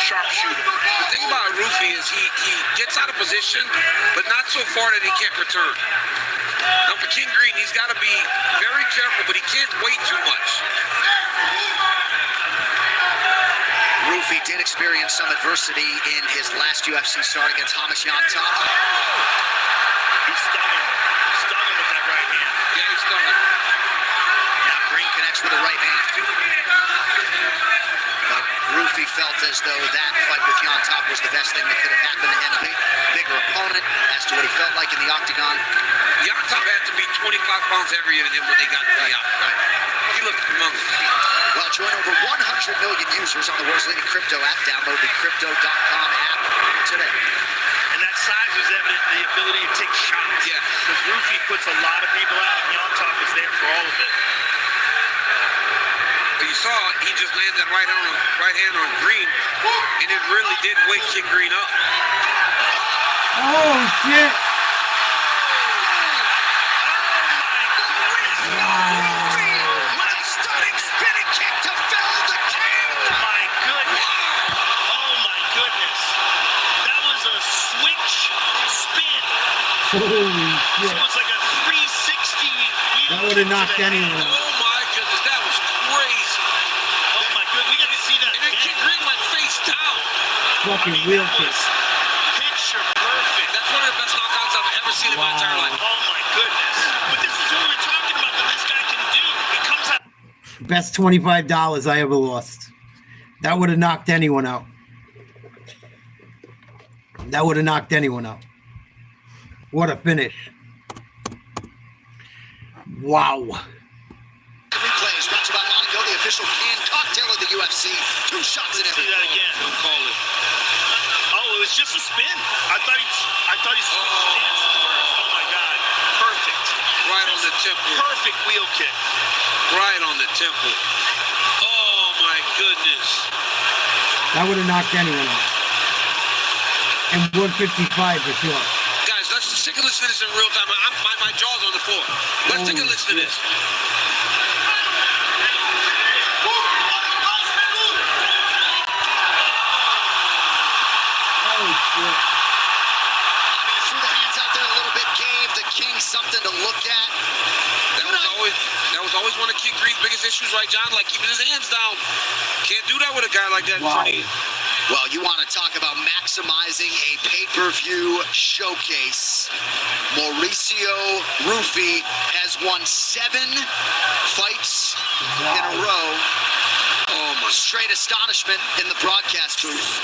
[SPEAKER 8] sharpshooter.
[SPEAKER 9] The thing about Ruffy is he gets out of position, but not so far that he can't return. Now for King Green, he's got to be very careful, but he can't wait too much.
[SPEAKER 7] Ruffy did experience some adversity in his last UFC start against Hamas Yantab.
[SPEAKER 8] He stung him. Stung him with that right hand.
[SPEAKER 9] Yeah, he stung him.
[SPEAKER 7] Now Green connects with the right hand. But Ruffy felt as though that fight with Yantab was the best thing that could have happened to him. Bigger opponent as to what he felt like in the octagon.
[SPEAKER 9] Yantab had to be 25 pounds heavier than him when they got to the octagon. He looked humongous.
[SPEAKER 7] Well, join over 100 million users on the world's leading crypto app. Download the Crypto.com app today.
[SPEAKER 8] And that size was evident in the ability to take shots.
[SPEAKER 9] Yeah.
[SPEAKER 8] Because Ruffy puts a lot of people out, and Yantab was there for all of it.
[SPEAKER 9] But you saw he just landed that right hand on Green, and it really did wake King Green up.
[SPEAKER 1] Oh, shit. Holy shit.
[SPEAKER 8] It was like a 360.
[SPEAKER 1] That would have knocked anyone.
[SPEAKER 9] Oh my goodness, that was crazy.
[SPEAKER 8] Oh my goodness, we got to see that.
[SPEAKER 9] And then King Green
[SPEAKER 1] fucking wheel kick.
[SPEAKER 5] Picture perfect.
[SPEAKER 9] That's one of the best knockouts I've ever seen in my entire life.
[SPEAKER 5] Oh my goodness. But this is what we're talking about that this guy can do. He comes out.
[SPEAKER 1] Best $25 I ever lost. That would have knocked anyone out. That would have knocked anyone out. What a finish. Wow.
[SPEAKER 7] Replays brought to you by Monaco, the official canned cocktail of the UFC. 2 shots in every.
[SPEAKER 5] See that again.
[SPEAKER 9] Don't call it.
[SPEAKER 5] Oh, it was just a spin. I thought he switched stances first. Oh my God. Perfect.
[SPEAKER 9] Right on the temple.
[SPEAKER 5] Perfect wheel kick.
[SPEAKER 9] Right on the temple. Oh my goodness.
[SPEAKER 1] That would have knocked anyone out. And 155 for sure.
[SPEAKER 9] Guys, let's take a listen to this in real time. My jaw's on the floor. Let's take a listen to this.
[SPEAKER 7] Threw the hands out there a little bit, gave the King something to look at.
[SPEAKER 9] That was always one of King Creed's biggest issues, right, John? Like keeping his hands down. Can't do that with a guy like that in front of you.
[SPEAKER 7] Well, you want to talk about maximizing a pay-per-view showcase. Mauricio Ruffy has won 7 fights in a row. Oh, my straight astonishment in the broadcast booth.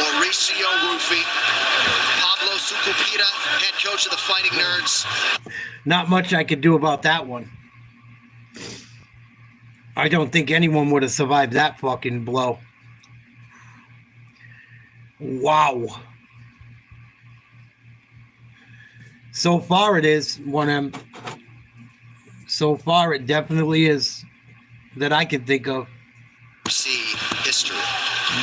[SPEAKER 7] Mauricio Ruffy, Pablo Sucupira, head coach of the Fighting Nerds.
[SPEAKER 1] Not much I could do about that one. I don't think anyone would have survived that fucking blow. Wow. So far it is, 1M. So far it definitely is that I can think of.
[SPEAKER 7] See history.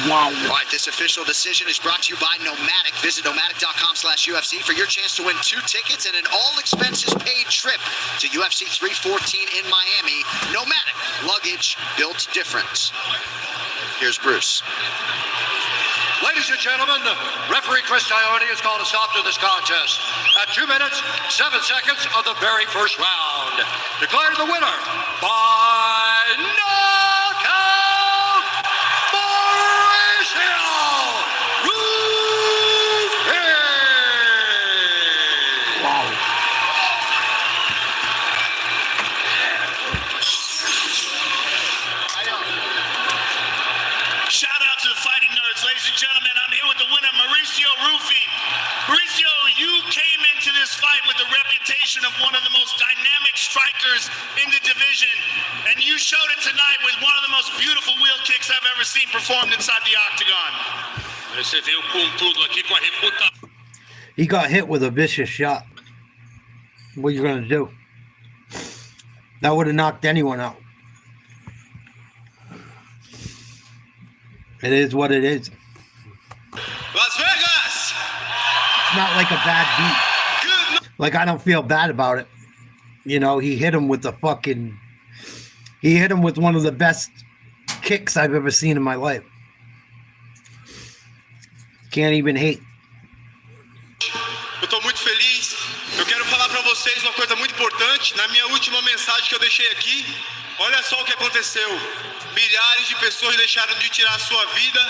[SPEAKER 1] Wow.
[SPEAKER 7] All right, this official decision is brought to you by Nomadic. Visit nomadic.com/UFC for your chance to win 2 tickets and an all-expenses-paid trip to UFC 314 in Miami. Nomadic, luggage built different. Here's Bruce.
[SPEAKER 16] Ladies and gentlemen, referee Chris Dione has called a stop to this contest at 2 minutes, 7 seconds of the very first round. Declared the winner by knockout, Mauricio Ruffy.
[SPEAKER 1] Wow.
[SPEAKER 5] Shout out to the Fighting Nerds, ladies and gentlemen. I'm here with the winner, Mauricio Ruffy. Mauricio, you came into this fight with the reputation of one of the most dynamic strikers in the division, and you showed it tonight with one of the most beautiful wheel kicks I've ever seen performed inside the octagon.
[SPEAKER 19] Você veio com tudo aqui com a reputação.
[SPEAKER 1] He got hit with a vicious shot. What are you going to do? That would have knocked anyone out. It is what it is.
[SPEAKER 16] Las Vegas!
[SPEAKER 1] It's not like a bad beat. Like, I don't feel bad about it. You know, he hit him with he hit him with one of the best kicks I've ever seen in my life. Can't even hate.
[SPEAKER 6] Eu tô muito feliz. Eu quero falar para vocês uma coisa muito importante. Na minha última mensagem que eu deixei aqui, olha só o que aconteceu. Milhares de pessoas deixaram de tirar a sua vida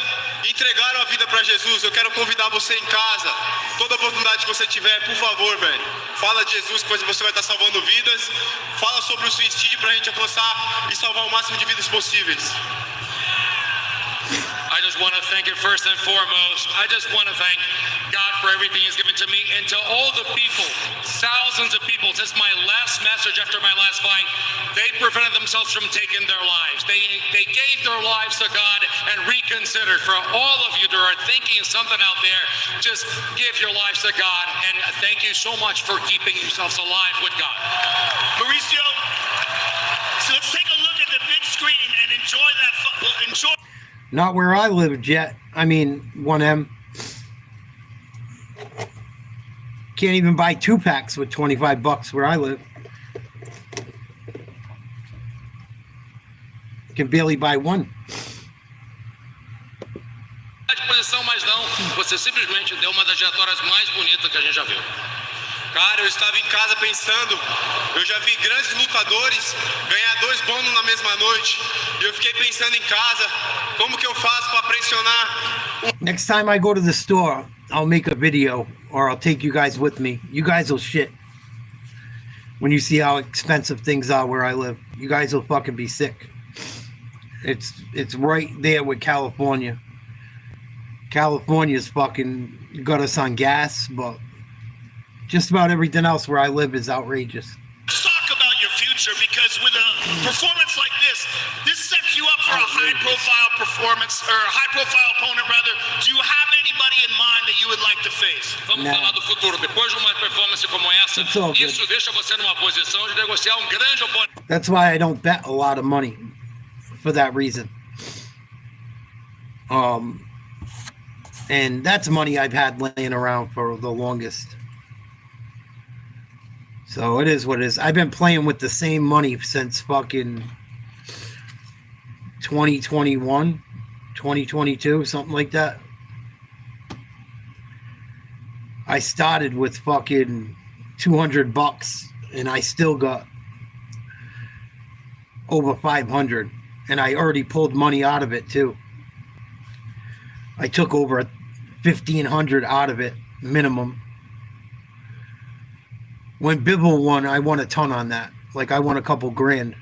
[SPEAKER 6] e entregaram a vida para Jesus. Eu quero convidar você em casa, toda oportunidade que você tiver, por favor, velho. Fala de Jesus, que você vai estar salvando vidas. Fala sobre o suicídio para a gente alcançar e salvar o máximo de vidas possíveis.
[SPEAKER 19] I just want to thank you first and foremost. I just want to thank God for everything He's given to me and to all the people, thousands of people. This is my last message after my last fight. They prevented themselves from taking their lives. They gave their lives to God and reconsidered. For all of you that are thinking of something out there, just give your lives to God. And thank you so much for keeping yourselves alive with God.
[SPEAKER 5] Mauricio, so let's take a look at the big screen and enjoy that. Enjoy.
[SPEAKER 1] Not where I lived yet. I mean, 1M. Can't even buy 2 packs with $25 where I live. Can barely buy 1.
[SPEAKER 19] A disposição, mas não. Você simplesmente deu uma das trajetórias mais bonitas que a gente já viu.
[SPEAKER 6] Cara, eu estava em casa pensando, eu já vi grandes lutadores ganhar 2 bônus na mesma noite. E eu fiquei pensando em casa, como que eu faço para pressionar?
[SPEAKER 1] Next time I go to the store, I'll make a video or I'll take you guys with me. You guys will shit when you see how expensive things are where I live. You guys will fucking be sick. It's right there with California. California's fucking got us on gas, but just about everything else where I live is outrageous.
[SPEAKER 8] Talk about your future, because with a performance like this sets you up for a high-profile performance, or a high-profile opponent, rather. Do you have anybody in mind that you would like to face?
[SPEAKER 19] Vamos falar do futuro. Depois de uma performance como essa, isso deixa você numa posição de negociar grande oponente.
[SPEAKER 1] That's why I don't bet a lot of money, for that reason. And that's money I've had laying around for the longest. So it is what it is. I've been playing with the same money since fucking 2021, 2022, something like that. I started with fucking $200 and I still got over 500, and I already pulled money out of it too. I took over 1,500 out of it minimum. When Bibble won, I won a ton on that. Like, I won a couple grand.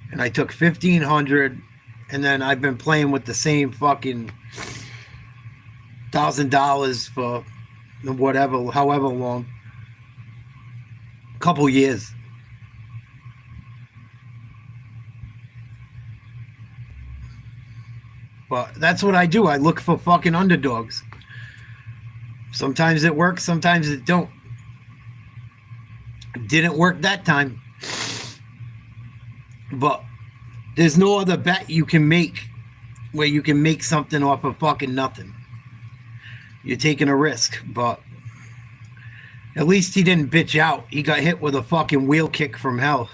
[SPEAKER 1] And I took 1,500, and then I've been playing with the same fucking $1,000 for whatever, however long. Couple years. But that's what I do. I look for fucking underdogs. Sometimes it works, sometimes it don't. Didn't work that time. But there's no other bet you can make where you can make something off of fucking nothing. You're taking a risk, but at least he didn't bitch out. He got hit with a fucking wheel kick from hell.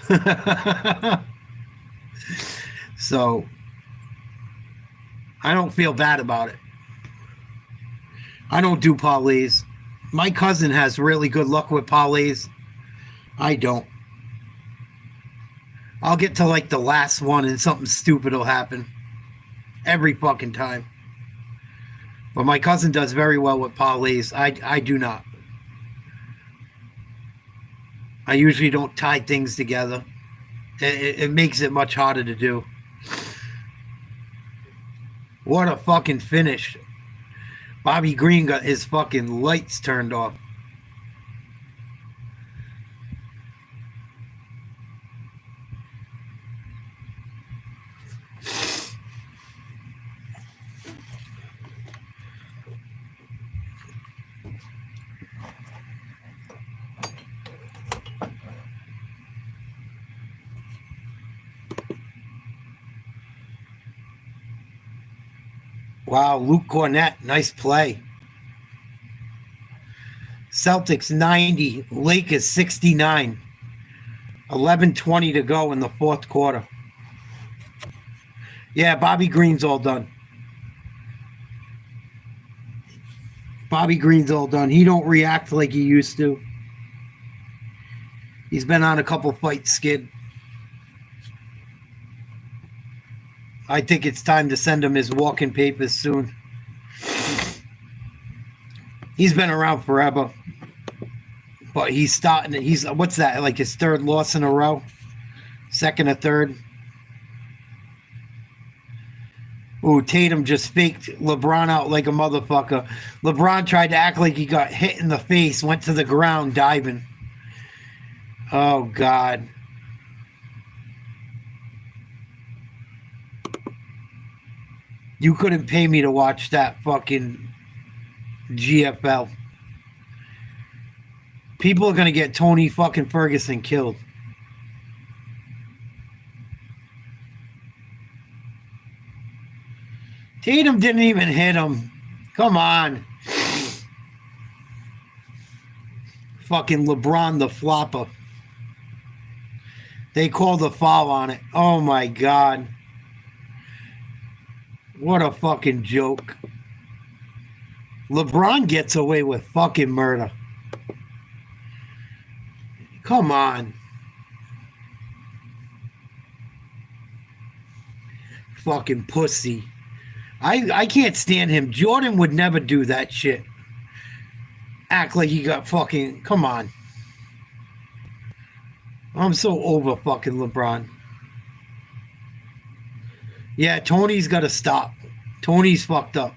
[SPEAKER 1] So I don't feel bad about it. I don't do parlays. My cousin has really good luck with parlays. I don't. I'll get to like the last one and something stupid will happen. Every fucking time. But my cousin does very well with parlays. I do not. I usually don't tie things together. It makes it much harder to do. What a fucking finish. Bobby Green got his fucking lights turned off. Wow, Luke Cornett, nice play. Celtics 90, Lakers 69. 11:20 to go in the fourth quarter. Yeah, Bobby Green's all done. Bobby Green's all done. He don't react like he used to. He's been on a couple fights, Skid. I think it's time to send him his walking papers soon. He's been around forever. But he's starting, what's that, like his third loss in a row? Second or third? Ooh, Tatum just faked LeBron out like a motherfucker. LeBron tried to act like he got hit in the face, went to the ground diving. Oh, God. You couldn't pay me to watch that fucking GFL. People are going to get Tony fucking Ferguson killed. Tatum didn't even hit him. Come on. Fucking LeBron the flopper. They called a foul on it. Oh my God. What a fucking joke. LeBron gets away with fucking murder. Come on. Fucking pussy. I can't stand him. Jordan would never do that shit. Act like he got fucking... Come on. I'm so over fucking LeBron. Yeah, Tony's got to stop. Tony's fucked up.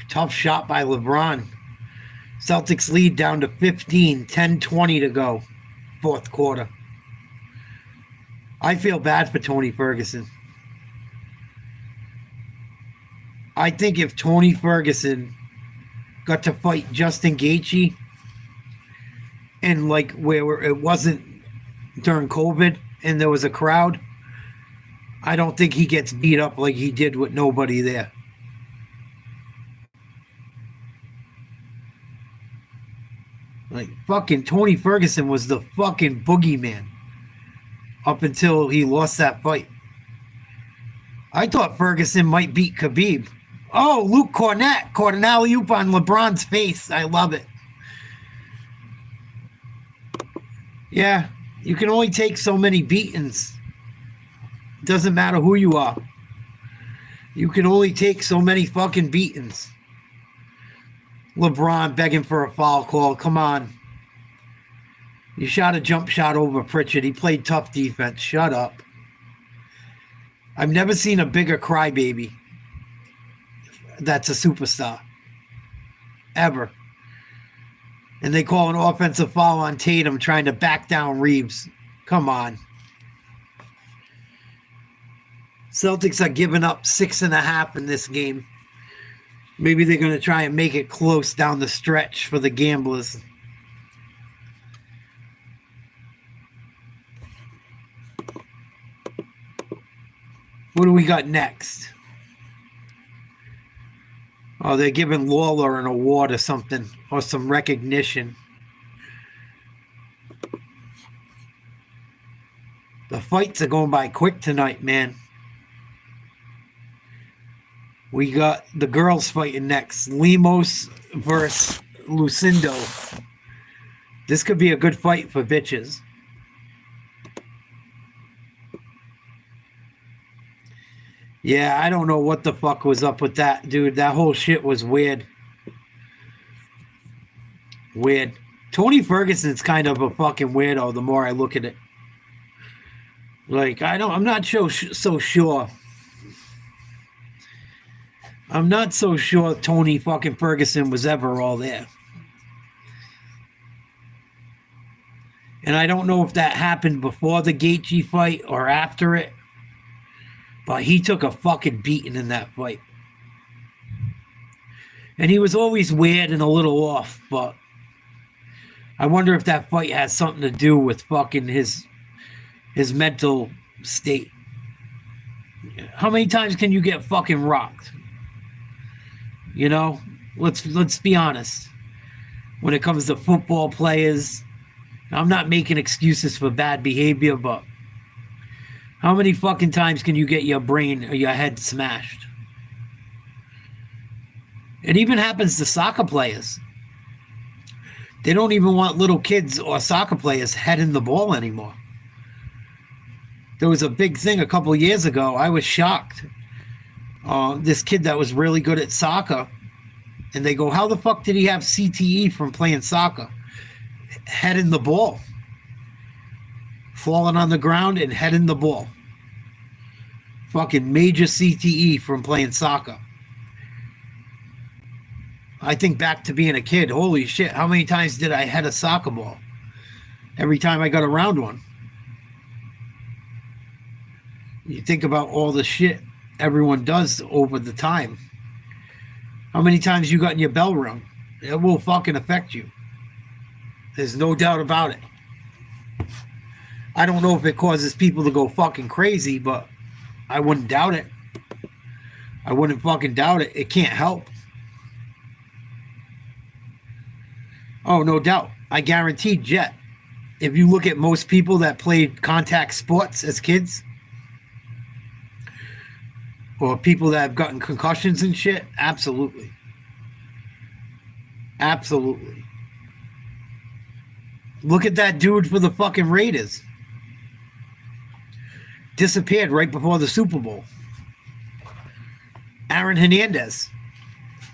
[SPEAKER 1] Tough shot by LeBron. Celtics lead down to 15, 10-20 to go. Fourth quarter. I feel bad for Tony Ferguson. I think if Tony Ferguson got to fight Justin Gaethje, and like where it wasn't during COVID and there was a crowd, I don't think he gets beat up like he did with nobody there. Like, fucking Tony Ferguson was the fucking boogeyman up until he lost that fight. I thought Ferguson might beat Khabib. Oh, Luke Cornett. Caught an alley-oop on LeBron's face. I love it. Yeah, you can only take so many beatings. Doesn't matter who you are. You can only take so many fucking beatings. LeBron begging for a foul call. Come on. You shot a jump shot over Pritchard. He played tough defense. Shut up. I've never seen a bigger crybaby that's a superstar. Ever. And they call an offensive foul on Tatum trying to back down Reeves. Come on. Celtics are giving up 6.5 in this game. Maybe they're going to try and make it close down the stretch for the gamblers. What do we got next? Oh, they're giving Lawler an award or something, or some recognition. The fights are going by quick tonight, man. We got the girls fighting next. Lemos versus Lucindo. This could be a good fight for bitches. Yeah, I don't know what the fuck was up with that, dude. That whole shit was weird. Weird. Tony Ferguson's kind of a fucking weirdo the more I look at it. Like, I'm not so sure. I'm not so sure Tony fucking Ferguson was ever all there. And I don't know if that happened before the Gaethje fight or after it. But he took a fucking beating in that fight. And he was always weird and a little off, but I wonder if that fight has something to do with fucking his mental state. How many times can you get fucking rocked? You know, let's be honest. When it comes to football players, I'm not making excuses for bad behavior, but how many fucking times can you get your brain or your head smashed? It even happens to soccer players. They don't even want little kids or soccer players heading the ball anymore. There was a big thing a couple of years ago. I was shocked. This kid that was really good at soccer, and they go, how the fuck did he have CTE from playing soccer? Heading the ball. Falling on the ground and heading the ball. Fucking major CTE from playing soccer. I think back to being a kid. Holy shit, how many times did I head a soccer ball? Every time I got around one. You think about all the shit everyone does over the time. How many times you got in your bell rung? It will fucking affect you. There's no doubt about it. I don't know if it causes people to go fucking crazy, but I wouldn't doubt it. I wouldn't fucking doubt it. It can't help. Oh, no doubt. I guarantee, Jet, if you look at most people that played contact sports as kids, or people that have gotten concussions and shit, absolutely. Absolutely. Look at that dude for the fucking Raiders. Disappeared right before the Super Bowl. Aaron Hernandez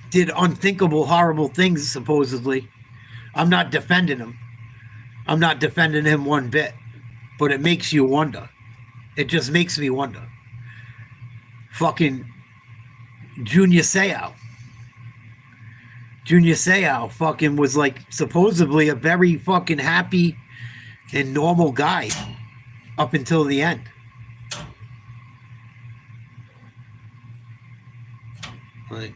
[SPEAKER 1] did unthinkable, horrible things, supposedly. I'm not defending him. I'm not defending him one bit. But it makes you wonder. It just makes me wonder. Fucking Junior Seau. Junior Seau fucking was like supposedly a very fucking happy and normal guy up until the end. Like,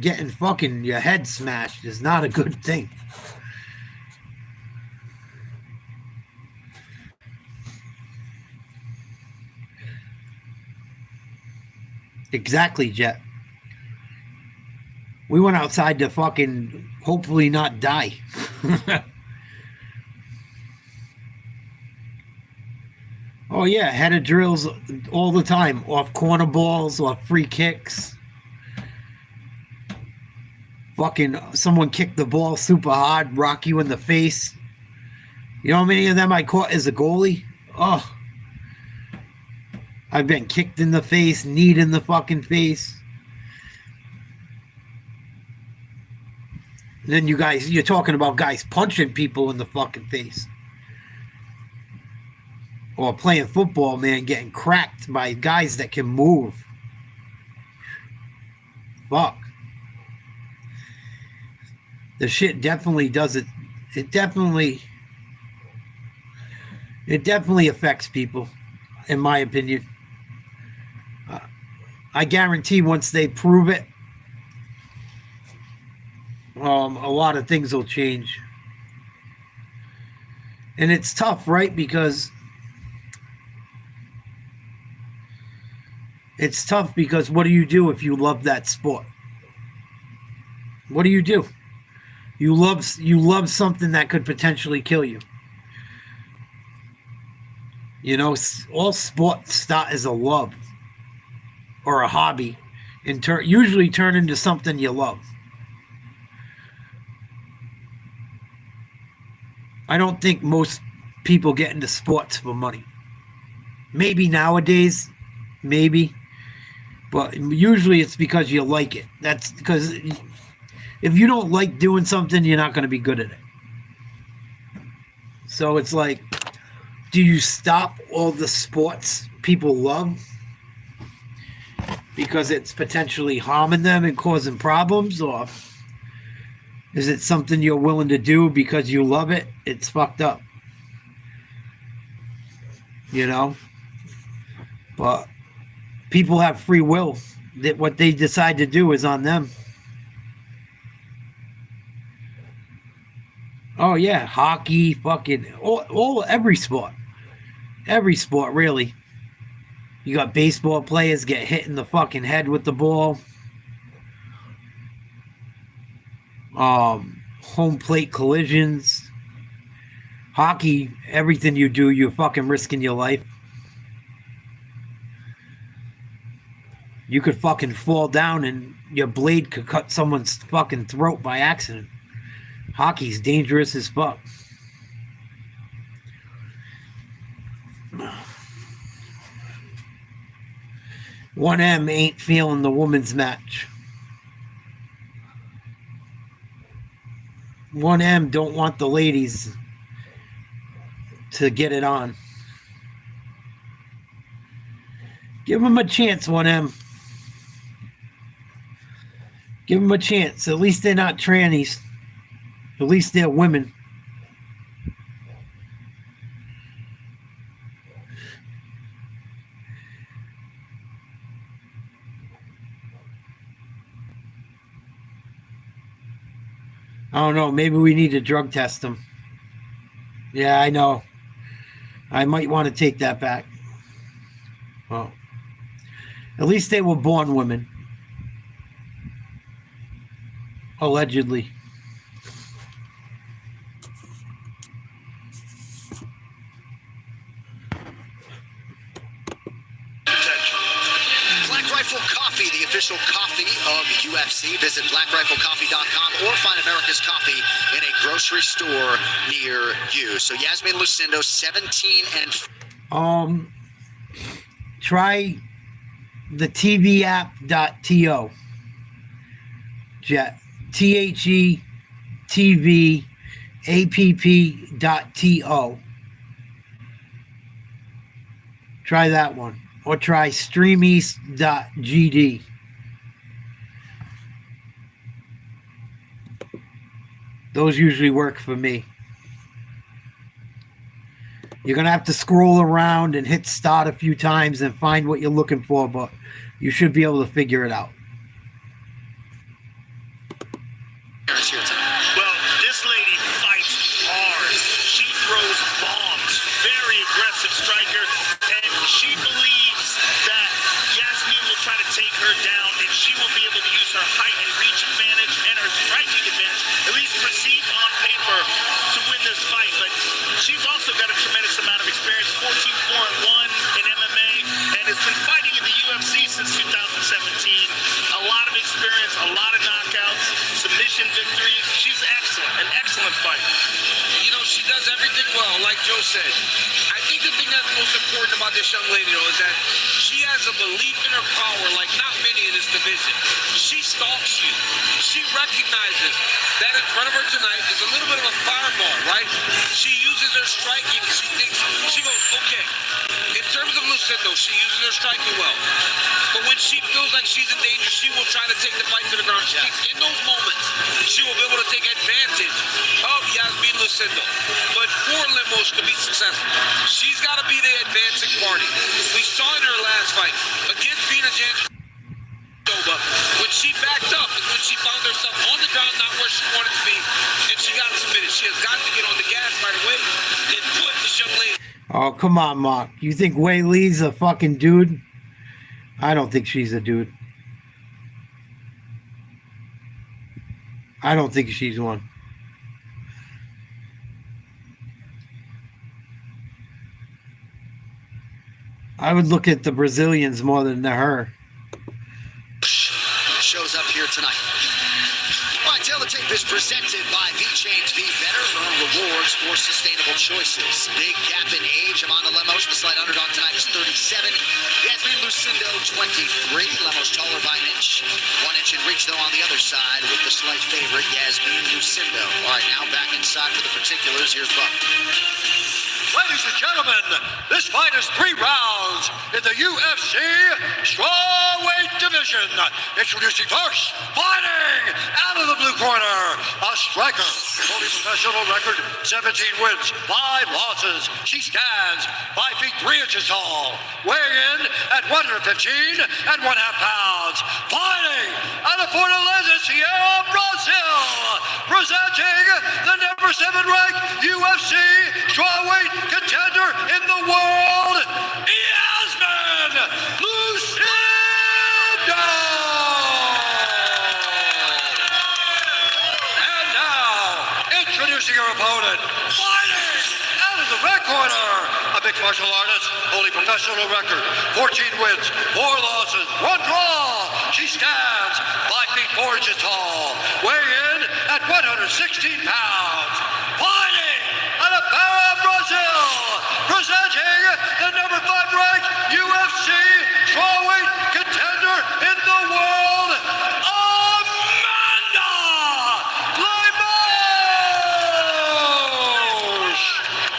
[SPEAKER 1] getting fucking your head smashed is not a good thing. Exactly, Jet. We went outside to fucking hopefully not die. Oh yeah, header drills all the time, off corner balls, off free kicks. Fucking someone kicked the ball super hard, rock you in the face. You know how many of them I caught as a goalie? Oh. I've been kicked in the face, kneed in the fucking face. And then you're talking about guys punching people in the fucking face. Or playing football, man, getting cracked by guys that can move. Fuck. The shit definitely does it. It definitely affects people, in my opinion. I guarantee once they prove it, a lot of things will change. And it's tough, right? Because what do you do if you love that sport? What do? You love something that could potentially kill you. You know, all sports start as a love or a hobby and usually turn into something you love. I don't think most people get into sports for money. Maybe nowadays, maybe. But usually it's because you like it. That's because if you don't like doing something, you're not going to be good at it. So it's like, do you stop all the sports people love because it's potentially harming them and causing problems? Or is it something you're willing to do because you love it? It's fucked up. You know? But people have free will. That what they decide to do is on them. Oh yeah, hockey, fucking every sport. Every sport, really. You got baseball players get hit in the fucking head with the ball. Home plate collisions. Hockey, everything you do, you're fucking risking your life. You could fucking fall down and your blade could cut someone's fucking throat by accident. Hockey's dangerous as fuck. One M ain't feeling the women's match. 1M don't want the ladies to get it on. Give them a chance, 1M. Give them a chance. At least they're not trannies. At least they're women. I don't know. Maybe we need to drug test them. Yeah, I know. I might want to take that back. Well, at least they were born women. Allegedly.
[SPEAKER 7] Rifle Coffee, the official coffee of UFC. Visit blackriflecoffee.com or find America's Coffee in a grocery store near you. So Yasmin Lucindo, 17 and...
[SPEAKER 1] Try the TVapp.to. TheTVapp.to. Try that one. Or try StreamEast.gd. Those usually work for me. You're going to have to scroll around and hit start a few times and find what you're looking for, but you should be able to figure it out.
[SPEAKER 8] Well, this lady fights hard. She throws bombs. Very aggressive striker. And she believes that Yasmin will try to take her down, and she will be able to use her height and reach advantage and her striking advantage, at least perceived on paper, to win this fight. But she's also got a tremendous amount of experience, 14-4-1 in MMA, and has been fighting in the UFC since 2017. A lot of experience, a lot of knockouts, submission victories. She's excellent, an excellent fighter.
[SPEAKER 9] You know, she does everything well, like Joe said. I think the thing that's most important about this young lady, though, is that she has a belief in her power like not many in this division. She stalks you. She recognizes that in front of her tonight is a little bit of a fireball, right? She uses her striking. She goes, okay. In terms of Lucindo, she uses her striking well. But when she feels like she's in danger, she will try to take the fight to the ground. She thinks in those moments, she will be able to take advantage of Yasmin Lucindo. But for Lemos to be successful, she's got to be the advancing party. We saw in her last fight against Vina Jandiroba, when she backed up is when she found herself on the ground, not where she wanted to be, and she got submitted. She has got to get on the gas right away and put this young lady.
[SPEAKER 1] Oh, come on, Mark. You think Wei Lee's a fucking dude? I don't think she's a dude. I don't think she's one. I would look at the Brazilians more than her.
[SPEAKER 7] Shows up here tonight. All right, Tail the Tape is presented by V-Change. Be better, earn rewards for sustainable choices. Big gap in age. Amanda Lemos, the slight underdog tonight, is 37. Yasmin Lucindo, 23. Lemos taller by an inch. 1 inch in reach, though, on the other side with the slight favorite, Yasmin Lucindo. All right, now back inside for the particulars. Here's Buck.
[SPEAKER 16] Ladies and gentlemen, this fight is 3 rounds in the UFC strawweight division. Introducing first, fighting out of the blue corner, a striker. Fully professional record, 17 wins, 5 losses. She stands 5 feet 3 inches tall, weighing in at 115 and 1/2 pounds. Fighting out of Fortaleza, Sierra, Brazil, presenting the number 7 ranked UFC strawweight contender in the world, Yasmin Lucindo. And now, introducing her opponent, fighting out of the red corner, a mixed martial artist, holding professional record, 14 wins, 4 losses, 1 draw. She stands 5 feet 4 inches tall, weighing in at 116 pounds. Fighting out of Pereira, Brazil, presenting the number 5 ranked UFC strawweight contender in the world, Amanda Lemos.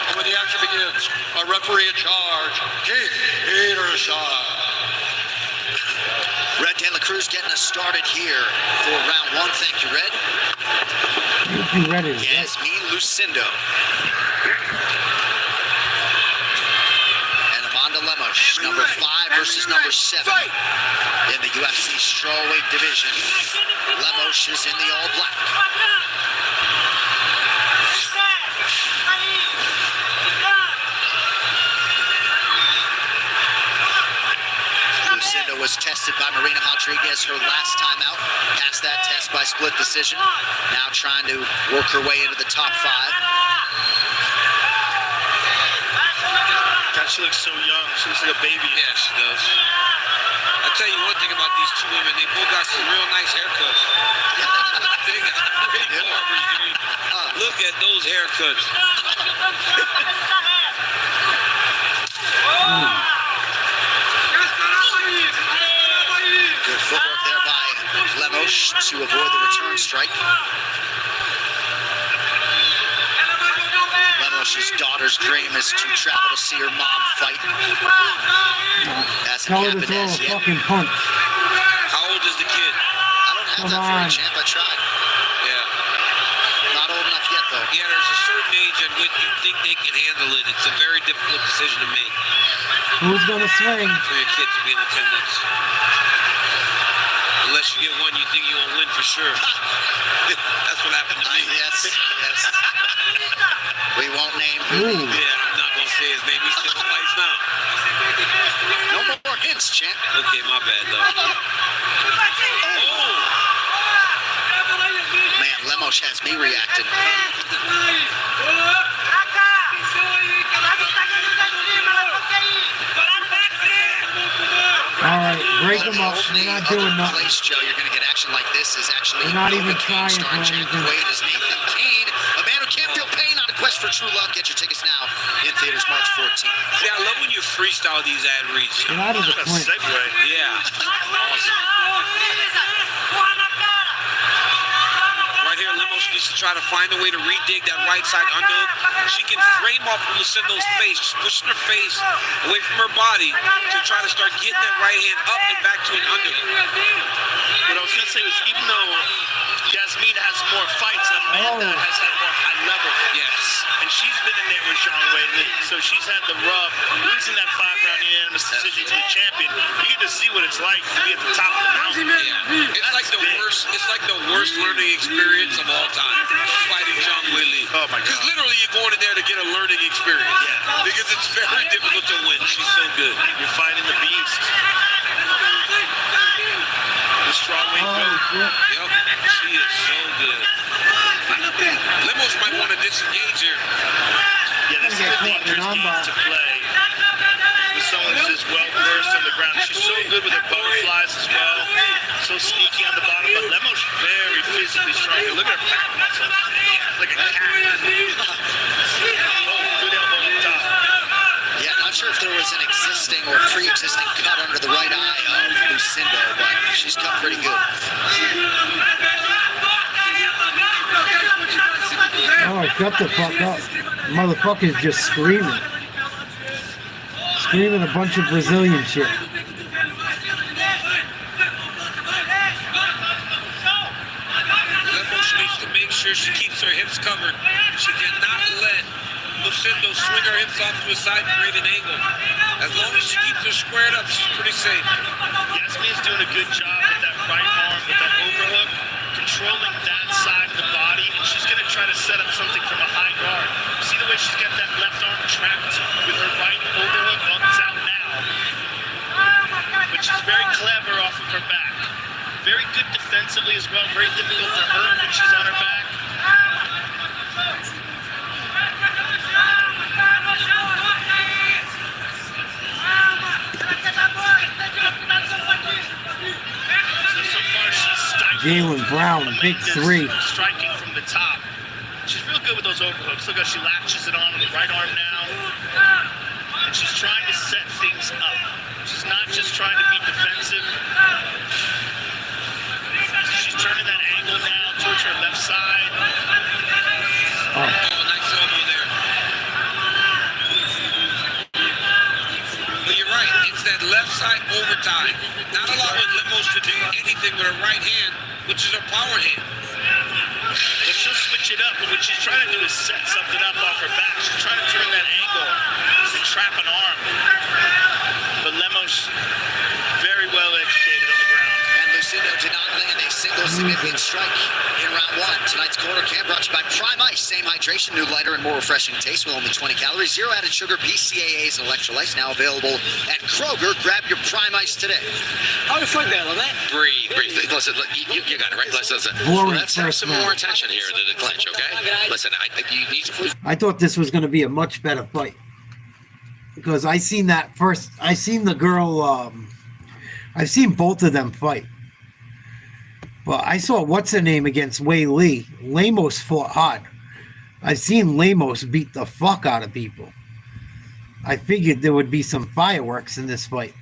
[SPEAKER 16] And when the action begins, a referee in charge, Keith Peterson.
[SPEAKER 7] Red De La Cruz getting us started here for round 1. Thank you, Red.
[SPEAKER 1] Thank you, Red.
[SPEAKER 7] Yasmin Lucindo. And Amanda Lemos, number 5 versus number 7 in the UFC strawweight division. Lemos is in the all black. Lucindo was tested by Marina Rodriguez her last time out. Passed that test by split decision. Now trying to work her way into the top 5.
[SPEAKER 8] God, she looks so young. She looks like a baby.
[SPEAKER 9] Yeah, she does. I tell you one thing about these two women. They both got some real nice haircuts. They got great barbers, dude. Look at those haircuts.
[SPEAKER 7] Good footwork there by Lemos to avoid the return strike. Lemos's daughter's dream is to travel to see her mom fight. Hasn't
[SPEAKER 1] Tell her to
[SPEAKER 7] happened
[SPEAKER 1] throw a
[SPEAKER 7] as yet.
[SPEAKER 1] fucking punch.
[SPEAKER 9] How old is the kid?
[SPEAKER 7] I don't have that for you, champ. I tried.
[SPEAKER 9] Yeah.
[SPEAKER 7] Not old enough yet, though.
[SPEAKER 9] Yeah, there's a certain age at which you think they can handle it. It's a very difficult decision to make.
[SPEAKER 1] Who's gonna swing?
[SPEAKER 9] For your kid to be in attendance. Unless you get one you think you won't win for sure. That's what happened to me.
[SPEAKER 7] Yes. We won't name who.
[SPEAKER 9] Yeah, I'm not going to say his name. He's still in lights now.
[SPEAKER 7] No more hints, champ.
[SPEAKER 9] Okay, my bad, though.
[SPEAKER 7] Man, Lemos has me reacting.
[SPEAKER 1] All right, break them up. They're not doing nothing.
[SPEAKER 7] Place, Joe, you're going to get action like this is actually
[SPEAKER 1] They're not even trying for
[SPEAKER 7] starring
[SPEAKER 1] anything.
[SPEAKER 7] Wade as Nathan Kane, a man who can't feel pain on a quest for true love. Get your tickets now in theaters March 14th.
[SPEAKER 9] Yeah, I love when you freestyle these ad reads.
[SPEAKER 1] Get out of the clinch.
[SPEAKER 9] Yeah. Awesome. Right here, Lemos needs to try to find a way to redig that right side underhook. She can frame off of Lucindo's face, just pushing her face away from her body to try to start getting that right hand up and back to an underhook.
[SPEAKER 8] What I was going to say was, even though Yasmin has more fights, Amanda has had more high-level fights.
[SPEAKER 9] Yes.
[SPEAKER 8] And she's been in there with Zhang Weili, so she's had the rub. Losing that 5-round unanimous decision to the champion, you get to see what it's like to be at the top of the mountain.
[SPEAKER 9] Yeah. It's like the worst. It's like the worst learning experience of all time. Fighting Zhang Weili.
[SPEAKER 8] Oh my God.
[SPEAKER 9] Because literally you're going in there to get a learning experience. Yeah. Because it's very difficult to win. She's so good.
[SPEAKER 8] You're fighting the beast. The strong weight
[SPEAKER 9] Yep. She is so good. Lemos might want to disengage here.
[SPEAKER 8] Yeah, this is a dangerous game to play with someone who's just well versed on the ground. She's so good with her butterflies as well. So sneaky on the bottom, but Lemos very physically strong. Look at her back muscle. Like a cat. Good elbow on the top.
[SPEAKER 7] Yeah, not sure if there was an existing or pre-existing cut under the right eye of Lucindo, but she's cut pretty good.
[SPEAKER 1] Oh, shut the fuck up. Motherfucker's just screaming. Screaming a bunch of Brazilian shit.
[SPEAKER 9] Lemos needs to make sure she keeps her hips covered. She cannot let Lucindo swing her hips off to a side and create an angle. As long as she keeps her squared up, she's pretty safe.
[SPEAKER 8] Yasmin's doing a good job with that right arm, with that overhook, controlling that side of the body, and she's going to try to set up something from a high guard. See the way she's got that left arm trapped with her right overhook? Well, it's out now. But she's very clever off of her back. Very good defensively as well. Very difficult to hurt when she's on her back.
[SPEAKER 1] Jalen Brown, big three.
[SPEAKER 8] Striking from the top. She's real good with those overhooks. Look how she latches it on with the right arm now. And she's trying to set things up. She's not just trying to be defensive. She's turning that angle now towards her left side.
[SPEAKER 9] Oh, nice elbow there. But you're right. It's that left side overtime. Not allowing Lemos to do anything with her right hand, which is her power hand.
[SPEAKER 8] But she'll switch it up, but what she's trying to do is set something up off her back. She's trying to turn that angle to trap an arm. But Lemos, very well educated on the ground.
[SPEAKER 7] And Lucindo did not land a single significant strike in round one. Tonight's quarter cam brought to you by Prime Ice. Same hydration, new lighter and more refreshing taste with only 20 calories, zero added sugar, BCAAs, and electrolytes. Now available at Kroger. Grab your Prime Ice today.
[SPEAKER 4] How the fuck that, that?
[SPEAKER 22] Breathe. Listen, look, you got it, right? Listen. Let's have some more attention here to the clinch, okay? Listen, you need to...
[SPEAKER 1] I thought this was going to be a much better fight. Because I seen that first. I seen the girl I've seen both of them fight. But I saw what's her name against Wei Li. Lemos fought hard. I've seen Lemos beat the fuck out of people. I figured there would be some fireworks in this fight.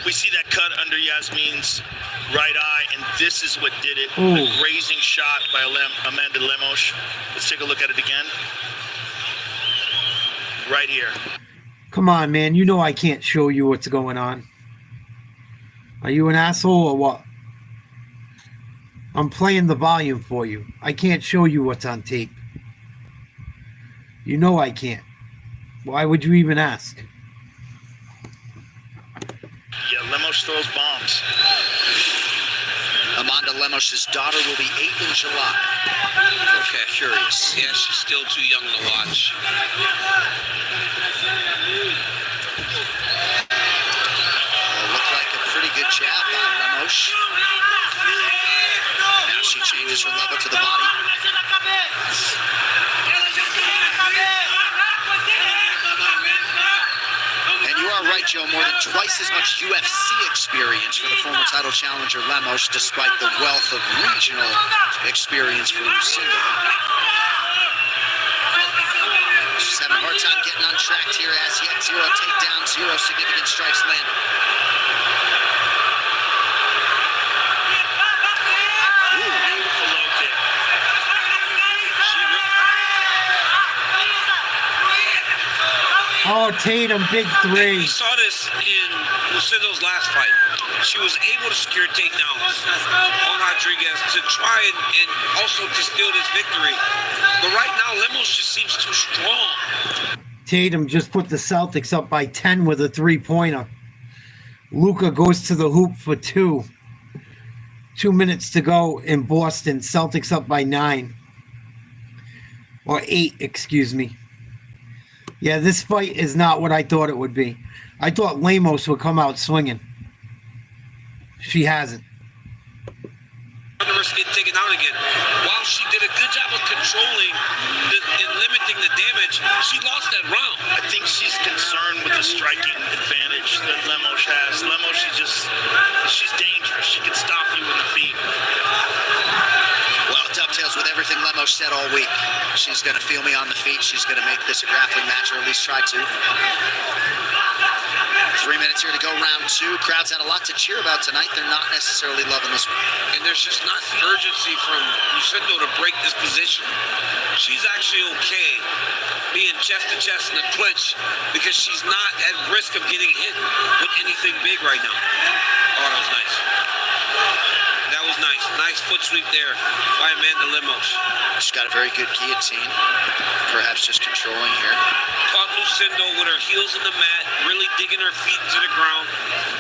[SPEAKER 8] We see that cut under Yasmin's right eye, and this is what did it.
[SPEAKER 1] Ooh.
[SPEAKER 8] A grazing shot by Amanda Lemos. Let's take a look at it again. Right here.
[SPEAKER 1] Come on, man. You know I can't show you what's going on. Are you an asshole or what? I'm playing the volume for you. I can't show you what's on tape. You know I can't. Why would you even ask?
[SPEAKER 8] Yeah, Lemos throws bombs.
[SPEAKER 7] Amanda Lemos' daughter will be 8 in July. Okay, curious.
[SPEAKER 9] Yeah, she's still too young to watch.
[SPEAKER 7] Looked like a pretty good jab by Lemos. Now she changes her level to the body. And you are right, Joe. More than twice as much UFC experience for the former title challenger Lemos, despite the wealth of regional experience for Lucindo. She's having a hard time getting on track here as yet. 0 takedowns, 0 significant strikes landed.
[SPEAKER 8] Beautiful low kick.
[SPEAKER 1] Oh, Tatum, big three.
[SPEAKER 9] We saw this in Lucindo's last fight. She was able to secure takedowns on Rodriguez to try and also to steal this victory. But right now, Lemos just seems too strong.
[SPEAKER 1] Tatum just put the Celtics up by 10 with a three-pointer. Luka goes to the hoop for 2. 2 minutes to go in Boston. Celtics up by 9. Or 8, excuse me. Yeah, this fight is not what I thought it would be. I thought Lemos would come out swinging. She hasn't.
[SPEAKER 9] The risk getting taken out again. While she did a good job of controlling and limiting the damage, she lost that round.
[SPEAKER 8] I think she's concerned with the striking advantage that Lemos has. Lemos, she's dangerous. She can stop you with the feet.
[SPEAKER 7] Well, it dovetails with everything Lemos said all week. She's going to feel me on the feet. She's going to make this a grappling match, or at least try to. 3 minutes here to go, round 2. Crowd's had a lot to cheer about tonight. They're not necessarily loving this one.
[SPEAKER 9] And there's just not urgency from Lucindo to break this position. She's actually okay being chest to chest in the clinch because she's not at risk of getting hit with anything big right now. Oh, that was nice. That was nice. Nice foot sweep there by Amanda Lemos.
[SPEAKER 7] She's got a very good guillotine. Perhaps just controlling here.
[SPEAKER 9] Caught Lucindo with her heels in the mat, really digging her feet into the ground.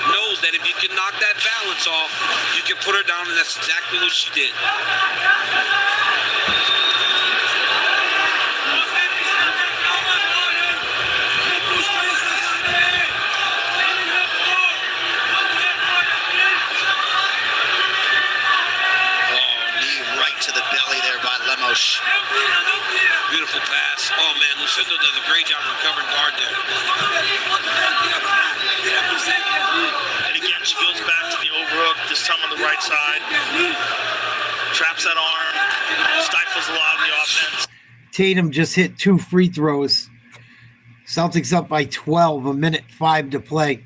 [SPEAKER 9] Knows that if you can knock that balance off, you can put her down, and that's exactly what she did.
[SPEAKER 7] Lemos.
[SPEAKER 9] Beautiful pass. Oh man, Lucindo does a great job recovering guard there.
[SPEAKER 8] And again, she goes back to the overhook, this time on the right side. Traps that arm, stifles a lot of the offense.
[SPEAKER 1] Tatum just hit 2 free throws. Celtics up by 12, 1:05 to play.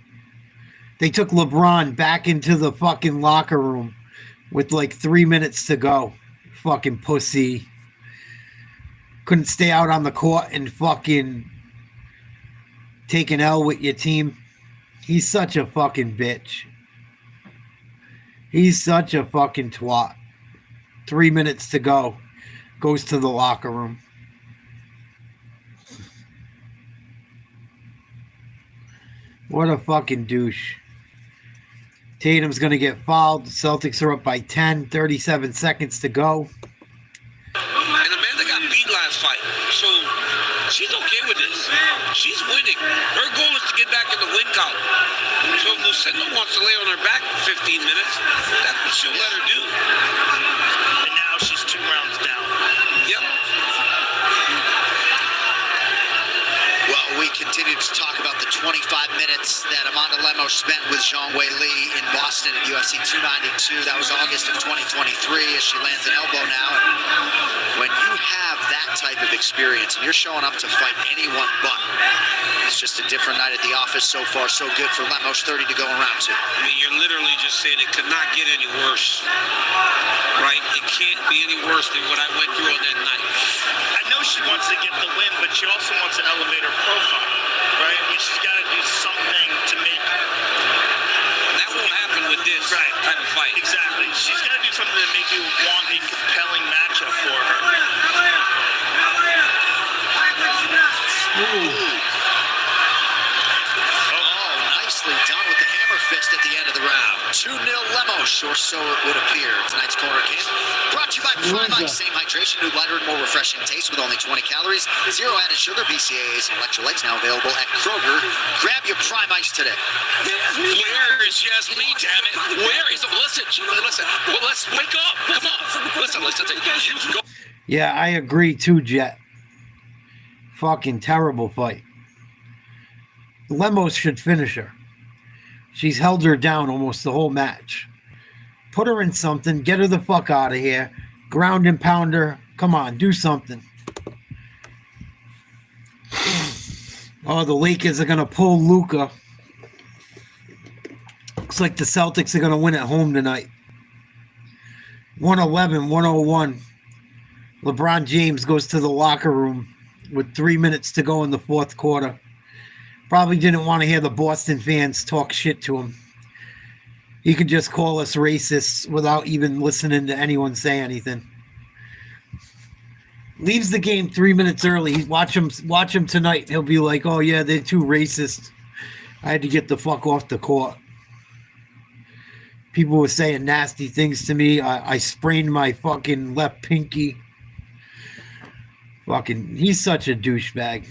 [SPEAKER 1] They took LeBron back into the fucking locker room with like 3 minutes to go. Fucking pussy. Couldn't stay out on the court and fucking take an L with your team. He's such a fucking bitch. He's such a fucking twat. 3 minutes to go. Goes to the locker room. What a fucking douche. Tatum's going to get fouled. The Celtics are up by 10, 37 seconds to go.
[SPEAKER 9] And Amanda got beat last fight, so she's okay with this. She's winning. Her goal is to get back in the win column. So if Lucindo wants to lay on her back for 15 minutes, that's what she'll let her do.
[SPEAKER 8] And now she's 2 rounds down.
[SPEAKER 9] Yep.
[SPEAKER 7] Well, we continue to talk about the 25 minutes that Amanda Lemos spent with Zhang Wei Li in Boston at UFC 292. That was August of 2023 as she lands an elbow now. And when you have that type of experience and you're showing up to fight anyone but, it's just a different night at the office. So far, so good for Lemos. 30 to go in round 2.
[SPEAKER 9] I mean, you're literally just saying it could not get any worse, right? It can't be any worse than what I went through on that night.
[SPEAKER 8] I know she wants to get the win, but she also wants to elevate her profile, right? I mean, she's got to do something to make.
[SPEAKER 9] That won't happen with this type of fight.
[SPEAKER 8] Exactly. She's got to do something to make you want a compelling matchup for her.
[SPEAKER 7] Nicely done with the hammer fist at the end of the round. 2-0 Lemos, or so it would appear. Tonight's corner game brought to you by Prime Ice. Same hydration, new lighter and more refreshing taste with only 20 calories, 0 added sugar, BCAAs, and electrolytes. Now available at Kroger. Grab your Prime Ice today.
[SPEAKER 22] Where is Yasmin, damn it? Where is it? Listen. Well, let's wake up. Come on. Listen. You go.
[SPEAKER 1] Yeah, I agree too, Jet. Fucking terrible fight. Lemos should finish her. She's held her down almost the whole match. Put her in something. Get her the fuck out of here. Ground and pound her. Come on, do something. Oh, the Lakers are going to pull Luka. Looks like the Celtics are going to win at home tonight. 111-101. LeBron James goes to the locker room with 3 minutes to go in the fourth quarter. Probably didn't want to hear the Boston fans talk shit to him. He could just call us racists without even listening to anyone say anything. Leaves the game 3 minutes early. Watch him tonight. He'll be like, oh yeah, they're too racist. I had to get the fuck off the court. People were saying nasty things to me. I sprained my fucking left pinky. Fucking, he's such a douchebag.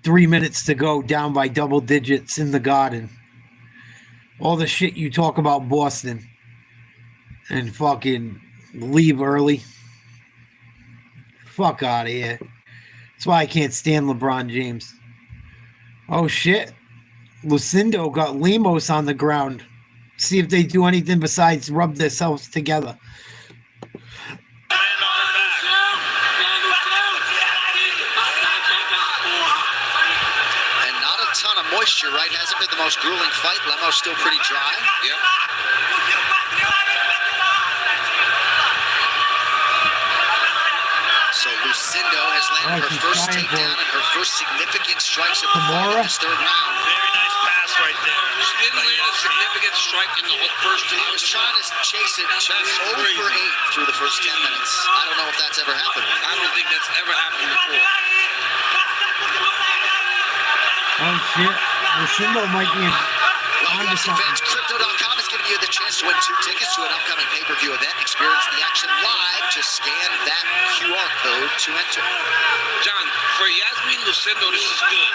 [SPEAKER 1] 3 minutes to go, down by double digits in the Garden. All the shit you talk about Boston and fucking leave early. Fuck out of here. That's why I can't stand LeBron James. Oh shit. Lucindo got Lemos on the ground. See if they do anything besides rub themselves together.
[SPEAKER 7] Moisture, right? Hasn't been the most grueling fight. Lemos still pretty dry.
[SPEAKER 22] Yep.
[SPEAKER 7] So Lucindo has landed her first takedown and her first significant strikes of the fight in this third round.
[SPEAKER 8] Very nice pass right there.
[SPEAKER 9] She didn't land a significant strike in the whole first two.
[SPEAKER 7] I was trying to chase it to 0 for 8 through the first 10 minutes. I don't know if that's ever happened.
[SPEAKER 9] I don't think that's ever happened before.
[SPEAKER 1] Oh shit. Lucindo might be onto something.
[SPEAKER 7] Crypto.com is giving you the chance to win 2 tickets to an upcoming pay-per-view event. Experience the action live. Just scan that QR code to enter.
[SPEAKER 9] John, for Yasmin Lucindo, this is good.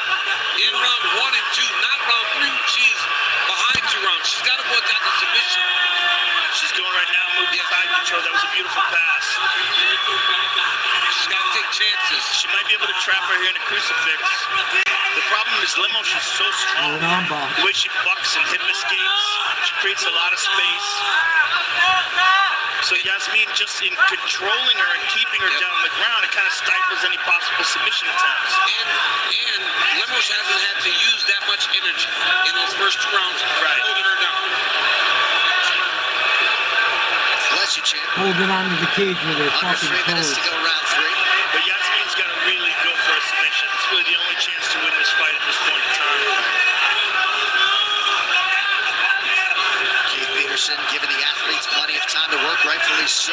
[SPEAKER 9] In round 1 and 2, not round 3. She's behind 2 rounds. She's got to go down to submission.
[SPEAKER 8] She's going right now, moving side control. That was a beautiful pass.
[SPEAKER 9] She's got to take chances.
[SPEAKER 8] She might be able to trap her here in a crucifix. The problem is Lemos, she's so strong. The way she bucks and hip escapes, she creates a lot of space. So Yasmin, just in controlling her and keeping her down on the ground, it kind of stifles any possible submission attempts.
[SPEAKER 9] And Lemos hasn't had to use that much energy in those first 2 rounds, holding her down.
[SPEAKER 7] Bless you, champ.
[SPEAKER 1] Holding on to the cage with her fucking
[SPEAKER 7] 3 minutes to go, round 3.
[SPEAKER 8] But Yasmin's got to really go for a submission. It's really the only chance to win this fight at this point in time.
[SPEAKER 7] Keith Peterson giving the athletes plenty of time to work, rightfully so.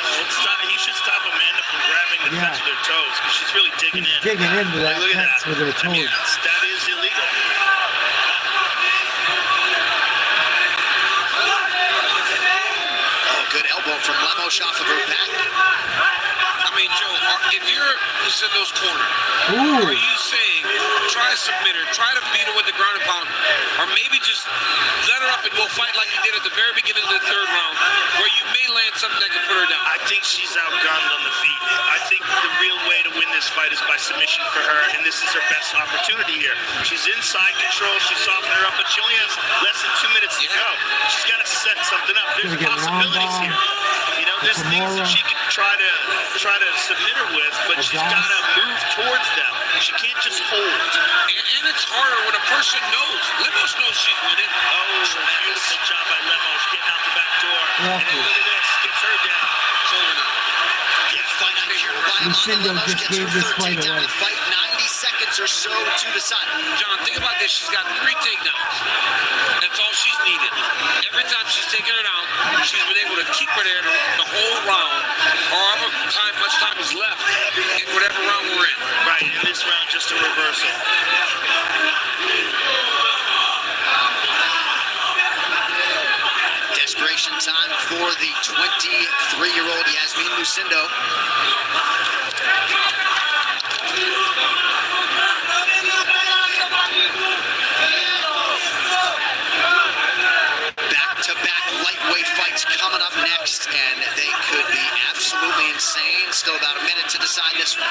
[SPEAKER 8] He should stop Amanda from grabbing the fence with her toes, because she's really digging in.
[SPEAKER 1] Digging into that
[SPEAKER 8] Look at
[SPEAKER 1] fence with her toes.
[SPEAKER 8] I mean, that is illegal.
[SPEAKER 7] Oh, good elbow from Lemos off of her back.
[SPEAKER 9] I mean, Joe, if you're Lucindo's corner, are you saying try to submit her, try to beat her with the ground and pound, or maybe just let her up and go fight like you did at the very beginning of the third round, where you may land something that can put her down?
[SPEAKER 8] I think she's outgunned on the feet. I think the real way to win this fight is by submission for her, and this is her best opportunity here. She's inside control. She's softening her up, but she only has less than 2 minutes to go. She's got to set something up. There's possibilities here. You know, there's things that she can try to submit her with, but she's got to move towards them. She can't just hold.
[SPEAKER 9] And it's harder when a person knows. Lemos knows she's winning.
[SPEAKER 8] Oh, beautiful job by Lemos getting out the back door. And then look at this, gets her down. It's over now.
[SPEAKER 1] Lucindo just gave this fight away.
[SPEAKER 7] Fight 90 seconds or so to decide.
[SPEAKER 9] John, think about this. She's got 3 takedowns. That's all she's needed. Every time she's taken her down, she's been able to keep her there the whole round, or however much time is left in whatever round we're in.
[SPEAKER 8] Right, in this round, just a reversal.
[SPEAKER 7] Desperation time for the 23-year-old Yasmin Lucindo. Back-to-back lightweight fights coming up next, and they could be absolutely insane. Still about a minute to decide this one.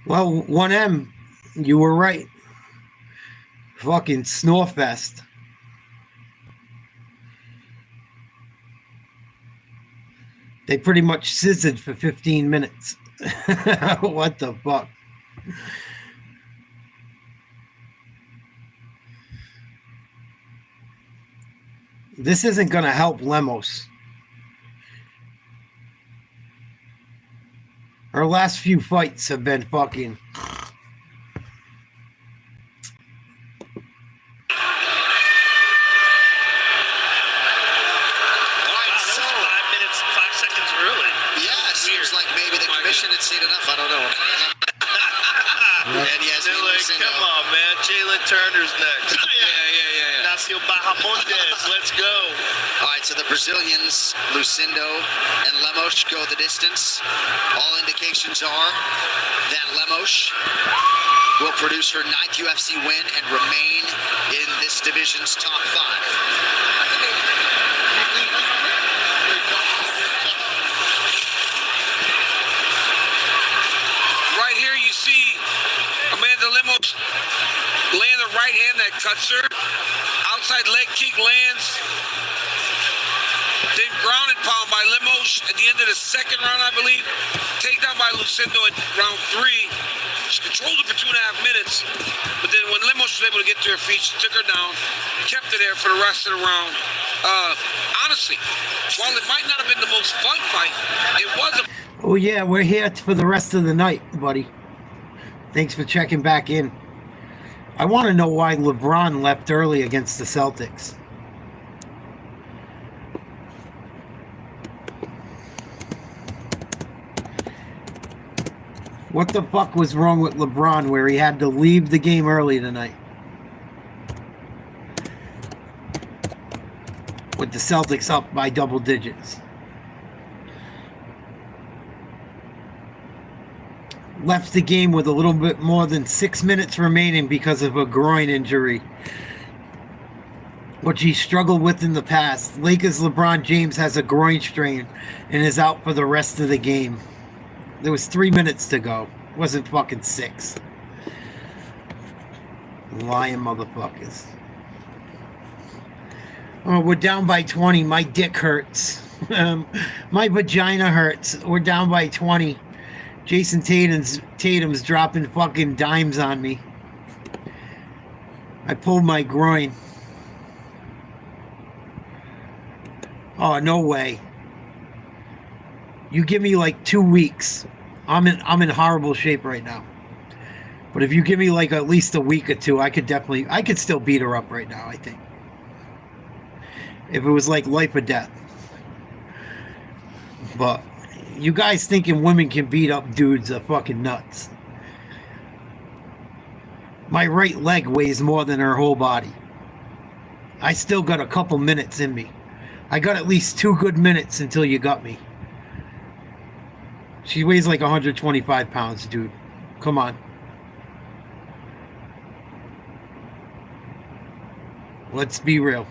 [SPEAKER 1] Well, 1M, you were right. Fucking Snorefest. They pretty much scissored for 15 minutes. What the fuck? This isn't going to help Lemos. Her last few fights have been fucking...
[SPEAKER 7] Had seen enough. I don't know. And Yasmin Lucindo.
[SPEAKER 8] Come on, man. Jalen Turner's next. Yeah. Nacio Bahamondes. Let's go.
[SPEAKER 7] All right, so the Brazilians, Lucindo and Lemos, go the distance. All indications are that Lemos will produce her 9th UFC win and remain in this division's top 5.
[SPEAKER 9] Lemos laying the right hand that cuts her. Outside leg kick lands. Then ground and pound by Lemos at the end of the second round, I believe. Takedown by Lucindo in round 3. She controlled it for 2.5 minutes. But then when Lemos was able to get to her feet, she took her down, kept her there for the rest of the round. Honestly, while it might not have been the most fun fight, it was a...
[SPEAKER 1] Oh yeah, we're here for the rest of the night, buddy. Thanks for checking back in. I want to know why LeBron left early against the Celtics. What the fuck was wrong with LeBron where he had to leave the game early tonight? With the Celtics up by double digits. Left the game with a little bit more than 6 minutes remaining because of a groin injury, which he struggled with in the past. Lakers LeBron James has a groin strain and is out for the rest of the game. There was 3 minutes to go. It wasn't fucking 6. Lying motherfuckers. Oh, we're down by 20. My dick hurts. My vagina hurts. We're down by 20. Jason Tatum's dropping fucking dimes on me. I pulled my groin. Oh, no way. You give me like 2 weeks. I'm in horrible shape right now. But if you give me like at least a week or 2, I could still beat her up right now, I think. If it was like life or death. But you guys thinking women can beat up dudes are fucking nuts. My right leg weighs more than her whole body. I still got a couple minutes in me. I got at least 2 good minutes until you got me. She weighs like 125 pounds, dude. Come on. Let's be real.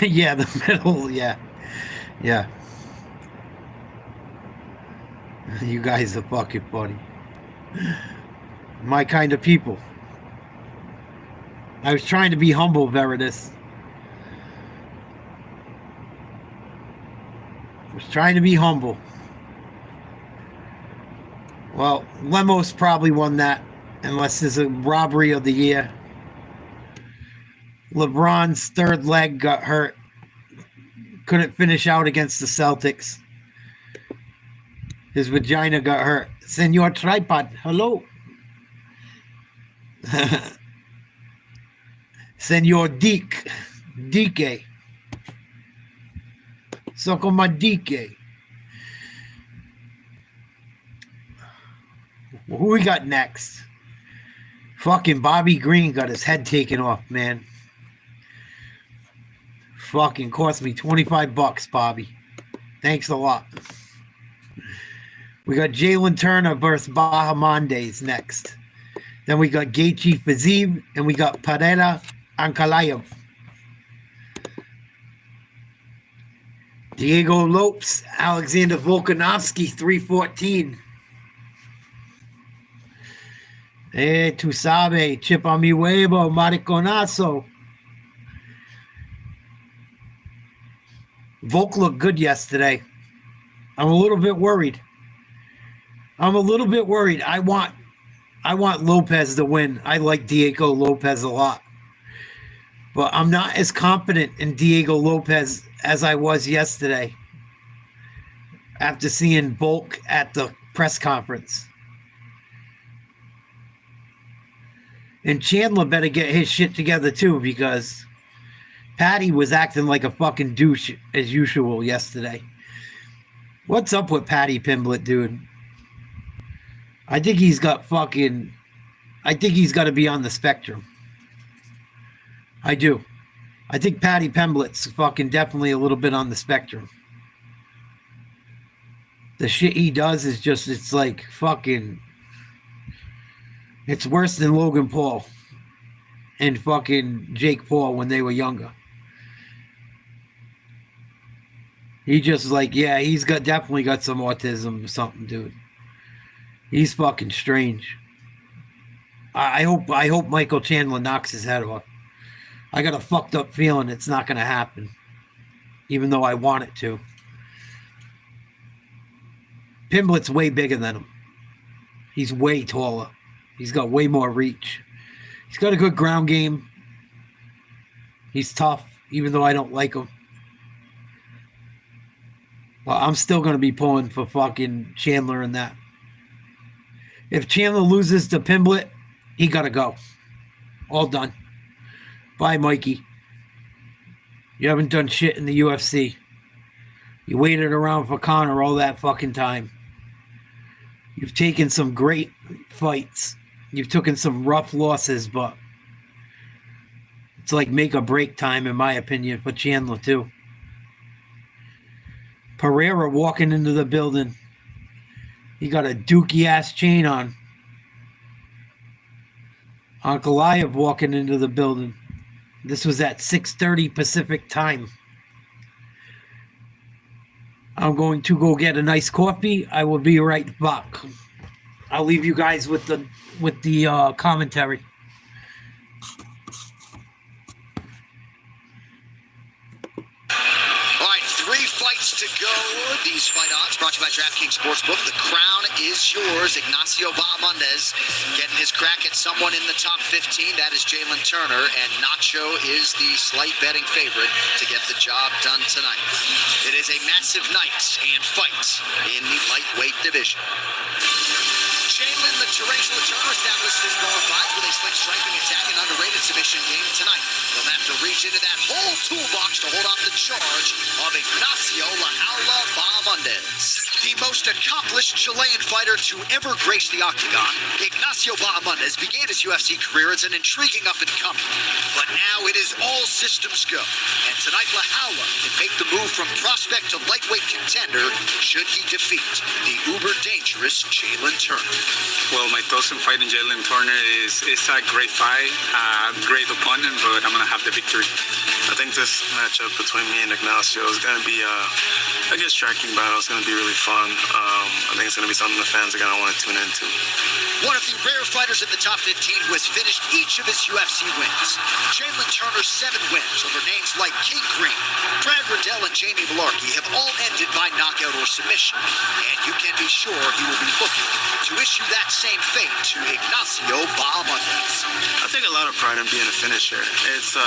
[SPEAKER 1] Yeah, the middle. Yeah. Yeah. You guys are fucking funny. My kind of people. I was trying to be humble, Veritas. I was trying to be humble. Well, Lemos probably won that, unless there's a robbery of the year. LeBron's third leg got hurt. Couldn't finish out against the Celtics. His vagina got hurt. Senor Tripod, hello. Senor Deke. Dike. Suck on my Dike. Who we got next? Fucking Bobby Green got his head taken off, man. Fucking cost me $25, Bobby. Thanks a lot. We got Jalen Turner versus Bahamondes next. Then we got Gaethje Fiziev, and we got Pereira Ankalaev. Diego Lopes, Alexander Volkanovski, 314. Tu sabe, chip on mi huevo, mariconazo. Volk looked good yesterday. I'm a little bit worried. I want Lopez to win. I like Diego Lopez a lot. But I'm not as confident in Diego Lopez as I was yesterday after seeing Volk at the press conference. And Chandler better get his shit together too, because Patty was acting like a fucking douche as usual yesterday. What's up with Patty Pimblett, dude? I think he's got to be on the spectrum. I do. I think Patty Pimblett's fucking definitely a little bit on the spectrum. The shit he does is just, it's like fucking, it's worse than Logan Paul and fucking Jake Paul when they were younger. He just like, yeah, he's definitely got some autism or something, dude. He's fucking strange. I hope Michael Chandler knocks his head off. I got a fucked up feeling it's not going to happen, even though I want it to. Pimblett's way bigger than him. He's way taller. He's got way more reach. He's got a good ground game. He's tough, even though I don't like him. Well, I'm still going to be pulling for fucking Chandler in that. If Chandler loses to Pimblett, he got to go. All done. Bye, Mikey. You haven't done shit in the UFC. You waited around for Conor all that fucking time. You've taken some great fights. You've taken some rough losses, but it's like make or break time, in my opinion, for Chandler, too. Pereira walking into the building. He got a dookie-ass chain on. Ankalaev walking into the building. This was at 6:30 Pacific time. I'm going to go get a nice coffee. I will be right back. I'll leave you guys with the commentary.
[SPEAKER 7] All right, 3 fights to go. These fight odds brought to you by DraftKings Sportsbook. The crown is yours. Ignacio Bahamondes getting his crack at someone in the top 15. That is Jalen Turner, and Nacho is the slight betting favorite to get the job done tonight. It is a massive night and fight in the lightweight division. Jalen the Tarantula Turner established his bona fides with a slick striking attack and underrated submission game tonight. He'll have to reach into that whole toolbox to hold off the charge of Ignacio Bahamondes. The most accomplished Chilean fighter to ever grace the octagon, Ignacio Bahamondes began his UFC career as an intriguing up-and-comer. But now it is all systems go. And tonight, Lahala can make the move from prospect to lightweight contender should he defeat the uber-dangerous Jalen Turner.
[SPEAKER 12] Well, my dozen fighting Jalen Turner is a great fight, a great opponent, but I'm going to have the victory.
[SPEAKER 2] I think this matchup between me and Ignacio is going to be a good striking battle. It's going to be really fun. I think it's going to be something the fans are going to want to tune into.
[SPEAKER 7] One of the rare fighters in the top 15 who has finished each of his UFC wins. Jalen Turner's 7 wins over names like King Green, Brad Riddell, and Jamie Malarkey have all ended by knockout or submission. And you can be sure he will be looking to issue that same fate to Ignacio Bahamondes.
[SPEAKER 2] I take a lot of pride in being a finisher. It's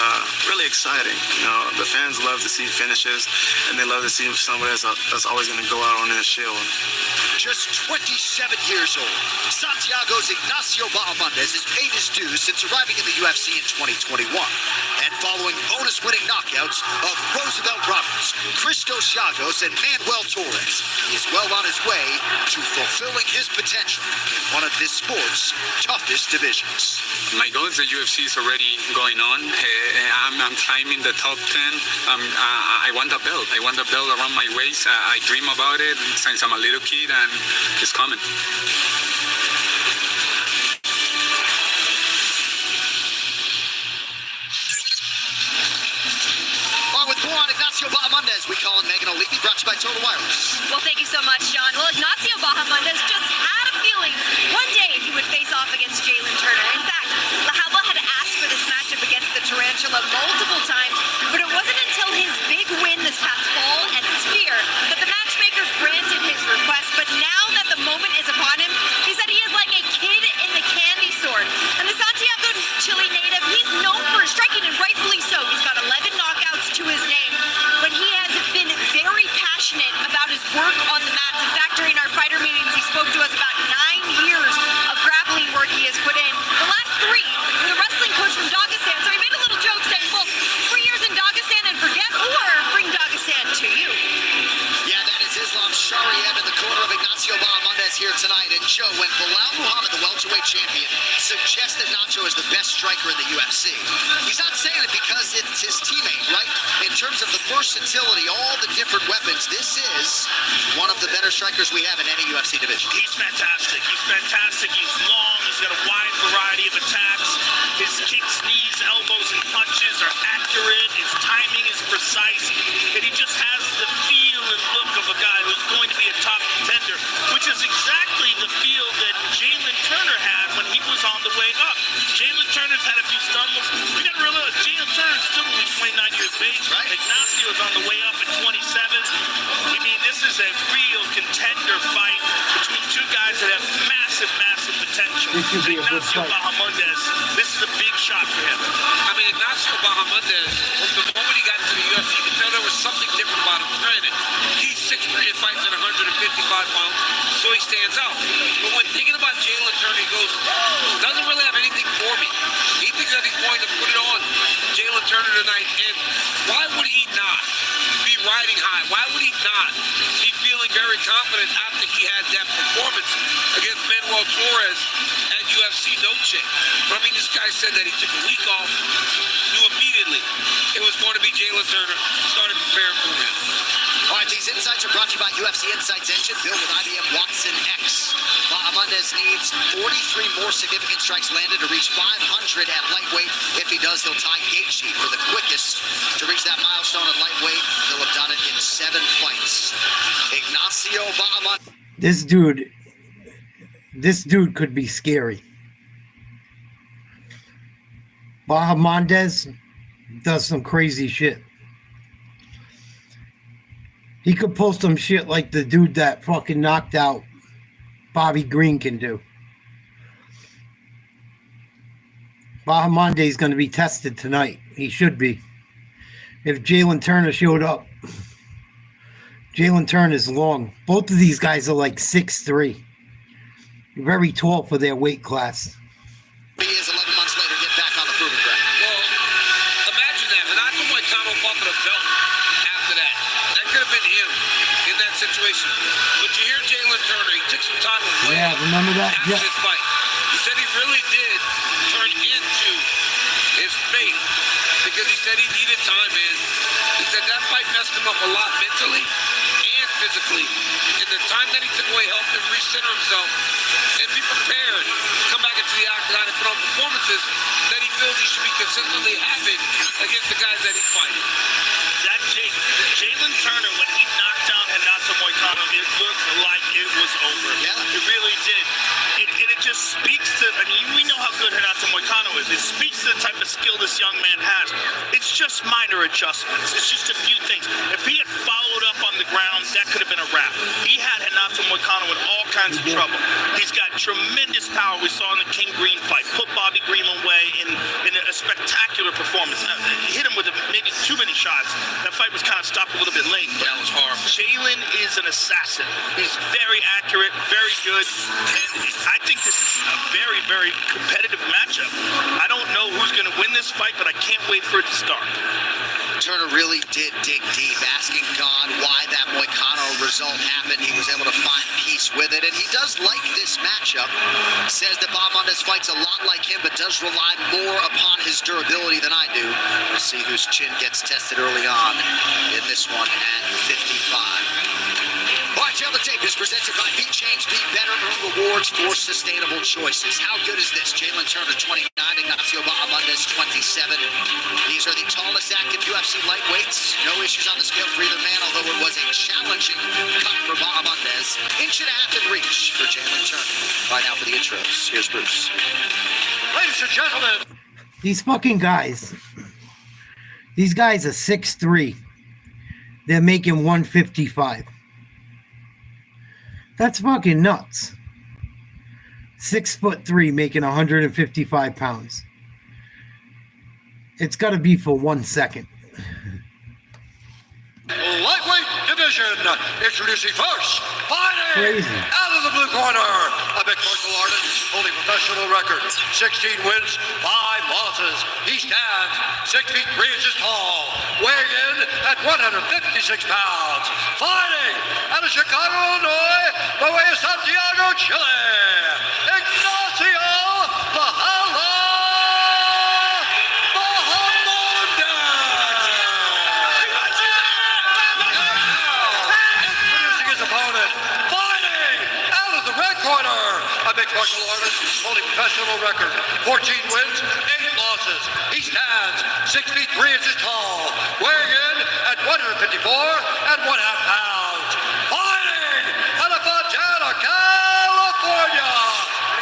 [SPEAKER 2] really exciting. You know, the fans love to see finishes, and they love to see somebody that's always going to go out on their shield.
[SPEAKER 7] Just 27 years old, Santiago's Ignacio Bahamondes has paid his dues since arriving in the UFC in 2021. And following bonus-winning knockouts of Roosevelt Roberts, Christos Giagos, and Manuel Torres, he is well on his way to fulfilling his potential in one of this sport's toughest divisions.
[SPEAKER 12] My goal is the UFC is already going on. I'm climbing the top 10. I want a belt. I want a belt around my waist. I dream about it since I'm a little kid, and it's coming.
[SPEAKER 7] With more on Ignacio Bahamondes, we call in Megan O'Leary, brought to you by Total Wireless.
[SPEAKER 10] Well, thank you so much, John. Well, Ignacio Bahamondes just had a feeling one day he would face off against Jalen Turner. In fact, Leal had asked for this matchup against the Tarantula multiple times, but it wasn't until his big win this past fall at Sphere that the matchmakers granted his request. But now that the moment is upon him, he said he is like a kid in the candy store. And the Santiago Chile native, he's known for striking, and rightfully so. He's got 11 knockouts to his name, but he has been very passionate about his work on the mats. In fact, during our fighter meetings, he spoke to us about 9 years of grappling work he has put in. The last 3 with a wrestling coach from Dagestan. So he made a little joke saying, well, 3 years in Dagestan and forget, or bring Dagestan to you.
[SPEAKER 7] Yeah, that is Islam Shariat in the corner of Ignacio Bahamondes here tonight. And Joe, when Bilal Muhammad, the welterweight champion, suggested Nacho is the best striker in the UFC, he's not saying it because it's his teammate, right? In terms of the versatility, all the different weapons, this is one of the better strikers we have in any UFC division.
[SPEAKER 8] He's fantastic. He's fantastic. He's long. He's got a wide variety of attacks. His kicks, knees, elbows, and punches are accurate. His timing is precise. And he just has the feel and look of a guy who's going to be a top contender, which is exactly the feel that Jalen Turner had when he was on the way up. Jalen Turner's had a few stumbles. We got to realize Jalen Turner's still only 29 years of age. Right. Ignacio is on the way up at 27. I mean, this is a real contender fight between 2 guys that have massive, massive potential.
[SPEAKER 1] This should be a good
[SPEAKER 8] Ignacio
[SPEAKER 1] fight.
[SPEAKER 8] Bahamondes, this is a big shot for him.
[SPEAKER 9] I mean, Ignacio Bahamondes, from the moment he got into the UFC, you could tell there was something different about him. Granted, he's 6'3" and fights at 155 pounds, so he stands out. But when thinking about Jalen Turner, he goes, doesn't really have anything for me. He thinks that he's going to put it on Jalen Turner tonight, and why would he not be riding high? Why would he not be feeling very confident after he had that performance against Manuel Torres at UFC No Chick? But I mean, this guy said that he took a week off, knew immediately it was going to be Jalen Turner, started preparing for him.
[SPEAKER 7] All right, these insights are brought to you by UFC Insights Engine, built with IBM Watson X. Bahamondes needs 43 more significant strikes landed to reach 500 at lightweight. If he does, he'll tie Gaethje for the quickest to reach that milestone at lightweight. He'll have done it in 7 fights. Ignacio Bahamondes.
[SPEAKER 1] This dude could be scary. Bahamondes does some crazy shit. He could pull some shit like the dude that fucking knocked out Bobby Green can do. Bahamondes is going to be tested tonight. He should be. If Jalen Turner showed up. Jalen Turner is long. Both of these guys are like 6'3". Very tall for their weight class.
[SPEAKER 7] He is 11 months later, get back on the proving ground.
[SPEAKER 9] Well, imagine that. And I can win Tom Buffett a belt after that. That could have been him in that situation. But you hear Jalen Turner, he took some time away.
[SPEAKER 1] Yeah, remember that?
[SPEAKER 9] After this fight. He said he really did turn into his faith because he said he needed time in. He said that fight messed him up a lot mentally and physically. And the time that he took away helped him recenter himself and be prepared to come come back into the octagon and put on performances that he feels he should be consistently having against the guys that he's fighting.
[SPEAKER 8] That Jalen Turner, when he knocked down Renato Moicano, it looked like it was over.
[SPEAKER 7] Yeah.
[SPEAKER 8] It really did. It just speaks to, I mean, we know how good Renato Moicano is. It speaks to the type of skill this young man has. It's just minor adjustments. It's just a few things. If he had followed up on the ground, that could have been a wrap. He had Renato Moicano in all kinds of trouble. He's got tremendous power. We saw in the King Green fight. Put Bobby Green away in a spectacular performance. Hit him with maybe too many shots. That fight was kind of stopped a little bit late.
[SPEAKER 9] That was horrible.
[SPEAKER 8] Jalen is an assassin. He's very accurate, very good, and I think this is a very, very competitive matchup. I don't know who's going to win this fight, but I can't wait for it to start.
[SPEAKER 7] Turner really did dig deep, asking God why that Moicano result happened. He was able to find peace with it, and he does like this matchup. Says that Bob Bandz fights a lot like him, but does rely more upon his durability than I do. We'll see whose chin gets tested early on in this one at 55. All right, Tail the Tape is presented by Beat Change, Be Better, earn rewards for sustainable choices. How good is this? Jalen Turner, 29, Ignacio Bahamondes, 27. These are the tallest active UFC lightweights. No issues on the scale for either man, although it was a challenging cut for Bahamondes. Inch and a half in reach for Jalen Turner. Right now for the intros, here's Bruce.
[SPEAKER 16] Ladies and gentlemen.
[SPEAKER 1] These fucking guys. These guys are 6'3". They're making 155. That's fucking nuts. 6'3", making 155 pounds. It's got to be for 1 second.
[SPEAKER 16] Lightweight division, introducing first, fighting
[SPEAKER 1] Crazy.
[SPEAKER 16] out of the blue corner, a mixed martial artist holding professional record, 16 wins, 5 losses. He stands 6 feet 3 inches tall, weighing in at 156 pounds, fighting out of Chicago, Illinois, by way of Santiago, Chile, Ignacio Bahala. Mixed martial artist holding professional record, 14 wins, 8 losses. He stands 6 feet 3 inches tall, weighing in at 154 and 1/2 pounds. Fighting out of Fontana, California,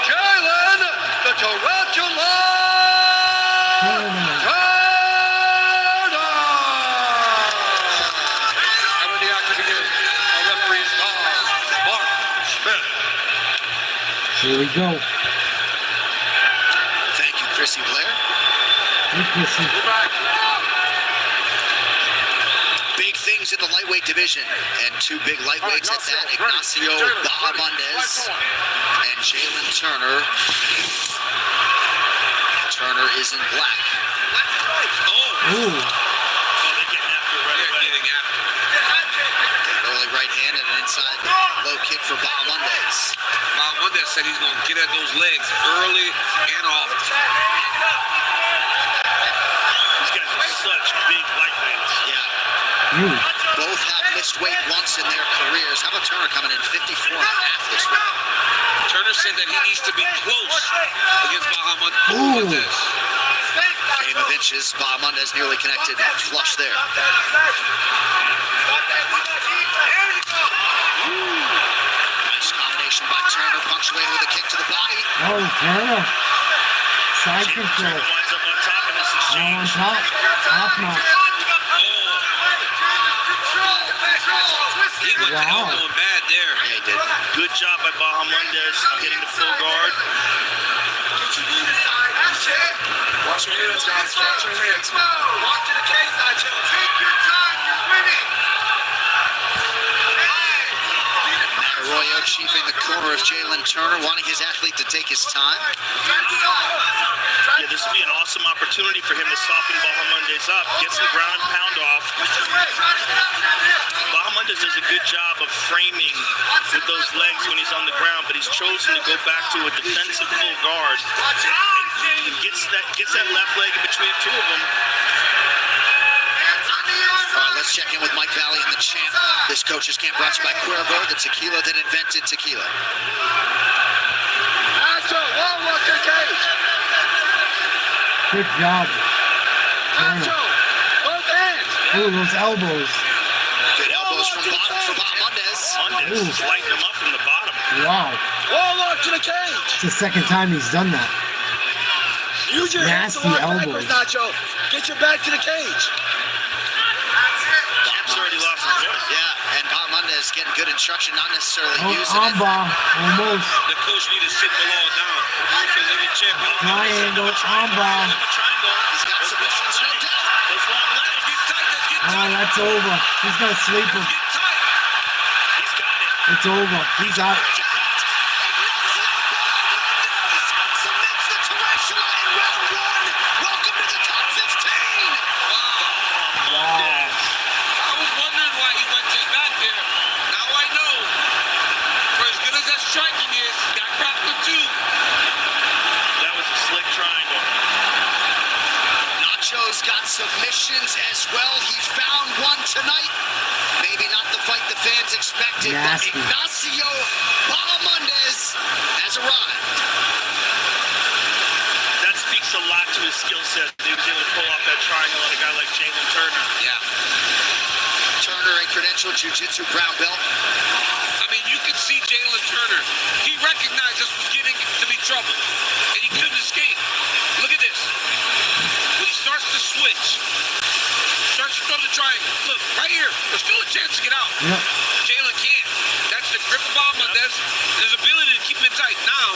[SPEAKER 16] Jalen the Tarantula Turner. And when the action begins, our referee is Mark Smith.
[SPEAKER 1] Here we go.
[SPEAKER 7] Thank you, Chrissy Blair.
[SPEAKER 1] Hey, Chrissy.
[SPEAKER 7] Big things in the lightweight division, and 2 big lightweights at that. Ignacio Bahamondes and Jalen Turner. Turner is in black.
[SPEAKER 1] Ooh.
[SPEAKER 8] They're getting after it right away.
[SPEAKER 7] Early right hand and an inside low kick for Bahamondes.
[SPEAKER 9] Bahamondes said he's going to get at those legs early and often.
[SPEAKER 8] These guys are such big lightweights.
[SPEAKER 7] Yeah. Both have missed weight once in their careers. How about Turner coming in 54 and a half this week?
[SPEAKER 9] Turner said that he needs to be close against Bahamondes.
[SPEAKER 7] Game of inches. Bahamondes nearly connected. Flush there. Nice combination by Turner, punctuated with a kick to the body.
[SPEAKER 1] Oh, Turner. Side control.
[SPEAKER 8] Winds up on top of this
[SPEAKER 1] Now on
[SPEAKER 8] exchange.
[SPEAKER 1] top. Top notch.
[SPEAKER 9] He went to elbow bad there.
[SPEAKER 7] Yeah, he did.
[SPEAKER 8] Good job by Bahamondes getting to full guard.
[SPEAKER 2] Watch your hands, guys. Watch your hands.
[SPEAKER 3] Walk to the cage side, Joe. Take your time. You're winning.
[SPEAKER 7] Arroyo chiefing the corner of Jalen Turner, wanting his athlete to take his time.
[SPEAKER 8] Yeah, this would be an awesome opportunity for him to soften Bahamondes up, get some ground and pound off. Bahamondes does a good job of framing with those legs when he's on the ground, but he's chosen to go back to a defensive full guard. And gets that left leg in between the two of them.
[SPEAKER 7] All right, let's check in with Mike Valley and the champ. This coach's camp brought to you by Cuervo, the tequila that invented tequila.
[SPEAKER 16] Santos, one look to the cage.
[SPEAKER 1] Good job.
[SPEAKER 16] Santos, both hands.
[SPEAKER 1] Ooh, those elbows.
[SPEAKER 7] Good elbows from Bandz.
[SPEAKER 15] Bandz is lighting him up from the bottom.
[SPEAKER 1] Wow.
[SPEAKER 16] Warlock to the cage.
[SPEAKER 1] It's the second time he's done that.
[SPEAKER 16] Use your hands to
[SPEAKER 1] Nasty
[SPEAKER 16] lock the ankles,
[SPEAKER 1] elbows.
[SPEAKER 16] Nacho. Get your back to the cage.
[SPEAKER 15] Champ's already lost his voice.
[SPEAKER 7] Yeah, and Bandz getting good instruction, not necessarily
[SPEAKER 1] Oh,
[SPEAKER 7] using it.
[SPEAKER 1] armbar. Almost.
[SPEAKER 22] The coach need to sit Leal down. Because every champion.
[SPEAKER 1] Triangle. Armbar.
[SPEAKER 7] He's got submissions, no doubt.
[SPEAKER 22] Those long legs. Get tight. Let's get
[SPEAKER 1] Oh,
[SPEAKER 22] tight.
[SPEAKER 1] that's over. He's going to sleep him.
[SPEAKER 22] Get tight.
[SPEAKER 15] He's got it.
[SPEAKER 1] It's over. He's out.
[SPEAKER 7] Submits the tarantula in round one. Welcome to the top 15.
[SPEAKER 1] Wow.
[SPEAKER 22] I was wondering why he went to the back there. Now I know. For as good as that striking is, got grappling too.
[SPEAKER 15] That was a slick triangle.
[SPEAKER 7] Nacho's got submissions as well. He found one tonight. Maybe not the fight the fans expected,
[SPEAKER 1] Nasty.
[SPEAKER 7] but Ignacio Bandz has arrived.
[SPEAKER 15] That speaks a lot to his skill set. He was able to pull off that triangle on a guy like Jalen Turner.
[SPEAKER 7] Yeah. Turner, a credentialed jiu-jitsu brown belt.
[SPEAKER 22] I mean, you could see Jalen Turner. He recognized this was getting to be trouble, and he couldn't escape. Look at this. When he starts to switch, starts to throw the triangle. Look, right here. There's still a chance to get out.
[SPEAKER 1] Yep.
[SPEAKER 22] Jalen can't. That's the grip of Bandz. His ability to keep him tight. Now,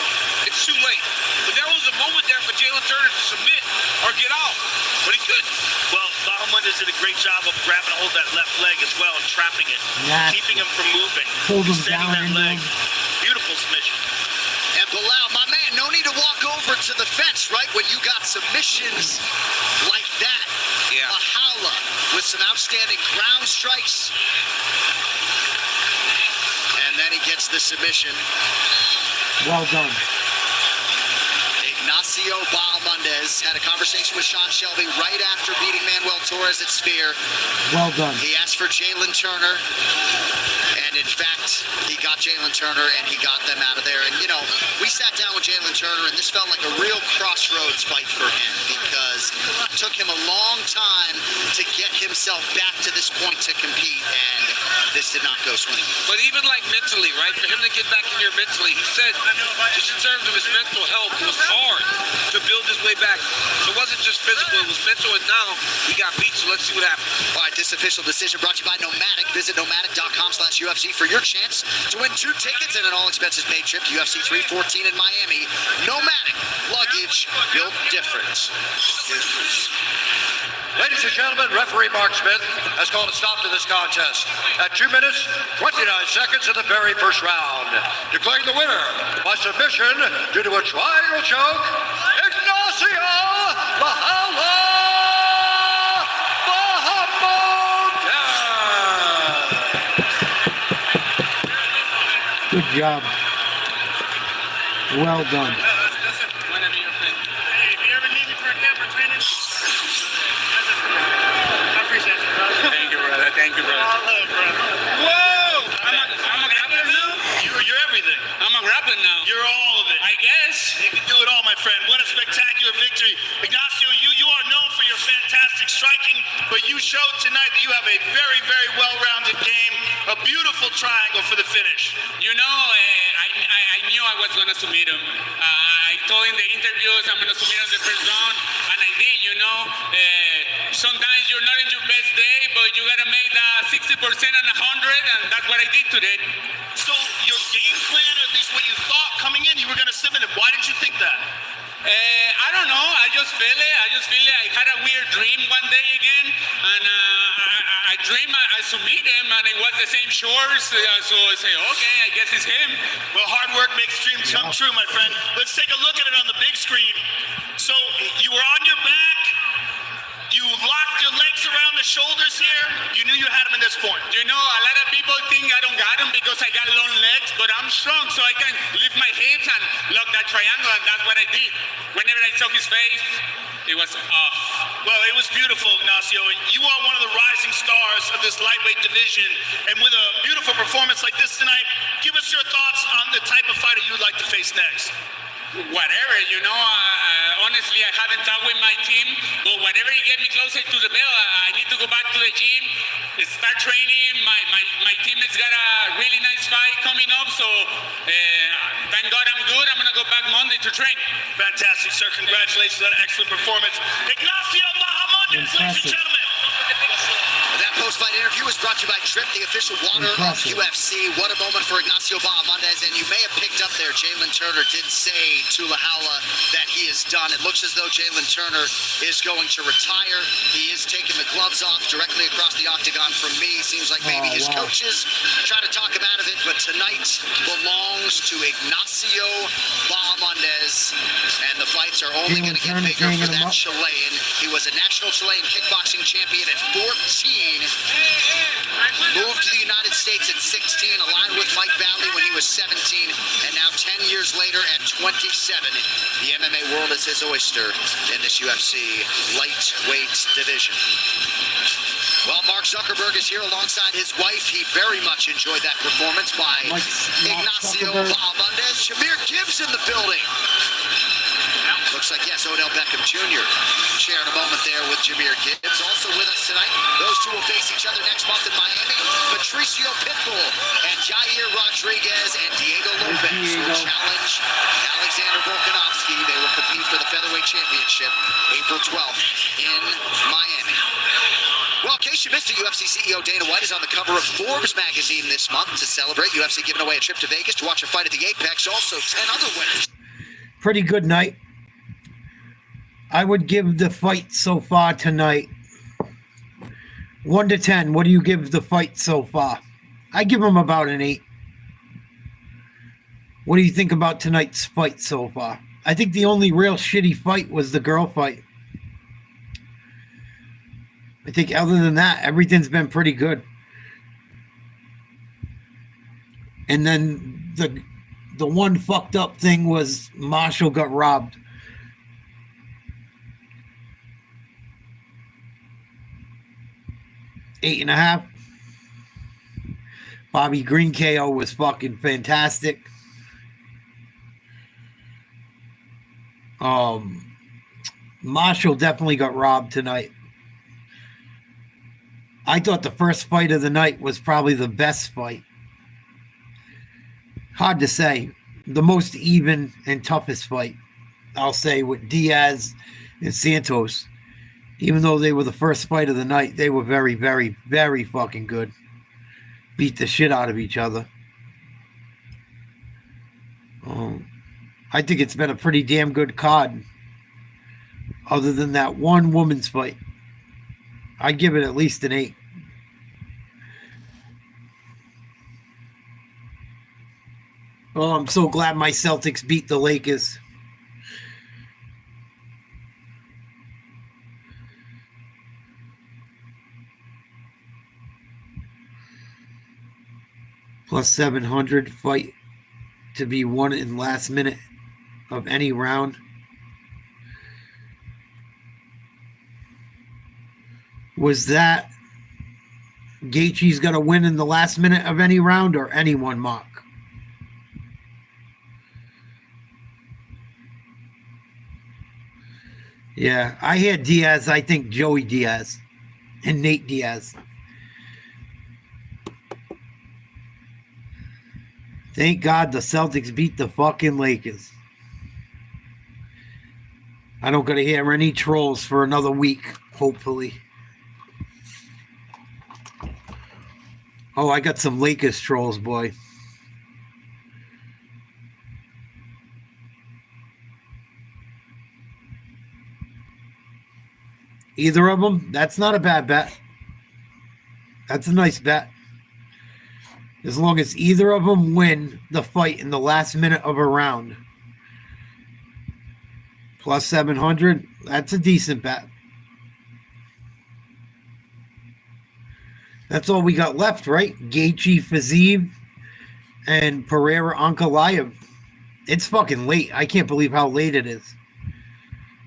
[SPEAKER 22] it's too late. But there was a moment there for Jalen Turner to submit or get out. But he couldn't.
[SPEAKER 15] Well, Bandz did a great job of grabbing a hold of that left leg as well and trapping it,
[SPEAKER 1] Nasty.
[SPEAKER 15] keeping him from moving,
[SPEAKER 1] Pulled him
[SPEAKER 15] extending
[SPEAKER 1] down
[SPEAKER 15] that
[SPEAKER 1] into
[SPEAKER 15] leg.
[SPEAKER 1] him.
[SPEAKER 15] Beautiful submission.
[SPEAKER 7] And Bilal, my man, no need to walk over to the fence, right? When you got submissions like that.
[SPEAKER 22] Yeah.
[SPEAKER 7] Mahala with some outstanding ground strikes. And then he gets the submission.
[SPEAKER 1] Well done.
[SPEAKER 7] Ignacio Bandz had a conversation with Sean Shelby right after beating Manuel Torres at Sphere.
[SPEAKER 1] Well done.
[SPEAKER 7] He asked for Jalen Turner, and in fact, he got Jalen Turner, and he got them out of there. And, you know, we sat down with Jalen Turner, and this felt like a real crossroads fight for him because it took him a long time to get himself back to this point to compete, and this did not go swimmingly.
[SPEAKER 22] But even like mentally, right? For him to get back in here mentally, he said, just in terms of his mental health, it was hard to build his way back. So it wasn't just physical, it was mental, and now we got beat, so let's see what happens.
[SPEAKER 7] All right, this official decision brought to you by Nomadic. Visit nomadic.com/UFC for your chance to win 2 tickets and an all-expenses-paid trip to UFC 314 in Miami. Nomadic, luggage built different.
[SPEAKER 16] Ladies and gentlemen, referee Mark Smith has called a stop to this contest at 2 minutes, 29 seconds of the very first round. Declaring the winner by submission due to a triangle choke, Ignacio Mahala Bandz.
[SPEAKER 1] Good job. Well done.
[SPEAKER 22] Thank you, brother. Thank you, brother.
[SPEAKER 15] Whoa! I'm a grappler now? You're everything.
[SPEAKER 22] I'm a grappler now.
[SPEAKER 15] You're all of it.
[SPEAKER 22] I guess.
[SPEAKER 15] You can do it all, my friend. What a spectacular victory. Ignacio, you are known for your fantastic striking, but you showed tonight that you have a very, very well-rounded game. A beautiful triangle for the finish.
[SPEAKER 22] You know, I knew I was going to submit him. I told in the interviews I'm going to submit him the first round, and I did, you know. Sometimes you're not in your best day, but you got to make that 60% and 100, and that's what I did today.
[SPEAKER 15] So your game plan, or at least what you thought coming in, you were going to submit him. Why did you think that?
[SPEAKER 22] I don't know. I just feel it. I had a weird dream one day again, and I dreamed I submit him, and it was the same shores. So I say, okay, I guess it's him.
[SPEAKER 15] Well, hard work makes dreams come true, my friend. Let's take a look at it on the big screen. So you were on your back. You locked your legs around the shoulders here. You knew you had him at this point.
[SPEAKER 22] You know, a lot of people think I don't got him because I got long legs, but I'm strong, so I can lift my hips and lock that triangle, and that's what I did. Whenever I saw his face, it was off.
[SPEAKER 15] Well, it was beautiful, Ignacio. You are one of the rising stars of this lightweight division, and with a beautiful performance like this tonight, give us your thoughts on the type of fighter you'd like to face next.
[SPEAKER 22] whatever, honestly, I haven't talked with my team, but whatever you get me closer to the belt, I need to go back to the gym, start training. My team has got a really nice fight coming up, so thank God I'm good. I'm going to go back Monday to train.
[SPEAKER 8] Fantastic, sir. Congratulations on an excellent performance. Ignacio Bahamondes, ladies and gentlemen.
[SPEAKER 7] That post-fight interview was brought to you by Trip, the official water of UFC. What a moment for Ignacio Bahamondes. And you may have picked up there, Jalen Turner did say to Lahala that he is done. It looks as though Jalen Turner is going to retire. He is taking the gloves off directly across the octagon from me. Seems like maybe his coaches try to talk him out of it. But tonight belongs to Ignacio Bahamondes. And the fights are only going to get bigger for that Chilean. He was a national Chilean kickboxing champion at 14. Moved to the United States at 16, aligned with Mike Valley when he was 17, and now 10 years later at 27. The MMA world is his oyster in this UFC lightweight division. Well, Mark Zuckerberg is here alongside his wife. He very much enjoyed that performance by Ignacio Bahamondes. Shamir Gibbs in the building. Looks like, yes, Odell Beckham Jr. sharing a moment there with Jameer Gibbs. Also with us tonight, those two will face each other next month in Miami. Patricio Pitbull and Jair Rodriguez and Diego Lopez will challenge Alexander Volkanovski. They will compete for the featherweight championship April 12th in Miami. Well, in case you missed it, UFC CEO Dana White is on the cover of Forbes magazine this month to celebrate. UFC giving away a trip to Vegas to watch a fight at the Apex. Also, 10 other winners.
[SPEAKER 1] Pretty good night. I would give the fight so far tonight 1 to 10. What do you give the fight so far? I give him about an 8. What do you think about tonight's fight so far? I think the only real shitty fight was the girl fight. I think other than that, everything's been pretty good. And then the one fucked up thing was Marshall got robbed. Eight and a half. Bobby Green KO was fucking fantastic. Marshall definitely got robbed tonight. I thought the first fight of the night was probably the best fight. Hard to say. The most even and toughest fight, I'll say, with Diaz and Santos. Even though they were the first fight of the night, they were very, very, very fucking good. Beat the shit out of each other. I think it's been a pretty damn good card. Other than that one woman's fight. I'd give it at least an 8. Oh, I'm so glad my Celtics beat the Lakers. Plus 700 fight to be won in last minute of any round. Was that Gaethje's got to win in the last minute of any round or anyone, Mark? Yeah, I had Diaz. I think Joey Diaz and Nate Diaz. Thank God the Celtics beat the fucking Lakers. I don't got to hear any trolls for another week, hopefully. Oh, I got some Lakers trolls, boy. Either of them, that's not a bad bet. That's a nice bet. As long as either of them win the fight in the last minute of a round. Plus 700, that's a decent bet. That's all we got left, right? Gaethje, Fiziev, and Pereira, Ankalaev. It's fucking late. I can't believe how late it is.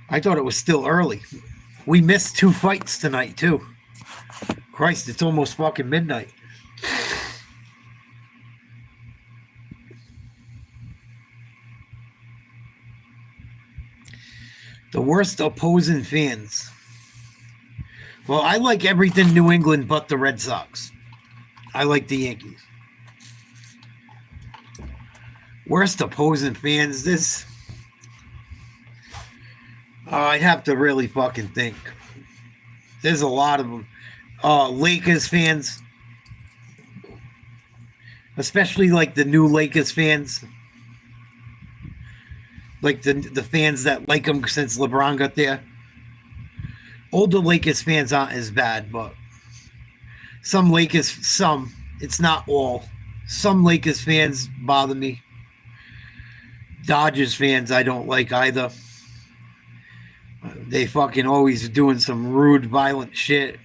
[SPEAKER 1] I thought it was still early. We missed 2 fights tonight, too. Christ, it's almost fucking midnight. The worst opposing fans. Well, I like everything New England but the Red Sox. I like the Yankees. Worst opposing fans. This. I'd have to really fucking think. There's a lot of them. Lakers fans. Especially like the new Lakers fans. Like the fans that like them since LeBron got there. Older Lakers fans aren't as bad, but some, it's not all. Some Lakers fans bother me. Dodgers fans I don't like either. They fucking always doing some rude, violent shit.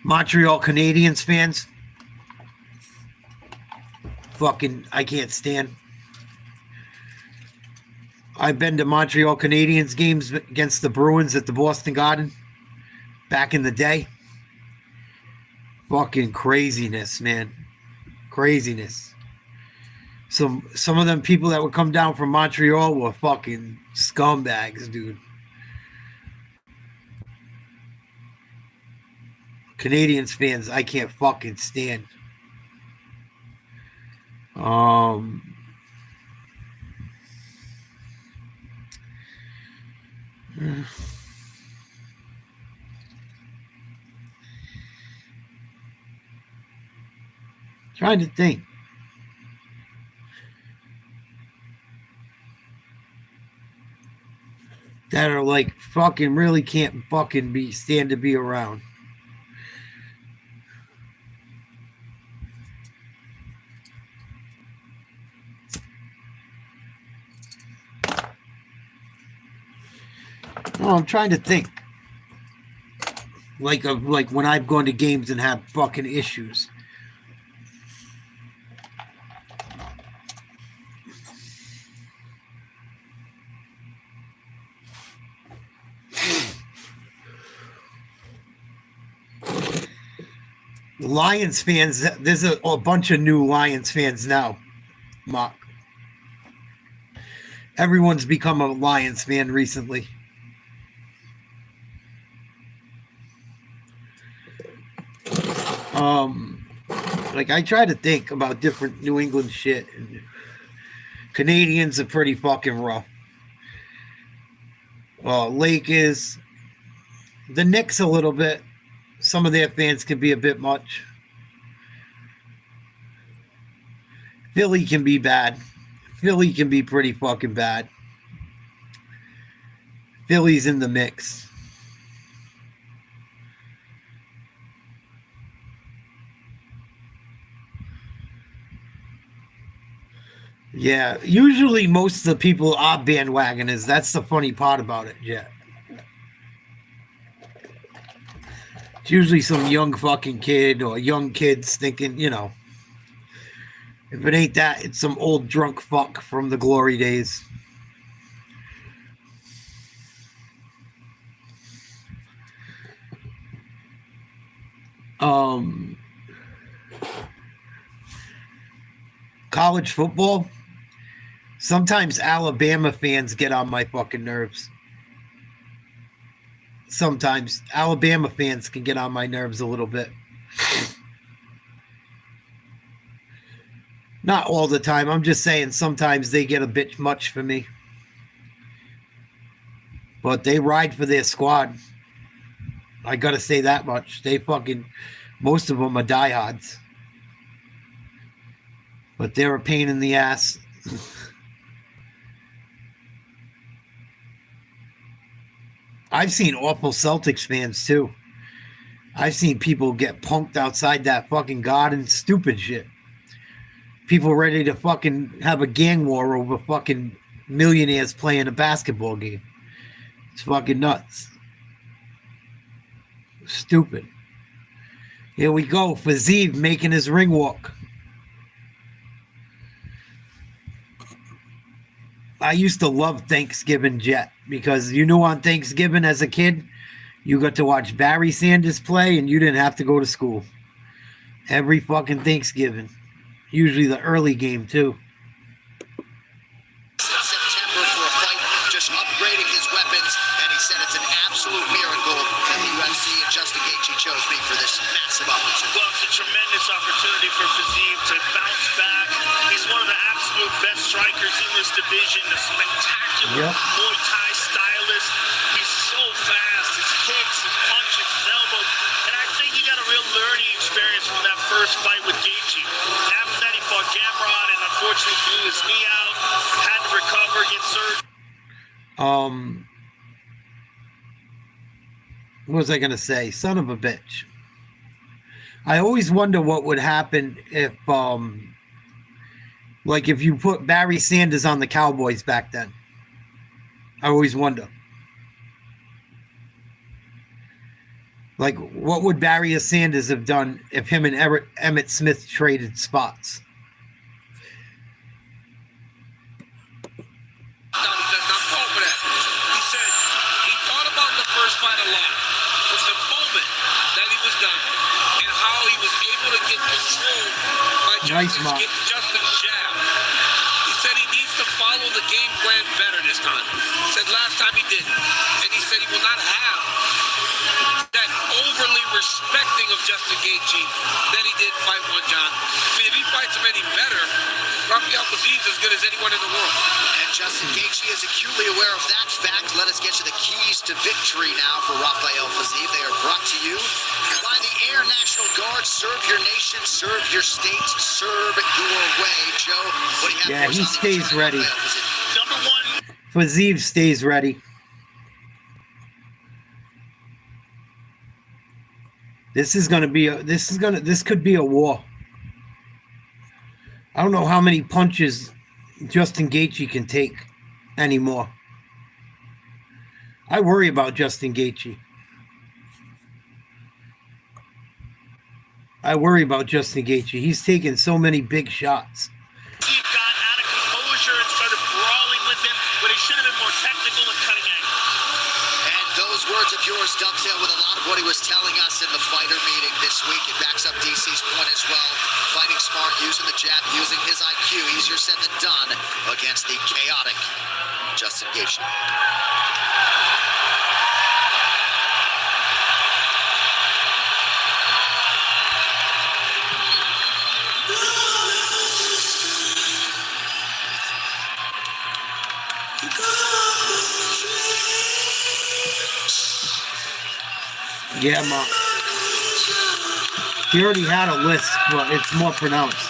[SPEAKER 1] Montreal Canadiens fans. Fucking, I can't stand. I've been to Montreal Canadiens games against the Bruins at the Boston Garden back in the day. Fucking craziness, man. Craziness. Some of them people that would come down from Montreal were fucking scumbags, dude. Canadiens fans, I can't fucking stand. Trying to think. That are like fucking really can't fucking stand to be around. Oh, I'm trying to think. Like when I've gone to games and have fucking issues. Lions fans, there's a bunch of new Lions fans now, Mark. Everyone's become a Lions fan recently. Like I try to think about different New England shit. And Canadians are pretty fucking rough. Lakers, the Knicks a little bit. Some of their fans can be a bit much. Philly can be bad. Philly can be pretty fucking bad. Philly's in the mix. Yeah, usually most of the people are bandwagoners. That's the funny part about it, yeah. It's usually some young fucking kid or young kids thinking, you know. If it ain't that, it's some old drunk fuck from the glory days. College football. Sometimes Alabama fans get on my fucking nerves. Sometimes Alabama fans can get on my nerves a little bit. Not all the time. I'm just saying sometimes they get a bit much for me. But they ride for their squad. I gotta say that much. Most of them are diehards. But they're a pain in the ass. I've seen awful Celtics fans too. I've seen people get punked outside that fucking garden. Stupid shit. People ready to fucking have a gang war over fucking millionaires playing a basketball game. It's fucking nuts. Stupid. Here we go. Fazeev making his ring walk. I used to love Thanksgiving Jet because you knew on Thanksgiving as a kid, you got to watch Barry Sanders play and you didn't have to go to school. Every fucking Thanksgiving. Usually the early game too.
[SPEAKER 8] for Fiziev to bounce back. He's one of the absolute best strikers in this division, a spectacular Muay Thai stylist. He's so fast, his kicks, his punches, his elbows. And I think he got a real learning experience from that first fight with Gaethje. After that, he fought Gamrot and unfortunately blew his knee out, had to recover, get surgery.
[SPEAKER 1] What was I going to say? Son of a bitch. I always wonder what would happen if, like if you put Barry Sanders on the Cowboys back then. I always wonder. Like, what would Barry Sanders have done if him and Emmitt Smith traded spots?
[SPEAKER 9] He said he thought about the first fight a lot. From the moment that he was done and how he was able to get control by Justin's jab. He said he needs to follow the game plan better this time. He said last time he didn't. And he said he will not have that overly respecting of Justin Gaethje that he did fight one, John. I mean, if he fights him any better, Rafael Fiziev is as good as anyone in the world.
[SPEAKER 7] And Justin Gaethje is acutely aware of that fact. Let us get you the keys to victory now for Rafael Fiziev. They are brought to you by the Air National Guard. Serve your nation, serve your state, serve your way. Joe, what do you have for us?
[SPEAKER 1] He stays ready.
[SPEAKER 8] Number one.
[SPEAKER 1] Fiziev stays ready. This could be a war. I don't know how many punches Justin Gaethje can take anymore. I worry about Justin Gaethje. He's taken so many big shots.
[SPEAKER 8] He got out of composure and started brawling with him, but he should have been more technical and cutting angles.
[SPEAKER 7] And those words of yours dovetail with a lot of what he was telling us in the fighter meeting this week. It backs up DC's point as well. Fighting smart, using the jab, using his IQ. Easier said than done against the chaotic Justin Gaethje.
[SPEAKER 1] Yeah, Ma. He already had a list, but it's more pronounced.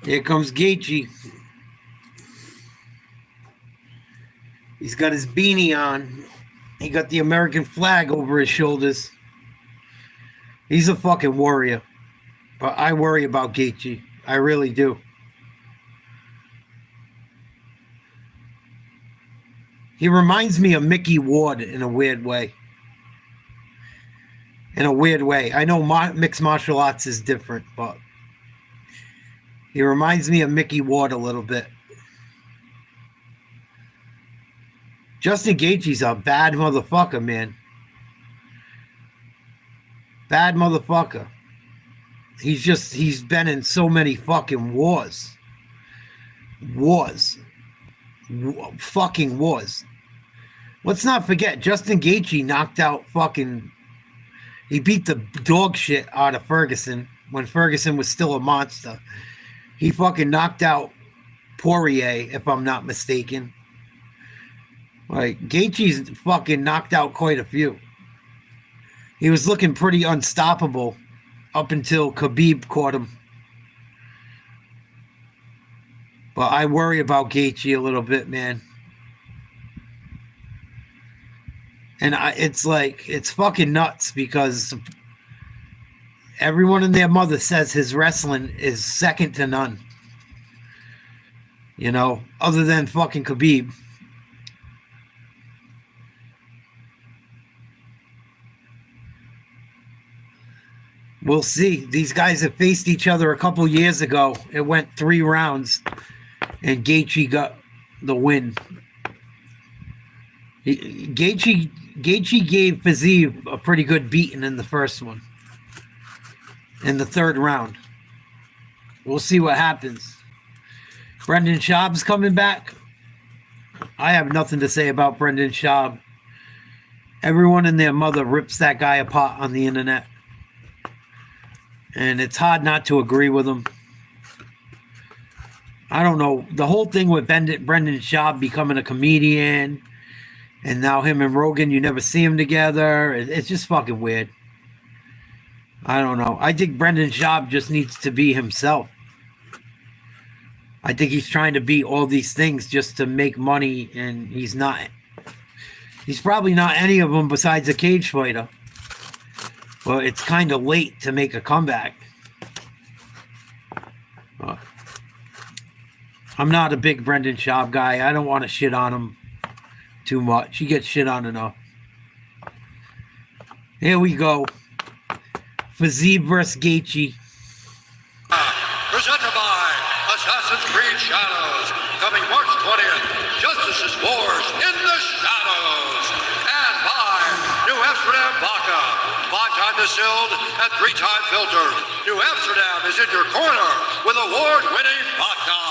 [SPEAKER 1] Here comes Gaethje. He's got his beanie on. He got the American flag over his shoulders. He's a fucking warrior. But I worry about Gaethje. I really do. He reminds me of Mickey Ward in a weird way. I know mixed martial arts is different, but he reminds me of Mickey Ward a little bit. Justin Gaethje's a bad motherfucker, man. Bad motherfucker. He's been in so many fucking wars. Fucking wars. Let's not forget, Justin Gaethje knocked out he beat the dog shit out of Ferguson when Ferguson was still a monster. He fucking knocked out Poirier, if I'm not mistaken. Like, Gaethje's fucking knocked out quite a few. He was looking pretty unstoppable up until Khabib caught him. But I worry about Gaethje a little bit, man. And it's fucking nuts because everyone and their mother says his wrestling is second to none. You know, other than fucking Khabib. We'll see. These guys have faced each other a couple years ago. It went 3 rounds, and Gaethje got the win. Gaethje gave Fiziev a pretty good beating in the first one. In the 3rd round. We'll see what happens. Brendan Schaub's coming back. I have nothing to say about Brendan Schaub. Everyone and their mother rips that guy apart on the internet. And it's hard not to agree with him. I don't know. The whole thing with Brendan Schaub becoming a comedian, and now him and Rogan, you never see him together. It's just fucking weird. I don't know. I think Brendan Schaub just needs to be himself. I think he's trying to be all these things just to make money, and he's not. He's probably not any of them besides a cage fighter. But it's kind of late to make a comeback. I'm not a big Brendan Schaub guy. I don't want to shit on him too much. He gets shit on enough. Here we go. Fiziev versus Gaethje.
[SPEAKER 16] Presented by Assassin's Creed Shadows. Coming March 20th. Justice's Wars in the Shadows. And by New Amsterdam Vodka. 5-time distilled and 3-time filtered. New Amsterdam is in your corner with award-winning vodka.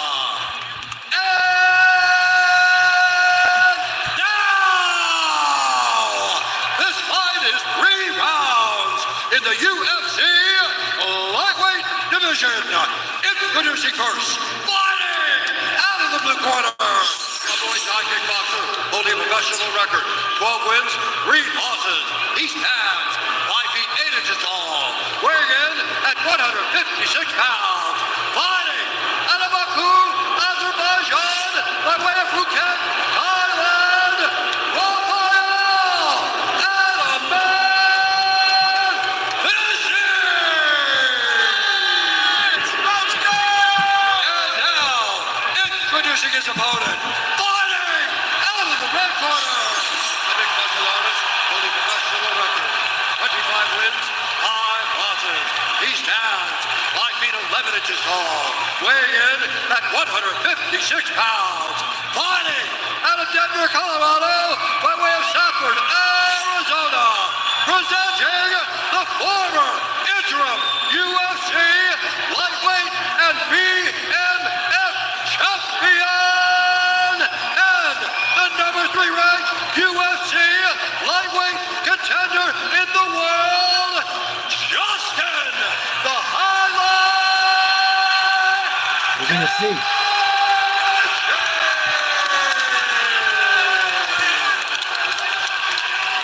[SPEAKER 16] In the UFC lightweight division, introducing first, fighting out of the blue corner, a Muay Thai kickboxer holding a professional record, 12 wins, 3 losses. He stands 5 feet 8 inches tall, weighing in at 156 pounds, fighting out of Baku, Azerbaijan, by way of Phuket, Thailand, Raphael Adamek. Introducing his opponent, fighting out of the red corner, a big martial artist holding professional record, 25 wins, 5 losses. He stands 5 feet 11 inches tall, weighing in at 156 pounds, fighting out of Denver, Colorado, by way of Safford, Arizona, presenting the former interim UFC lightweight and BMF champion and the number 3 ranked UFC lightweight contender in the world, Justin the Highlight.
[SPEAKER 1] We're gonna see.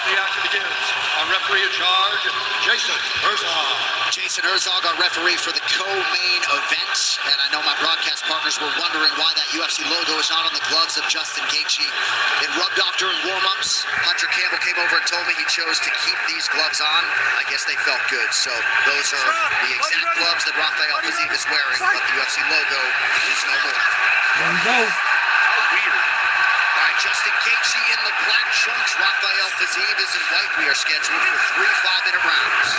[SPEAKER 16] The action begins. Our referee in charge, Jason Herzog.
[SPEAKER 7] Jason Herzog, our referee for the co-main event. And I know my broadcast partners were wondering why that UFC logo is not on the gloves of Justin Gaethje. It rubbed off during warm-ups. Hunter Campbell came over and told me he chose to keep these gloves on. I guess they felt good. So those are the exact gloves that Rafael Fiziev is wearing, but the UFC logo is no more.
[SPEAKER 1] There we go.
[SPEAKER 7] How weird. All right, Justin Gaethje in the black trunks. Rafael Fiziev is in white. We are scheduled for 3 5-minute rounds.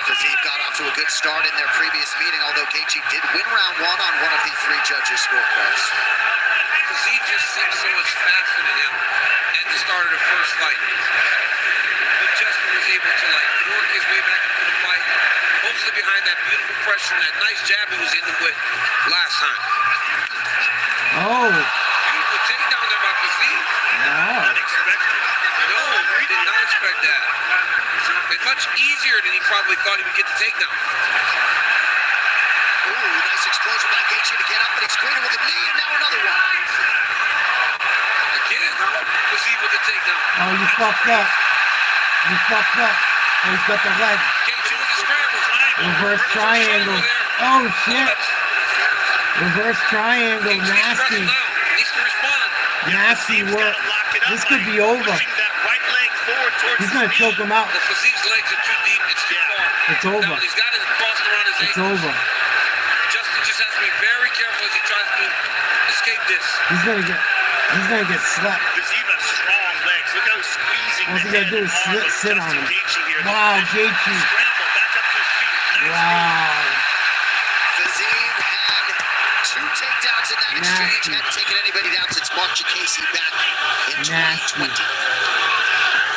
[SPEAKER 7] Fiziev got off to a good start in their previous meeting, although Gaethje did win round 1 on one of the 3 judges' scorecards.
[SPEAKER 9] Fiziev just seems so much faster than him at the start of the first fight. But Justin was able to work his way back into the fight, mostly behind that beautiful pressure and that nice jab he was in with last time.
[SPEAKER 1] Oh.
[SPEAKER 9] Beautiful takedown there by Fiziev.
[SPEAKER 1] Wow.
[SPEAKER 9] Unexpected. No, we did not expect that. It's much easier than he probably thought he would get the takedown.
[SPEAKER 7] Ooh, nice explosion by Gaethje to get up, but he's greeted with a knee, and now another one.
[SPEAKER 9] Again, Fiziev with the takedown.
[SPEAKER 1] Oh, you fucked up. You fucked up. Oh, he's got the leg.
[SPEAKER 9] Gaethje with the scrambles.
[SPEAKER 1] Reverse triangle. Oh, shit. Reverse triangle. Nasty.
[SPEAKER 9] Needs to respond.
[SPEAKER 1] Nasty work. This could be over. He's going to choke him out.
[SPEAKER 9] The Fiziev's legs are too deep. It's too far.
[SPEAKER 1] It's over.
[SPEAKER 9] Now, he's got it crossed around his
[SPEAKER 1] It's
[SPEAKER 9] ankles.
[SPEAKER 1] over.
[SPEAKER 9] Justin just has to be very careful as he tries to escape this.
[SPEAKER 1] He's gonna get slapped.
[SPEAKER 15] Fiziev has strong legs. Look how he's squeezing.
[SPEAKER 1] All he's gonna do is sit on him. Wow, Gaethje.
[SPEAKER 15] Scramble back up to his feet.
[SPEAKER 1] Wow.
[SPEAKER 7] Fiziev had 2 takedowns in that exchange. Hadn't taken anybody down since Mark Jacasey back in 2020.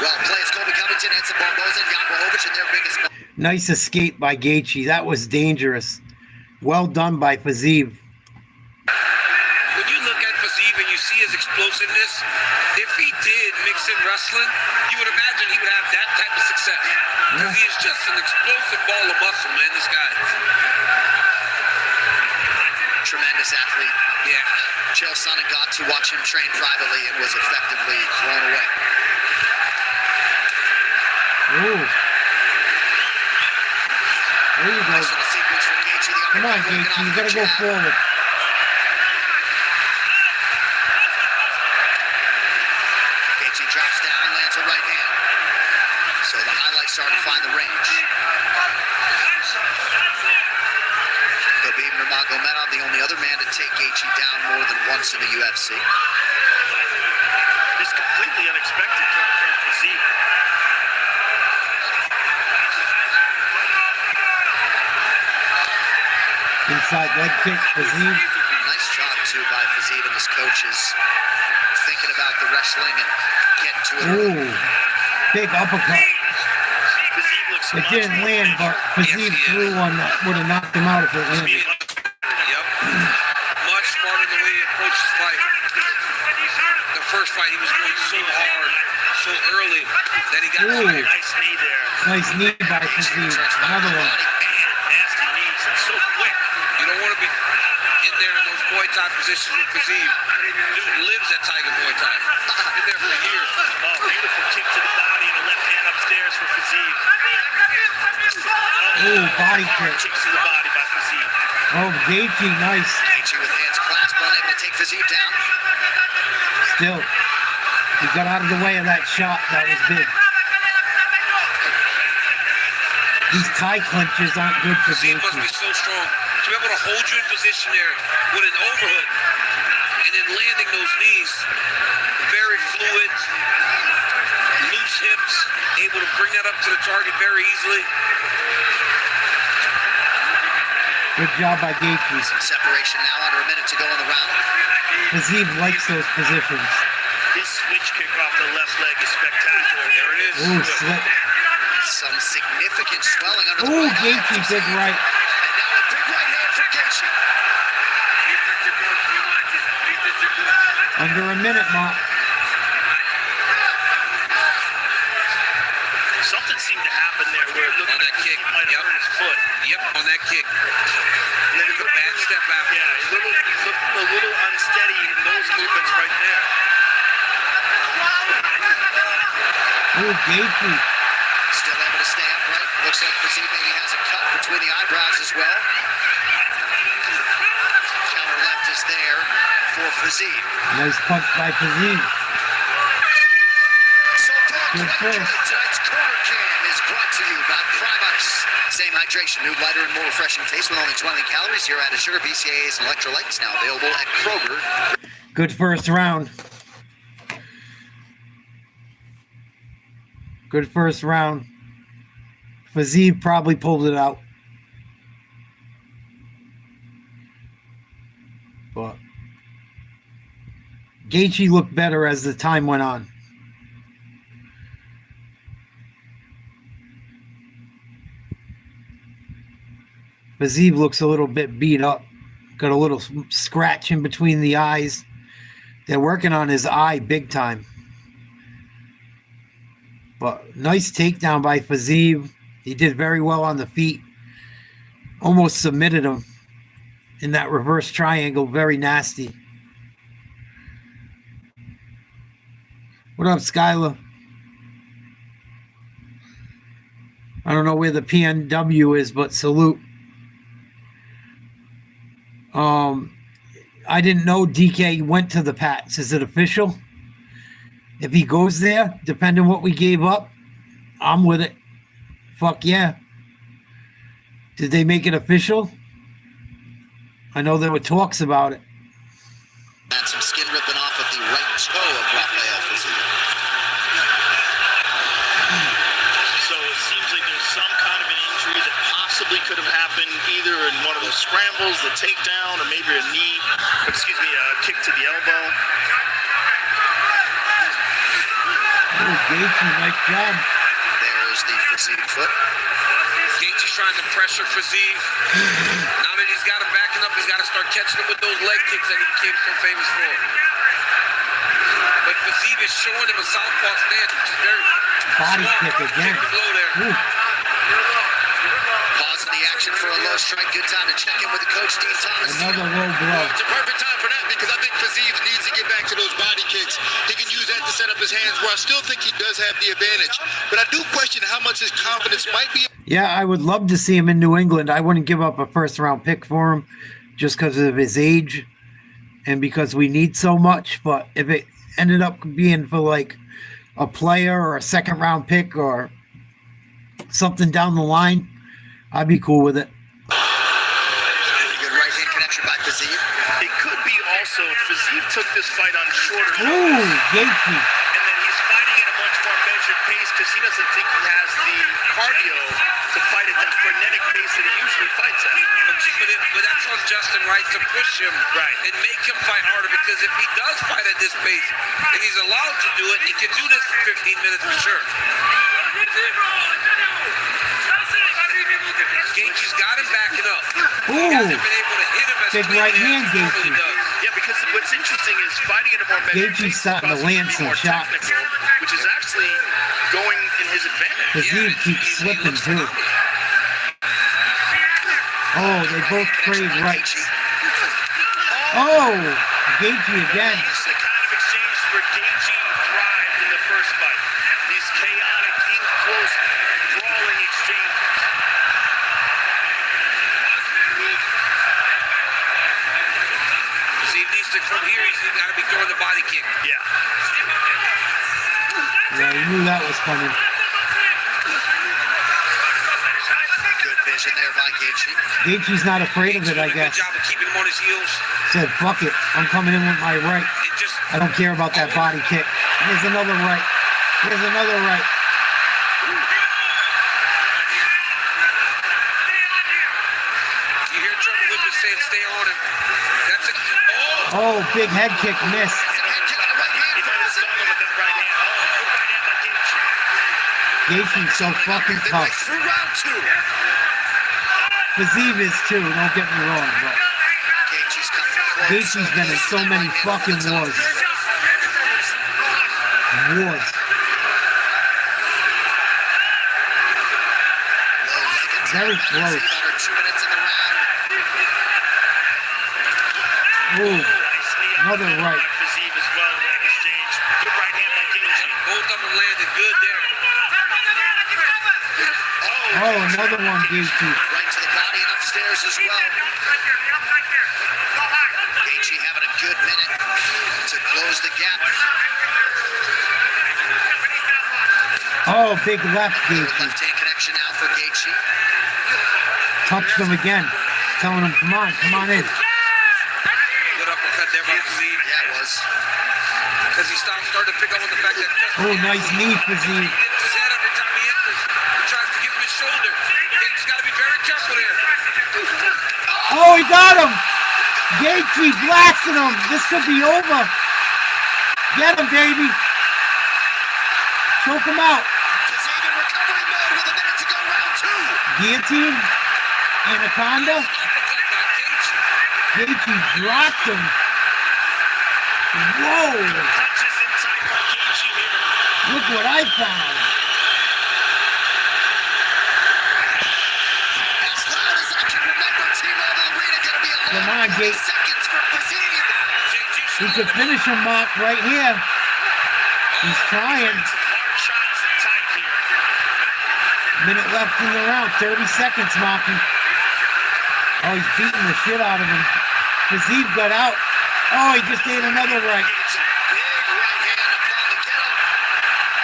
[SPEAKER 7] Well, plays Colby Covington, Edson Barboza, and Jan Blachowicz in their biggest.
[SPEAKER 1] Nice escape by Gaethje. That was dangerous. Well done by Fiziev.
[SPEAKER 9] When you look at Fiziev and you see his explosiveness, if he did mix in wrestling, you would imagine he would have that type of success. Because he is just an explosive ball of muscle, man, this guy.
[SPEAKER 7] Tremendous athlete.
[SPEAKER 9] Yeah.
[SPEAKER 7] Chael Sonnen got to watch him train privately and was effectively blown away.
[SPEAKER 1] Ooh. There you go.
[SPEAKER 7] Nice little sequence from Gaethje.
[SPEAKER 1] Come on, Gaethje. You gotta go forward.
[SPEAKER 7] Gaethje drops down, lands a right hand. So the highlights starting to find the range. Khabib Nurmagomedov, the only other man to take Gaethje down more than once in the UFC.
[SPEAKER 8] It's completely unexpected coming from Fiziev.
[SPEAKER 1] Inside leg kick, Fiziev.
[SPEAKER 7] Nice job, too, by Fiziev and his coaches. Thinking about the wrestling and getting to it.
[SPEAKER 1] Ooh. Big uppercut. It didn't land, but Fiziev threw one that would have knocked him out if it landed.
[SPEAKER 9] Yep. Much smarter the way he approached his fight. The first fight, he was going so hard, so early, that he got tired.
[SPEAKER 8] Nice knee there.
[SPEAKER 1] Nice knee by Fiziev. Another one.
[SPEAKER 8] Nasty knees and so quick.
[SPEAKER 9] You don't want to be in there in those Muay Thai positions with Fiziev. Dude lives at Tiger Muay Thai. Been there for years.
[SPEAKER 8] Oh, beautiful kick to the body and a left hand upstairs for Fiziev.
[SPEAKER 1] Ooh, body kick.
[SPEAKER 8] Kicks to the body by Fiziev.
[SPEAKER 1] Oh, Gaethje, nice.
[SPEAKER 7] Gaethje with hands clasped, unable to take Fiziev down.
[SPEAKER 1] Still, he got out of the way of that shot. That was big. These tie clinches aren't good for
[SPEAKER 9] Fiziev must
[SPEAKER 1] Gaethje.
[SPEAKER 9] be so strong to be able to hold you in position there with an overhook and then landing those knees. Very fluid, loose hips, able to bring that up to the target very easily.
[SPEAKER 1] Good job by Gaethje.
[SPEAKER 7] Some separation now, under a minute to go in the round.
[SPEAKER 1] Fiziev likes those positions.
[SPEAKER 8] His switch kick off the left leg is spectacular. There it is.
[SPEAKER 1] Ooh, slip.
[SPEAKER 7] Some significant swelling under the
[SPEAKER 1] Ooh,
[SPEAKER 7] right eye.
[SPEAKER 1] Gaethje, big right.
[SPEAKER 7] And now a big right hand for Gaethje.
[SPEAKER 1] Under a minute, Mark.
[SPEAKER 8] Something seemed to happen there where it looked
[SPEAKER 9] On that
[SPEAKER 8] like
[SPEAKER 9] kick.
[SPEAKER 8] he might have hurt his foot.
[SPEAKER 9] Yep, on that kick.
[SPEAKER 8] And then
[SPEAKER 9] Took a bad step back.
[SPEAKER 8] Yeah, he looked a little unsteady in those movements right there.
[SPEAKER 1] Ooh, Gaethje.
[SPEAKER 7] Still able to stay upright. Looks like Fiziev maybe has a cut between the eyebrows as well. Counter left is there for Fiziev.
[SPEAKER 1] Nice punch by Fiziev.
[SPEAKER 7] So far,
[SPEAKER 1] Good first.
[SPEAKER 7] tonight's Corner Cam is brought to you by Prime Ice. Same hydration, new, lighter, and more refreshing taste with only 20 calories. Zero added sugar, BCAAs, and electrolytes. Now available at Kroger.
[SPEAKER 1] Good first round. Good first round. Fiziev probably pulled it out. But Gaethje looked better as the time went on. Fiziev looks a little bit beat up. Got a little scratch in between the eyes. They're working on his eye big time. But nice takedown by Fiziev. He did very well on the feet. Almost submitted him in that reverse triangle. Very nasty. What up, Skylar? I don't know where the PNW is, but salute. I didn't know DK went to the Pats. Is it official? If he goes there, depending on what we gave up, I'm with it. Fuck yeah. Did they make it official? I know there were talks about it.
[SPEAKER 7] And some skin ripping off of the right toe of Rafael Fiziev.
[SPEAKER 8] So it seems like there's some kind of an injury that possibly could have happened either in one of those scrambles, the takedown, or maybe a kick to the elbow.
[SPEAKER 1] Gaethje, nice job.
[SPEAKER 7] There's the physique foot.
[SPEAKER 9] Gaethje's trying to pressure Fiziev. Now that he's got him backing up, he's got to start catching him with those leg kicks that he became so famous for. But Fiziev is showing him a southpaw stance, which is very
[SPEAKER 1] Body
[SPEAKER 9] smart.
[SPEAKER 1] kick again.
[SPEAKER 9] Low there.
[SPEAKER 1] Ooh.
[SPEAKER 7] Pausing the action for a low strike. Good time to check in with the coach, Dean Thomas.
[SPEAKER 1] Another low blow.
[SPEAKER 17] It's a perfect time for that because I think Fiziev needs to get back to those body kicks. He can use that to set up his hands, where I still think he does have the advantage. But I do question how much his confidence might be.
[SPEAKER 1] Yeah, I would love to see him in New England. I wouldn't give up a first-round pick for him just because of his age and because we need so much. But if it ended up being for like a player or a second-round pick or something down the line, I'd be cool with it.
[SPEAKER 7] Good right hand connection by Fiziev.
[SPEAKER 8] It could be also Fiziev took this fight on shorter
[SPEAKER 1] Ooh,
[SPEAKER 8] notice.
[SPEAKER 1] Gaethje.
[SPEAKER 8] And then he's fighting at a much more measured pace because he doesn't think he has the cardio to fight at that frenetic pace that he usually fights at.
[SPEAKER 9] But that's on Justin Wright to push him and make him fight harder, because if he does fight at this pace and he's allowed to do it, he can do this for 15 minutes for sure. Gaethje's got him backing up. He hasn't been able to hit him as
[SPEAKER 1] Big
[SPEAKER 9] cleanly
[SPEAKER 1] right
[SPEAKER 9] as
[SPEAKER 1] hand,
[SPEAKER 9] he normally
[SPEAKER 1] Gaethje.
[SPEAKER 9] does.
[SPEAKER 8] Yeah, because what's interesting is fighting at a more measured
[SPEAKER 1] Gaethje's
[SPEAKER 8] pace
[SPEAKER 1] starting to
[SPEAKER 8] causes him
[SPEAKER 1] land
[SPEAKER 8] be
[SPEAKER 1] some
[SPEAKER 8] more
[SPEAKER 1] shots.
[SPEAKER 8] technical, which is actually going in his advantage.
[SPEAKER 1] Fiziev keeps slipping too. Oh, they both trade rights. Oh, Gaethje again.
[SPEAKER 8] It's the kind of exchange where Gaethje thrived in the first fight. These chaotic, in-close, brawling exchanges.
[SPEAKER 9] See, he needs to come here. He's got to be throwing the body kick.
[SPEAKER 8] Yeah.
[SPEAKER 1] Yeah, you knew that was coming.
[SPEAKER 7] Good vision there by Gaethje.
[SPEAKER 1] Gaethje's not afraid of it, I guess.
[SPEAKER 9] Good job of keeping him on his heels.
[SPEAKER 1] Said, fuck it. I'm coming in with my right. I don't care about that body kick. Here's another right. Here's another right.
[SPEAKER 9] You hear Trevor Whippet saying stay on him. That's it.
[SPEAKER 1] Oh, big head kick missed. Gaethje's so fucking tough.
[SPEAKER 7] Through round two.
[SPEAKER 1] Fiziev is too, don't get me wrong, but Gaethje's been in so many fucking wars. Very close. Ooh, another right.
[SPEAKER 8] Fiziev as well in that exchange. Good right hand by Gaethje.
[SPEAKER 9] Both of them landed good there.
[SPEAKER 1] Oh, another one, Gaethje.
[SPEAKER 7] Right to the body and upstairs as well. Gaethje having a good minute to close the gap.
[SPEAKER 1] Oh, big left, Gaethje.
[SPEAKER 7] Left hand connection now for Gaethje.
[SPEAKER 1] Touched him again. Telling him, come on in.
[SPEAKER 9] Good uppercut there by Fiziev.
[SPEAKER 7] Yeah, it was.
[SPEAKER 9] Because he started to pick up on the fact that
[SPEAKER 1] Oh, nice knee, Fiziev.
[SPEAKER 9] he hits his head every time he enters. He tries to give him his shoulder. Gaethje's got to be very careful there.
[SPEAKER 1] Oh, he got him. Gaethje blasting him. This could be over. Get him, baby. Choke him out.
[SPEAKER 7] Fiziev in recovery mode with a minute to go, round two.
[SPEAKER 1] Guillotine. Anaconda. Gaethje dropped him. Whoa. Look what I found.
[SPEAKER 7] As loud as I can remember, T-Mobile Arena gonna be a
[SPEAKER 1] Come on, Gaethje.
[SPEAKER 7] seconds for Fiziev.
[SPEAKER 1] He could finish him, Mark, right here. He's trying. Minute left in the round. 30 seconds, Marky. Oh, he's beating the shit out of him. Fiziev got out. Oh, he just ate another right.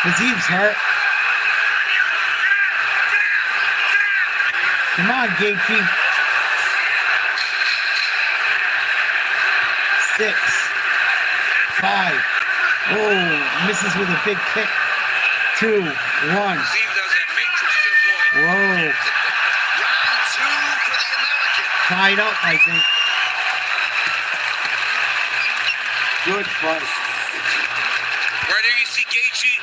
[SPEAKER 1] Fiziev's hurt. Come on, Gaethje. 6, 5. Oh, misses with a big kick. 2, 1. Whoa. Tied up, I think. Good fight.
[SPEAKER 9] Right here you see Gaethje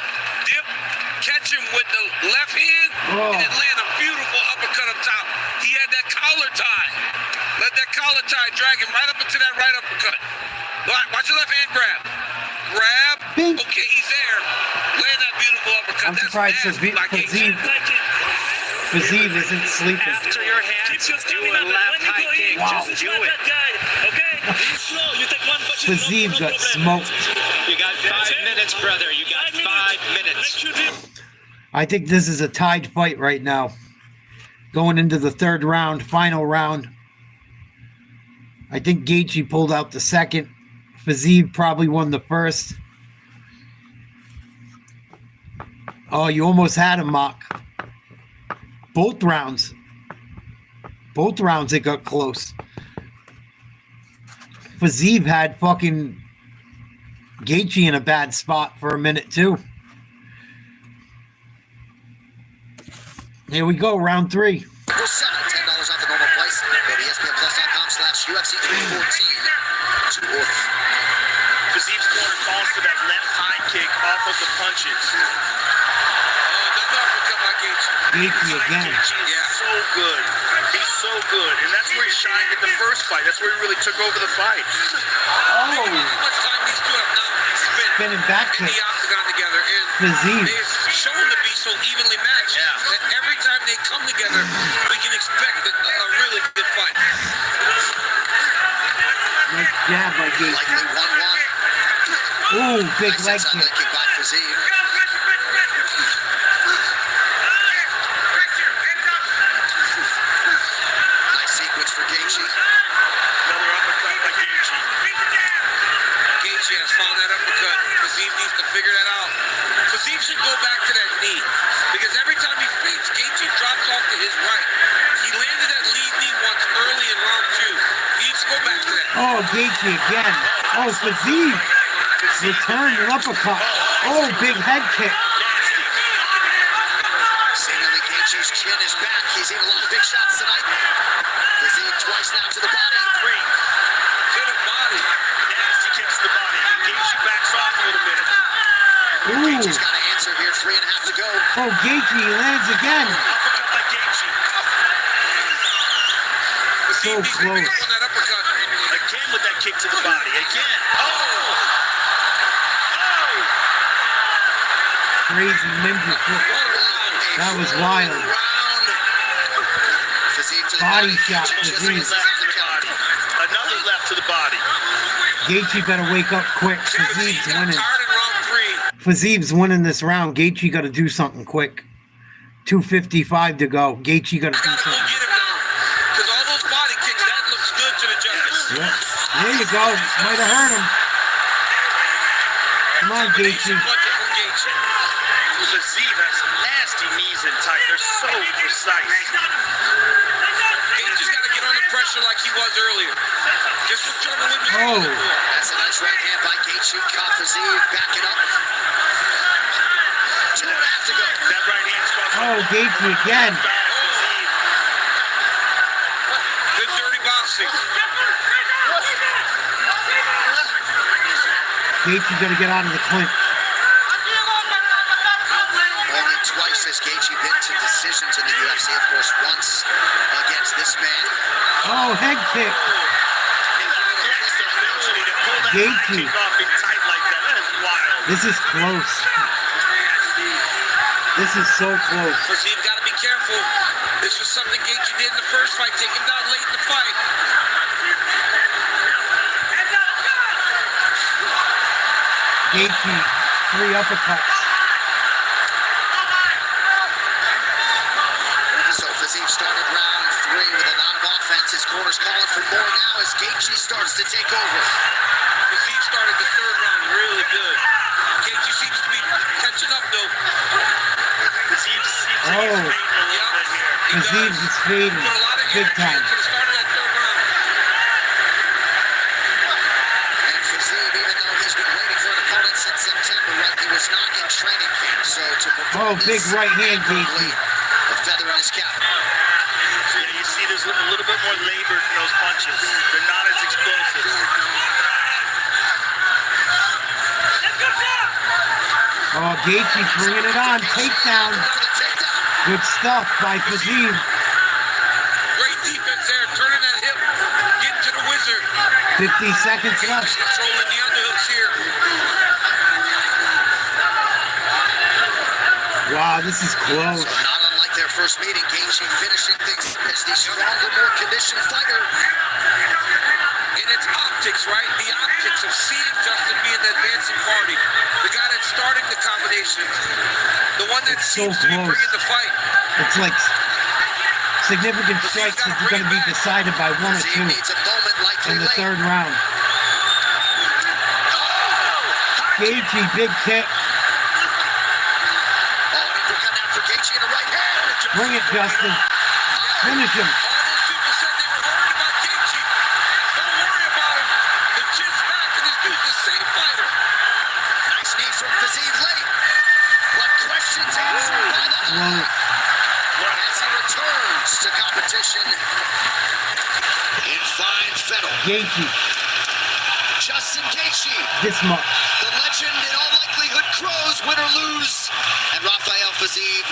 [SPEAKER 9] with the left hand and then land a beautiful uppercut up top. He had that collar tie. Let that collar tie drag him right up into that right uppercut. Watch the left hand grab. Grab.
[SPEAKER 1] Bing.
[SPEAKER 9] Okay, he's there. Land that beautiful uppercut.
[SPEAKER 1] I'm surprised Fazeev isn't sleeping.
[SPEAKER 21] After your hands, do a left high kick.
[SPEAKER 1] Wow.
[SPEAKER 21] Just do it.
[SPEAKER 1] Fazeev got smoked.
[SPEAKER 21] You got 5 minutes, brother. You got 5 minutes.
[SPEAKER 1] I think this is a tied fight right now. Going into the third round, final round. I think Gaethje pulled out the second. Fazeev probably won the first. Oh, you almost had him, Mock. Both rounds. Both rounds it got close. Fazeev had fucking Gaethje in a bad spot for a minute too. Here we go, round 3.
[SPEAKER 7] $7, $10 off the normal price. Go to ESPNplus.com/UFC314 to order.
[SPEAKER 8] Fazeev's corner calls for that left high kick off of the punches.
[SPEAKER 1] Gaethje again.
[SPEAKER 8] He's so good. He's so good. And that's where he shined in the first fight. That's where he really took over the fight.
[SPEAKER 1] Oh. Spinning back kick. Fazeev.
[SPEAKER 9] They've shown to be so evenly matched that every time they come together, we can expect a really good fight.
[SPEAKER 1] Nice jab by Gaethje. Ooh, big leg kick.
[SPEAKER 7] By Fazeev. Nice sequence for Gaethje.
[SPEAKER 8] Another uppercut by Gaethje.
[SPEAKER 9] Gaethje has found that uppercut. Fazeev needs to figure that out. Fazeev should go back to that knee because every time he feints, Gaethje drops off to his right. He landed that lead knee once early in round 2. He needs to go back to that.
[SPEAKER 1] Oh, Gaethje again. Oh, Fazeev returned an uppercut. Oh, big head kick.
[SPEAKER 7] Seemingly Gaethje's chin is back. He's hit a lot of big shots tonight. Fazeev twice now to the body.
[SPEAKER 8] 3. To the body. Nasty kicks to the body. Gaethje backs off a little bit.
[SPEAKER 1] Ooh.
[SPEAKER 7] Gaethje's got to answer here. 3.5 to go.
[SPEAKER 1] Oh, Gaethje lands again.
[SPEAKER 8] Uppercut by Gaethje.
[SPEAKER 1] So close.
[SPEAKER 8] Again with that kick to the body. Again.
[SPEAKER 1] Crazy ninja kick. That was wild. Body shot, Fazeev.
[SPEAKER 8] Another left to the body.
[SPEAKER 1] Gaethje better wake up quick. Fazeev's winning. Fazeev's winning this round. Gaethje got to do something quick. 2:55 to go. Gaethje got to do something.
[SPEAKER 9] Because all those body kicks, that looks good to the judges.
[SPEAKER 1] Yep. There you go. Might have hurt him. Come on, Gaethje.
[SPEAKER 8] Fazeev has some nasty knees in tight. They're so precise.
[SPEAKER 9] Gaethje's got to get under pressure like he was earlier. Just for trouble with his
[SPEAKER 7] That's a nice right hand by Gaethje. Caught Fazeev. Back it up. 2.5 to go.
[SPEAKER 8] That right hand's
[SPEAKER 1] Oh, Gaethje again.
[SPEAKER 9] Good dirty boxing.
[SPEAKER 1] Gaethje got to get out of the clinch.
[SPEAKER 7] Only twice has Gaethje been to decisions in the UFC. Of course, once against this man.
[SPEAKER 1] Oh, head kick. Gaethje. This is close. This is so close.
[SPEAKER 9] Fazeev got to be careful. This was something Gaethje did in the first fight. Take him down late in the fight.
[SPEAKER 1] Gaethje, 3 uppercuts.
[SPEAKER 7] So Fazeev started round 3 with a lot of offense. His corner's calling for more now as Gaethje starts to take over.
[SPEAKER 9] Fazeev started the third round really good. Gaethje seems to be catching up though.
[SPEAKER 1] Oh, Fazeev is fading big time.
[SPEAKER 7] And Fazeev, even though he's been waiting for an opponent since September, right, he was not in training camp. So to
[SPEAKER 1] Oh, big right hand, Gaethje.
[SPEAKER 7] a feather in his cap.
[SPEAKER 8] So yeah, you see there's a little bit more labor in those punches. They're not as explosive.
[SPEAKER 1] Oh, Gaethje bringing it on. Takedown. Good stuff by Fazeev.
[SPEAKER 9] Great defense there, turning that hip, getting to the wizard.
[SPEAKER 1] 50 seconds left.
[SPEAKER 9] Controlling the underhooks here.
[SPEAKER 1] Wow, this is close.
[SPEAKER 7] So not unlike their first meeting, Gaethje finishing things as the stronger, more conditioned fighter.
[SPEAKER 9] And it's optics, right? The optics of seeing Justin be in the advancing party. The guy that's starting the combinations. The one that seems to be bringing the fight.
[SPEAKER 1] It's like significant strikes are going to be decided by 1 or 2 in the third round. Gaethje, big kick. Bring it, Justin. Finish him.
[SPEAKER 7] Nice knee from Fazeev late. But questions answered by the Anak as he returns to competition in fine fettle.
[SPEAKER 1] Gaethje.
[SPEAKER 7] Justin Gaethje.
[SPEAKER 1] This much.
[SPEAKER 7] The legend in all likelihood crows, win or lose. And Rafael Fazeev,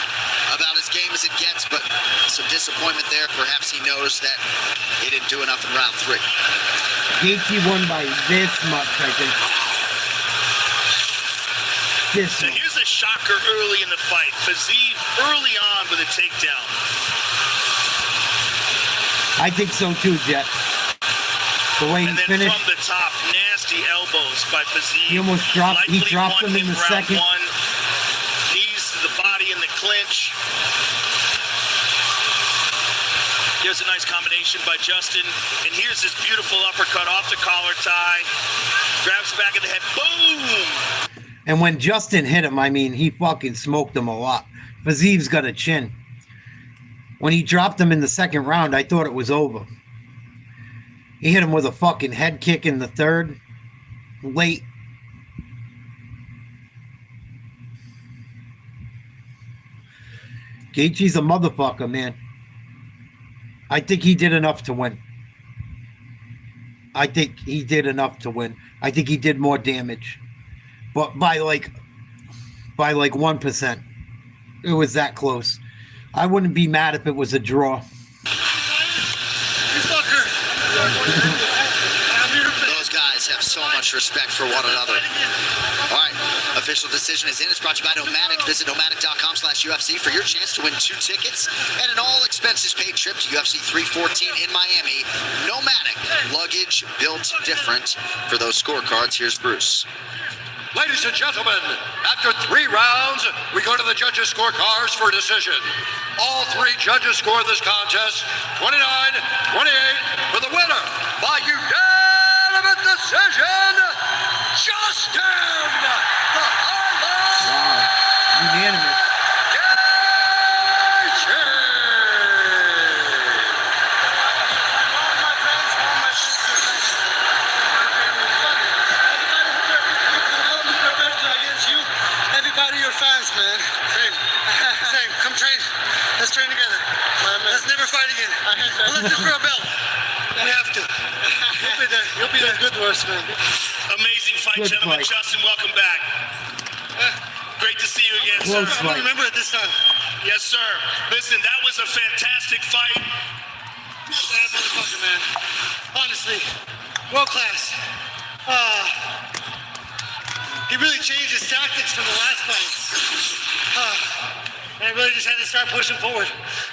[SPEAKER 7] about as game as it gets, but some disappointment there. Perhaps he knows that he didn't do enough in round 3.
[SPEAKER 1] Gaethje won by this much, I think.
[SPEAKER 8] So here's a shocker early in the fight. Fazeev early on with a takedown.
[SPEAKER 1] I think so too, Jet. The way he
[SPEAKER 8] And then
[SPEAKER 1] finished.
[SPEAKER 8] from the top, nasty elbows by Fazeev.
[SPEAKER 1] He almost dropped. He
[SPEAKER 8] Likely
[SPEAKER 1] dropped
[SPEAKER 8] won
[SPEAKER 1] him in the
[SPEAKER 8] round
[SPEAKER 1] second.
[SPEAKER 8] 1. Knees to the body in the clinch. Here's a nice combination by Justin. And here's this beautiful uppercut off the collar tie. Grabs the back of the head. Boom!
[SPEAKER 1] And when Justin hit him, I mean, he fucking smoked him a lot. Fazeev's got a chin. When he dropped him in the second round, I thought it was over. He hit him with a fucking head kick in the third. Late. Gaethje's a motherfucker, man. I think he did enough to win. I think he did enough to win. I think he did more damage. But by like 1%. It was that close. I wouldn't be mad if it was a draw.
[SPEAKER 7] Those guys have so much respect for one another. All right, official decision is in. It's brought to you by Nomadic. Visit nomadic.com/UFC for your chance to win 2 tickets and an all-expenses-paid trip to UFC 314 in Miami. Nomadic, luggage built different. For those scorecards, here's Bruce.
[SPEAKER 16] Ladies and gentlemen, after 3 rounds, we go to the judges' scorecards for decision. All 3 judges score this contest 29-28 for the winner by unanimous decision, Justin the
[SPEAKER 1] Wow. Unanimous.
[SPEAKER 13] Fans, man. Same. Come train. Let's train together. Let's never fight again. Unless it's for a belt. We have to. You'll be there good to us, man.
[SPEAKER 8] Amazing fight,
[SPEAKER 1] Good
[SPEAKER 8] gentlemen.
[SPEAKER 1] fight.
[SPEAKER 8] Justin, welcome back. Great to see you again,
[SPEAKER 1] Close
[SPEAKER 8] sir.
[SPEAKER 1] fight.
[SPEAKER 13] Remember it this time.
[SPEAKER 8] Yes, sir. Listen, that was a fantastic fight.
[SPEAKER 13] That motherfucker, man. Honestly, world class. He really changed his tactics from the last fight. And I really just had to start pushing forward.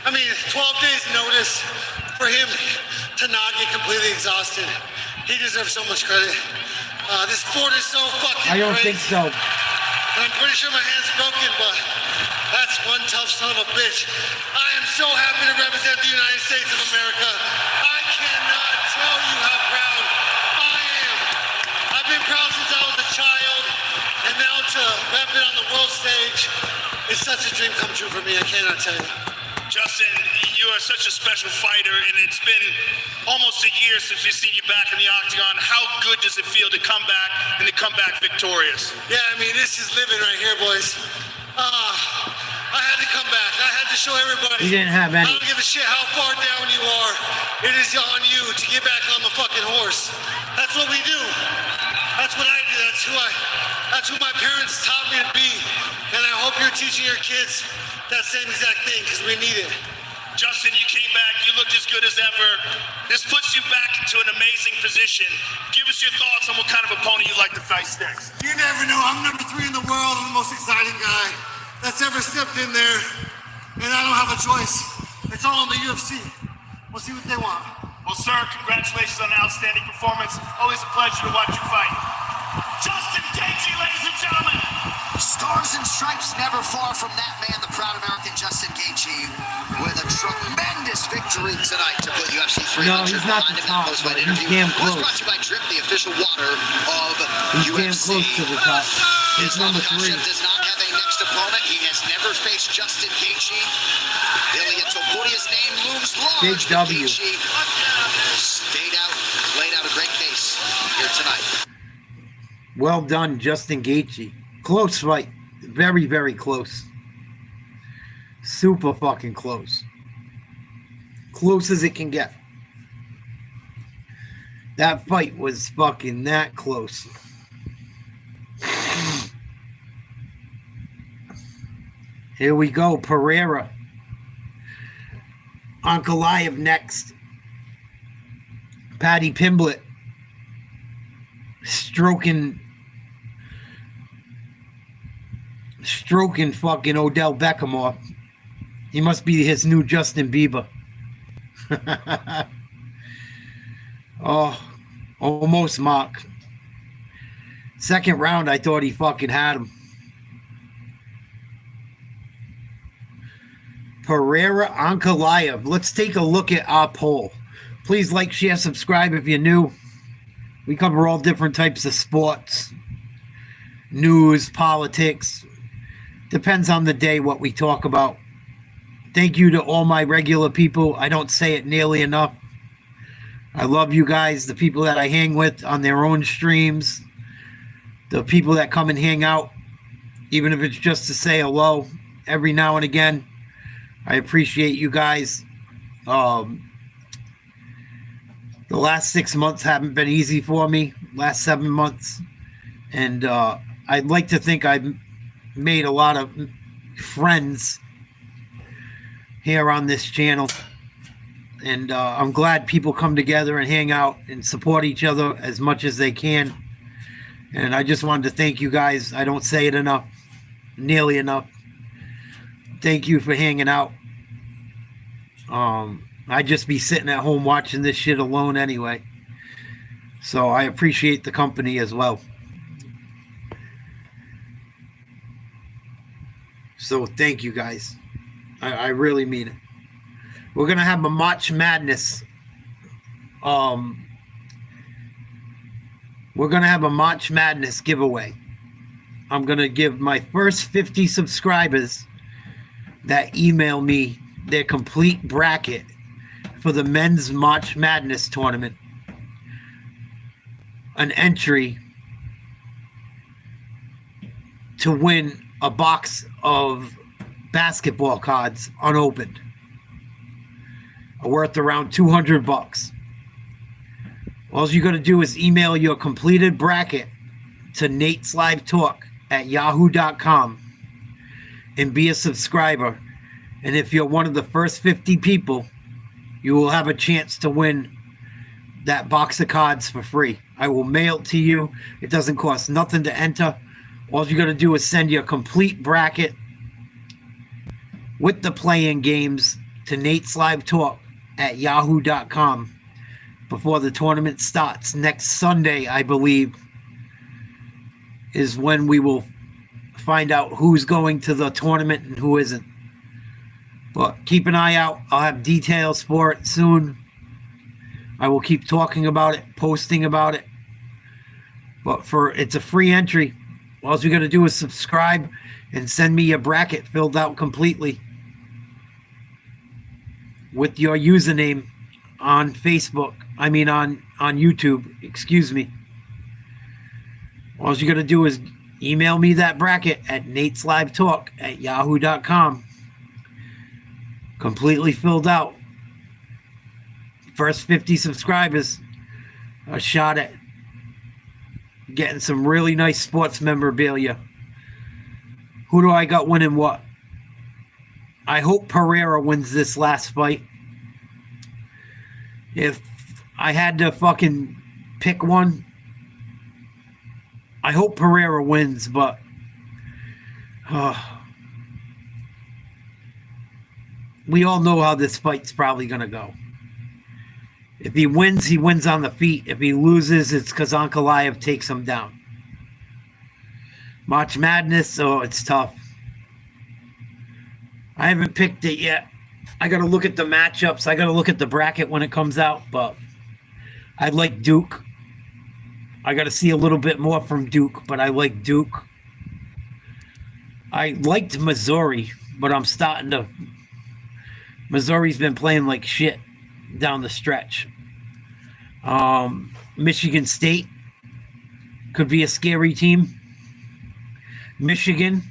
[SPEAKER 13] I mean, 12 days notice for him to not get completely exhausted. He deserves so much credit. This sport is so fucking
[SPEAKER 1] I don't
[SPEAKER 13] great.
[SPEAKER 1] think so.
[SPEAKER 13] And I'm pretty sure my hand's broken, but that's one tough son of a bitch. I am so happy to represent the United States of America. I cannot tell you how proud I am. I've been proud since I was a child, and now to rep it on the world stage, it's such a dream come true for me, I cannot tell you.
[SPEAKER 8] Justin, you are such a special fighter, and it's been almost a year since we've seen you back in the octagon. How good does it feel to come back and to come back victorious?
[SPEAKER 13] Yeah, I mean, this is living right here, boys. I had to come back. I had to show everybody.
[SPEAKER 1] He didn't have any.
[SPEAKER 13] I don't give a shit how far down you are. It is on you to get back on the fucking horse. That's what we do. That's what I do. That's That's who my parents taught me to be. And I hope you're teaching your kids that same exact thing, because we need it.
[SPEAKER 8] Justin, you came back. You looked as good as ever. This puts you back into an amazing position. Give us your thoughts on what kind of opponent you'd like to face next.
[SPEAKER 13] You never know. I'm number 3 in the world. I'm the most exciting guy that's ever stepped in there. And I don't have a choice. It's all in the UFC. We'll see what they want.
[SPEAKER 8] Well, sir, congratulations on an outstanding performance. Always a pleasure to watch you fight. Justin Gaethje, ladies and gentlemen.
[SPEAKER 7] Stars and stripes never far from that man, the proud American Justin Gaethje, with a tremendous victory tonight to put UFC 300
[SPEAKER 1] No, he's not the top, but he's damn close.
[SPEAKER 7] Was brought to you by Drip, the official water of
[SPEAKER 1] He's
[SPEAKER 7] UFC.
[SPEAKER 1] damn close to the top. He's number 3.
[SPEAKER 7] Does not have a next opponent. He has never faced Justin Gaethje. Ilya Topuria's name looms large.
[SPEAKER 1] Big W.
[SPEAKER 7] Gaethje played out a great case here tonight.
[SPEAKER 1] Well done, Justin Gaethje. Close fight. Very, very close. Super fucking close. Close as it can get. That fight was fucking that close. Here we go. Pereira. Ankalaev next. Paddy Pimblett. Stroking fucking Odell Beckham off. He must be his new Justin Bieber. Oh, almost Mark. Second round, I thought he fucking had him. Pereira, Ankalaev. Let's take a look at our poll. Please like, share, subscribe if you're new. We cover all different types of sports, news, politics. Depends on the day what we talk about. Thank you to all my regular people. I don't say it nearly enough. I love you guys, the people that I hang with on their own streams, the people that come and hang out, even if it's just to say hello every now and again. I appreciate you guys. The last 6 months haven't been easy for me. Last 7 months. And I'd like to think I've made a lot of friends here on this channel. And I'm glad people come together and hang out and support each other as much as they can. And I just wanted to thank you guys. I don't say it enough. Nearly enough. Thank you for hanging out. I'd just be sitting at home watching this shit alone anyway. So I appreciate the company as well. So thank you guys. I really mean it. We're going to have a March Madness. We're going to have a March Madness giveaway. I'm going to give my first 50 subscribers that email me their complete bracket for the men's March Madness tournament an entry to win a box of basketball cards unopened, worth around $200. All you got to do is email your completed bracket to NatesLiveTalk@yahoo.com and be a subscriber. And if you're one of the first 50 people, you will have a chance to win that box of cards for free. I will mail it to you. It doesn't cost nothing to enter. All you got to do is send your complete bracket with the playing games to NatesLiveTalk@yahoo.com before the tournament starts. Next Sunday, I believe, is when we will find out who's going to the tournament and who isn't. But keep an eye out. I'll have details for it soon. I will keep talking about it, posting about it. But it's a free entry. All you got to do is subscribe and send me your bracket filled out completely with your username on Facebook. I mean on YouTube. Excuse me. All you got to do is email me that bracket at NatesLiveTalk@yahoo.com. Completely filled out. First 50 subscribers, a shot at getting some really nice sports memorabilia. Who do I got winning what? I hope Pereira wins this last fight. If I had to fucking pick one, I hope Pereira wins, but we all know how this fight's probably going to go. If he wins on the feet. If he loses, it's because Ankalaev takes him down. March Madness, it's tough. I haven't picked it yet. I got to look at the matchups. I got to look at the bracket when it comes out, but I like Duke. I got to see a little bit more from Duke, but I like Duke. I liked Missouri, but I'm starting to... Missouri's been playing like shit down the stretch. Michigan State could be a scary team. Michigan,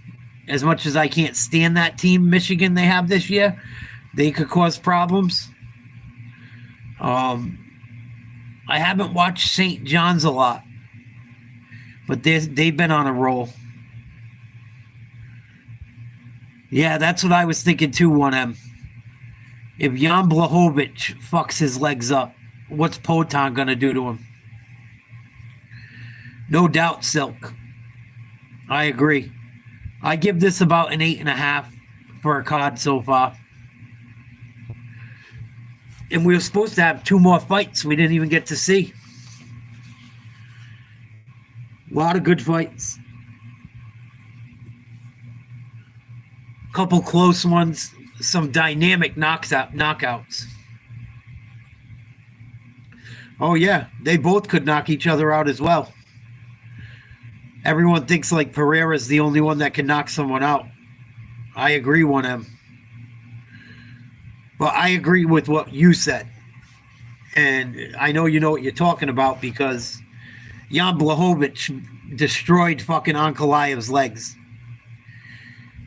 [SPEAKER 1] as much as I can't stand that team, Michigan they have this year, they could cause problems. I haven't watched St. John's a lot, but they've been on a roll. Yeah, that's what I was thinking too, 1M. If Jan Blachowicz fucks his legs up, what's Poatan going to do to him? No doubt, Silk. I agree. I give this about an 8.5 for a card so far. And we were supposed to have 2 more fights we didn't even get to see. A lot of good fights. Couple close ones. Some dynamic knockouts. Oh, yeah. They both could knock each other out as well. Everyone thinks like Pereira's the only one that can knock someone out. I agree, 1M. But I agree with what you said. And I know you know what you're talking about because Jan Blachowicz destroyed fucking Ankalaev's legs.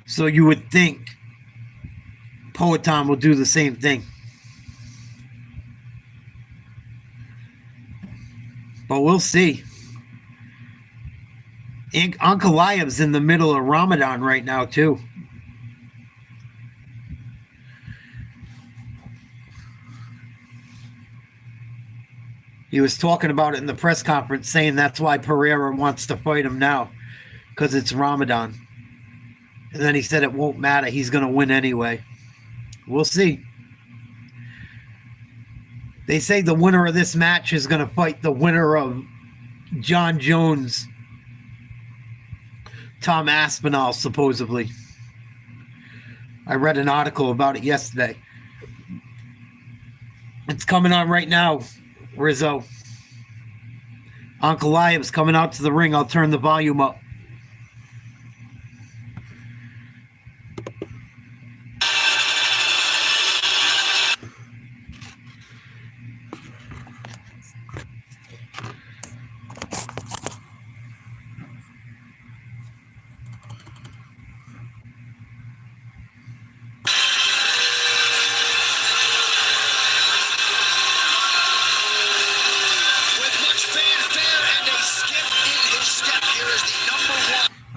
[SPEAKER 1] So you would think Poatan will do the same thing. But we'll see. Ankalaev's in the middle of Ramadan right now, too. He was talking about it in the press conference, saying that's why Pereira wants to fight him now, because it's Ramadan. And then he said it won't matter. He's going to win anyway. We'll see. They say the winner of this match is going to fight the winner of John Jones, Tom Aspinall, supposedly. I read an article about it yesterday. It's coming on right now, Rizzo. Ankalaev's coming out to the ring. I'll turn the volume up.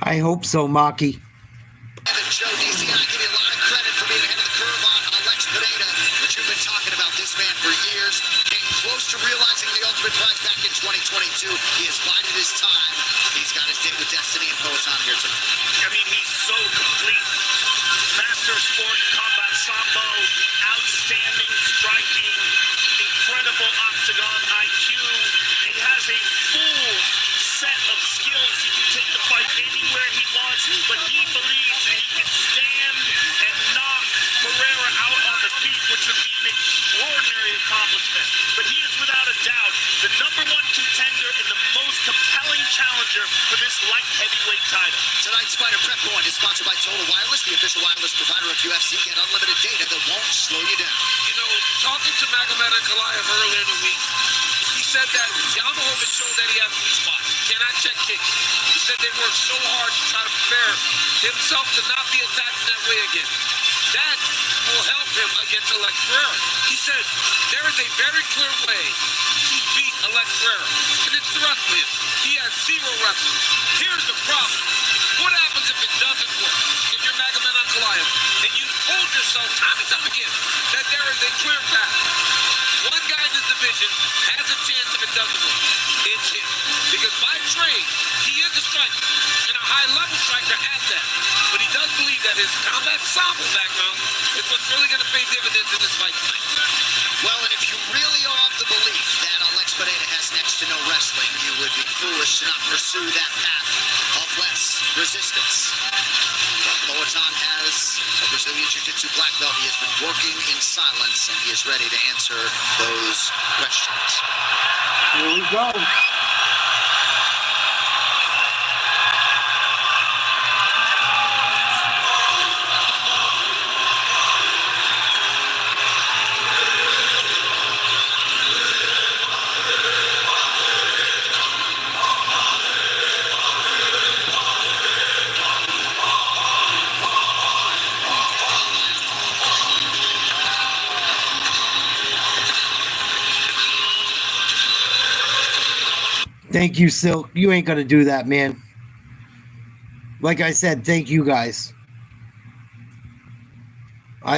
[SPEAKER 1] I hope so, Maki.
[SPEAKER 7] Joe DC, I give you a lot of credit for being ahead of the curve on Alex Pereira, but you've been talking about this man for years. Came close to realizing the ultimate prize back in 2022. He has bided his time. He's got his date with Destiny and Poatan here tonight.
[SPEAKER 8] I mean, he's so complete. Master of sport, combat sambo, outstanding striking, incredible octagon IQ. He has a full set of skills. He can take the fight anywhere he wants, but he believes that he can stand and knock Pereira out on the feet, which would be an extraordinary accomplishment. But he is without a doubt the #1 contender and the most compelling challenger for this light heavyweight title.
[SPEAKER 7] Tonight's Fighter Prep Point is sponsored by Total Wireless, the official wireless provider of UFC. Get unlimited data that won't slow you down.
[SPEAKER 9] You know, talking to Magomed Ankalaev earlier in the week, he said that Jan Blachowicz showed that he has weak spots. He cannot check kicks. He said they worked so hard to try to prepare himself to not be attacked in that way again. That will help him against Alex Pereira. He said there is a very clear way to beat Alex Pereira. And it's the wrestling. He has zero wrestling. Here's the problem. What happens if it doesn't work? If you're Magomed Ankalaev, and you've told yourself time and time again that there is a clear path. One guy in this division has a chance if it doesn't work. It's him. Because by trade, he is a striker, and a high-level striker at that. But he does believe that his combat sambo background is what's really going to pay dividends in this fight tonight.
[SPEAKER 7] Well, and if you really are of the belief that Alex Pereira has next to no wrestling, you would be foolish to not pursue that path of less resistance. But Poatan has a Brazilian Jiu-Jitsu black belt. He has been working in silence, and he is ready to answer those questions.
[SPEAKER 1] Here we go. Thank you, Silk. You ain't gonna do that, man. Like I said, thank you guys.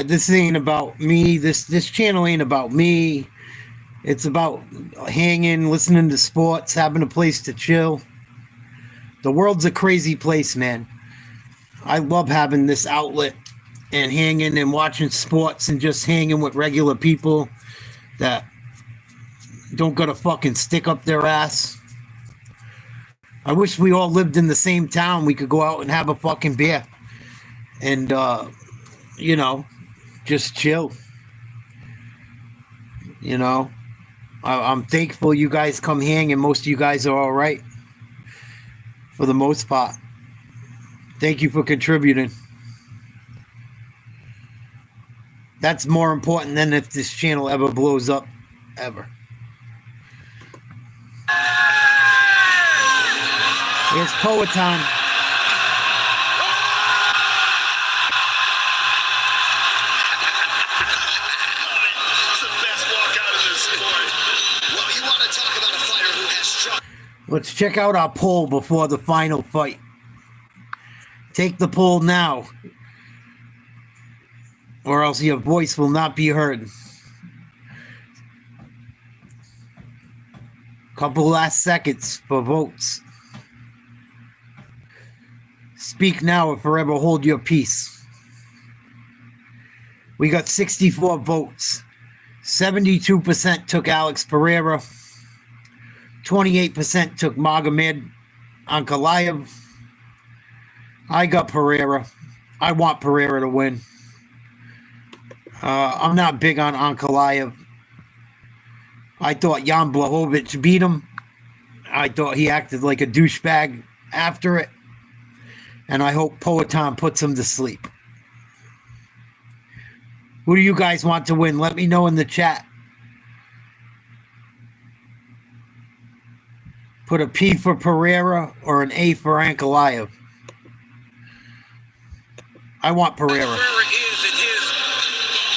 [SPEAKER 1] This ain't about me. This channel ain't about me. It's about hanging, listening to sports, having a place to chill. The world's a crazy place, man. I love having this outlet and hanging and watching sports and just hanging with regular people that don't gotta fucking stick up their ass. I wish we all lived in the same town. We could go out and have a fucking beer and, you know, just chill. You know, I'm thankful you guys come hang and most of you guys are all right for the most part. Thank you for contributing. That's more important than if this channel ever blows up, ever. Here's Poatan.
[SPEAKER 7] Well, you want to talk about a fighter who has struck.
[SPEAKER 1] Let's check out our poll before the final fight. Take the poll now, or else your voice will not be heard. Couple last seconds for votes. Speak now or forever hold your peace. We got 64 votes. 72% took Alex Pereira. 28% took Magomed Ankalaev. I got Pereira. I want Pereira to win. I'm not big on Ankalaev. I thought Jan Blachowicz beat him. I thought he acted like a douchebag after it. And I hope Poatan puts him to sleep. Who do you guys want to win? Let me know in the chat. Put a P for Pereira or an A for Ankalaev. I want Pereira.
[SPEAKER 9] Pereira is in his,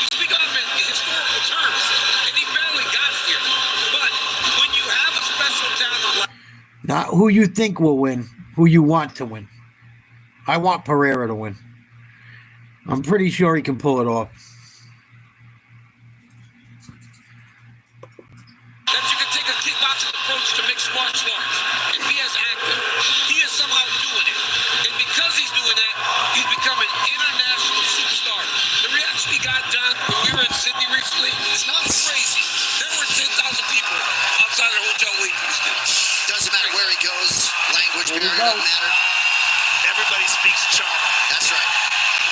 [SPEAKER 9] you speak of him in historical terms, and he barely got here. But when you have a special talent,
[SPEAKER 1] not who you think will win, who you want to win. I want Pereira to win. I'm pretty sure he can pull it off.
[SPEAKER 9] that you can take a kickboxing approach to mixed martial arts. If he has acted, he is somehow doing it. And because he's doing that, he's become an international superstar. The reaction he got, John, when we were in Sydney recently, it's not crazy. There were 10,000 people outside of the hotel waiting for this dude.
[SPEAKER 7] Doesn't matter where he goes, language barrier doesn't matter.
[SPEAKER 15] Everybody speaks Chama.
[SPEAKER 7] That's right.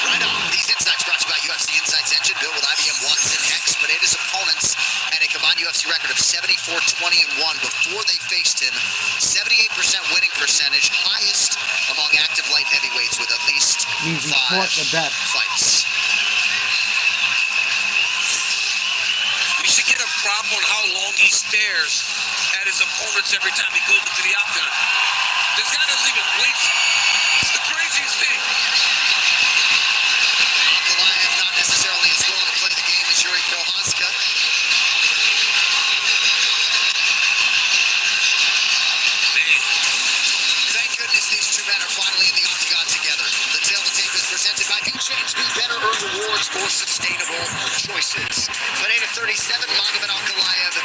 [SPEAKER 7] Right on. These insights brought to you by UFC Insights Engine, built with IBM Watson X. Pereira's opponents had a combined UFC record of 74-20-1 before they faced him. 78% winning percentage, highest among active light heavyweights with at least 5 fights.
[SPEAKER 9] We should get a prop on how long he stares at his opponents every time he goes into the octagon. This guy doesn't even blink. It's the craziest thing.
[SPEAKER 7] Ankalaev not necessarily as willing to play the game as Yuri Prohaska. those four sustainable choices. Pereira 37, Magomed Ankalaev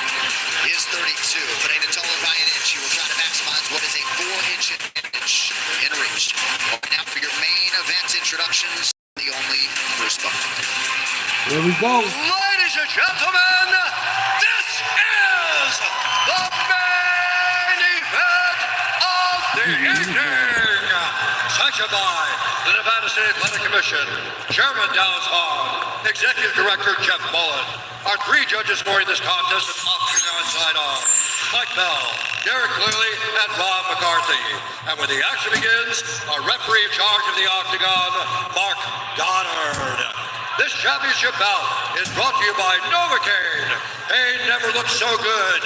[SPEAKER 7] is 32. Pereira taller by an inch. He will try to maximize what is a 4-inch advantage in reach. Right now for your main event introductions, the only Bruce Buffer.
[SPEAKER 1] Here we go.
[SPEAKER 16] Ladies and gentlemen, this is the main event of the evening. Sanctioned by the Nevada State Athletic Commission, Chairman Dallas Hogg, Executive Director Jeff Mullen. Our three judges scoring this contest at Octagon sidearm: Mike Bell, Derek Clearly, and Rob McCarthy. And when the action begins, our referee in charge of the Octagon, Mark Goddard. This championship bout is brought to you by Novocaine. Pain never looked so good.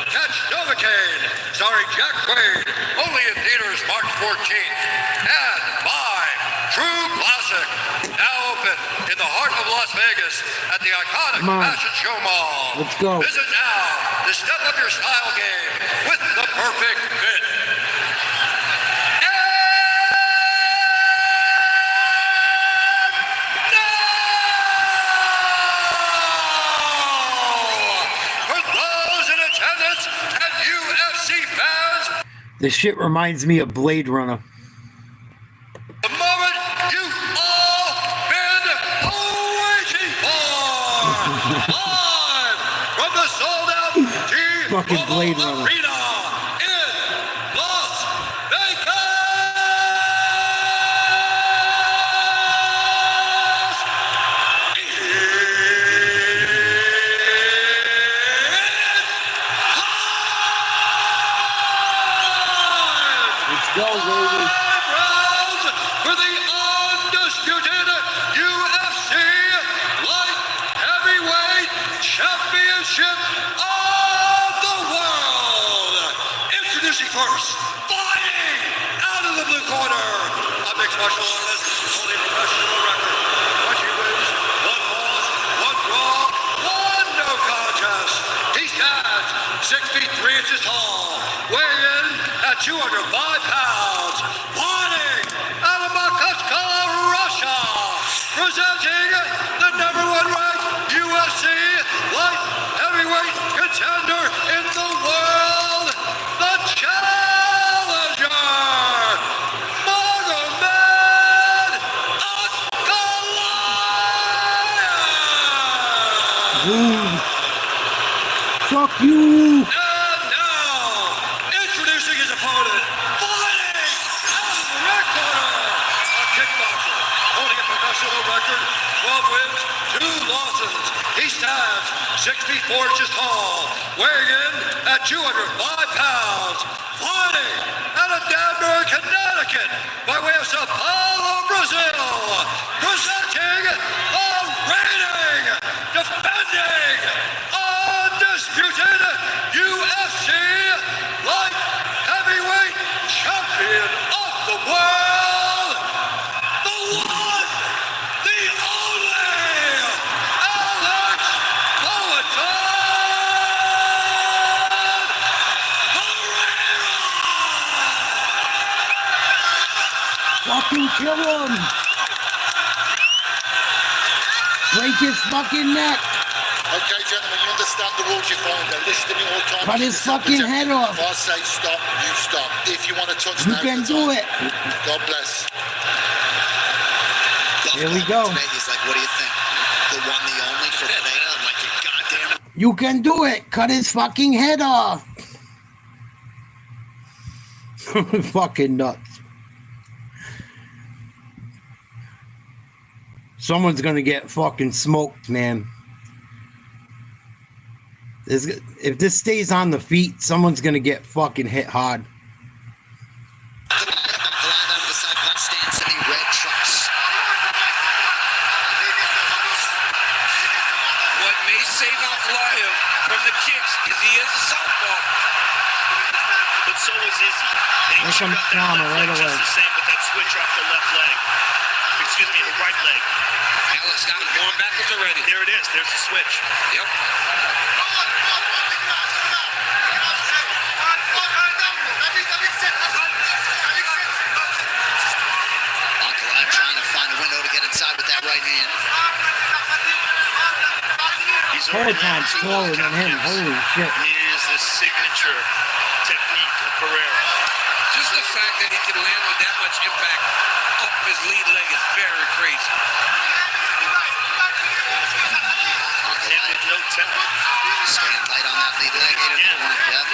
[SPEAKER 16] Catch Novocaine, starring Jack Quaid, only in theaters March 14th. And by True Classic, now open in the heart of Las Vegas at the iconic Fashion Show Mall.
[SPEAKER 1] Let's go.
[SPEAKER 16] Visit now to step up your style game with the perfect fit.
[SPEAKER 1] This shit reminds me of Blade Runner.
[SPEAKER 16] The moment you've all been waiting for! Live from the sold-out
[SPEAKER 1] Fucking Blade Runner.
[SPEAKER 16] Arena in Las Vegas!
[SPEAKER 1] Go, baby.
[SPEAKER 16] 5 rounds for the undisputed UFC Light Heavyweight Championship of the world. Introducing first, fighting out of the blue corner, a mixed martial artist holding a professional record. 20 wins, 1 loss, 1 draw, 1 no contest. He stands 6 feet 3 inches tall, weighing in at 205 pounds, fighting out of Moscow, Russia, presenting the #1 ranked UFC light heavyweight contender in the world, the challenger, Magomed Ankalaev.
[SPEAKER 1] Fuck you.
[SPEAKER 16] And now, introducing his opponent, fighting out of the red corner, a kickboxer, holding a professional record, 12 wins, 2 losses. He stands 6 feet 4 inches tall, weighing in at 205 pounds, fighting out of Danbury, Connecticut, by way of Sao Paulo, Brazil, presenting the reigning, defending, undisputed UFC light heavyweight champion of the world, the one, the only, Alex
[SPEAKER 1] Fucking kill him. Break his fucking neck.
[SPEAKER 17] Okay, gentlemen, you understand the rules you follow. They're listed at all times.
[SPEAKER 1] Cut his fucking head off.
[SPEAKER 17] If I say stop, you stop. If you want to touch,
[SPEAKER 1] You can do it.
[SPEAKER 17] God bless.
[SPEAKER 1] Here we go.
[SPEAKER 7] Today he's like, what do you think? The one, the only for Pereira? I'm like, you goddamn.
[SPEAKER 1] You can do it. Cut his fucking head off. Fucking nuts. Someone's gonna get fucking smoked, man. If this stays on the feet, someone's gonna get fucking hit hard.
[SPEAKER 9] What may save Ankalaev from the kicks is he is a southpaw.
[SPEAKER 8] But so is Izzy.
[SPEAKER 1] Here comes Trauma right away.
[SPEAKER 8] Just the same with that switch off the left leg. Excuse me, the right leg.
[SPEAKER 9] Alex got him going backwards already.
[SPEAKER 8] There it is. There's the switch.
[SPEAKER 9] Yep.
[SPEAKER 7] Ankalaev trying to find a window to get inside with that right hand.
[SPEAKER 15] was already
[SPEAKER 11] Peloton's
[SPEAKER 15] landing
[SPEAKER 11] taller than him. Holy shit.
[SPEAKER 15] And it is the signature technique of Pereira.
[SPEAKER 9] Just the fact that he can land with that much impact up his lead leg is very crazy.
[SPEAKER 15] And with no tempo.
[SPEAKER 7] Staying light on that lead leg. Yeah.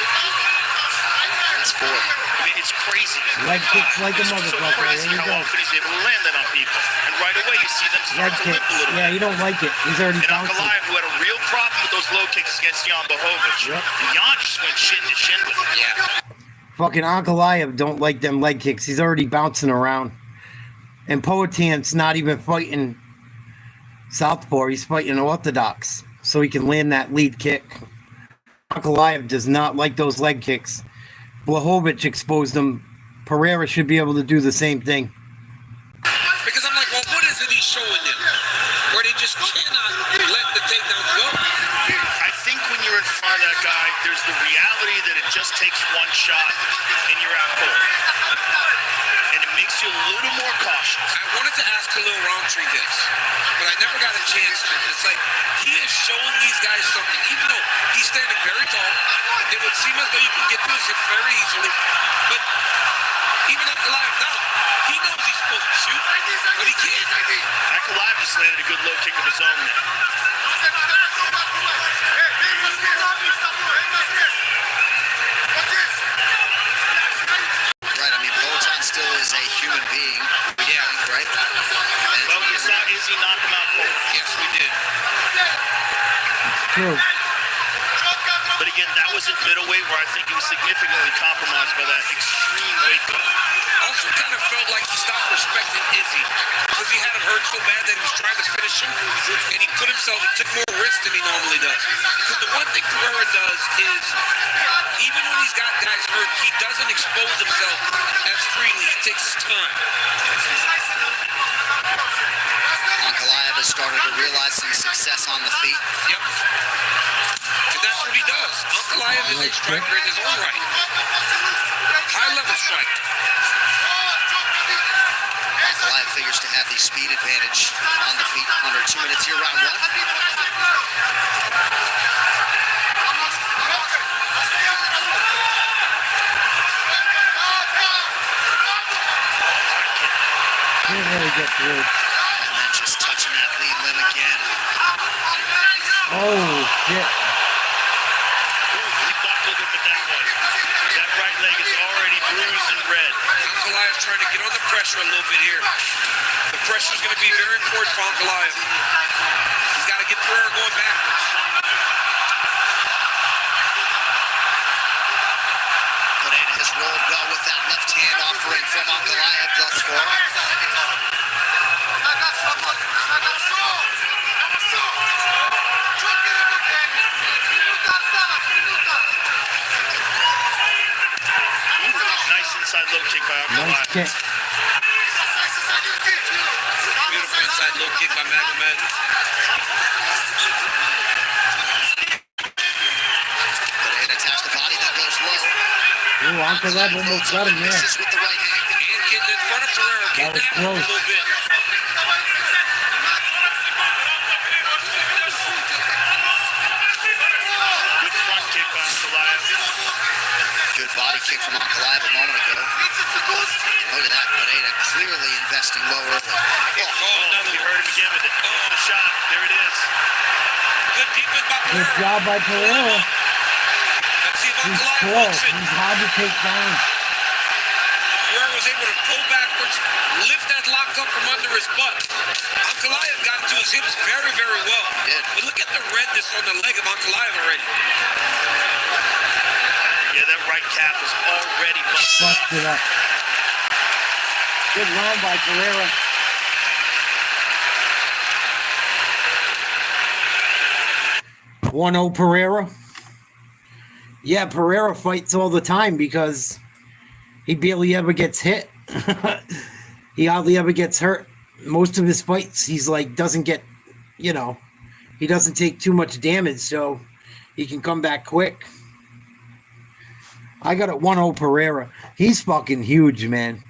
[SPEAKER 7] That's 4.
[SPEAKER 15] I mean, it's crazy.
[SPEAKER 11] Leg kicks like a
[SPEAKER 15] It's so
[SPEAKER 11] motherfucker.
[SPEAKER 15] crazy
[SPEAKER 11] There you
[SPEAKER 15] how
[SPEAKER 11] go.
[SPEAKER 15] often he's able to land that on people. And right away you see them
[SPEAKER 11] Leg
[SPEAKER 15] start to
[SPEAKER 11] kick.
[SPEAKER 15] limp a little
[SPEAKER 11] Yeah,
[SPEAKER 15] bit.
[SPEAKER 11] you don't like it. He's already
[SPEAKER 15] And
[SPEAKER 11] bouncing.
[SPEAKER 15] Ankalaev, who had a real problem with those low kicks against Jan Blachowicz.
[SPEAKER 11] Yep.
[SPEAKER 15] And Jan just went shin to shin with him.
[SPEAKER 9] Yeah.
[SPEAKER 11] Fucking Ankalaev don't like them leg kicks. He's already bouncing around. And Poatan's not even fighting southpaw. He's fighting orthodox. So he can land that lead kick. Ankalaev does not like those leg kicks. Blachowicz exposed him. Pereira should be able to do the same thing.
[SPEAKER 9] Because I'm like, well, what is it he's showing them? Where they just cannot let the takedowns go.
[SPEAKER 15] I think when you're in front of that guy, there's the reality that it just takes one shot and you're out cold. And it makes you a little more cautious.
[SPEAKER 9] I wanted to ask Khalil Roundtree this, but I never got a chance to. It's like he is showing these guys something. Even though he's standing very tall, it would seem as though you can get through this very easily. But even Ankalaev now, he knows he's supposed to shoot, but he can't.
[SPEAKER 15] Ankalaev just landed a good low kick of his own there.
[SPEAKER 7] Right, I mean, Peloton still is a human being. Yeah. Right?
[SPEAKER 15] Well, we saw Izzy knock him out cold.
[SPEAKER 9] Yes, we did.
[SPEAKER 11] True.
[SPEAKER 15] But again, that was at middleweight where I think he was significantly compromised by that extreme weight cut.
[SPEAKER 9] Also kind of felt like he stopped respecting Izzy because he had him hurt so bad that he was trying to finish him, and he put himself, he took more risk than he normally does. Because the one thing Pereira does is, even when he's got guys hurt, he doesn't expose himself as freely. He takes his time.
[SPEAKER 7] Ankalaev has started to realize some success on the feet.
[SPEAKER 9] Yep. And that's what he does. Ankalaev is a striker in his own right. High-level striker.
[SPEAKER 7] Ankalaev figures to have the speed advantage on the feet. Under 2 minutes here, round 1.
[SPEAKER 11] Can't really get through.
[SPEAKER 7] And then just touching that lead limb again.
[SPEAKER 11] Oh, shit.
[SPEAKER 15] He buckled him with that one. That right leg is already bruised and red.
[SPEAKER 9] Ankalaev's trying to get on the pressure a little bit here. The pressure is going to be very important for Ankalaev. He's got to get Pereira going backwards.
[SPEAKER 7] Pereira has rolled well with that left hand offering from Ankalaev thus far.
[SPEAKER 15] Nice inside low kick by Ankalaev.
[SPEAKER 11] Nice kick.
[SPEAKER 9] Beautiful inside low kick by Magomed.
[SPEAKER 7] Pereira attacks the body, that goes low.
[SPEAKER 11] Ooh, Ankalaev almost got him there.
[SPEAKER 7] Misses with the right hand.
[SPEAKER 9] And getting in front of Pereira.
[SPEAKER 11] That was
[SPEAKER 9] Getting after him a
[SPEAKER 11] close.
[SPEAKER 9] little bit.
[SPEAKER 15] Good front kick by Ankalaev.
[SPEAKER 7] Good body kick from Ankalaev a moment ago. And look at that, Pereira clearly investing low early.
[SPEAKER 15] You heard him again with it. Oh, the shot. There it is.
[SPEAKER 9] Good defense by
[SPEAKER 11] Good
[SPEAKER 9] Pereira.
[SPEAKER 11] job by Pereira.
[SPEAKER 9] Let's see if
[SPEAKER 11] He's
[SPEAKER 9] Ankalaev
[SPEAKER 11] slow.
[SPEAKER 9] works it.
[SPEAKER 11] He's hard to take down.
[SPEAKER 9] Pereira was able to pull backwards, lift that lock up from under his butt. Ankalaev got into his hips very, very well. But look at the redness on the leg of Ankalaev already.
[SPEAKER 15] Yeah, that right calf is already busted.
[SPEAKER 11] Busted up. Good round by Pereira. One 0 Pereira. Yeah, Pereira fights all the time because he barely ever gets hit. He hardly ever gets hurt. Most of his fights, he's like, doesn't get, he doesn't take too much damage, so he can come back quick. I got it 1-0 Pereira. He's fucking huge, man.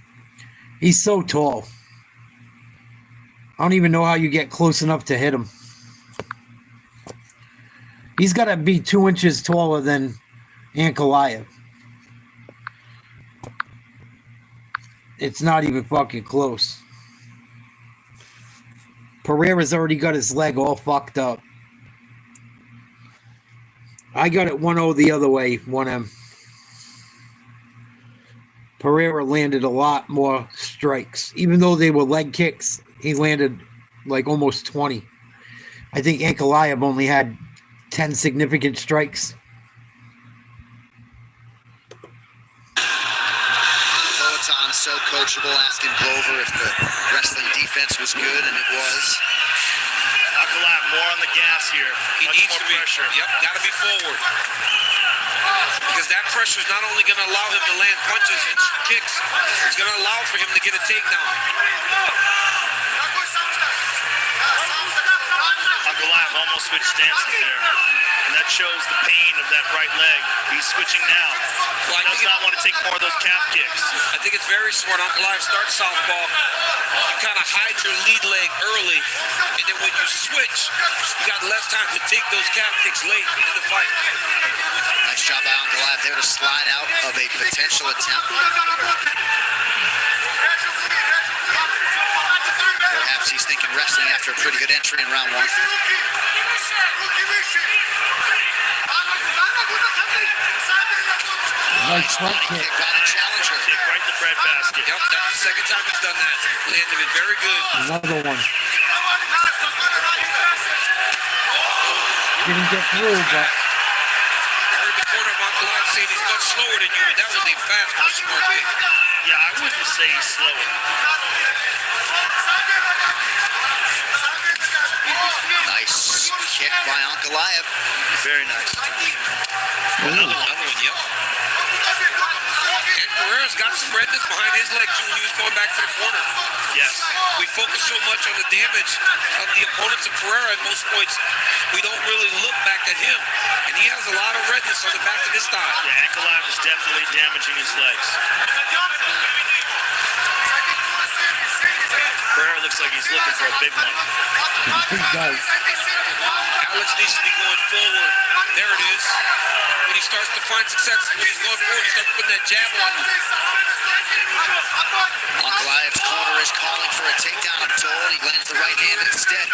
[SPEAKER 11] He's so tall. I don't even know how you get close enough to hit him.
[SPEAKER 1] He's got to be 2 inches taller than Ankalaev. It's not even fucking close. Pereira's already got his leg all fucked up. I got it 1-0 the other way, 1M. Pereira landed a lot more strikes. Even though they were leg kicks, he landed like almost 20. I think Ankalaev only had 10 significant strikes.
[SPEAKER 7] Peloton so coachable, asking Glover if the wrestling defense was good, and it was.
[SPEAKER 8] Ankalaev more on the gas here.
[SPEAKER 9] He
[SPEAKER 8] Much
[SPEAKER 9] needs
[SPEAKER 8] more
[SPEAKER 9] to be.
[SPEAKER 8] pressure.
[SPEAKER 9] Yep, got to be forward. Because that pressure is not only going to allow him to land punches and kicks, it's going to allow for him to get a takedown.
[SPEAKER 8] Ankalaev almost switched stances there. And that shows the pain of that right leg. He's switching now. Well, he does not want to take more of those calf kicks.
[SPEAKER 9] I think it's very smart. Ankalaev starts southpaw. You kind of hide your lead leg early, and then when you switch, you got less time to take those calf kicks late in the fight.
[SPEAKER 7] Nice job by Ankalaev there to slide out of a potential attempt. Perhaps he's thinking wrestling after a pretty good entry in round 1.
[SPEAKER 1] Nice front kick.
[SPEAKER 7] By the challenger.
[SPEAKER 8] Kick right in the breadbasket.
[SPEAKER 9] Yep, that's the second time he's done that. Landed it very good.
[SPEAKER 1] Another one. Didn't get through, but...
[SPEAKER 9] I heard the corner of Ankalaev saying he's much slower than you, and that was a fast but smart kick.
[SPEAKER 8] Yeah, I wouldn't say he's slower.
[SPEAKER 7] Nice kick by Ankalaev.
[SPEAKER 8] Very nice.
[SPEAKER 9] Another one, yep. And Pereira's got some redness behind his leg too when he was going back to the corner.
[SPEAKER 8] Yes.
[SPEAKER 9] We focus so much on the damage of the opponents of Pereira at most points, we don't really look back at him. And he has a lot of redness on the back of his thigh.
[SPEAKER 8] Yeah, Ankalaev is definitely damaging his legs. Pereira looks like he's looking for a big one.
[SPEAKER 1] He does.
[SPEAKER 9] Alex needs to be going forward. There it is. When he starts to find success, when he's going forward, he starts putting that jab on you.
[SPEAKER 7] Ankalaev's corner is calling for a takedown, I'm told. He lands the right hand instead.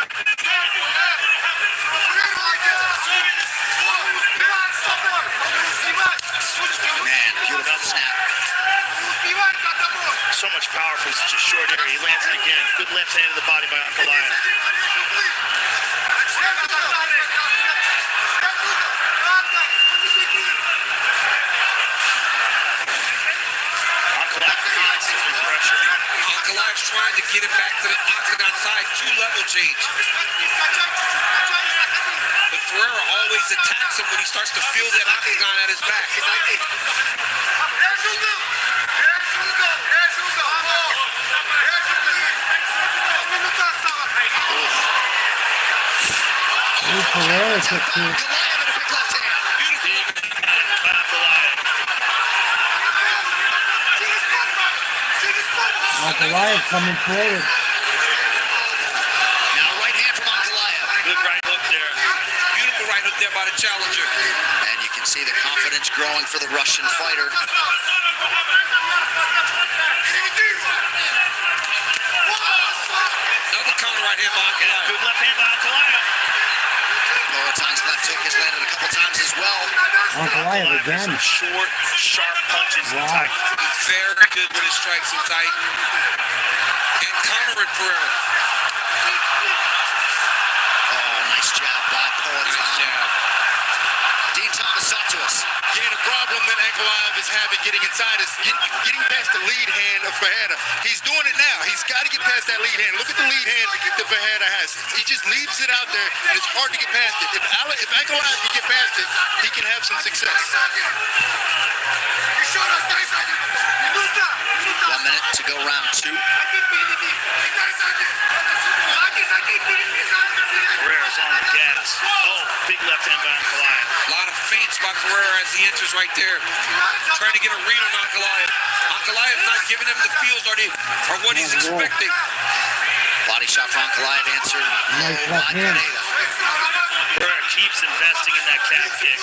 [SPEAKER 7] Man, beautiful snap.
[SPEAKER 8] So much power for such a short area. He lands it again. Good left hand to the body by Ankalaev. Ankalaev constantly pressuring.
[SPEAKER 9] Ankalaev's trying to get it back to the octagon side, 2-level change. But Pereira always attacks him when he starts to feel that octagon at his back.
[SPEAKER 1] Pereira took two. Ankalaev coming forward.
[SPEAKER 7] Now right hand from Ankalaev.
[SPEAKER 8] Good right hook there.
[SPEAKER 9] Beautiful right hook there by the challenger.
[SPEAKER 7] And you can see the confidence growing for the Russian fighter.
[SPEAKER 9] Another counter right hand by Ankalaev.
[SPEAKER 8] Good left hand by Ankalaev.
[SPEAKER 7] Peloton's left hook has landed a couple times as well.
[SPEAKER 1] Ankalaev again.
[SPEAKER 8] Some short, sharp punches in tight.
[SPEAKER 9] Very good with his strikes in tight. And countering Pereira.
[SPEAKER 7] Oh, nice job by Peloton.
[SPEAKER 9] Nice job.
[SPEAKER 7] Dean Thomas, talk to us.
[SPEAKER 17] Yeah, the problem that Ankalaev is having getting inside is getting past the lead hand of Pereira. He's doing it now. He's got to get past that lead hand. Look at the lead hand that Pereira has. He just leaves it out there, and it's hard to get past it. If Ankalaev can get past it, he can have some success.
[SPEAKER 7] 1 minute to go, round 2.
[SPEAKER 8] Pereira's on the gas. Oh, big left hand by Ankalaev.
[SPEAKER 9] A lot of feints by Pereira as he enters right there. Trying to get a read on Ankalaev. Ankalaev not giving him the feels or what he's expecting.
[SPEAKER 7] Body shot for Ankalaev answered.
[SPEAKER 1] Nice left hand.
[SPEAKER 8] Pereira keying keeps investing in that calf kick.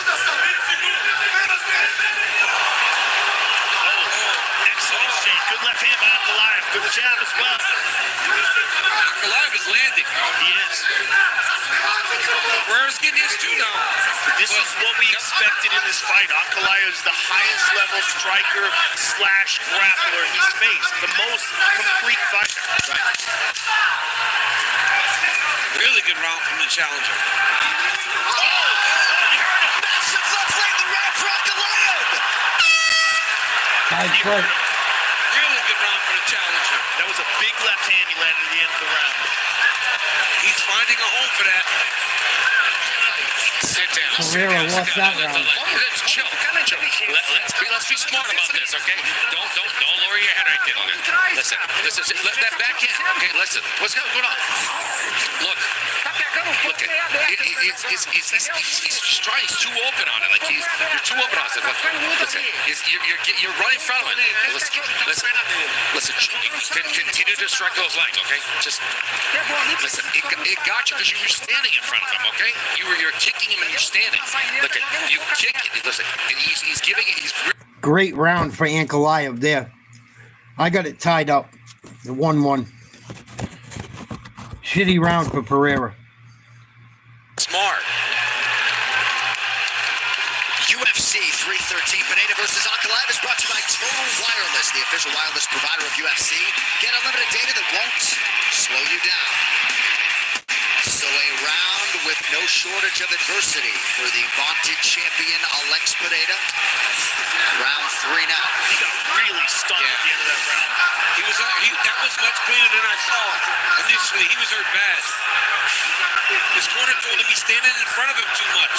[SPEAKER 8] Excellent shake. Good left hand by Ankalaev. Good jab as well.
[SPEAKER 9] Ankalaev is landing.
[SPEAKER 8] He is.
[SPEAKER 9] Pereira's getting his too now.
[SPEAKER 8] This is what we expected in this fight. Ankalaev is the highest level striker slash grappler he's faced. The most complete fighter.
[SPEAKER 9] Right. Really good round from the challenger.
[SPEAKER 7] Massive left right in the round for Ankalaev.
[SPEAKER 9] Really good round for the challenger.
[SPEAKER 8] That was a big left hand he landed at the end of the round.
[SPEAKER 9] He's finding a home for that.
[SPEAKER 19] Sit down.
[SPEAKER 1] Pereira lost that round.
[SPEAKER 19] Let's chill. Let's be smart about this, okay? Don't lower your head right there. Okay? Listen. Let that back in. Okay, listen. What's going on? Look. He's trying. He's too open on it. Like you're too open on it. Listen. You're right in front of it. Listen. Continue to strike those legs, okay? Just listen. It got you because you were standing in front of him, okay? You're kicking him and you're standing. Look, you kick it. Listen, he's giving it.
[SPEAKER 1] Great round for Ankalaev there. I got it tied up. The 1-1. Shitty round for Pereira.
[SPEAKER 9] Smart.
[SPEAKER 7] UFC 313, Pereira versus Ankalaev is brought to you by Total Wireless, the official wireless provider of UFC. Get unlimited data that won't slow you down. So a round with no shortage of adversity for the vaunted champion Alex Pereira. Round 3 now.
[SPEAKER 8] He got really stunned at the end of that round.
[SPEAKER 9] That was much cleaner than I saw initially. He was hurt bad. His corner told him he's standing in front of him too much.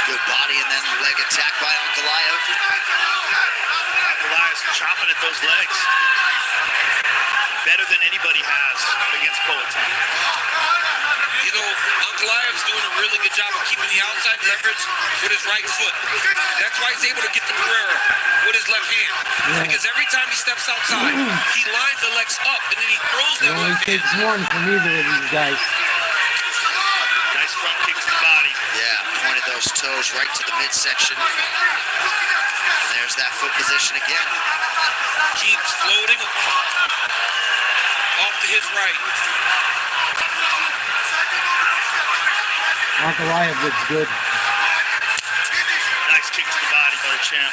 [SPEAKER 7] Good body and then leg attack by Ankalaev.
[SPEAKER 8] Ankalaev's chopping at those legs. Better than anybody has against Poatan.
[SPEAKER 9] You know, Ankalaev's doing a really good job of keeping the outside leverage with his right foot. That's why he's able to get to Pereira with his left hand. Yeah. Because every time he steps outside, he lines the legs up and then he throws that left hand.
[SPEAKER 1] It only takes one from either of these guys.
[SPEAKER 8] Nice front kick to the body.
[SPEAKER 7] Yeah, pointed those toes right to the midsection. And there's that foot position again.
[SPEAKER 9] Keeps floating off to his right.
[SPEAKER 1] Ankalaev looks good.
[SPEAKER 8] Nice kick to the body by the champ.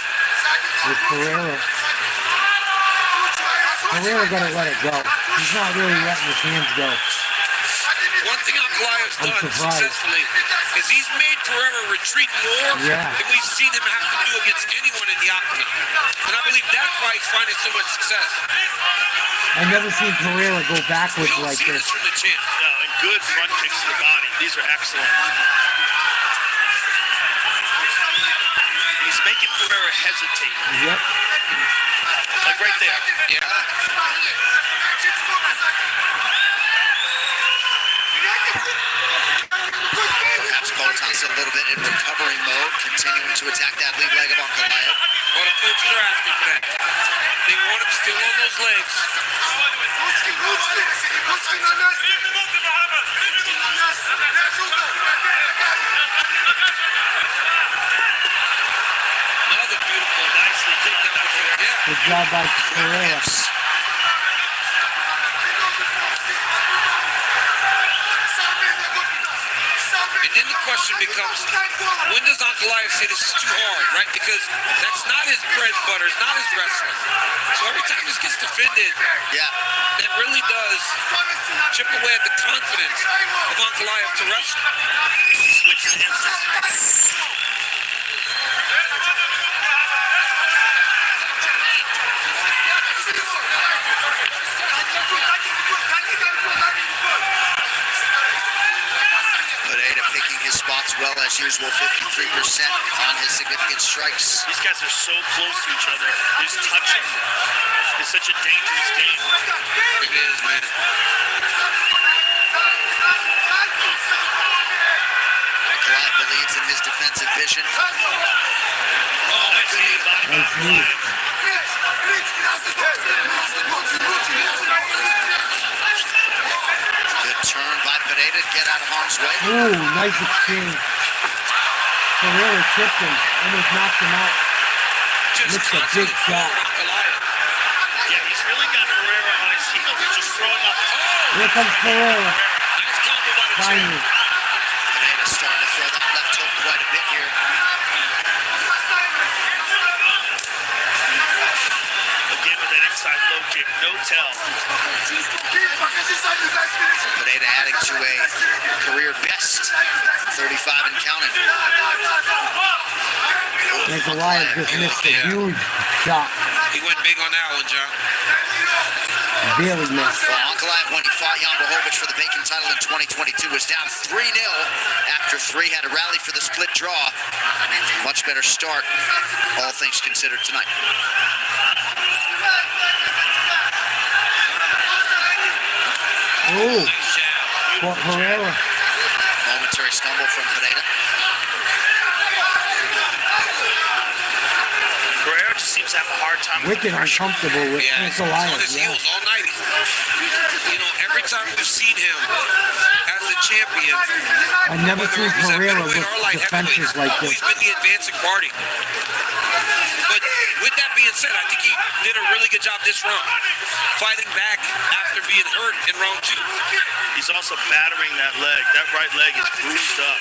[SPEAKER 1] With Pereira. Pereira gotta let it go. He's not really letting his hands go.
[SPEAKER 9] One thing Ankalaev's done successfully is he's made Pereira retreat more than we've seen him have to do against anyone in the octagon. And I believe that's why he's finding so much success.
[SPEAKER 1] I've never seen Pereira go backwards like this.
[SPEAKER 9] From the champ.
[SPEAKER 8] No, and good front kicks to the body. These are excellent. He's making Pereira hesitate.
[SPEAKER 1] Yep.
[SPEAKER 8] Like right there.
[SPEAKER 9] Yeah.
[SPEAKER 7] Perhaps Poatan's a little bit in recovery mode, continuing to attack that lead leg of Ankalaev.
[SPEAKER 9] Well, the coaches are asking for that. They want him still on those legs. Another beautiful, nicely taken out. Yeah.
[SPEAKER 1] Good job by Pereira.
[SPEAKER 9] And then the question becomes, when does Ankalaev say this is too hard, right? Because that's not his bread and butter, it's not his wrestling. So every time this gets defended, it really does chip away at the confidence of Ankalaev to wrestle.
[SPEAKER 8] Switch to emphasis.
[SPEAKER 7] Pereira picking his spots well as usual, 53% on his significant strikes.
[SPEAKER 8] These guys are so close to each other. Just touching. It's such a dangerous game.
[SPEAKER 9] It is, man.
[SPEAKER 7] Ankalaev believes in his defensive vision.
[SPEAKER 8] Oh, nice knee.
[SPEAKER 7] Good turn by Pereira to get out of harm's way.
[SPEAKER 1] Ooh, nice exchange. Pereira tripped him, almost knocked him out. Missed a big shot.
[SPEAKER 8] Yeah, he's really got Pereira on his heels. He's just throwing up.
[SPEAKER 1] Here comes Pereira.
[SPEAKER 8] Nice combo by the
[SPEAKER 1] Finally.
[SPEAKER 7] Pereira starting to throw that left hook quite a bit here.
[SPEAKER 8] Again with that inside low kick, no tell.
[SPEAKER 7] Pereira adding to a career best, 35 and counting.
[SPEAKER 1] And Goliath just missed a huge shot.
[SPEAKER 9] He went big on that one, John.
[SPEAKER 1] Barely missed.
[SPEAKER 7] Well, Ankalaev, when he fought Jan Blachowicz for the vacant title in 2022, was down 3-0 after 3, had a rally for the split draw. Much better start, all things considered, tonight.
[SPEAKER 1] Ooh, for Pereira.
[SPEAKER 7] Momentary stumble from Pereira.
[SPEAKER 8] Pereira just seems to have a hard time.
[SPEAKER 1] Wicked uncomfortable with Goliath.
[SPEAKER 9] On his heels all night. You know, every time we've seen him as the champion,
[SPEAKER 1] I've never seen Pereira with defenses like this.
[SPEAKER 9] always been the advancing party. But with that being said, I think he did a really good job this round, fighting back after being hurt in round 2.
[SPEAKER 8] He's also battering that leg. That right leg is bruised up.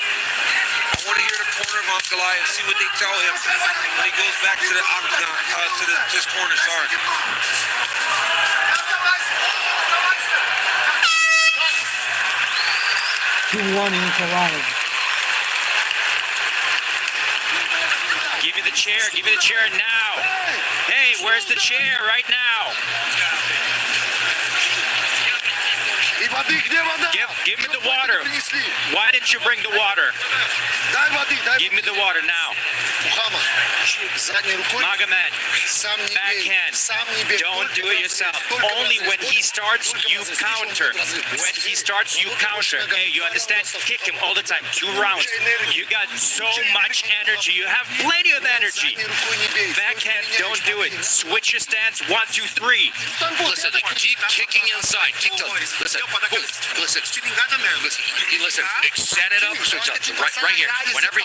[SPEAKER 9] I want to hear the corner of Ankalaev, see what they tell him when he goes back to the octagon, to his corner, sorry.
[SPEAKER 1] 2-1 Ankalaev.
[SPEAKER 14] Give me the chair. Give me the chair now. Hey, where's the chair right now? Give me the water. Why didn't you bring the water? Give me the water now. Magomed, backhand. Don't do it yourself. Only when he starts, you counter. When he starts, you counter. Hey, you understand? Kick him all the time. 2 rounds. You got so much energy. You have plenty of energy. Backhand, don't do it. Switch your stance. 1, 2, 3.
[SPEAKER 7] Listen, keep kicking inside. Keep listen, set it up. So right here. Whenever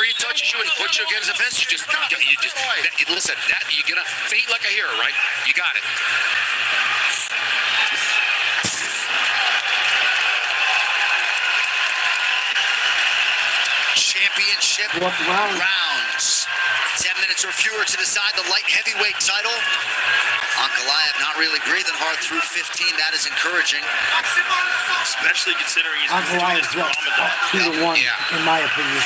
[SPEAKER 7] he touches you and puts you against the fence, you just listen. That you get a feint like a hero, right? You got it. Championship rounds. 10 minutes or fewer to decide the light heavyweight title. Ankalaev not really breathing hard through 15. That is encouraging.
[SPEAKER 8] Especially considering he's
[SPEAKER 1] Ankalaev dropped 2-1, in my opinion.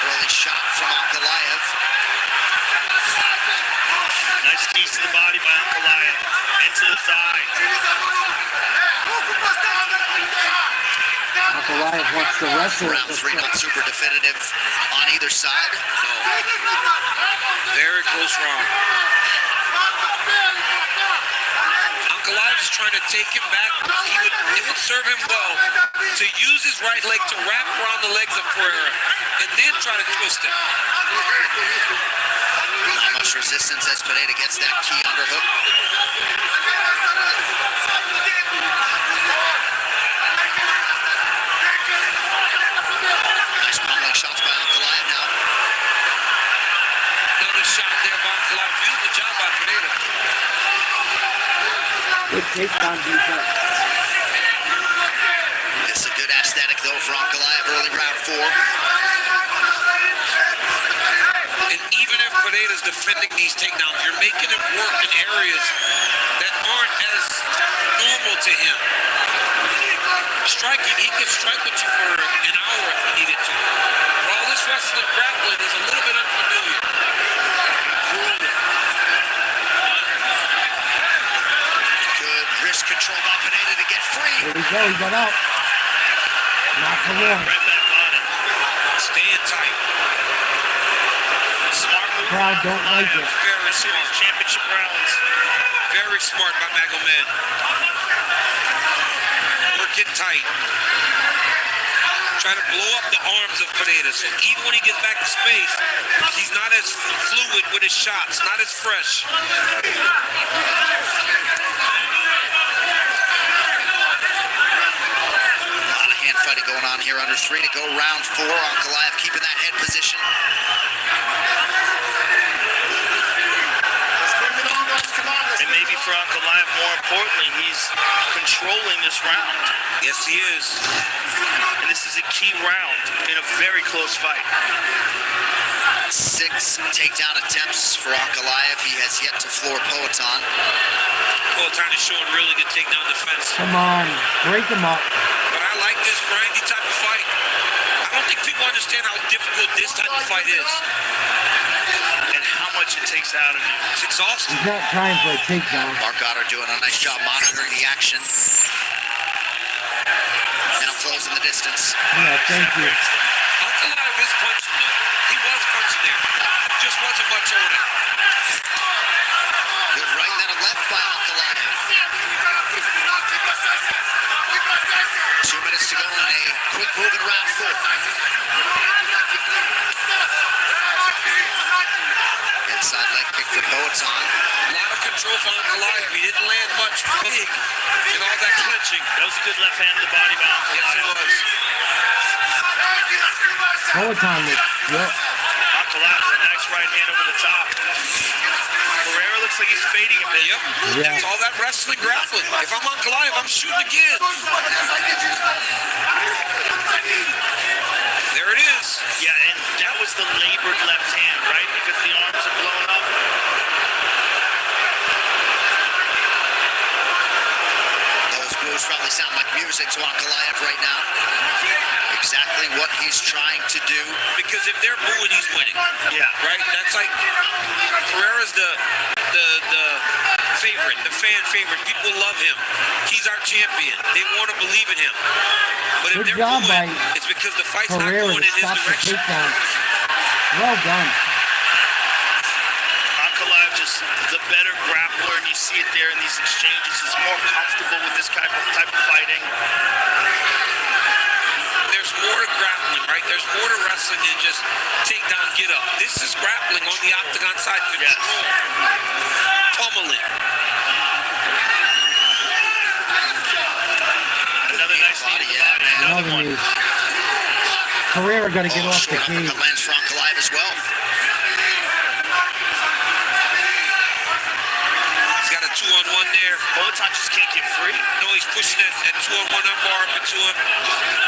[SPEAKER 7] Early shot from Ankalaev.
[SPEAKER 8] Nice knees to the body by Ankalaev. Into the thigh.
[SPEAKER 1] Ankalaev wants to wrestle.
[SPEAKER 7] Round 3 not super definitive on either side.
[SPEAKER 9] Very close round. Ankalaev is trying to take him back. It would serve him well to use his right leg to wrap around the legs of Pereira and then try to twist him.
[SPEAKER 7] Not much resistance as Pereira gets that key underhook. Nice pummeling shots by Ankalaev now.
[SPEAKER 9] Another shot there by Ankalaev. Beautiful job by Pereira.
[SPEAKER 1] Good takedown defense.
[SPEAKER 7] It's a good aesthetic though for Ankalaev early round 4.
[SPEAKER 9] And even if Pereira's defending these takedowns, you're making him work in areas that aren't as normal to him. Striking, he can strike with you for an hour if he needed to. But all this wrestling grappling is a little bit unfamiliar.
[SPEAKER 7] Good wrist control by Pereira to get free.
[SPEAKER 1] Here we go, he got out. Not for long.
[SPEAKER 9] Staying tight.
[SPEAKER 8] Smart move.
[SPEAKER 1] Crowd don't like it.
[SPEAKER 9] Very smart.
[SPEAKER 8] Championship rounds.
[SPEAKER 9] Very smart by Magomed. Working tight. trying to blow up the arms of Pereira. So even when he gets back to space, he's not as fluid with his shots, not as fresh.
[SPEAKER 7] Hand fighting going on here under 3 to go, round 4. Ankalaev keeping that head position.
[SPEAKER 8] And maybe for Ankalaev, more importantly, he's controlling this round.
[SPEAKER 9] Yes, he is.
[SPEAKER 8] And this is a key round in a very close fight.
[SPEAKER 7] 6 takedown attempts for Ankalaev. He has yet to floor Poatan.
[SPEAKER 9] Poatan is showing really good takedown defense.
[SPEAKER 1] Come on, break him up.
[SPEAKER 9] But I like this grindy type of fight. I don't think people understand how difficult this type of fight is.
[SPEAKER 8] And how much it takes out of you.
[SPEAKER 9] It's exhausting.
[SPEAKER 1] He's not trying for a takedown.
[SPEAKER 7] Mark Goddard doing a nice job monitoring the action. Now closing the distance.
[SPEAKER 1] Yeah, thank you.
[SPEAKER 9] Ankalaev is punching though. He was punching there. Just wasn't much on it.
[SPEAKER 7] Good right and then a left by Ankalaev. 2 minutes to go in a quick moving round 4. Inside leg kick for Poatan.
[SPEAKER 9] A lot of control for Ankalaev. He didn't land much big and all that clinching.
[SPEAKER 8] That was a good left hand to the body by Ankalaev.
[SPEAKER 9] Yes, it was.
[SPEAKER 1] Poatan was good.
[SPEAKER 8] Ankalaev with a nice right hand over the top. Pereira looks like he's fading a bit.
[SPEAKER 9] Yep.
[SPEAKER 1] Yeah.
[SPEAKER 9] It's all that wrestling grappling. If I'm Ankalaev, I'm shooting again. There it is.
[SPEAKER 8] Yeah, and that was the labored left hand, right? Because the arms are blown up.
[SPEAKER 7] Those moves probably sound like music to Ankalaev right now. Exactly what he's trying to do.
[SPEAKER 9] Because if they're booing, he's winning.
[SPEAKER 8] Yeah.
[SPEAKER 9] Right? That's like Pereira's the favorite, the fan favorite. People love him. He's our champion. They want to believe in him. But if
[SPEAKER 1] Good
[SPEAKER 9] they're
[SPEAKER 1] job
[SPEAKER 9] booing,
[SPEAKER 1] by
[SPEAKER 9] it's because the fight's
[SPEAKER 1] Pereira
[SPEAKER 9] not going
[SPEAKER 1] to
[SPEAKER 9] in his
[SPEAKER 1] stop the
[SPEAKER 9] direction.
[SPEAKER 1] takedown. Well done.
[SPEAKER 8] Ankalaev just the better grappler, and you see it there in these exchanges. He's more comfortable with this type of fighting.
[SPEAKER 9] There's more to grappling, right? There's more to wrestling than just take down, get up. This is grappling on the octagon side. Control. Pummeling.
[SPEAKER 8] Another nice knee to the body. Another one.
[SPEAKER 1] Pereira got to get off the cage.
[SPEAKER 7] Lands for Ankalaev as well.
[SPEAKER 9] He's got a 2-on-1 there.
[SPEAKER 8] Poatan just can't get free.
[SPEAKER 9] No, he's pushing that 2-on-1 armbar up into him.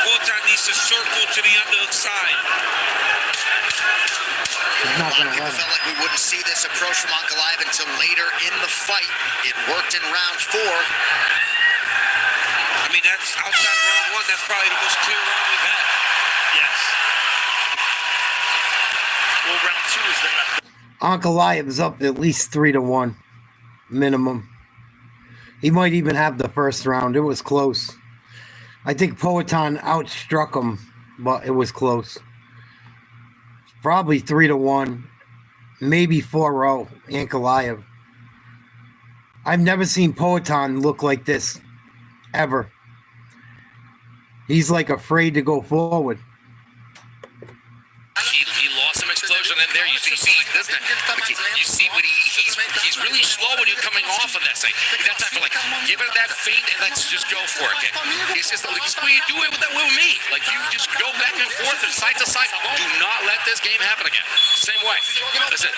[SPEAKER 9] Poatan needs to circle to the underhook side.
[SPEAKER 1] He's not going to
[SPEAKER 7] People
[SPEAKER 1] let him.
[SPEAKER 7] felt like we wouldn't see this approach from Ankalaev until later in the fight. It worked in round 4.
[SPEAKER 9] I mean, that's outside of round 1. That's probably the most clear round we've had.
[SPEAKER 8] Yes. Well, round 2 is the next.
[SPEAKER 1] Ankalaev is up at least 3-1 minimum. He might even have the first round. It was close. I think Poatan outstruck him, but it was close. Probably 3-1, maybe 4-0. Ankalaev. I've never seen Poatan look like this ever. He's like afraid to go forward.
[SPEAKER 18] He lost some explosion in there. You see, doesn't it? Like you see what he's really slow when you're coming off of that. Like that type of like, give it that feint and let's just go for it. It's just like it's what you do it with me. Like you just go back and forth and side to side. Do not let this game happen again. Same way. Listen.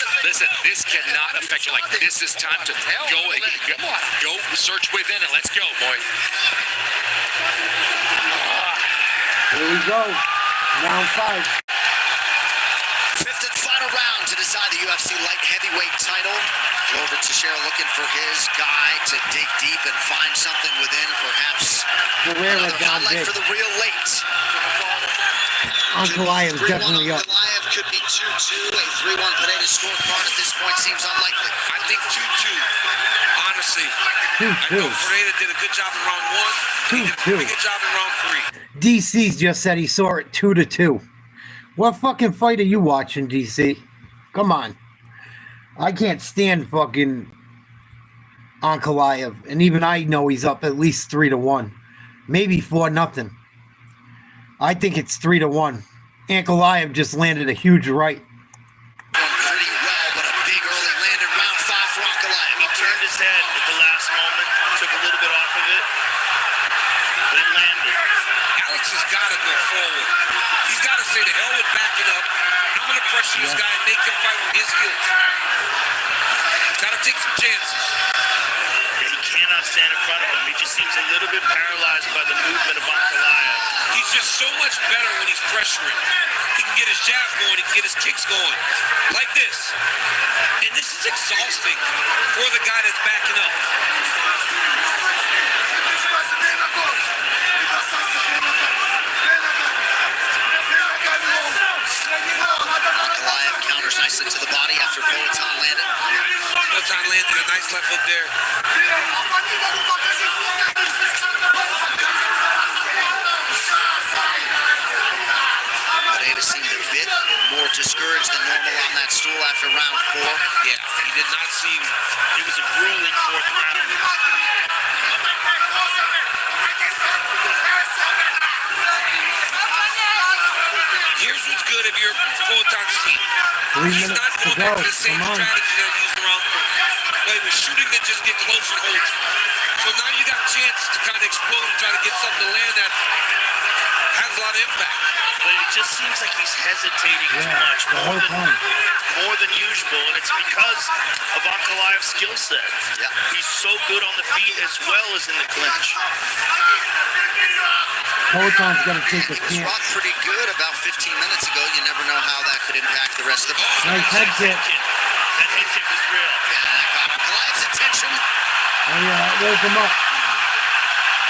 [SPEAKER 18] This cannot affect you. Like this is time to go search within and let's go, boy.
[SPEAKER 1] Here we go. Round 5.
[SPEAKER 7] 5th and final round to decide the UFC light heavyweight title. Go over to Cheryl looking for his guy to dig deep and find something within, perhaps
[SPEAKER 1] Pereira
[SPEAKER 7] another
[SPEAKER 1] got
[SPEAKER 7] highlight
[SPEAKER 1] big.
[SPEAKER 7] for the real late.
[SPEAKER 1] Ankalaev is definitely up.
[SPEAKER 7] Ankalaev could be 2-2. A 3-1 Pereira scorecard at this point seems unlikely.
[SPEAKER 9] I think 2-2. Honestly. I know Pereira did a good job in round 1. He did a pretty good job in round 3.
[SPEAKER 1] DC just said he saw it 2-2. What fucking fight are you watching, DC? Come on. I can't stand fucking Ankalaev, and even I know he's up at least 3-1, maybe 4-0. I think it's 3-1. Ankalaev just landed a huge right.
[SPEAKER 7] Pretty well, but a big early land in round 5 for Ankalaev.
[SPEAKER 8] He turned his head at the last moment, took a little bit off of it, but it landed.
[SPEAKER 9] Alex has got to go forward. He's got to say to hell with backing up. I'm going to pressure this guy and make him fight with his heels. Got to take some chances.
[SPEAKER 8] He cannot stand in front of him. He just seems a little bit paralyzed by the movement of Ankalaev.
[SPEAKER 9] He's just so much better when he's pressuring. He can get his jab going, he can get his kicks going. Like this. And this is exhausting for the guy that's backing up.
[SPEAKER 7] Ankalaev counters nicely to the body after Poatan landed.
[SPEAKER 9] Poatan landed a nice left hook there.
[SPEAKER 7] Pereira seemed a bit more discouraged than normal on that stool after round 4.
[SPEAKER 9] Yeah, he did not seem...
[SPEAKER 8] It was a grueling 4th round.
[SPEAKER 9] Here's what's good if you're Poatan's team.
[SPEAKER 1] 3
[SPEAKER 9] He's
[SPEAKER 1] minutes
[SPEAKER 9] not
[SPEAKER 1] to
[SPEAKER 9] going
[SPEAKER 1] go.
[SPEAKER 9] back to the same
[SPEAKER 1] Come on.
[SPEAKER 9] strategy that he used around play with shooting that just get close and hold. So now you got chances to kind of explode and try to get something to land that has a lot of impact.
[SPEAKER 8] But it just seems like he's hesitating too much, more than usual, and it's because of Ankalaev's skill set.
[SPEAKER 7] Yeah.
[SPEAKER 8] He's so good on the feet as well as in the clinch.
[SPEAKER 1] Poatan's going to take a
[SPEAKER 7] He was
[SPEAKER 1] chance.
[SPEAKER 7] rocked pretty good about 15 minutes ago. You never know how that could impact the rest of the body.
[SPEAKER 1] Nice head kick.
[SPEAKER 8] That head kick was real.
[SPEAKER 7] Yeah, that got Ankalaev's attention.
[SPEAKER 1] Oh, yeah, that woke him up.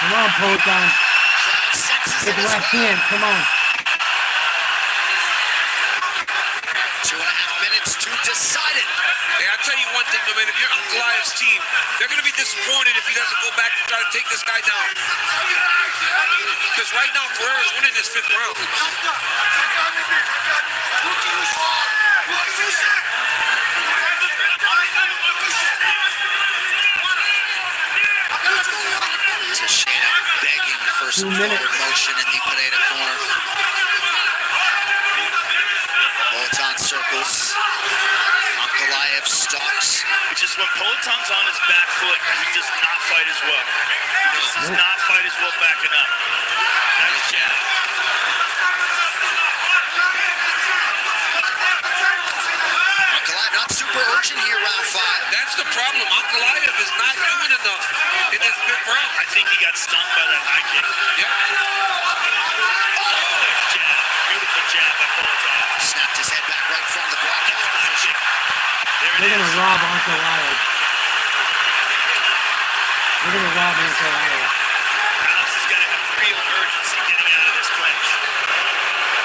[SPEAKER 1] Come on, Poatan.
[SPEAKER 7] Crowd senses
[SPEAKER 1] Take
[SPEAKER 7] it as
[SPEAKER 1] left
[SPEAKER 7] well.
[SPEAKER 1] hand. Come on.
[SPEAKER 7] 2.5 minutes to decide it.
[SPEAKER 9] Hey, I'll tell you one thing, though, man. If you're Ankalaev's team, they're going to be disappointed if he doesn't go back and try to take this guy down. Because right now, Pereira's winning this 5th round.
[SPEAKER 7] Teixeira begging for some
[SPEAKER 1] 2 minutes.
[SPEAKER 7] forward motion in the Pereira corner. Poatan circles. Ankalaev stalks.
[SPEAKER 8] It's just when Poatan's on his back foot, he does not fight as well. He does not fight as well backing up. Nice jab.
[SPEAKER 7] Ankalaev not super urgent here, round 5.
[SPEAKER 9] That's the problem. Ankalaev is not doing enough in this 5th round.
[SPEAKER 8] I think he got stunned by that high kick.
[SPEAKER 9] Yep.
[SPEAKER 8] Jab. Beautiful jab by Poatan.
[SPEAKER 7] Snapped his head back right from the broadcast position.
[SPEAKER 8] There it
[SPEAKER 1] They're going
[SPEAKER 8] is.
[SPEAKER 1] to rob Ankalaev. They're going to rob Ankalaev.
[SPEAKER 8] Alex has got to have real urgency getting out of this clinch.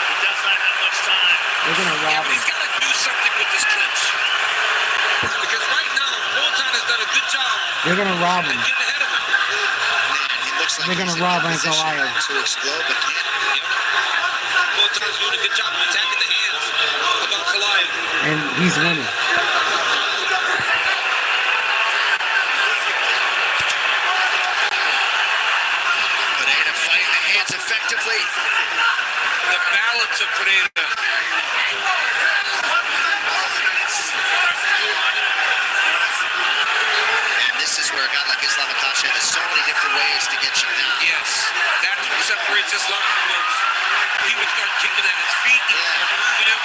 [SPEAKER 8] He does not have much time.
[SPEAKER 1] They're going to rob him.
[SPEAKER 9] He's got to do something with this clinch. Because right now, Poatan has done a good job.
[SPEAKER 1] They're going to rob him.
[SPEAKER 9] Get ahead of him.
[SPEAKER 7] Man, he looks like
[SPEAKER 1] They're
[SPEAKER 7] he's
[SPEAKER 1] gonna
[SPEAKER 7] in
[SPEAKER 1] rob
[SPEAKER 7] a position
[SPEAKER 1] Ankalaev.
[SPEAKER 7] to explode, but can't.
[SPEAKER 9] Poatan's doing a good job of attacking the hands of Ankalaev.
[SPEAKER 1] And he's winning.
[SPEAKER 7] Pereira fighting the hands effectively.
[SPEAKER 9] The balance of Pereira.
[SPEAKER 7] And this is where a guy like Islam Akashi has so many different ways to get you down.
[SPEAKER 9] Yes, that's what separates Islam from most. He would start kicking at his feet, he would start moving him.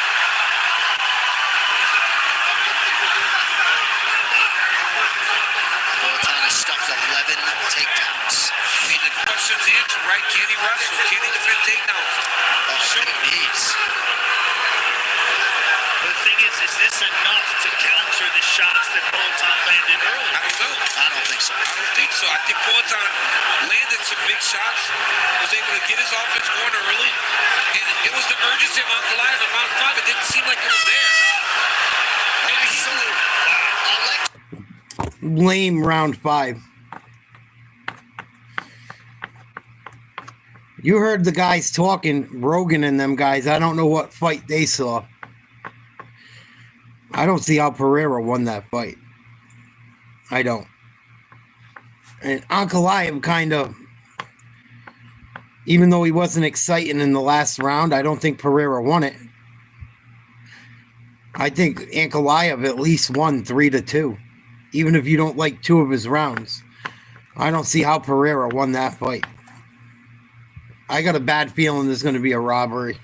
[SPEAKER 7] Poatan has stuffed 11 takedowns.
[SPEAKER 9] I mean, the question's answered, right? Can he wrestle? Can he defend takedowns?
[SPEAKER 7] Oh, sure. Knees.
[SPEAKER 8] But the thing is this enough to counter the shots that Poatan landed earlier?
[SPEAKER 9] I don't know.
[SPEAKER 7] I don't think so.
[SPEAKER 9] I don't think so. I think Poatan landed some big shots, was able to get his offense going early, and it was the urgency of Ankalaev in round 5. It didn't seem like it was there. Maybe he
[SPEAKER 1] Lame round 5. You heard the guys talking, Rogan and them guys. I don't know what fight they saw. I don't see how Pereira won that fight. I don't. And Ankalaev kind of, Even though he wasn't exciting in the last round, I don't think Pereira won it. I think Ankalaev at least won 3-2. Even if you don't like 2 of his rounds. I don't see how Pereira won that fight. I got a bad feeling there's going to be a robbery.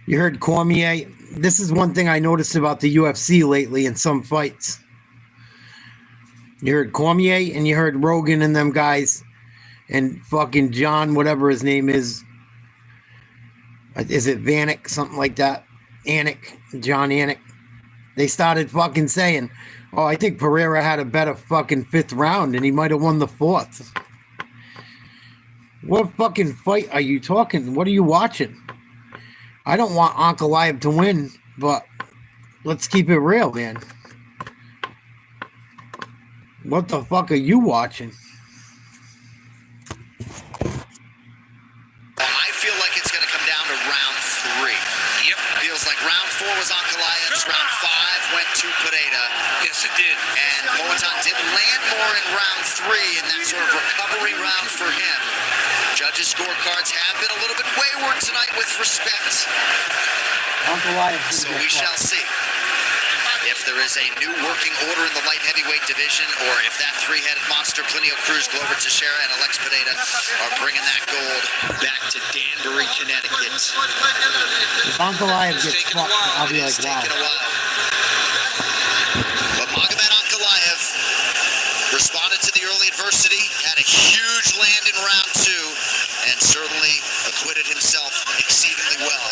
[SPEAKER 1] You heard Cormier. This is one thing I noticed about the UFC lately in some fights. You heard Cormier and you heard Rogan and them guys and fucking John, whatever his name is. Is it Vanek? Something like that. Anak. John Anak. They started fucking saying, oh, I think Pereira had a better fucking 5th round and he might have won the 4th. What fucking fight are you talking? What are you watching? I don't want Ankalaev to win, but let's keep it real, man. What the fuck are you watching?
[SPEAKER 7] I feel like it's going to come down to round 3.
[SPEAKER 18] Yep.
[SPEAKER 7] Feels like round 4 was Ankalaev's, round 5 went to Pereira.
[SPEAKER 18] Yes, it did.
[SPEAKER 7] And Moatan did land more in round 3 in that sort of recovery round for him. Judges' scorecards have been a little bit wayward tonight with respect. So we shall see if there is a new working order in the light heavyweight division, or if that 3-headed monster, Plinio Cruz, Glover Teixeira, and Alex Pereira are bringing that gold back to Danbury, Connecticut.
[SPEAKER 1] If Ankalaev gets fucked, I'll be like, wow.
[SPEAKER 7] But Magomed Ankalaev responded to the early adversity, had a huge land in round 2, and certainly acquitted himself exceedingly well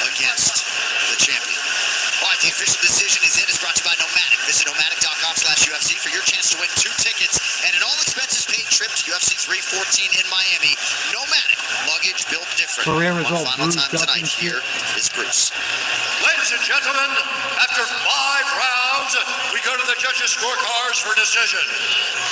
[SPEAKER 7] against the champion. All right, the official decision is in. It's brought to you by Nomadic. Visit nomadic.com/UFC for your chance to win 2 tickets and an all-expenses-paid trip to UFC 314 in Miami. Nomadic, luggage built different.
[SPEAKER 1] Pereira's
[SPEAKER 7] One
[SPEAKER 1] all
[SPEAKER 7] final
[SPEAKER 1] bruised
[SPEAKER 7] time
[SPEAKER 1] up
[SPEAKER 7] tonight.
[SPEAKER 1] and shit.
[SPEAKER 7] Here is Bruce.
[SPEAKER 16] Ladies and gentlemen, after 5 rounds, we go to the judges' scorecards for decision.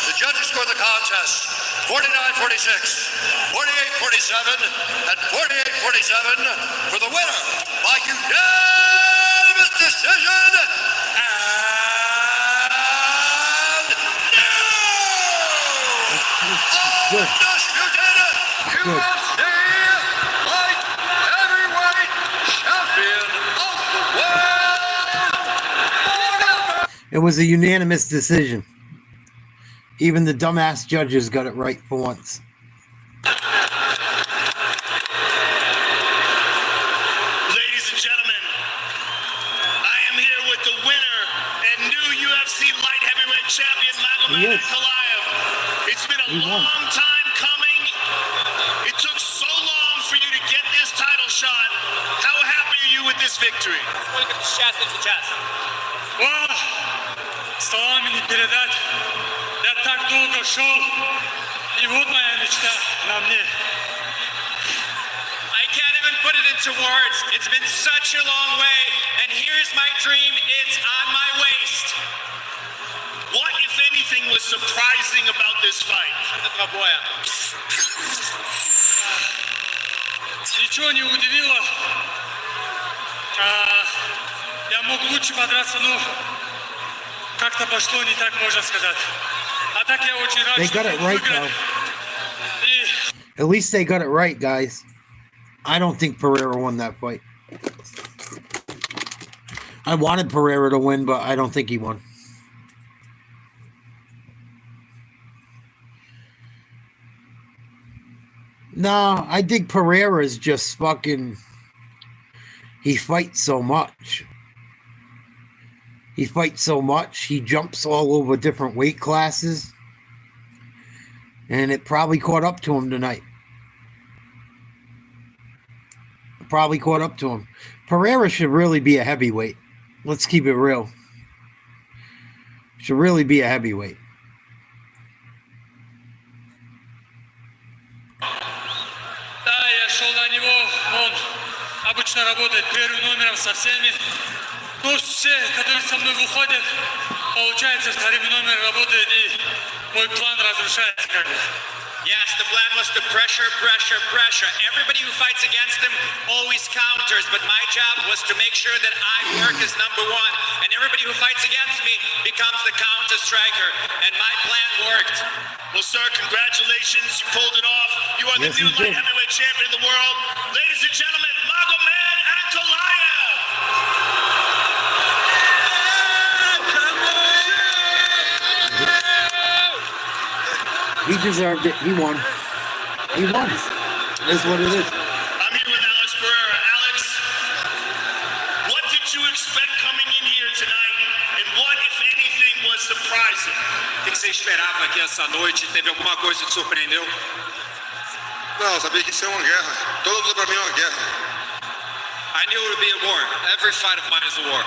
[SPEAKER 16] The judges score the contest 49-46, 48-47, and 48-47 for the winner by unanimous decision.
[SPEAKER 1] Good.
[SPEAKER 16] Undisputed UFC light heavyweight champion of the world.
[SPEAKER 1] It was a unanimous decision. Even the dumbass judges got it right for once.
[SPEAKER 8] Ladies and gentlemen, I am here with the winner and new UFC light heavyweight champion, Magomed Ankalaev. It's been a long time coming. It took so long for you to get this title shot. How happy are you with this victory?
[SPEAKER 5] Well, слова мне передать. Я так долго шел, и вот моя мечта на мне.
[SPEAKER 22] I can't even put it into words. It's been such a long way, and here's my dream. It's on my waist.
[SPEAKER 8] What, if anything, was surprising about this fight?
[SPEAKER 5] Ничего не удивило. Я мог лучше подраться, но как-то пошло не так, можно сказать. А так я очень рад,
[SPEAKER 1] They
[SPEAKER 5] что
[SPEAKER 1] got it right,
[SPEAKER 5] выиграли.
[SPEAKER 1] though. At least they got it right, guys. I don't think Pereira won that fight. I wanted Pereira to win, but I don't think he won. No, I think Pereira's just fucking... He fights so much. He fights so much. He jumps all over different weight classes. And it probably caught up to him tonight. Probably caught up to him. Pereira should really be a heavyweight. Let's keep it real. Should really be a heavyweight.
[SPEAKER 5] Да, я шел на него, он обычно работает первым номером со всеми. Но все, которые со мной выходят, получается, вторым номером работает, и мой план разрушается как бы.
[SPEAKER 6] Yes, the plan was to pressure. Everybody who fights against him always counters, but my job was to make sure that I work as number one, and everybody who fights against me becomes the counter striker, and my plan worked.
[SPEAKER 8] Well, sir, congratulations. You pulled it off. You are the new light heavyweight champion of the world. Ladies and gentlemen, Magomed Ankalaev.
[SPEAKER 1] He deserved it. He won. He won. It is what it is.
[SPEAKER 8] I'm here with Alex Pereira. Alex, what did you expect coming in here tonight, and what, if anything, was surprising?
[SPEAKER 6] O que você esperava aqui essa noite? Teve alguma coisa que te surpreendeu?
[SPEAKER 2] Não, eu sabia que isso é uma guerra. Toda luta pra mim é uma guerra.
[SPEAKER 6] I knew it would be a war. Every fight of mine is a war.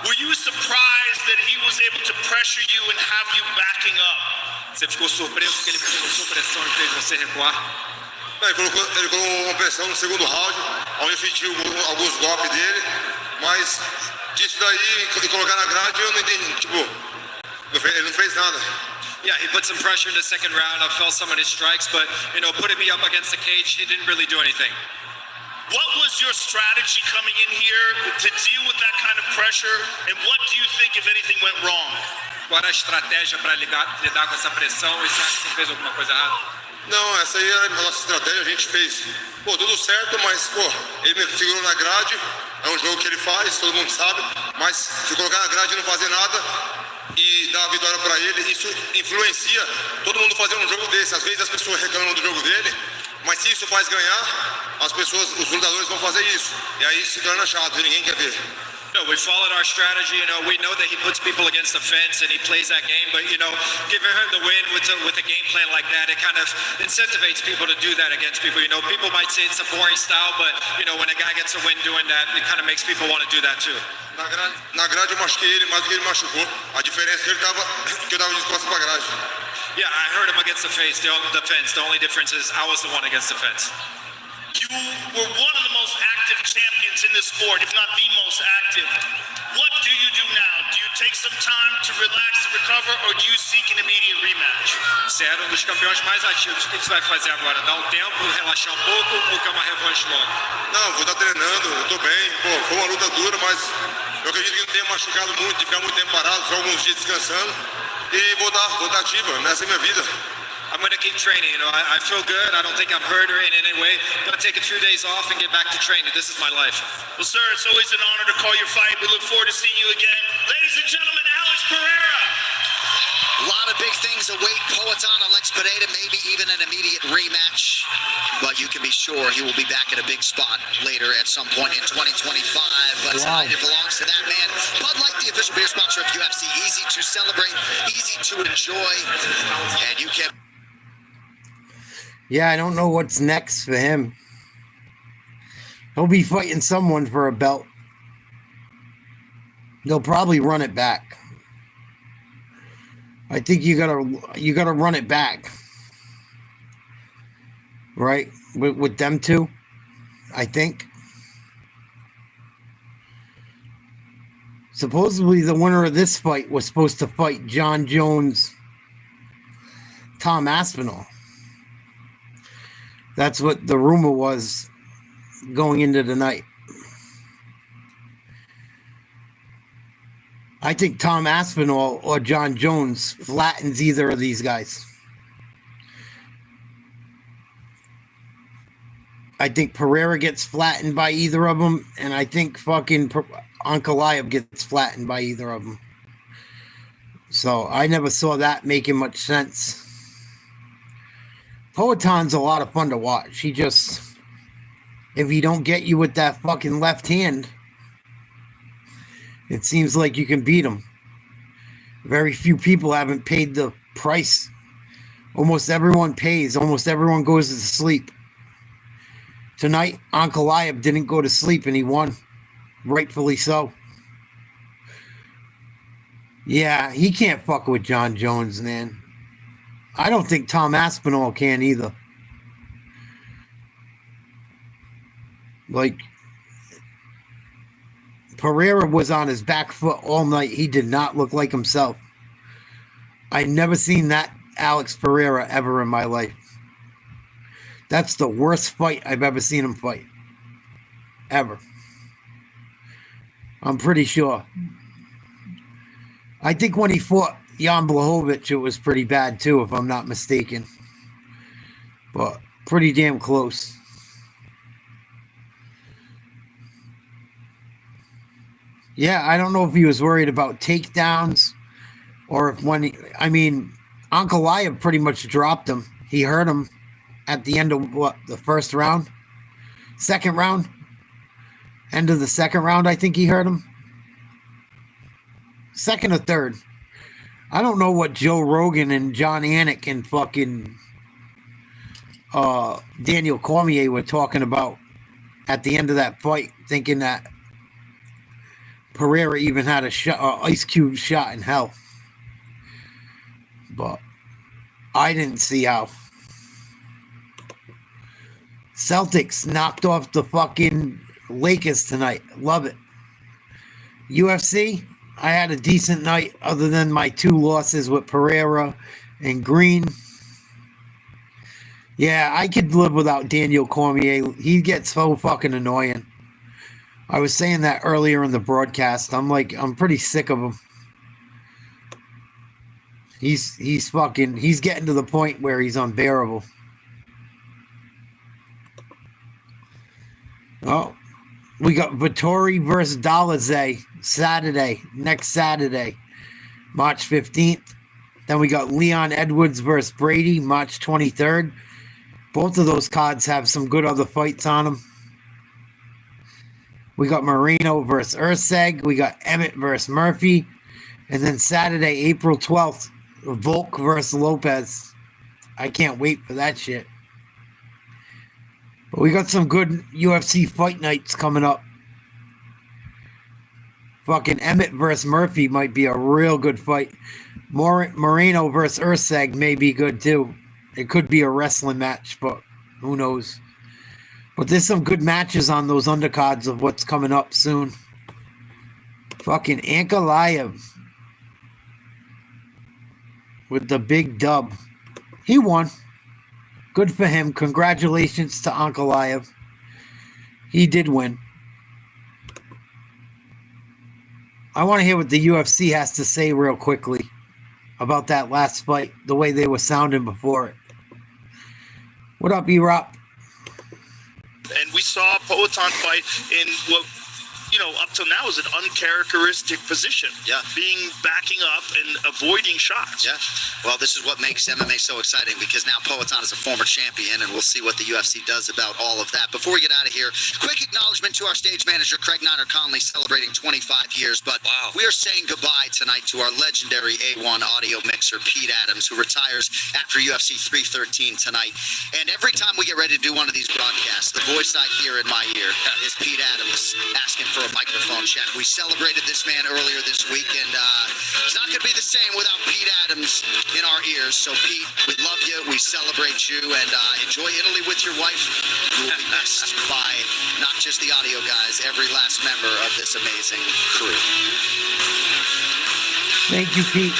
[SPEAKER 8] Were you surprised that he was able to pressure you and have you backing up?
[SPEAKER 6] Você ficou surpreso que ele colocou pressão e fez você recuar?
[SPEAKER 2] Ele colocou uma pressão no segundo round, onde eu senti alguns golpes dele, mas disso daí e colocar na grade eu não entendi. Tipo, ele não fez nada.
[SPEAKER 6] Yeah, he put some pressure in the second round. I felt some of his strikes, but putting me up against the cage, he didn't really do anything.
[SPEAKER 8] What was your strategy coming in here to deal with that kind of pressure, and what do you think, if anything, went wrong?
[SPEAKER 6] Qual era a estratégia para lidar com essa pressão e você acha que você fez alguma coisa errada?
[SPEAKER 2] Não, essa aí era a nossa estratégia, a gente fez, tudo certo, mas, ele me segurou na grade, é um jogo que ele faz, todo mundo sabe, mas se colocar na grade e não fazer nada e dar a vitória para ele, isso influencia todo mundo fazer um jogo desse. Às vezes as pessoas reclamam do jogo dele, mas se isso faz ganhar, os lutadores vão fazer isso, e aí se torna chato e ninguém quer ver.
[SPEAKER 6] No, we followed our strategy. We know that he puts people against the fence and he plays that game. But giving him the win with a game plan like that, it kind of incentivates people to do that against people. People might say it's a boring style, but when a guy gets a win doing that, it kind of makes people want to do that too.
[SPEAKER 2] Na grade eu machuquei ele mais do que ele machucou. A diferença é que eu tava de costas pra grade.
[SPEAKER 6] Yeah, I hurt him against the fence. The only difference is I was the one against the fence.
[SPEAKER 8] You were one of the most active champions in this sport, if not the most active. What do you do now? Do you take some time to relax and recover, or do you seek an immediate rematch?
[SPEAKER 6] Você era dos campeões mais ativos. O que você vai fazer agora? Dar um tempo, relaxar um pouco, ou quer uma revanche logo?
[SPEAKER 2] Não, vou estar treinando, eu tô bem. Foi uma luta dura, mas eu acredito que não tenha machucado muito, de ficar muito tempo parado, só alguns dias descansando. E vou estar ativa, nessa é minha vida.
[SPEAKER 6] I'm going to keep training. I feel good. I don't think I'm hurt or in any way. I'm going to take a few days off and get back to training. This is my life.
[SPEAKER 8] Well, sir, it's always an honor to call your fight. We look forward to seeing you again. Ladies and gentlemen, Alex Pereira.
[SPEAKER 7] A lot of big things await Poatan Alex Pereira, maybe even an immediate rematch. But you can be sure he will be back at a big spot later at some point in 2025. But tonight it belongs to that man. Bud Light, the official beer sponsor of UFC. Easy to celebrate, easy to enjoy. And you can...
[SPEAKER 1] Yeah, I don't know what's next for him. He'll be fighting someone for a belt. They'll probably run it back. I think you gotta run it back. Right? With them two. I think. Supposedly the winner of this fight was supposed to fight John Jones, Tom Aspinall. That's what the rumor was going into the night. I think Tom Aspinall or John Jones flattens either of these guys. I think Pereira gets flattened by either of them, and I think fucking Ankalaev gets flattened by either of them. So I never saw that making much sense. Poatan's a lot of fun to watch. He just, if he don't get you with that fucking left hand, it seems like you can beat him. Very few people haven't paid the price. Almost everyone pays. Almost everyone goes to sleep. Tonight, Ankalaev didn't go to sleep and he won. Rightfully so. Yeah, he can't fuck with John Jones, man. I don't think Tom Aspinall can either. Like, Pereira was on his back foot all night. He did not look like himself. I've never seen that Alex Pereira ever in my life. That's the worst fight I've ever seen him fight. Ever. I'm pretty sure. I think when he fought Jan Blachowicz, it was pretty bad too, if I'm not mistaken. But pretty damn close. Yeah, I don't know if he was worried about takedowns or if Ankalaev pretty much dropped him. He hurt him at the end of the first round? Second round? End of the second round, I think he hurt him. Second or third. I don't know what Joe Rogan and John Anik and fucking Daniel Cormier were talking about at the end of that fight, thinking that Pereira even had a ice cube shot in hell. But I didn't see how. Celtics knocked off the fucking Lakers tonight. Love it. UFC, I had a decent night other than my 2 losses with Pereira and Green. Yeah, I could live without Daniel Cormier. He gets so fucking annoying. I was saying that earlier in the broadcast. I'm pretty sick of him. He's getting to the point where he's unbearable. Oh, we got Vittori versus Dalize next Saturday, March 15th. Then we got Leon Edwards versus Brady, March 23rd. Both of those cards have some good other fights on them. We got Morono versus Urseg. We got Emmett versus Murphy. And then Saturday, April 12th, Volk versus Lopez. I can't wait for that shit. But we got some good UFC fight nights coming up. Fucking Emmett versus Murphy might be a real good fight. Moreno versus Urseg may be good too. It could be a wrestling match, but who knows. But there's some good matches on those undercards of what's coming up soon. Fucking Ankalaev with the big dub. He won. Good for him. Congratulations to Ankalaev. He did win. I want to hear what the UFC has to say real quickly about that last fight, the way they were sounding before it. What up, E-Rock?
[SPEAKER 8] And we saw Poatan fight in what, up till now is an uncharacteristic position.
[SPEAKER 7] Yeah.
[SPEAKER 8] Backing up and avoiding shots.
[SPEAKER 7] Yeah. Well, this is what makes MMA so exciting, because now Poatan is a former champion, and we'll see what the UFC does about all of that. Before we get out of here, quick acknowledgement to our stage manager, Craig Niner Conley, celebrating 25 years. But we are saying goodbye tonight to our legendary A1 audio mixer, Pete Adams, who retires after UFC 313 tonight. And every time we get ready to do one of these broadcasts, the voice I hear in my ear is Pete Adams asking for a microphone check. We celebrated this man earlier this week, and it's not going to be the same without Pete Adams in our ears. So, Pete, we love you, we celebrate you, and enjoy Italy with your wife. You will be missed by not just the audio guys, every last member of this amazing crew.
[SPEAKER 1] Thank you, Pete.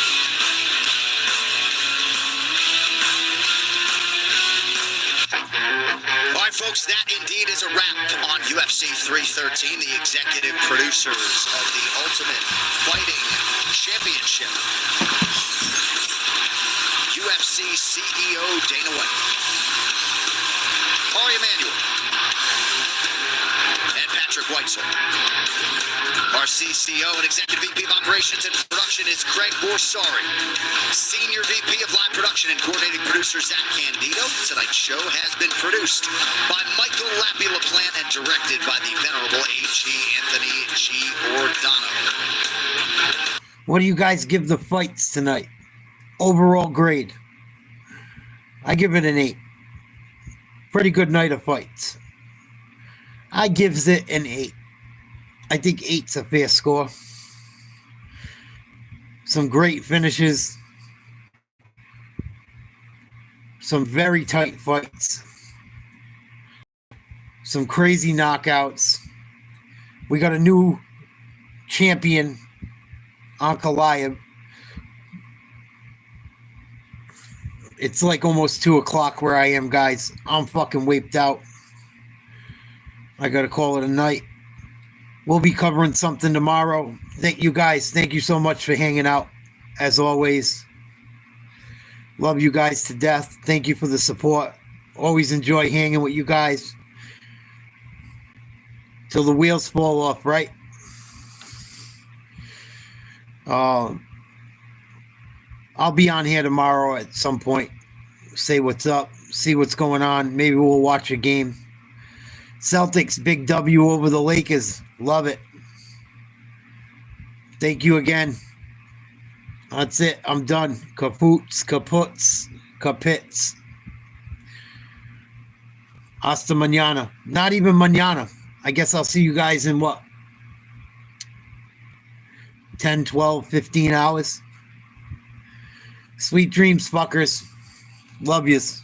[SPEAKER 7] All right, folks, that indeed is a wrap on UFC 313, the executive producers of the Ultimate Fighting Championship. UFC CEO Dana White, Ari Emanuel, and Patrick Weitzel. Our CCO and Executive VP of Operations and Production is Craig Borsari. Senior VP of Live Production and Coordinating Producer Zach Candido. Tonight's show has been produced by Michael Lappy LaPlante and directed by the venerable A.G. Anthony G. Ordano.
[SPEAKER 1] What do you guys give the fights tonight? Overall grade. I give it an 8. Pretty good night of fights. I gives it an 8. I think 8's a fair score. Some great finishes. Some very tight fights. Some crazy knockouts. We got a new champion, Ankalaev. It's like almost 2 o'clock where I am, guys. I'm fucking wiped out. I gotta call it a night. We'll be covering something tomorrow. Thank you guys. Thank you so much for hanging out. As always. Love you guys to death. Thank you for the support. Always enjoy hanging with you guys. Till the wheels fall off, right? I'll be on here tomorrow at some point. Say what's up. See what's going on. Maybe we'll watch a game. Celtics, big W over the Lakers. Love it. Thank you again. That's it. I'm done. Kaputs. Kapits. Hasta mañana. Not even mañana. I guess I'll see you guys in what? 10, 12, 15 hours. Sweet dreams, fuckers. Love yous.